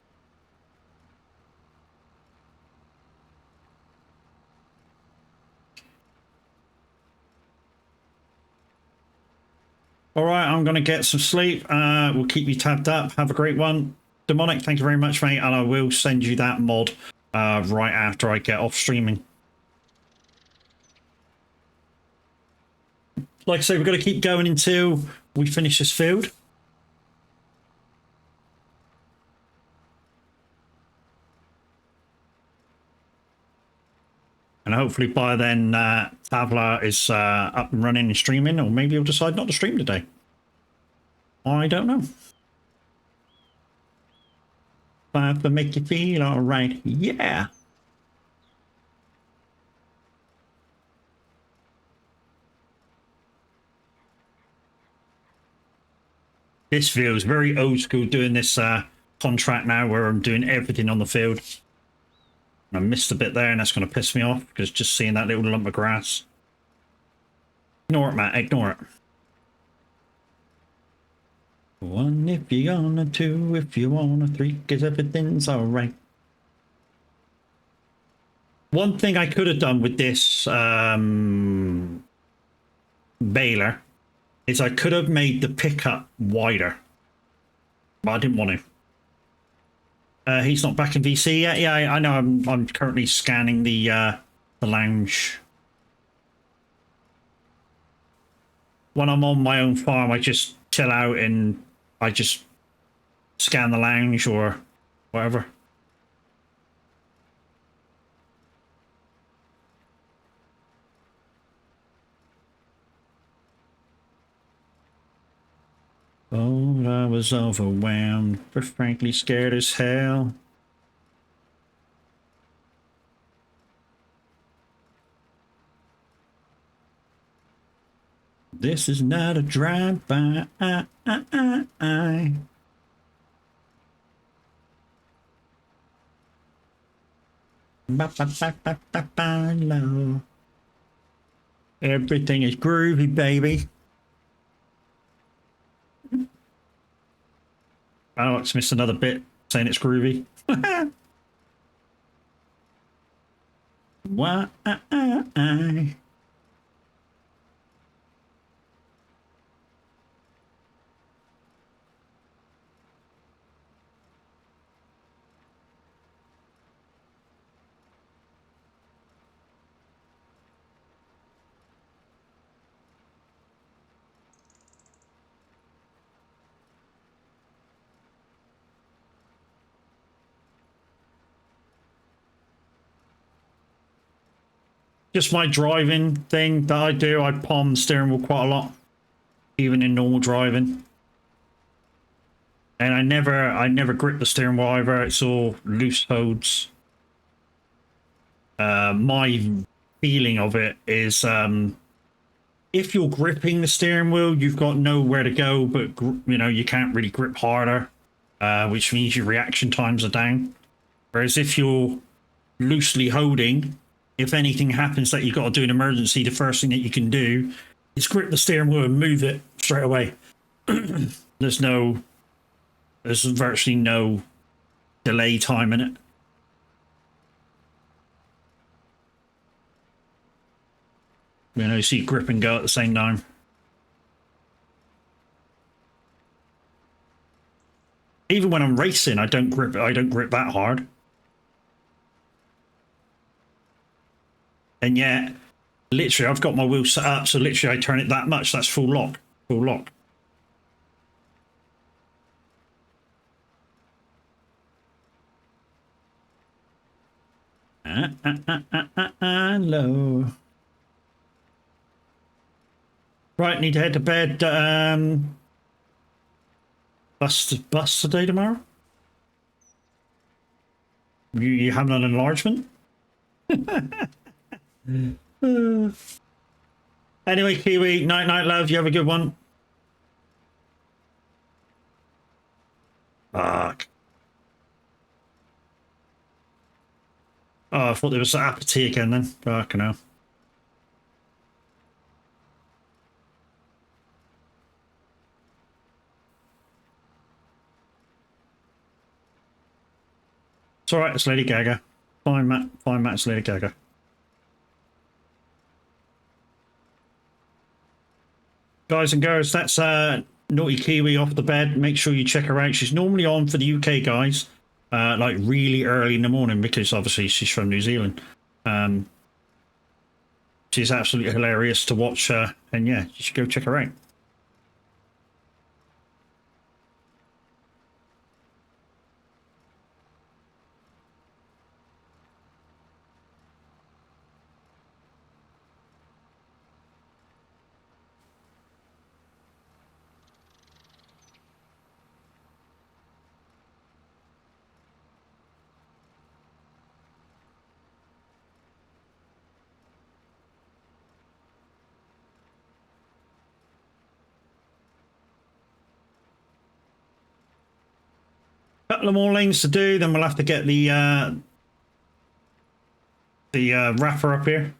All right, I'm going to get some sleep. We'll keep you tabbed up. Have a great one. Demonic, thank you very much, mate. And I will send you that mod right after I get off streaming. like I say, we've got to keep going until we finish this field. And hopefully by then, Tavla is up and running and streaming, or maybe he'll decide not to stream today. I don't know. But to make you feel all right, yeah. This feels very old school doing this contract now where I'm doing everything on the field. I missed a bit there and that's going to piss me off because just seeing that little lump of grass. Ignore it, Matt. Ignore it. 1 if you're on a 2 if you want a 3 because everything's all right. One thing I could have done with this baler is I could have made the pickup wider, but I didn't want to. He's not back in VC yet. Yeah, I know. I'm currently scanning the lounge. When I'm on my own farm, I just chill out and I just scan the lounge or whatever. Oh, I was overwhelmed, but frankly scared as hell. This is not a drive-by. Ba-ba-ba-ba-ba-ba-lo. Everything is groovy, baby. Oh, it's missed another bit saying it's groovy. Why? Just my driving thing that I do. I palm the steering wheel quite a lot, even in normal driving. And I never grip the steering wheel either. It's all loose holds. My feeling of it is, if you're gripping the steering wheel, you've got nowhere to go, but you know you can't really grip harder, which means your reaction times are down. Whereas if you're loosely holding, if anything happens that you've got to do an emergency, the first thing that you can do is grip the steering wheel and move it straight away. There's virtually no delay time in it. You know, you see grip and go at the same time. Even when I'm racing, I don't grip that hard. And yet, literally, I've got my wheel set up, so literally I turn it that much, that's full lock. Full lock. Hello. Right, need to head to bed. Bus today, tomorrow? You having an enlargement? Anyway, Kiwi, night, love. You have a good one. Fuck. Oh, I thought there was apathy again then. Fucking hell. It's alright, it's Lady Gaga. Fine, Matt, it's Lady Gaga. Guys and girls, that's Naughty Kiwi off the bed. Make sure you check her out. She's normally on for the UK guys, like really early in the morning because obviously she's from New Zealand. She's absolutely hilarious to watch, and yeah, you should go check her out. Couple of more lanes to do, then we'll have to get the wrapper up here.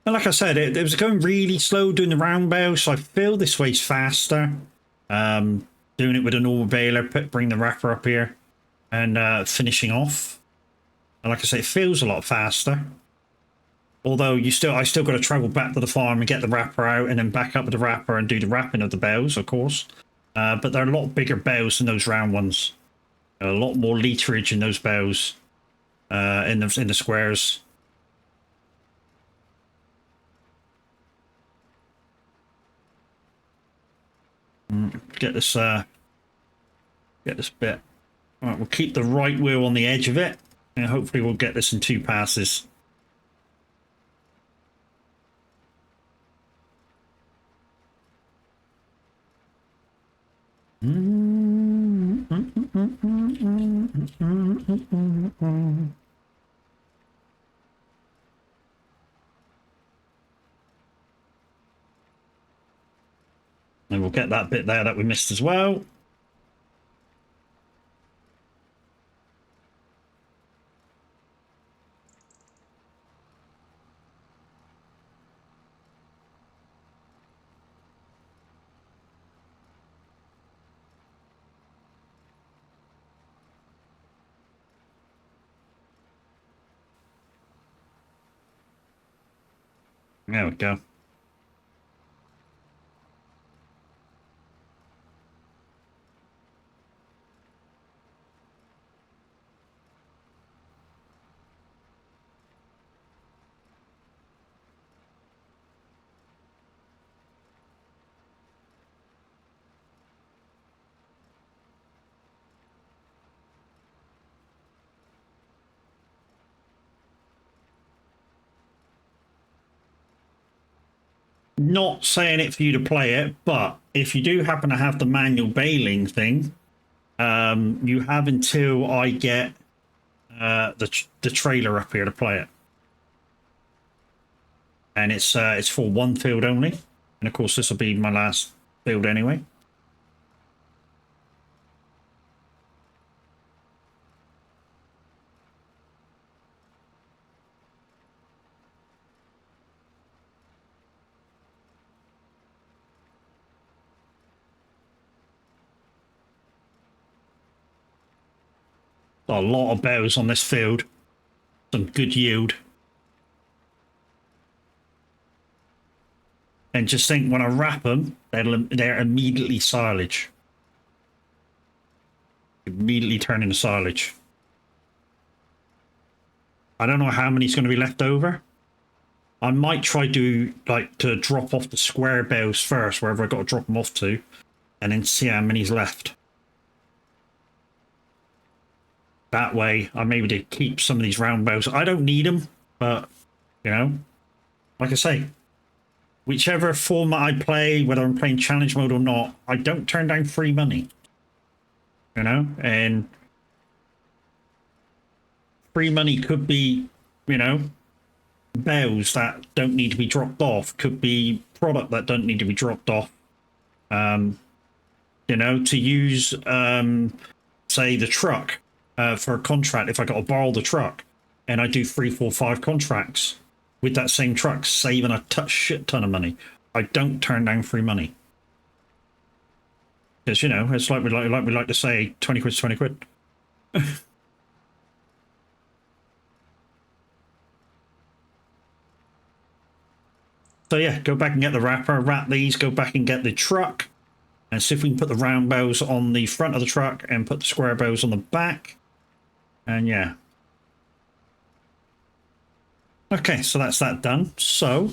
And like I said, it was going really slow doing the roundabout, so I feel this way's faster. Doing it with a normal baler, bring the wrapper up here, and finishing off. And like I say, it feels a lot faster. Although I still got to travel back to the farm and get the wrapper out, and then back up with the wrapper and do the wrapping of the bales, of course. But they're a lot bigger bales than those round ones. A lot more literage in those bales, in the squares. Get this bit. All right, we'll keep the right wheel on the edge of it, and hopefully we'll get this in 2 passes. And we'll get that bit there that we missed as well. There we go. Not saying it for you to play it, but if you do happen to have the manual baling thing, you have until I get the trailer up here to play it, and it's for one field only, and of course this will be my last field anyway. A lot of bales on this field. Some good yield. And just think, when I wrap them, they're immediately silage. Immediately turn into silage. I don't know how many's going to be left over. I might try to drop off the square bales first, wherever I got to drop them off to, and then see how many's left. That way, I'm able to keep some of these round bales. I don't need them, but, you know, like I say, whichever format I play, whether I'm playing challenge mode or not, I don't turn down free money. You know, and free money could be, you know, bales that don't need to be dropped off, could be product that don't need to be dropped off. You know, to use, say, the truck. For a contract, if I got to borrow the truck and I do 3, 4, 5 contracts with that same truck, saving a shit ton of money, I don't turn down free money. Because, you know, it's like we like to say, 20 quid's 20 quid. So yeah, go back and get the wrapper, wrap these, go back and get the truck, and see if we can put the round bales on the front of the truck and put the square bales on the back. And yeah. Okay, so that's that done. So,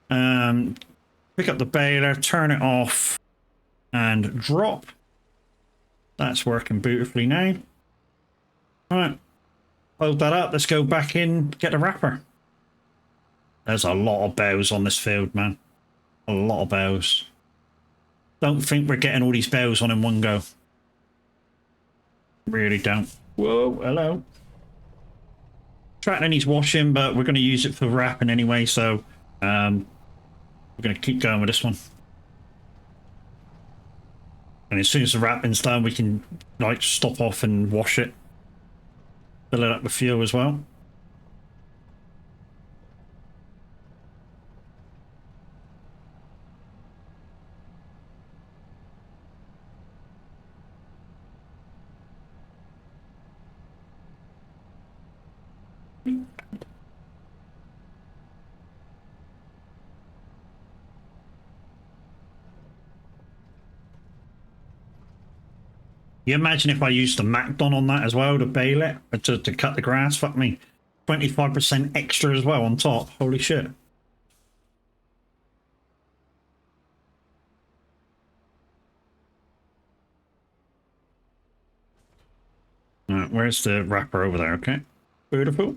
pick up the baler, turn it off, and drop. That's working beautifully now. All right, load that up. Let's go back in, get the wrapper. There's a lot of bows on this field, man. A lot of bows. Don't think we're getting all these bows on in one go. Really don't. Whoa, hello. Tractor needs washing, but we're going to use it for wrapping anyway, so we're going to keep going with this one. And as soon as the wrapping's done, we can like stop off and wash it. Fill it up with fuel as well. You imagine if I used the Macdon on that as well to bale it, to cut the grass? Fuck me. 25% extra as well on top. Holy shit. Alright, where's the wrapper over there? Okay. Beautiful.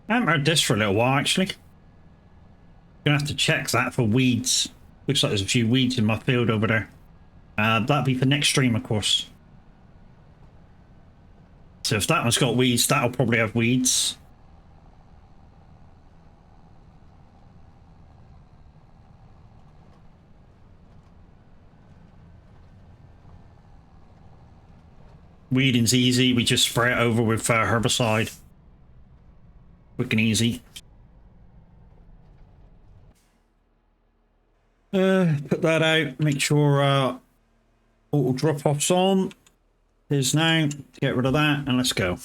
I haven't heard this for a little while, actually. Gonna have to check that for weeds. Looks like there's a few weeds in my field over there. That'll be for next stream, of course. So if that one's got weeds, that'll probably have weeds. Weeding's easy. We just spray it over with herbicide. Quick and easy. Put that out. Make sure auto drop-off's on. Here's now. Get rid of that and let's go.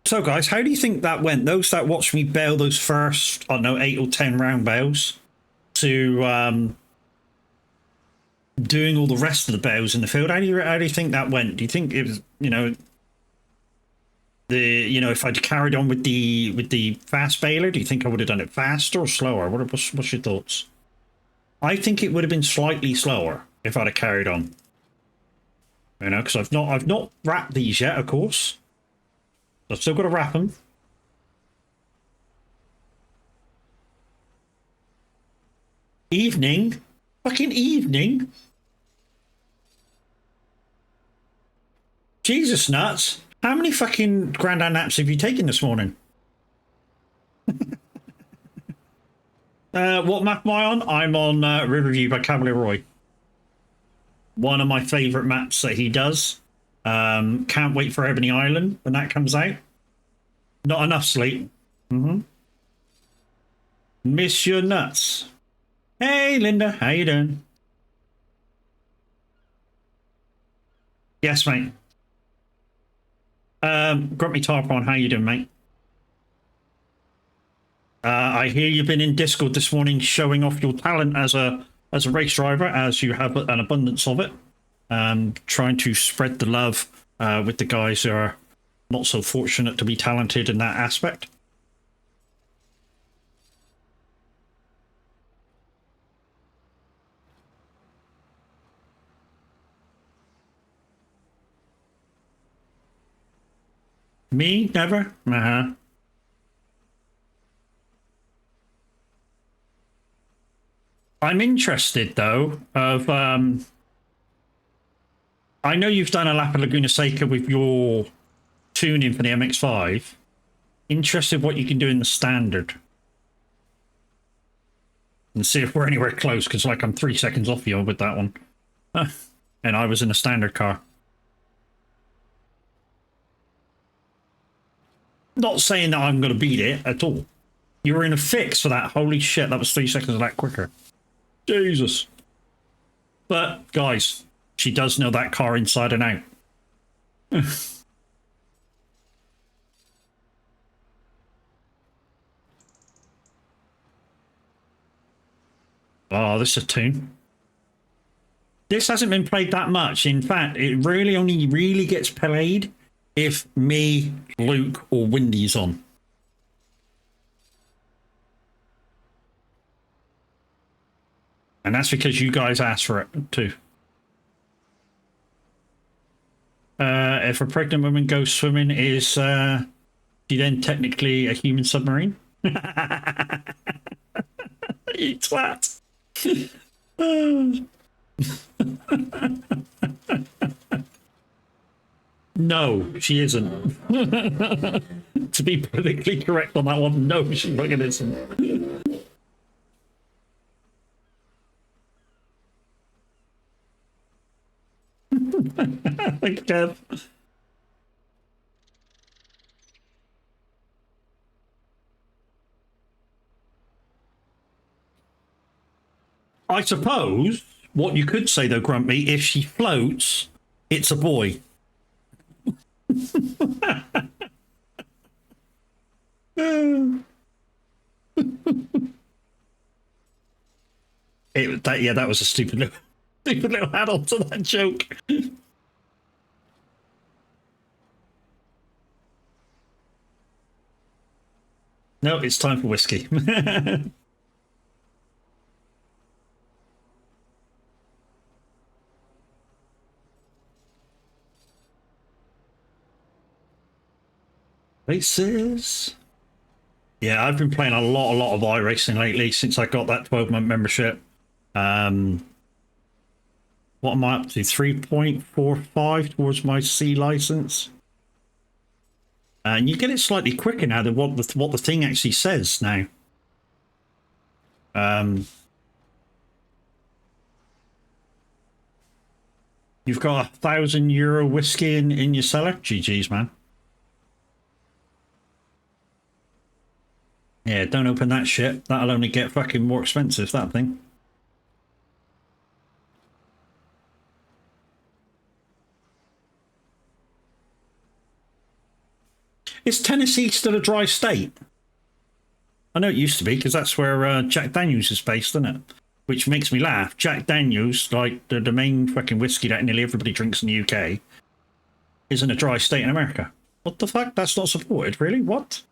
So guys, how do you think that went? Those that watched me bail those first, I don't know, 8 or 10 round bales to doing all the rest of the bales in the field, how do you think that went? Do you think it was, if I'd carried on with the fast baler, do you think I would have done it faster or slower? What's your thoughts? I think it would have been slightly slower if I'd have carried on. Because I've not wrapped these yet, of course. I've still got to wrap them. Evening? Fucking evening? Jesus nuts. How many fucking grandad naps have you taken this morning? What map am I on? I'm on Riverview by Cavalier Roy. One of my favourite maps that he does. Can't wait for Ebony Island when that comes out. Not enough sleep. Miss your nuts. Hey Linda, how you doing? Yes, mate. Grumpy Tarpon, how you doing, mate? I hear you've been in Discord this morning showing off your talent as a race driver, as you have an abundance of it. Trying to spread the love with the guys who are not so fortunate to be talented in that aspect. Me? Never? Uh-huh. I'm interested though of I know you've done a lap of Laguna Seca with your tuning for the MX-5. Interested what you can do in the standard. And see if we're anywhere close, because like I'm 3 seconds off you with that one. And I was in a standard car. Not saying that I'm going to beat it at all. You were in a fix for that. Holy shit, that was 3 seconds of that quicker. Jesus. But, guys, she does know that car inside and out. Oh, this is a tune. This hasn't been played that much. In fact, it really only really gets played if me, Luke, or Windy's on. And that's because you guys asked for it too. If a pregnant woman goes swimming, is she then technically a human submarine? You twat. No, she isn't. To be politically correct on that one, no, she fucking isn't. Thank you, Kev. I suppose what you could say though, Grumpy, if she floats, it's a boy. That was a stupid little add-on to that joke. No, it's time for whiskey. Races. Yeah, I've been playing a lot of iRacing lately since I got that 12-month membership. What am I up to? 3.45 towards my C license. And you get it slightly quicker now than what the thing actually says now. You've got €1,000 whiskey in your cellar. GG's, man. Yeah, don't open that shit. That'll only get fucking more expensive, that thing. Is Tennessee still a dry state? I know it used to be, because that's where Jack Daniels is based, isn't it? Which makes me laugh. Jack Daniels, like the main fucking whiskey that nearly everybody drinks in the UK, is in a dry state in America. What the fuck? That's not supported, really? What?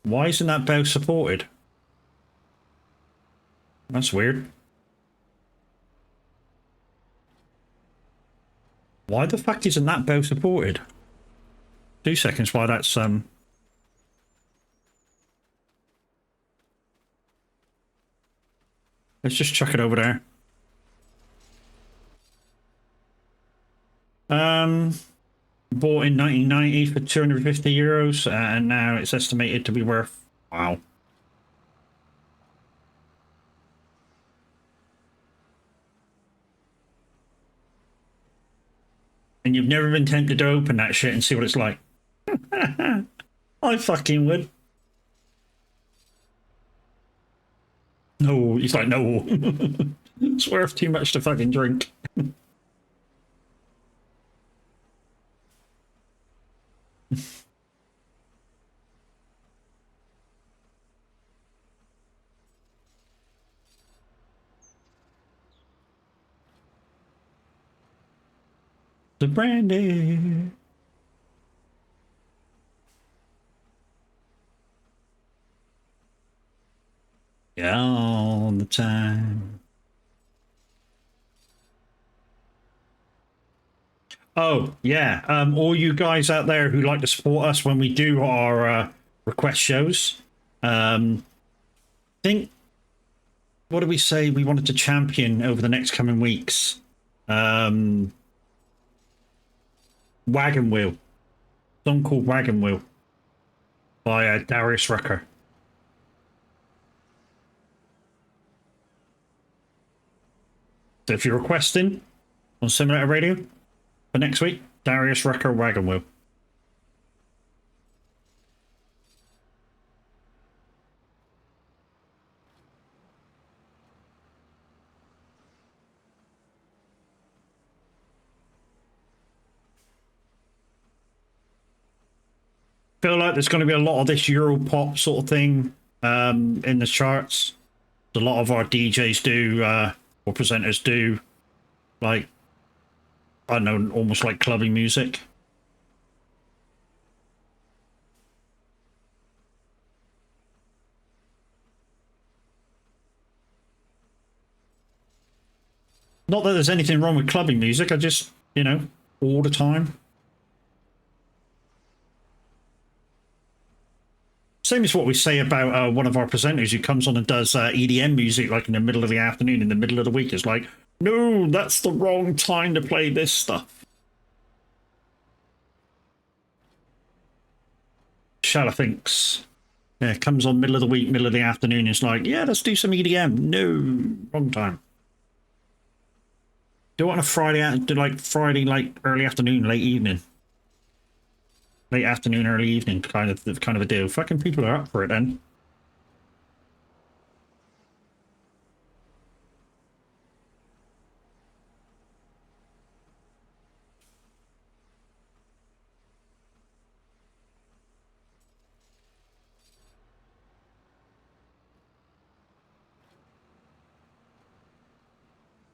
Why isn't that bow supported? That's weird. Why the fuck isn't that bow supported? 2 seconds while that's let's just chuck it over there. Bought in 1990 for €250, and now it's estimated to be worth, wow. And you've never been tempted to open that shit and see what it's like. I fucking would. No, he's like, no. It's worth too much to fucking drink. The brandy. Yeah, all the time. Oh, yeah. All you guys out there who like to support us when we do our request shows, think what do we say we wanted to champion over the next coming weeks? Wagon Wheel. A song called Wagon Wheel by Darius Rucker. So if you're requesting on Simulator Radio for next week, Darius Rucker Wagon Wheel. Feel like there's going to be a lot of this Euro pop sort of thing in the charts. A lot of our DJs do, or presenters do, like, I don't know, almost like clubbing music. Not that there's anything wrong with clubbing music, I just, you know, all the time. Same as what we say about one of our presenters who comes on and does EDM music like in the middle of the afternoon, in the middle of the week. It's like, no, that's the wrong time to play this stuff. Shala thinks, yeah, comes on middle of the week, middle of the afternoon. It's like, yeah, let's do some EDM. No, wrong time. Do it on a Friday, do like Friday, like early afternoon, late evening. Late afternoon, early evening kind of a deal. Fucking people are up for it then.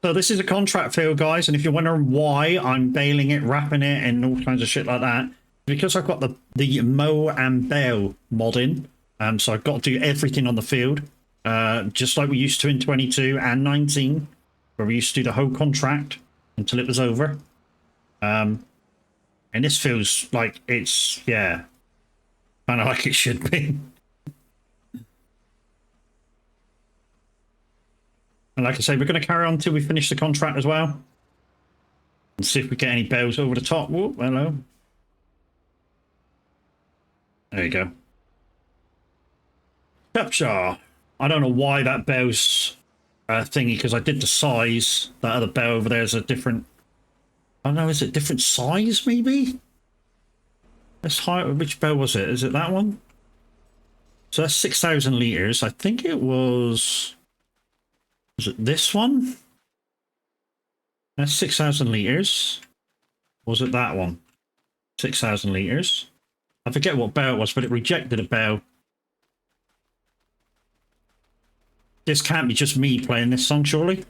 So this is a contract field, guys, and if you're wondering why I'm bailing it, wrapping it, and all kinds of shit like that, because I've got the mow and bale mod in, so I've got to do everything on the field, just like we used to in 22 and 19, where we used to do the whole contract until it was over. And this feels like it's, yeah, kind of like it should be. And like I say, we're going to carry on until we finish the contract as well. And see if we get any bells over the top. Whoa, hello. There you go. Capture. I don't know why that bell's thingy, because I did the size. That other bell over there is a different... I don't know, is it different size, maybe? Let's high. Which bell was it? Is it that one? So that's 6,000 litres. I think it was... Was it this one? That's 6,000 litres. Was it that one? 6,000 litres. I forget what bell it was, but it rejected a bell. This can't be just me playing this song, surely?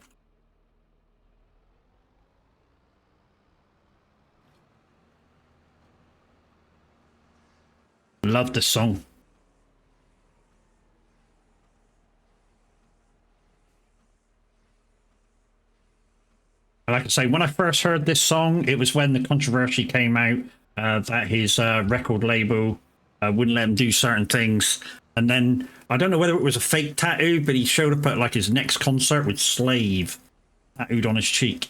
Love this song. Like I say, when I first heard this song, it was when the controversy came out that his record label wouldn't let him do certain things. And then, I don't know whether it was a fake tattoo, but he showed up at like his next concert with Slave tattooed on his cheek.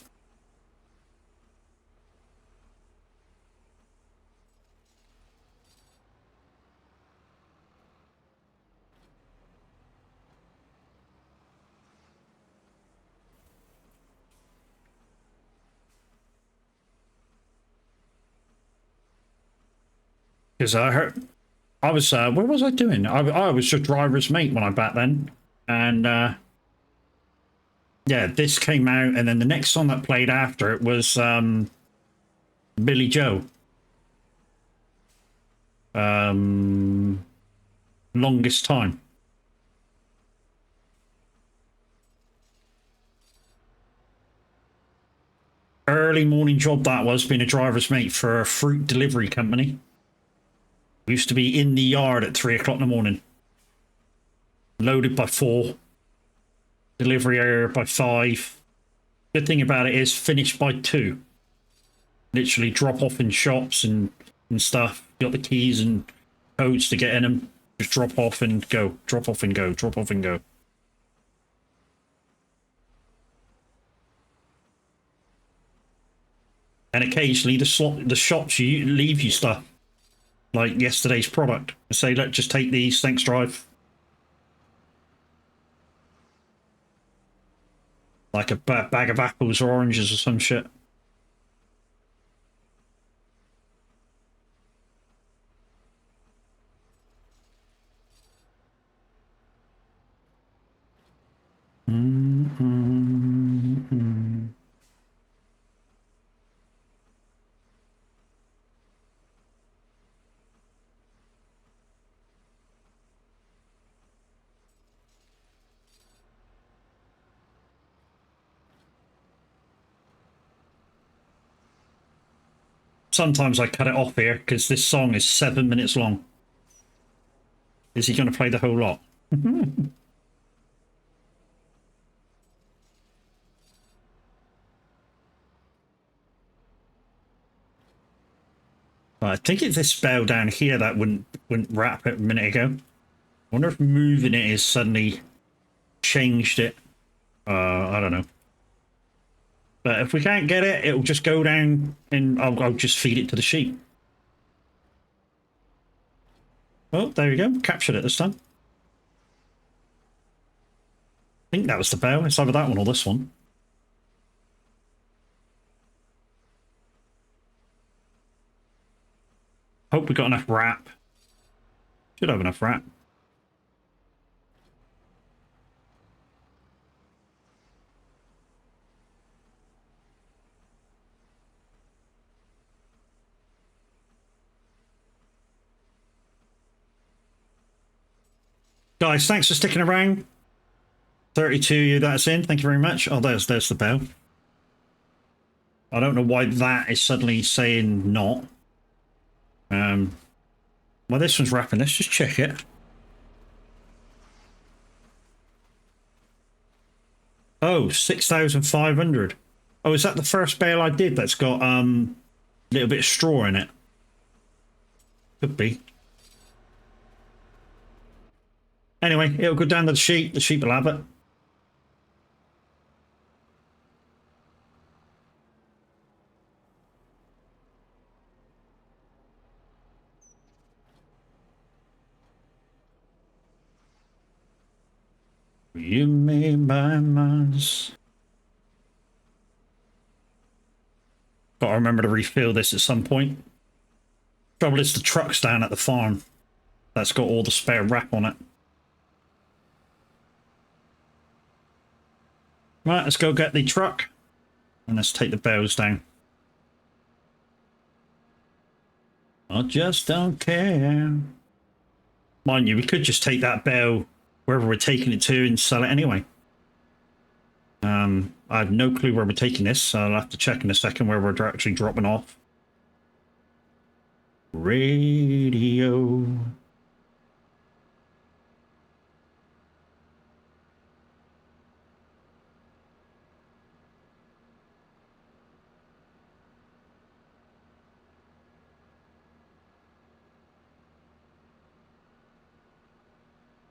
Because I heard, I was, what was I doing? I was your driver's mate when I back then. And, yeah, this came out, and then the next song that played after it was, Billy Joe. Longest Time. Early morning job that was, being a driver's mate for a fruit delivery company. Used to be in the yard at 3 o'clock in the morning. Loaded by 4. Delivery area by 5. Good thing about it is finished by 2. Literally drop off in shops and stuff. Got the keys and codes to get in them. Just drop off and go. Drop off and go. Drop off and go. And occasionally the shops you leave you stuff, like yesterday's product. Say, look, just take these, thanks, drive. Like a bag of apples or oranges or some shit. Sometimes I cut it off here because this song is 7 minutes long. Is he going to play the whole lot? I think it's this spell down here that wouldn't wrap it a minute ago. I wonder if moving it is suddenly changed it. I don't know. But if we can't get it, it'll just go down and I'll just feed it to the sheep. Oh, there you go. Captured it this time. I think that was the bell. It's either that one or this one. Hope we got enough wrap. Should have enough wrap. Guys, thanks for sticking around. 32 you that's in. Thank you very much. Oh, there's the bell. I don't know why that is suddenly saying not. Well, this one's wrapping. Let's just check it. Oh, 6,500. Oh, is that the first bale I did that's got a little bit of straw in it? Could be. Anyway, it'll go down to the sheep. The sheep will have it. You made my minds. Gotta remember to refill this at some point. Trouble is the truck's down at the farm. That's got all the spare wrap on it. Right, let's go get the truck. And let's take the bells down. I just don't care. Mind you, we could just take that bell wherever we're taking it to and sell it anyway. I have no clue where we're taking this, so I'll have to check in a second where we're actually dropping off. Radio.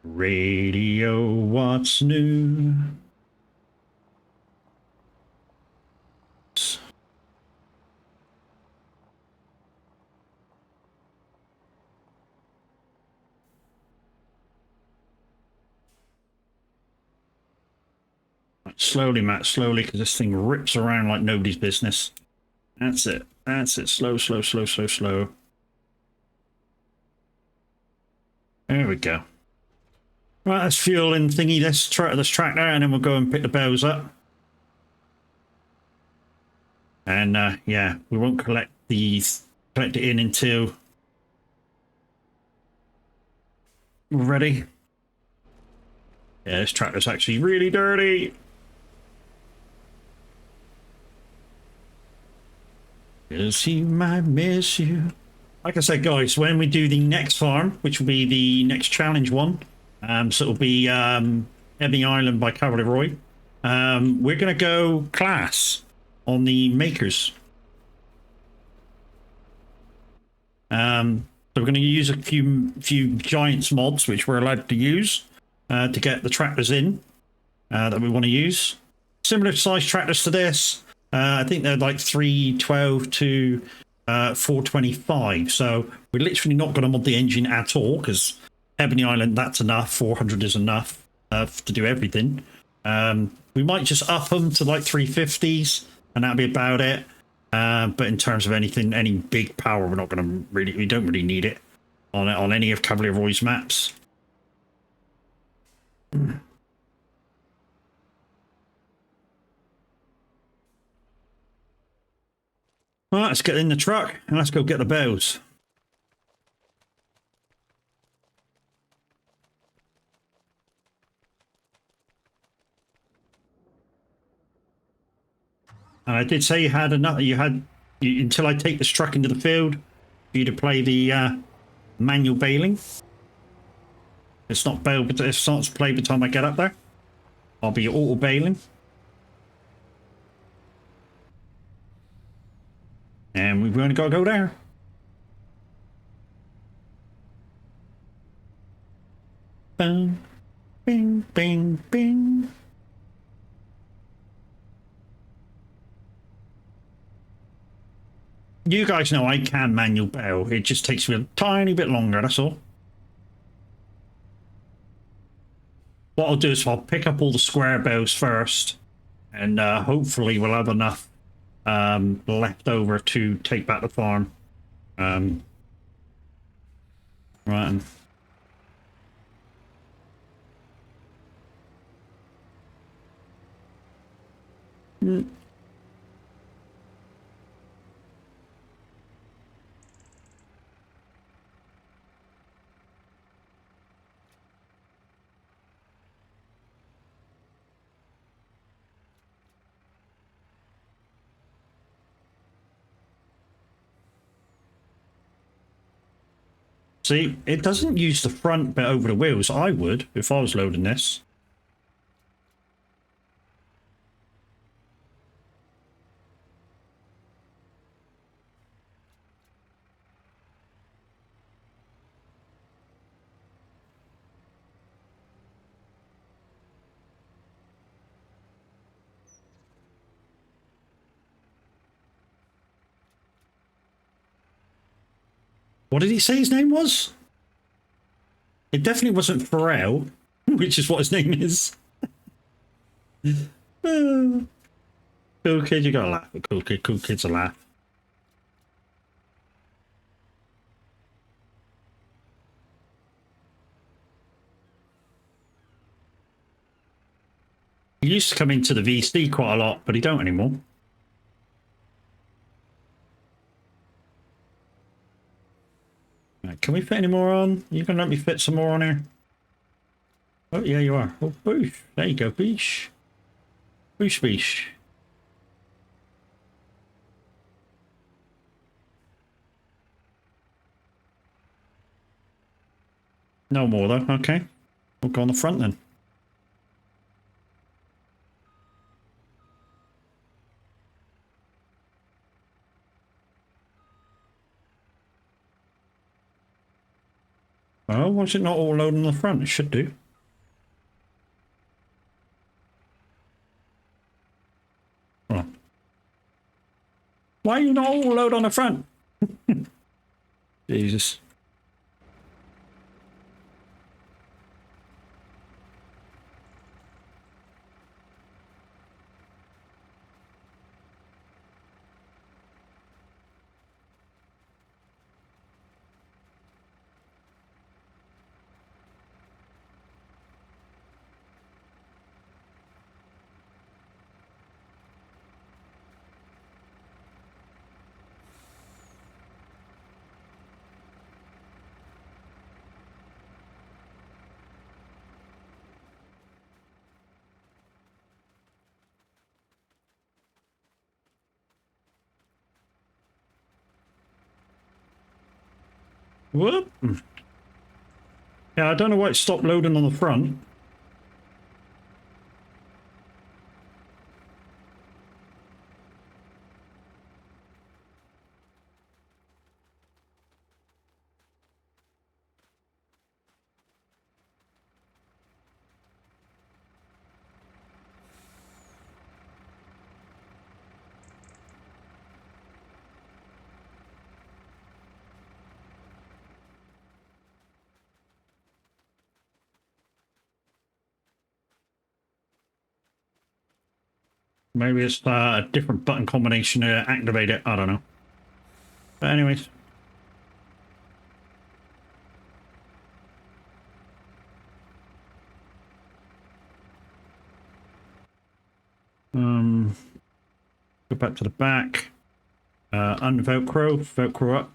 Radio, what's new? Slowly, Matt, slowly, because this thing rips around like nobody's business. That's it. That's it. Slow, slow, slow, slow, slow. There we go. Right, let's fuel and thingy this tractor, and then we'll go and pick the bells up. And yeah, we won't collect it in until we're ready. Yeah, this tractor's actually really dirty. Because he might miss you. Like I said, guys, when we do the next farm, which will be the next challenge one, so it'll be Ebony Island by Cavalry, we're going to go class on the makers. So we're going to use a few Giants mods, which we're allowed to use to get the tractors in that we want to use. Similar size tractors to this. I think they're like 312 to 425. So we're literally not going to mod the engine at all because Ebony Island, that's enough. 400 is enough to do everything. We might just up them to like 350s and that'll be about it. But in terms of anything, any big power, we're not going to really, we don't really need it on any of Cavalier Roy's maps. All right, let's get in the truck and let's go get the bells. And I did say you had enough. Until I take this truck into the field for you to play the manual baling. It's not bail, but it starts to play by the time I get up there. I'll be auto baling. And we've only got to go there. Bing, bing, bing, bing. You guys know I can manual bail. It just takes me a tiny bit longer, that's all. What I'll do is I'll pick up all the square bails first. And hopefully we'll have enough left over to take back the farm. Right. See, it doesn't use the front bit over the wheels. I would if I was loading this. What did he say his name was? It definitely wasn't Pharrell, which is what his name is. Cool kid, you gotta laugh. Cool kid's a laugh. He used to come into the VC quite a lot, but he don't anymore. Right, can we fit any more on? You can let me fit some more on here? Oh, yeah, you are. Oh, boosh. There you go, boosh. Boosh, boosh. No more, though. Okay. We'll go on the front, then. Oh, was it not all load on the front? It should do. Well, why are you not all load on the front? Jesus. Whoop. Yeah, I don't know why it stopped loading on the front. Maybe it's a different button combination to activate it. I don't know. But anyways. Go back to the back. Unvelcro, Velcro up.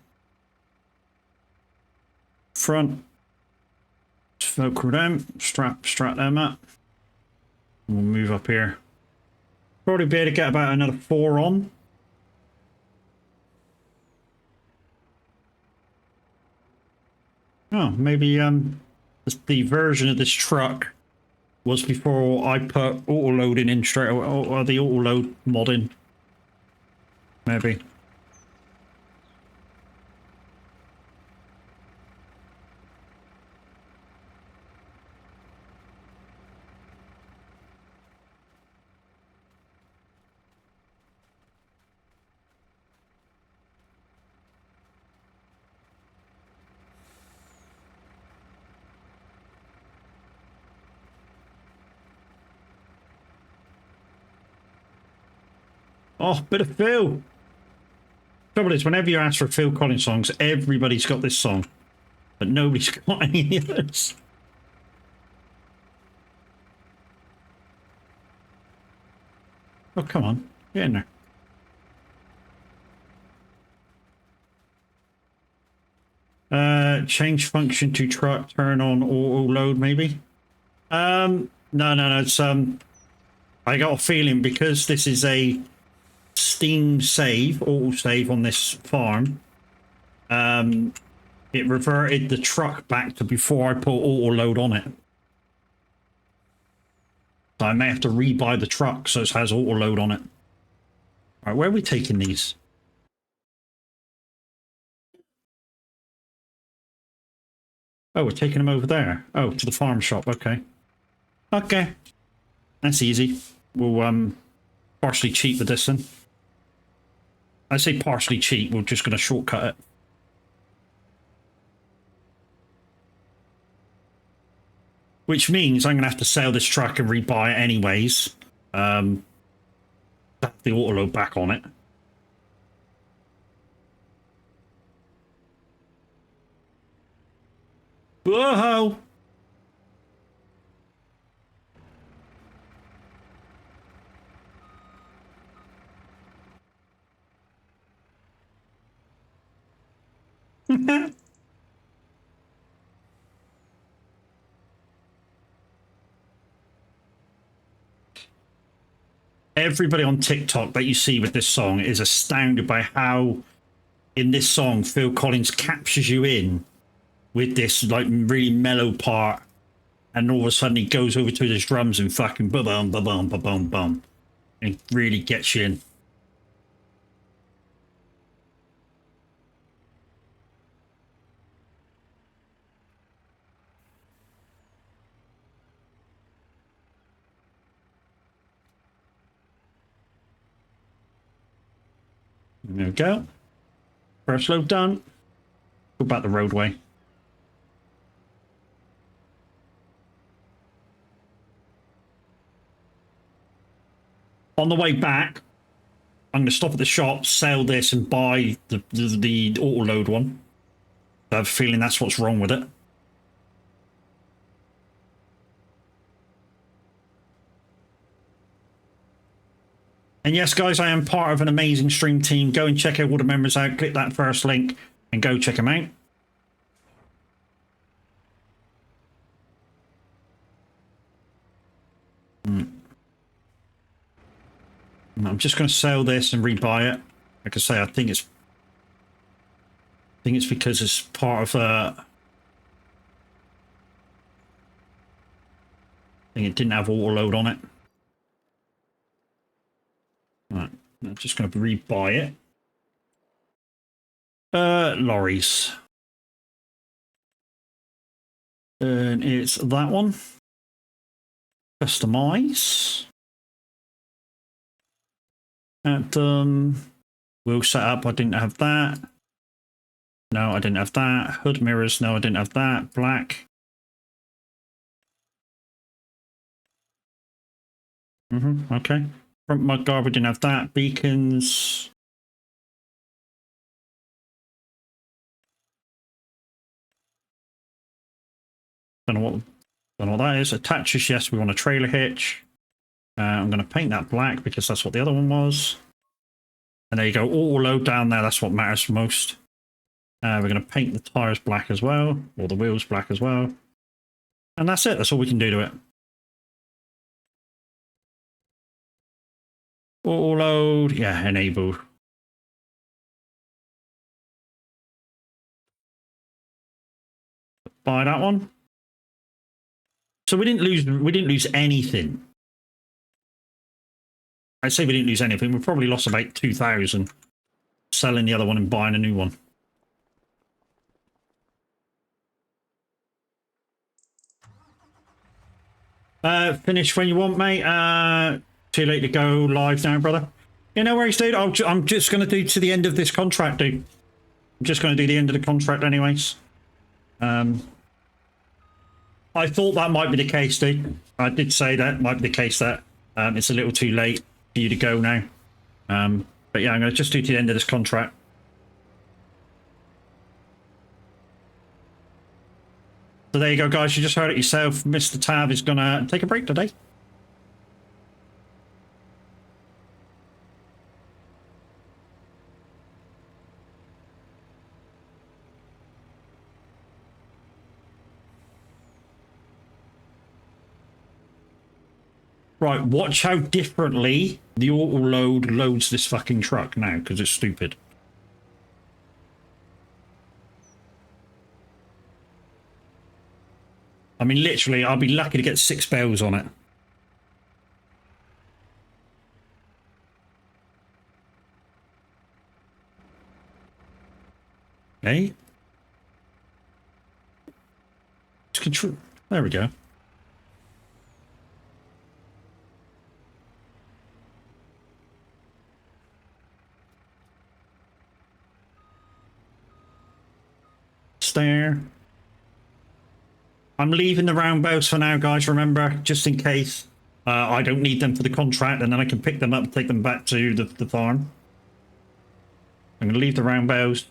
Front. Velcro down. Strap them up. We'll move up here. Probably be able to get about another 4 on. Oh, maybe the version of this truck was before I put auto loading in straight away, or the auto load mod in. Maybe. Oh, bit of Phil. Trouble is, whenever you ask for Phil Collins songs, everybody's got this song, but nobody's got any others. Oh, come on. Get in there. Change function to truck, turn on auto load, maybe? No, it's, I got a feeling because this is a Steam save, auto save on this farm, it reverted the truck back to before I put auto load on it. So I may have to rebuy the truck so it has auto load on it. All right, where are we taking these? Oh, we're taking them over there. Oh, to the farm shop. Okay. Okay. That's easy. We'll partially cheat with this then. I say partially cheat, we're just going to shortcut it. Which means I'm going to have to sell this truck and rebuy it anyways. The auto load back on it. Whoa! Everybody on TikTok that you see with this song is astounded by how in this song Phil Collins captures you in with this like really mellow part, and all of a sudden he goes over to his drums and fucking ba-bum, ba-bum, ba-bum, bum, and really gets you in. There we go. First load done. Go back the roadway. On the way back, I'm going to stop at the shop, sell this, and buy the auto load one. I have a feeling that's what's wrong with it. And yes, guys, I am part of an amazing stream team. Go and check out all the members out. Click that first link and go check them out. I'm just going to sell this and rebuy it. Like I say, I think it's because it's part of I think it didn't have auto load on it. Right, I'm just going to rebuy it. Lorries. And it's that one. Customize. And wheel setup, I didn't have that. No, I didn't have that. Hood mirrors, no, I didn't have that. Black. Okay. Front mud guard, we didn't have that. Beacons. Don't know what that is. Attaches, yes, we want a trailer hitch. I'm going to paint that black because that's what the other one was. And there you go, auto load down there, that's what matters most. We're going to paint the tires black as well, or the wheels black as well. And that's it, that's all we can do to it. Auto load, yeah, enable. Buy that one. So we didn't lose anything. I'd say we didn't lose anything. We probably lost about 2,000 selling the other one and buying a new one. Finish when you want, mate. Too late to go live now, brother. Yeah, no worries, dude. I'm just going to do to the end of this contract, dude. I'm just going to do the end of the contract anyways. I thought that might be the case, dude. I did say that might be the case that it's a little too late for you to go now. But yeah, I'm going to just do to the end of this contract. So there you go, guys. You just heard it yourself. Mr. Tav is going to take a break today. Right, watch how differently the auto load loads this fucking truck now, because it's stupid. I mean, literally, I'll be lucky to get 6 bales on it. Okay. It's control. There we go. There. I'm leaving the roundabouts for now, guys, remember, just in case I don't need them for the contract, and then I can pick them up and take them back to the farm. I'm going to leave the roundabouts.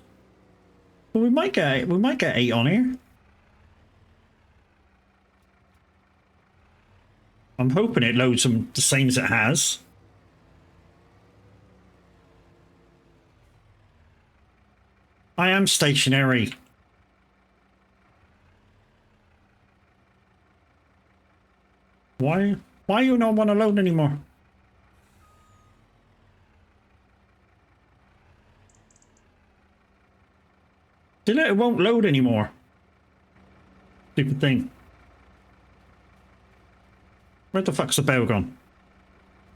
Well, we might get 8 on here. I'm hoping it loads them the same as it has. I am stationary. Why you not want to load anymore? It won't load anymore. Stupid thing. Where the fuck's the bell gone?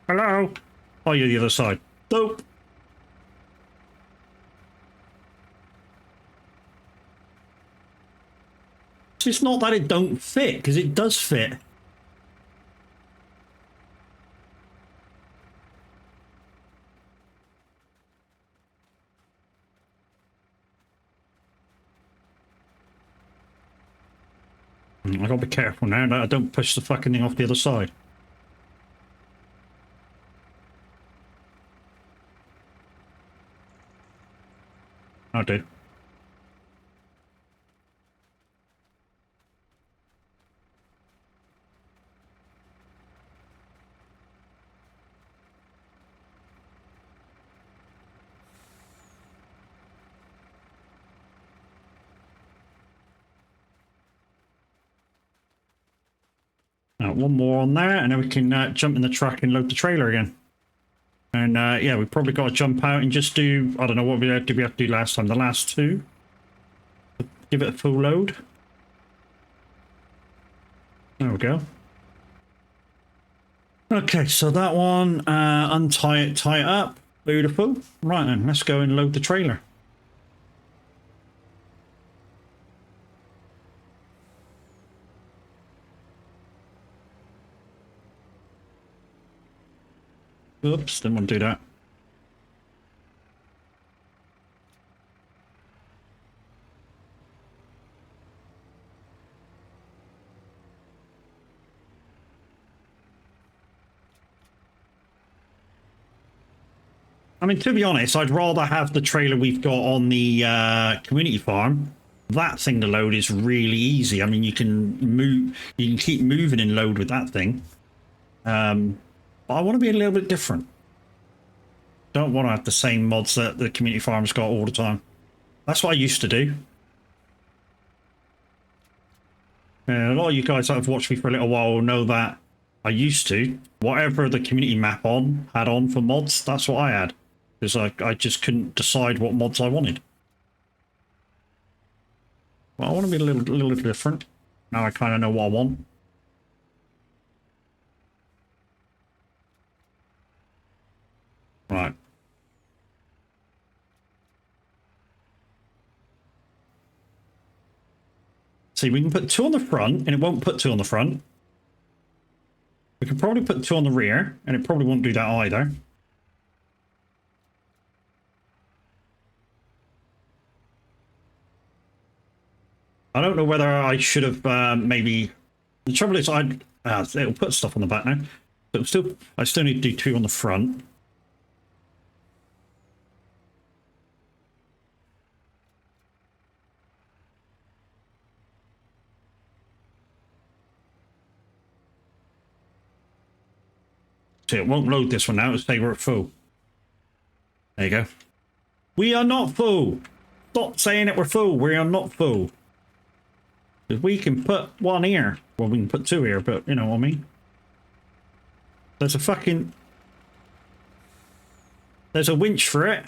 Hello? Oh, you're the other side. Dope. It's not that it don't fit, because it does fit. I gotta be careful now that I don't push the fucking thing off the other side. I do. One more on there, and then we can jump in the truck and load the trailer again. And yeah, we probably got to jump out and just do, I don't know what did we have to do last time, the last 2. Give it a full load. There we go. Okay, so that one, untie it, tie it up. Beautiful. Right then, let's go and load the trailer. Oops, didn't want to do that. I mean, to be honest, I'd rather have the trailer we've got on the community farm. That thing to load is really easy. I mean, you can move, you can keep moving and load with that thing. But I want to be a little bit different. Don't want to have the same mods that the community farm's got all the time. That's what I used to do. A lot of you guys that have watched me for a little while know that I used to. Whatever the community map had on for mods, that's what I had. Because I just couldn't decide what mods I wanted. Well, I want to be a little different. Now I kind of know what I want. Right. See, we can put 2 on the front, and it won't put 2 on the front. We can probably put 2 on the rear, and it probably won't do that either. I don't know whether I should have maybe... The trouble is, it'll put stuff on the back now. But I still need to do 2 on the front. See, it won't load this one now. It'll say we're at full. There you go. We are not full. Stop saying that we're full. We are not full. Because we can put 1 here. Well, we can put 2 here, but you know what I mean. There's a winch for it.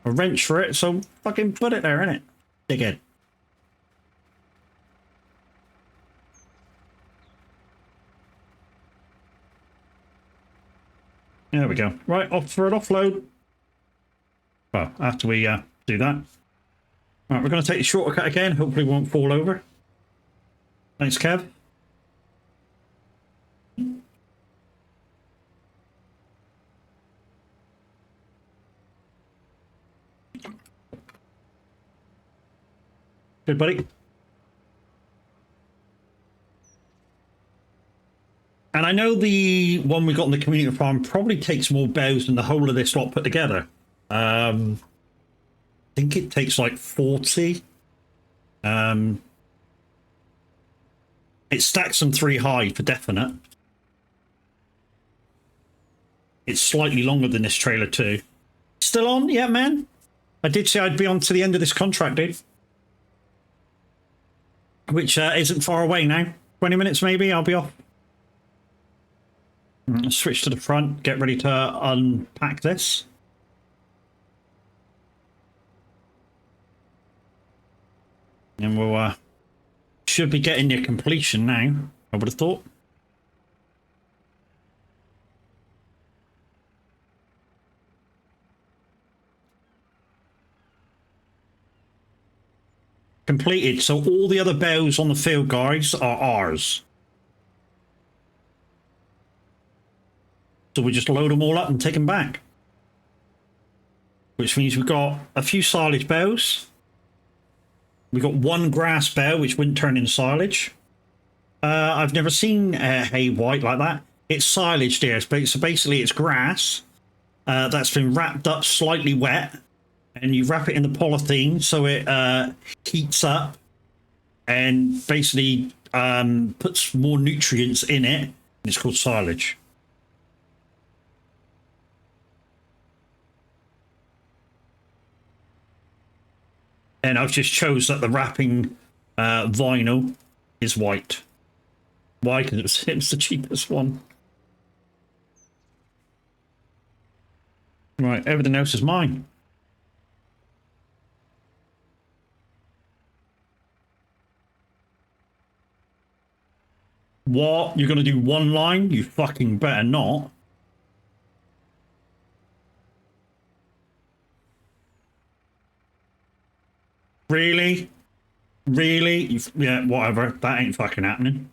A wrench for it, so fucking put it there, innit? Dickhead. There we go. Right, off for an offload. Well, after we do that. Right, we're going to take the shortcut again. Hopefully we won't fall over. Thanks, Kev. Good, buddy. And I know the one we got in the community farm probably takes more bows than the whole of this lot put together. I think it takes like 40. It stacks them 3 high for definite. It's slightly longer than this trailer too. Still on? Yeah, man. I did say I'd be on to the end of this contract, dude. Which isn't far away now. 20 minutes maybe, I'll be off. Switch to the front, get ready to unpack this. And we'll should be getting near completion now, I would have thought. Completed, so all the other bows on the field, guys, are ours. So we just load them all up and take them back. Which means we've got a few silage bows. We've got 1 grass bow, which wouldn't turn into silage. I've never seen hay white like that. It's silage there. So basically it's grass that's been wrapped up slightly wet. And you wrap it in the polythene so it heats up and basically puts more nutrients in it. And it's called silage. And I've just chose that the wrapping vinyl is white. Why? Because it was the cheapest one. Right, everything else is mine. What? You're going to do 1 line? You fucking better not. Really? Really? Yeah, whatever. That ain't fucking happening.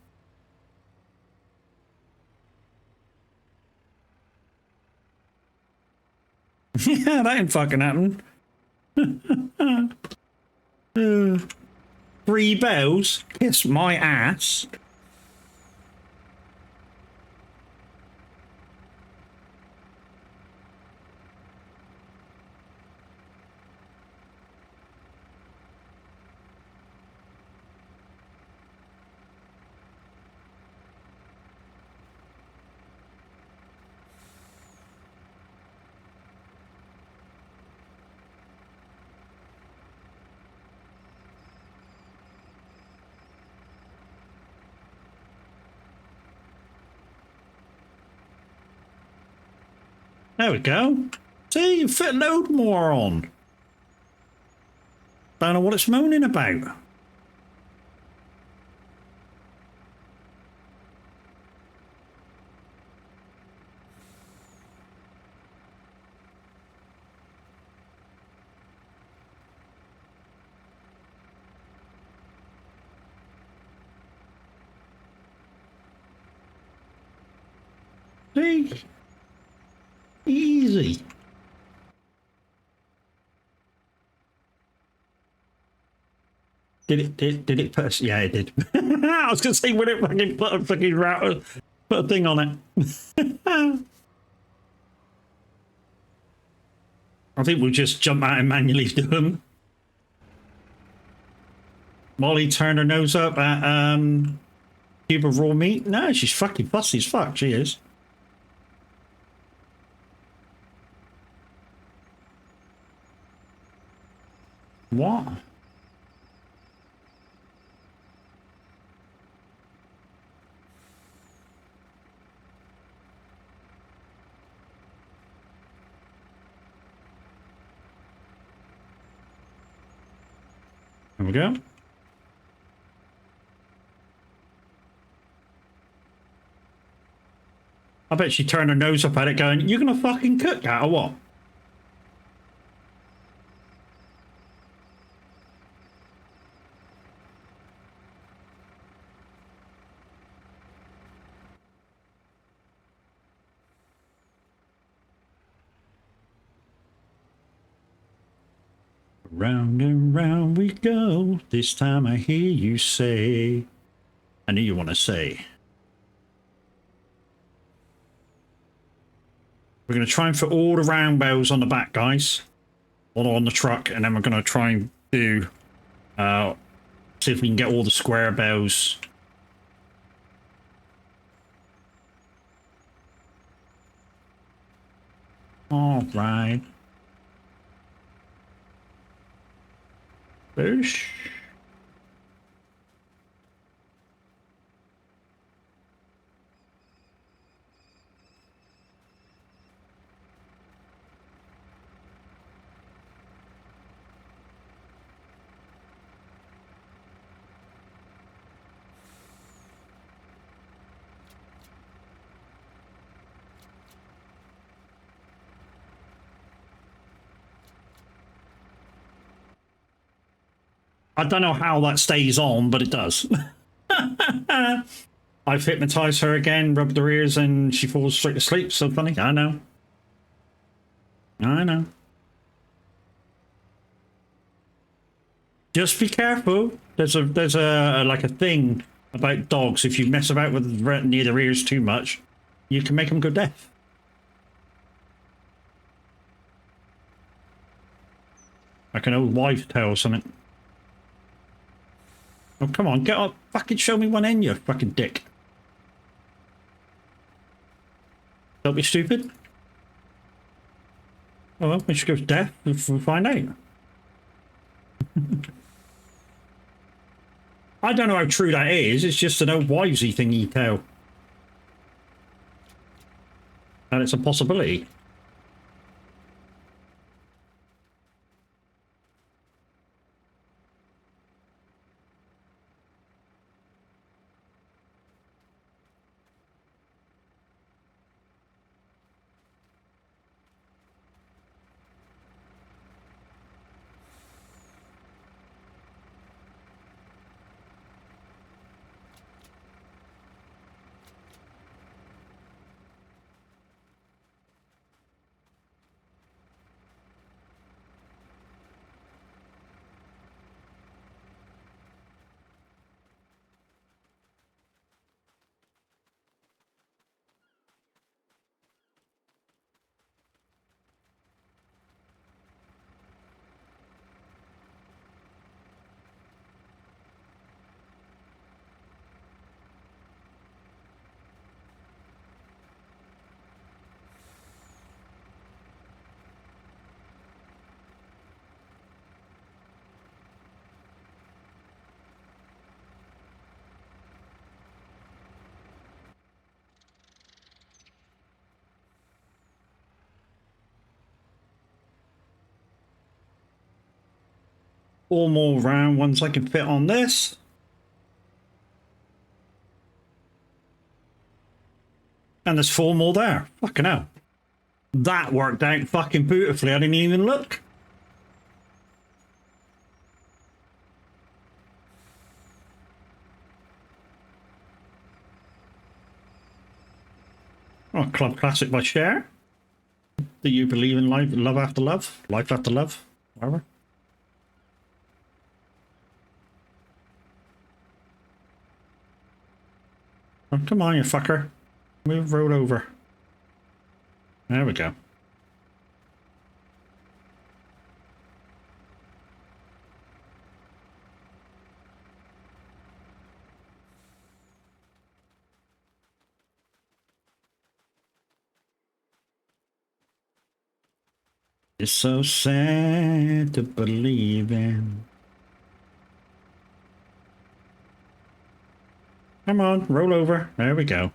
Yeah, that ain't fucking happening. 3 bells? Kiss my ass. There we go. See, you fit a load more on. Don't know what it's moaning about. See? Easy. Did it put yeah, it did. I was gonna say, would it fucking put a fucking router, put a thing on it? I think we'll just jump out and manually do them. Molly turned her nose up at cube of raw meat. No, she's fucking fussy as fuck, she is. What? There we go. I bet she turned her nose up at it going, "You gonna fucking cook that or what?" Round and round we go. This time I hear you say. I knew you want to say. We're going to try and fit all the round bells on the back, guys. All on the truck, and then we're going to try and do... see if we can get all the square bells. All right. Boosh. I don't know how that stays on, but it does. I've hypnotized her again, rubbed her ears, and she falls straight to sleep. So funny. I know. I know. Just be careful. There's a like a thing about dogs. If you mess about with near their ears too much, you can make them go deaf. Like an old wives' tale or something. Oh, come on, get up. Fucking show me one end, you fucking dick. Don't be stupid. Oh, well, when she goes deaf, we'll find out. I don't know how true that is. It's just an old wivesy thingy tale. And it's a possibility. 4 more round ones I can fit on this. And there's 4 more there. Fucking hell. That worked out fucking beautifully. I didn't even look. Oh, Club Classic by Cher. Do you believe in life, love after love? Life after love? Whatever. Oh, come on, you fucker. Move road over. There we go. It's so sad to believe in. Come on, roll over. There we go.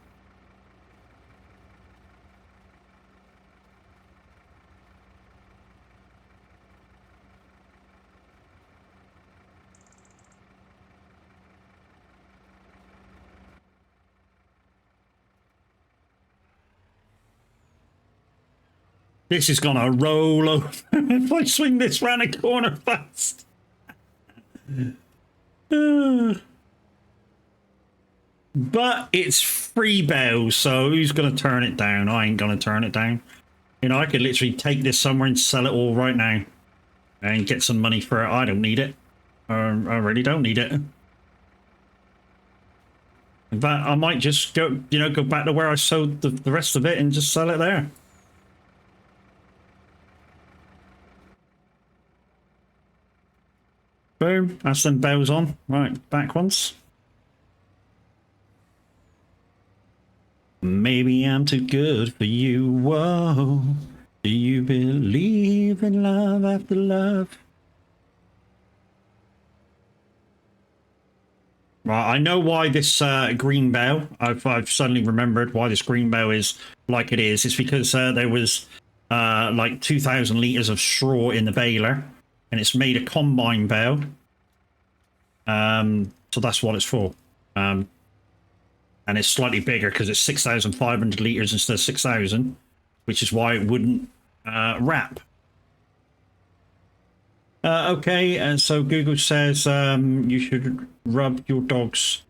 This is gonna roll over if I swing this round a corner fast. But it's free bells, so who's gonna turn it down? I ain't gonna turn it down. You know, I could literally take this somewhere and sell it all right now and get some money for it. I don't need it. I really don't need it. In fact, I might just go, you know, go back to where I sold the rest of it and just sell it there. Boom, that's them bells on. Right, back once. Maybe I'm too good for you, whoa. Do you believe in love after love? Right, I know why this green bell, I've suddenly remembered why this green bell is like it is. It's because there was like 2,000 litres of straw in the baler, and it's made a combine bell. So that's what it's for. And it's slightly bigger because it's 6,500 litres instead of 6,000, which is why it wouldn't wrap. Okay, so Google says you should rub your dog's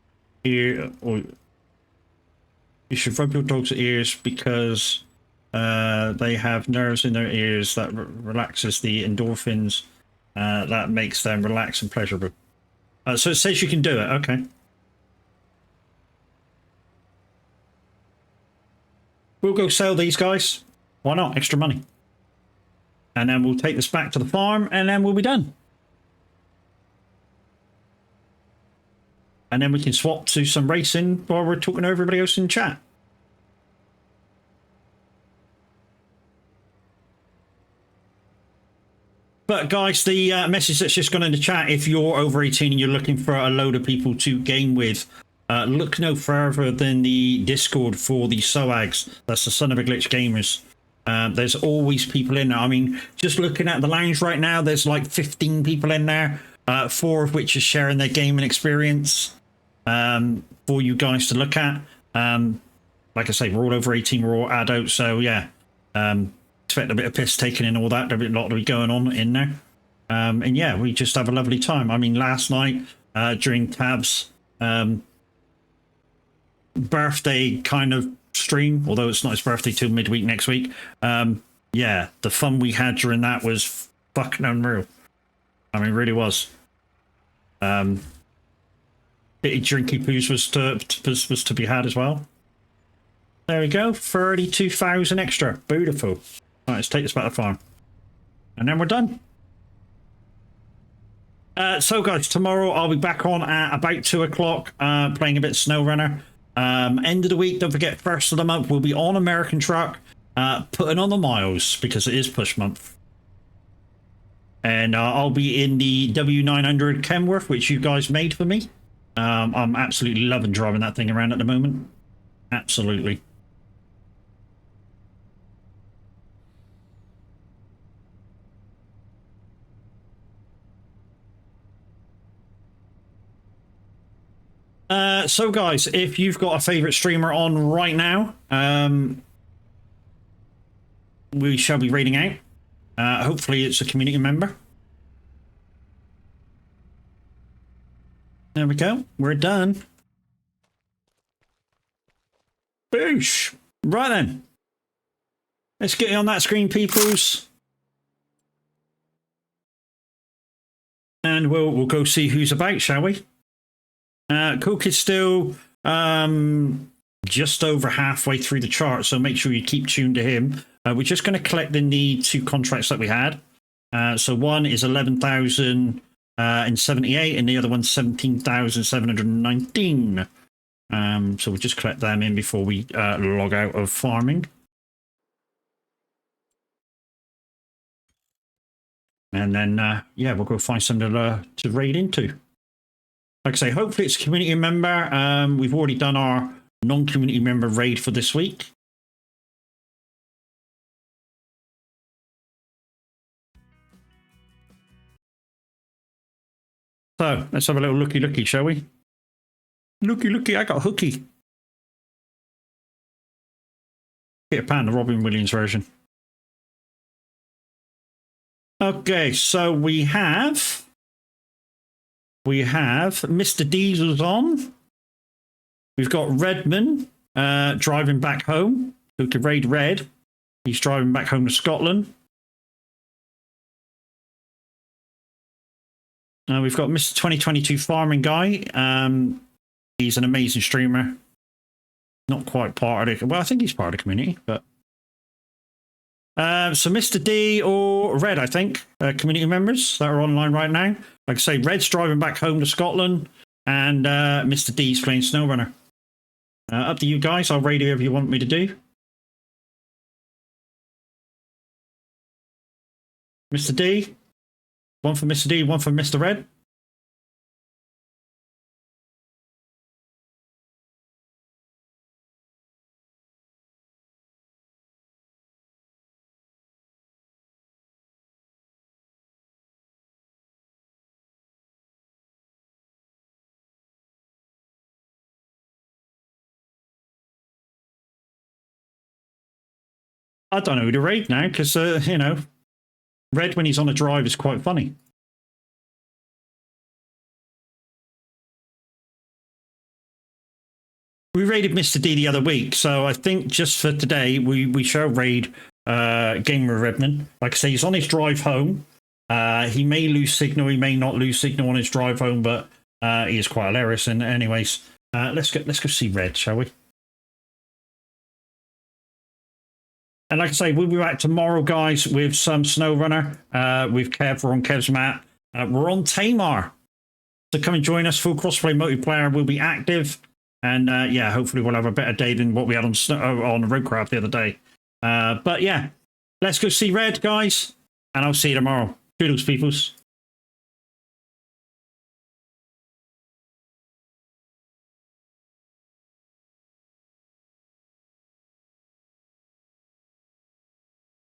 ear, or you should rub your dog's ears because they have nerves in their ears that relaxes the endorphins that makes them relax and pleasurable. So it says you can do it. Okay. We'll go sell these guys. Why not? Extra money. And then we'll take this back to the farm and then we'll be done. And then we can swap to some racing while we're talking to everybody else in chat. But guys, the message that's just gone in the chat, if you're over 18 and you're looking for a load of people to game with, look no further than the Discord for the SOAGs. That's the Son of a Glitch Gamers. There's always people in there. I mean, just looking at the lounge right now, there's like 15 people in there, 4 of which are sharing their gaming experience for you guys to look at. Like I say, we're all over 18, we're all adults, so yeah. Expect a bit of piss taken in all that. There's a lot to be going on in there. And yeah, we just have a lovely time. I mean, last night during Tab's birthday kind of stream, although it's not his birthday till midweek next week, yeah, the fun we had during that was fucking unreal. I mean, really was. Drinky poos was to be had as well. There we go, 32,000 extra. Beautiful. Right, let's take this back to the farm. And then we're done. So guys, tomorrow I'll be back on at about 2 o'clock, playing a bit of SnowRunner. End of the week, don't forget, first of the month, we'll be on American Truck, putting on the miles, because it is push month. And I'll be in the W900 Kenworth, which you guys made for me. I'm absolutely loving driving that thing around at the moment. Absolutely. So guys, if you've got a favorite streamer on right now, we shall be raiding out. Hopefully it's a community member. There we go. We're done. Boosh. Right then. Let's get you on that screen, peoples. And we'll go see who's about, shall we? Cook is still just over halfway through the chart, so make sure you keep tuned to him. We're just going to collect the 2 contracts that we had. So one is 11,078 and the other one's 17,719. So we'll just collect them in before we log out of farming. And then, yeah, we'll go find something to raid into. Like I say, hopefully it's a community member. We've already done our non-community member raid for this week. So, let's have a little looky, shall we? Looky, I got hooky. Peter Pan, the Robin Williams version. Okay, so we have Mr. Diesel's on. We've got Redman driving back home. Who could raid Red? He's driving back home to Scotland. We've got Mr. 2022 Farming Guy. He's an amazing streamer. Not quite part of the... Well, I think he's part of the community, but... So Mr. D or Red, I think, community members that are online right now. Like I say, Red's driving back home to Scotland, and Mr. D's playing SnowRunner. Up to you guys. I'll raid whoever you want me to do. Mr. D. One for Mr. D, one for Mr. Red. I don't know who to raid now, because, you know, Red when he's on a drive is quite funny. We raided Mr. D the other week, so I think just for today, we shall raid Gamer Redman. Like I say, he's on his drive home. He may lose signal, he may not lose signal on his drive home, but he is quite hilarious. And anyways, let's go see Red, shall we? And like I say, we'll be back tomorrow, guys, with some SnowRunner, with Kev. We're on Kev's map. We're on Tamar. So come and join us. Full crossplay multiplayer will be active. And yeah, hopefully we'll have a better day than what we had on Roadcraft the other day. But yeah, let's go see Red, guys. And I'll see you tomorrow. Toodles, peoples.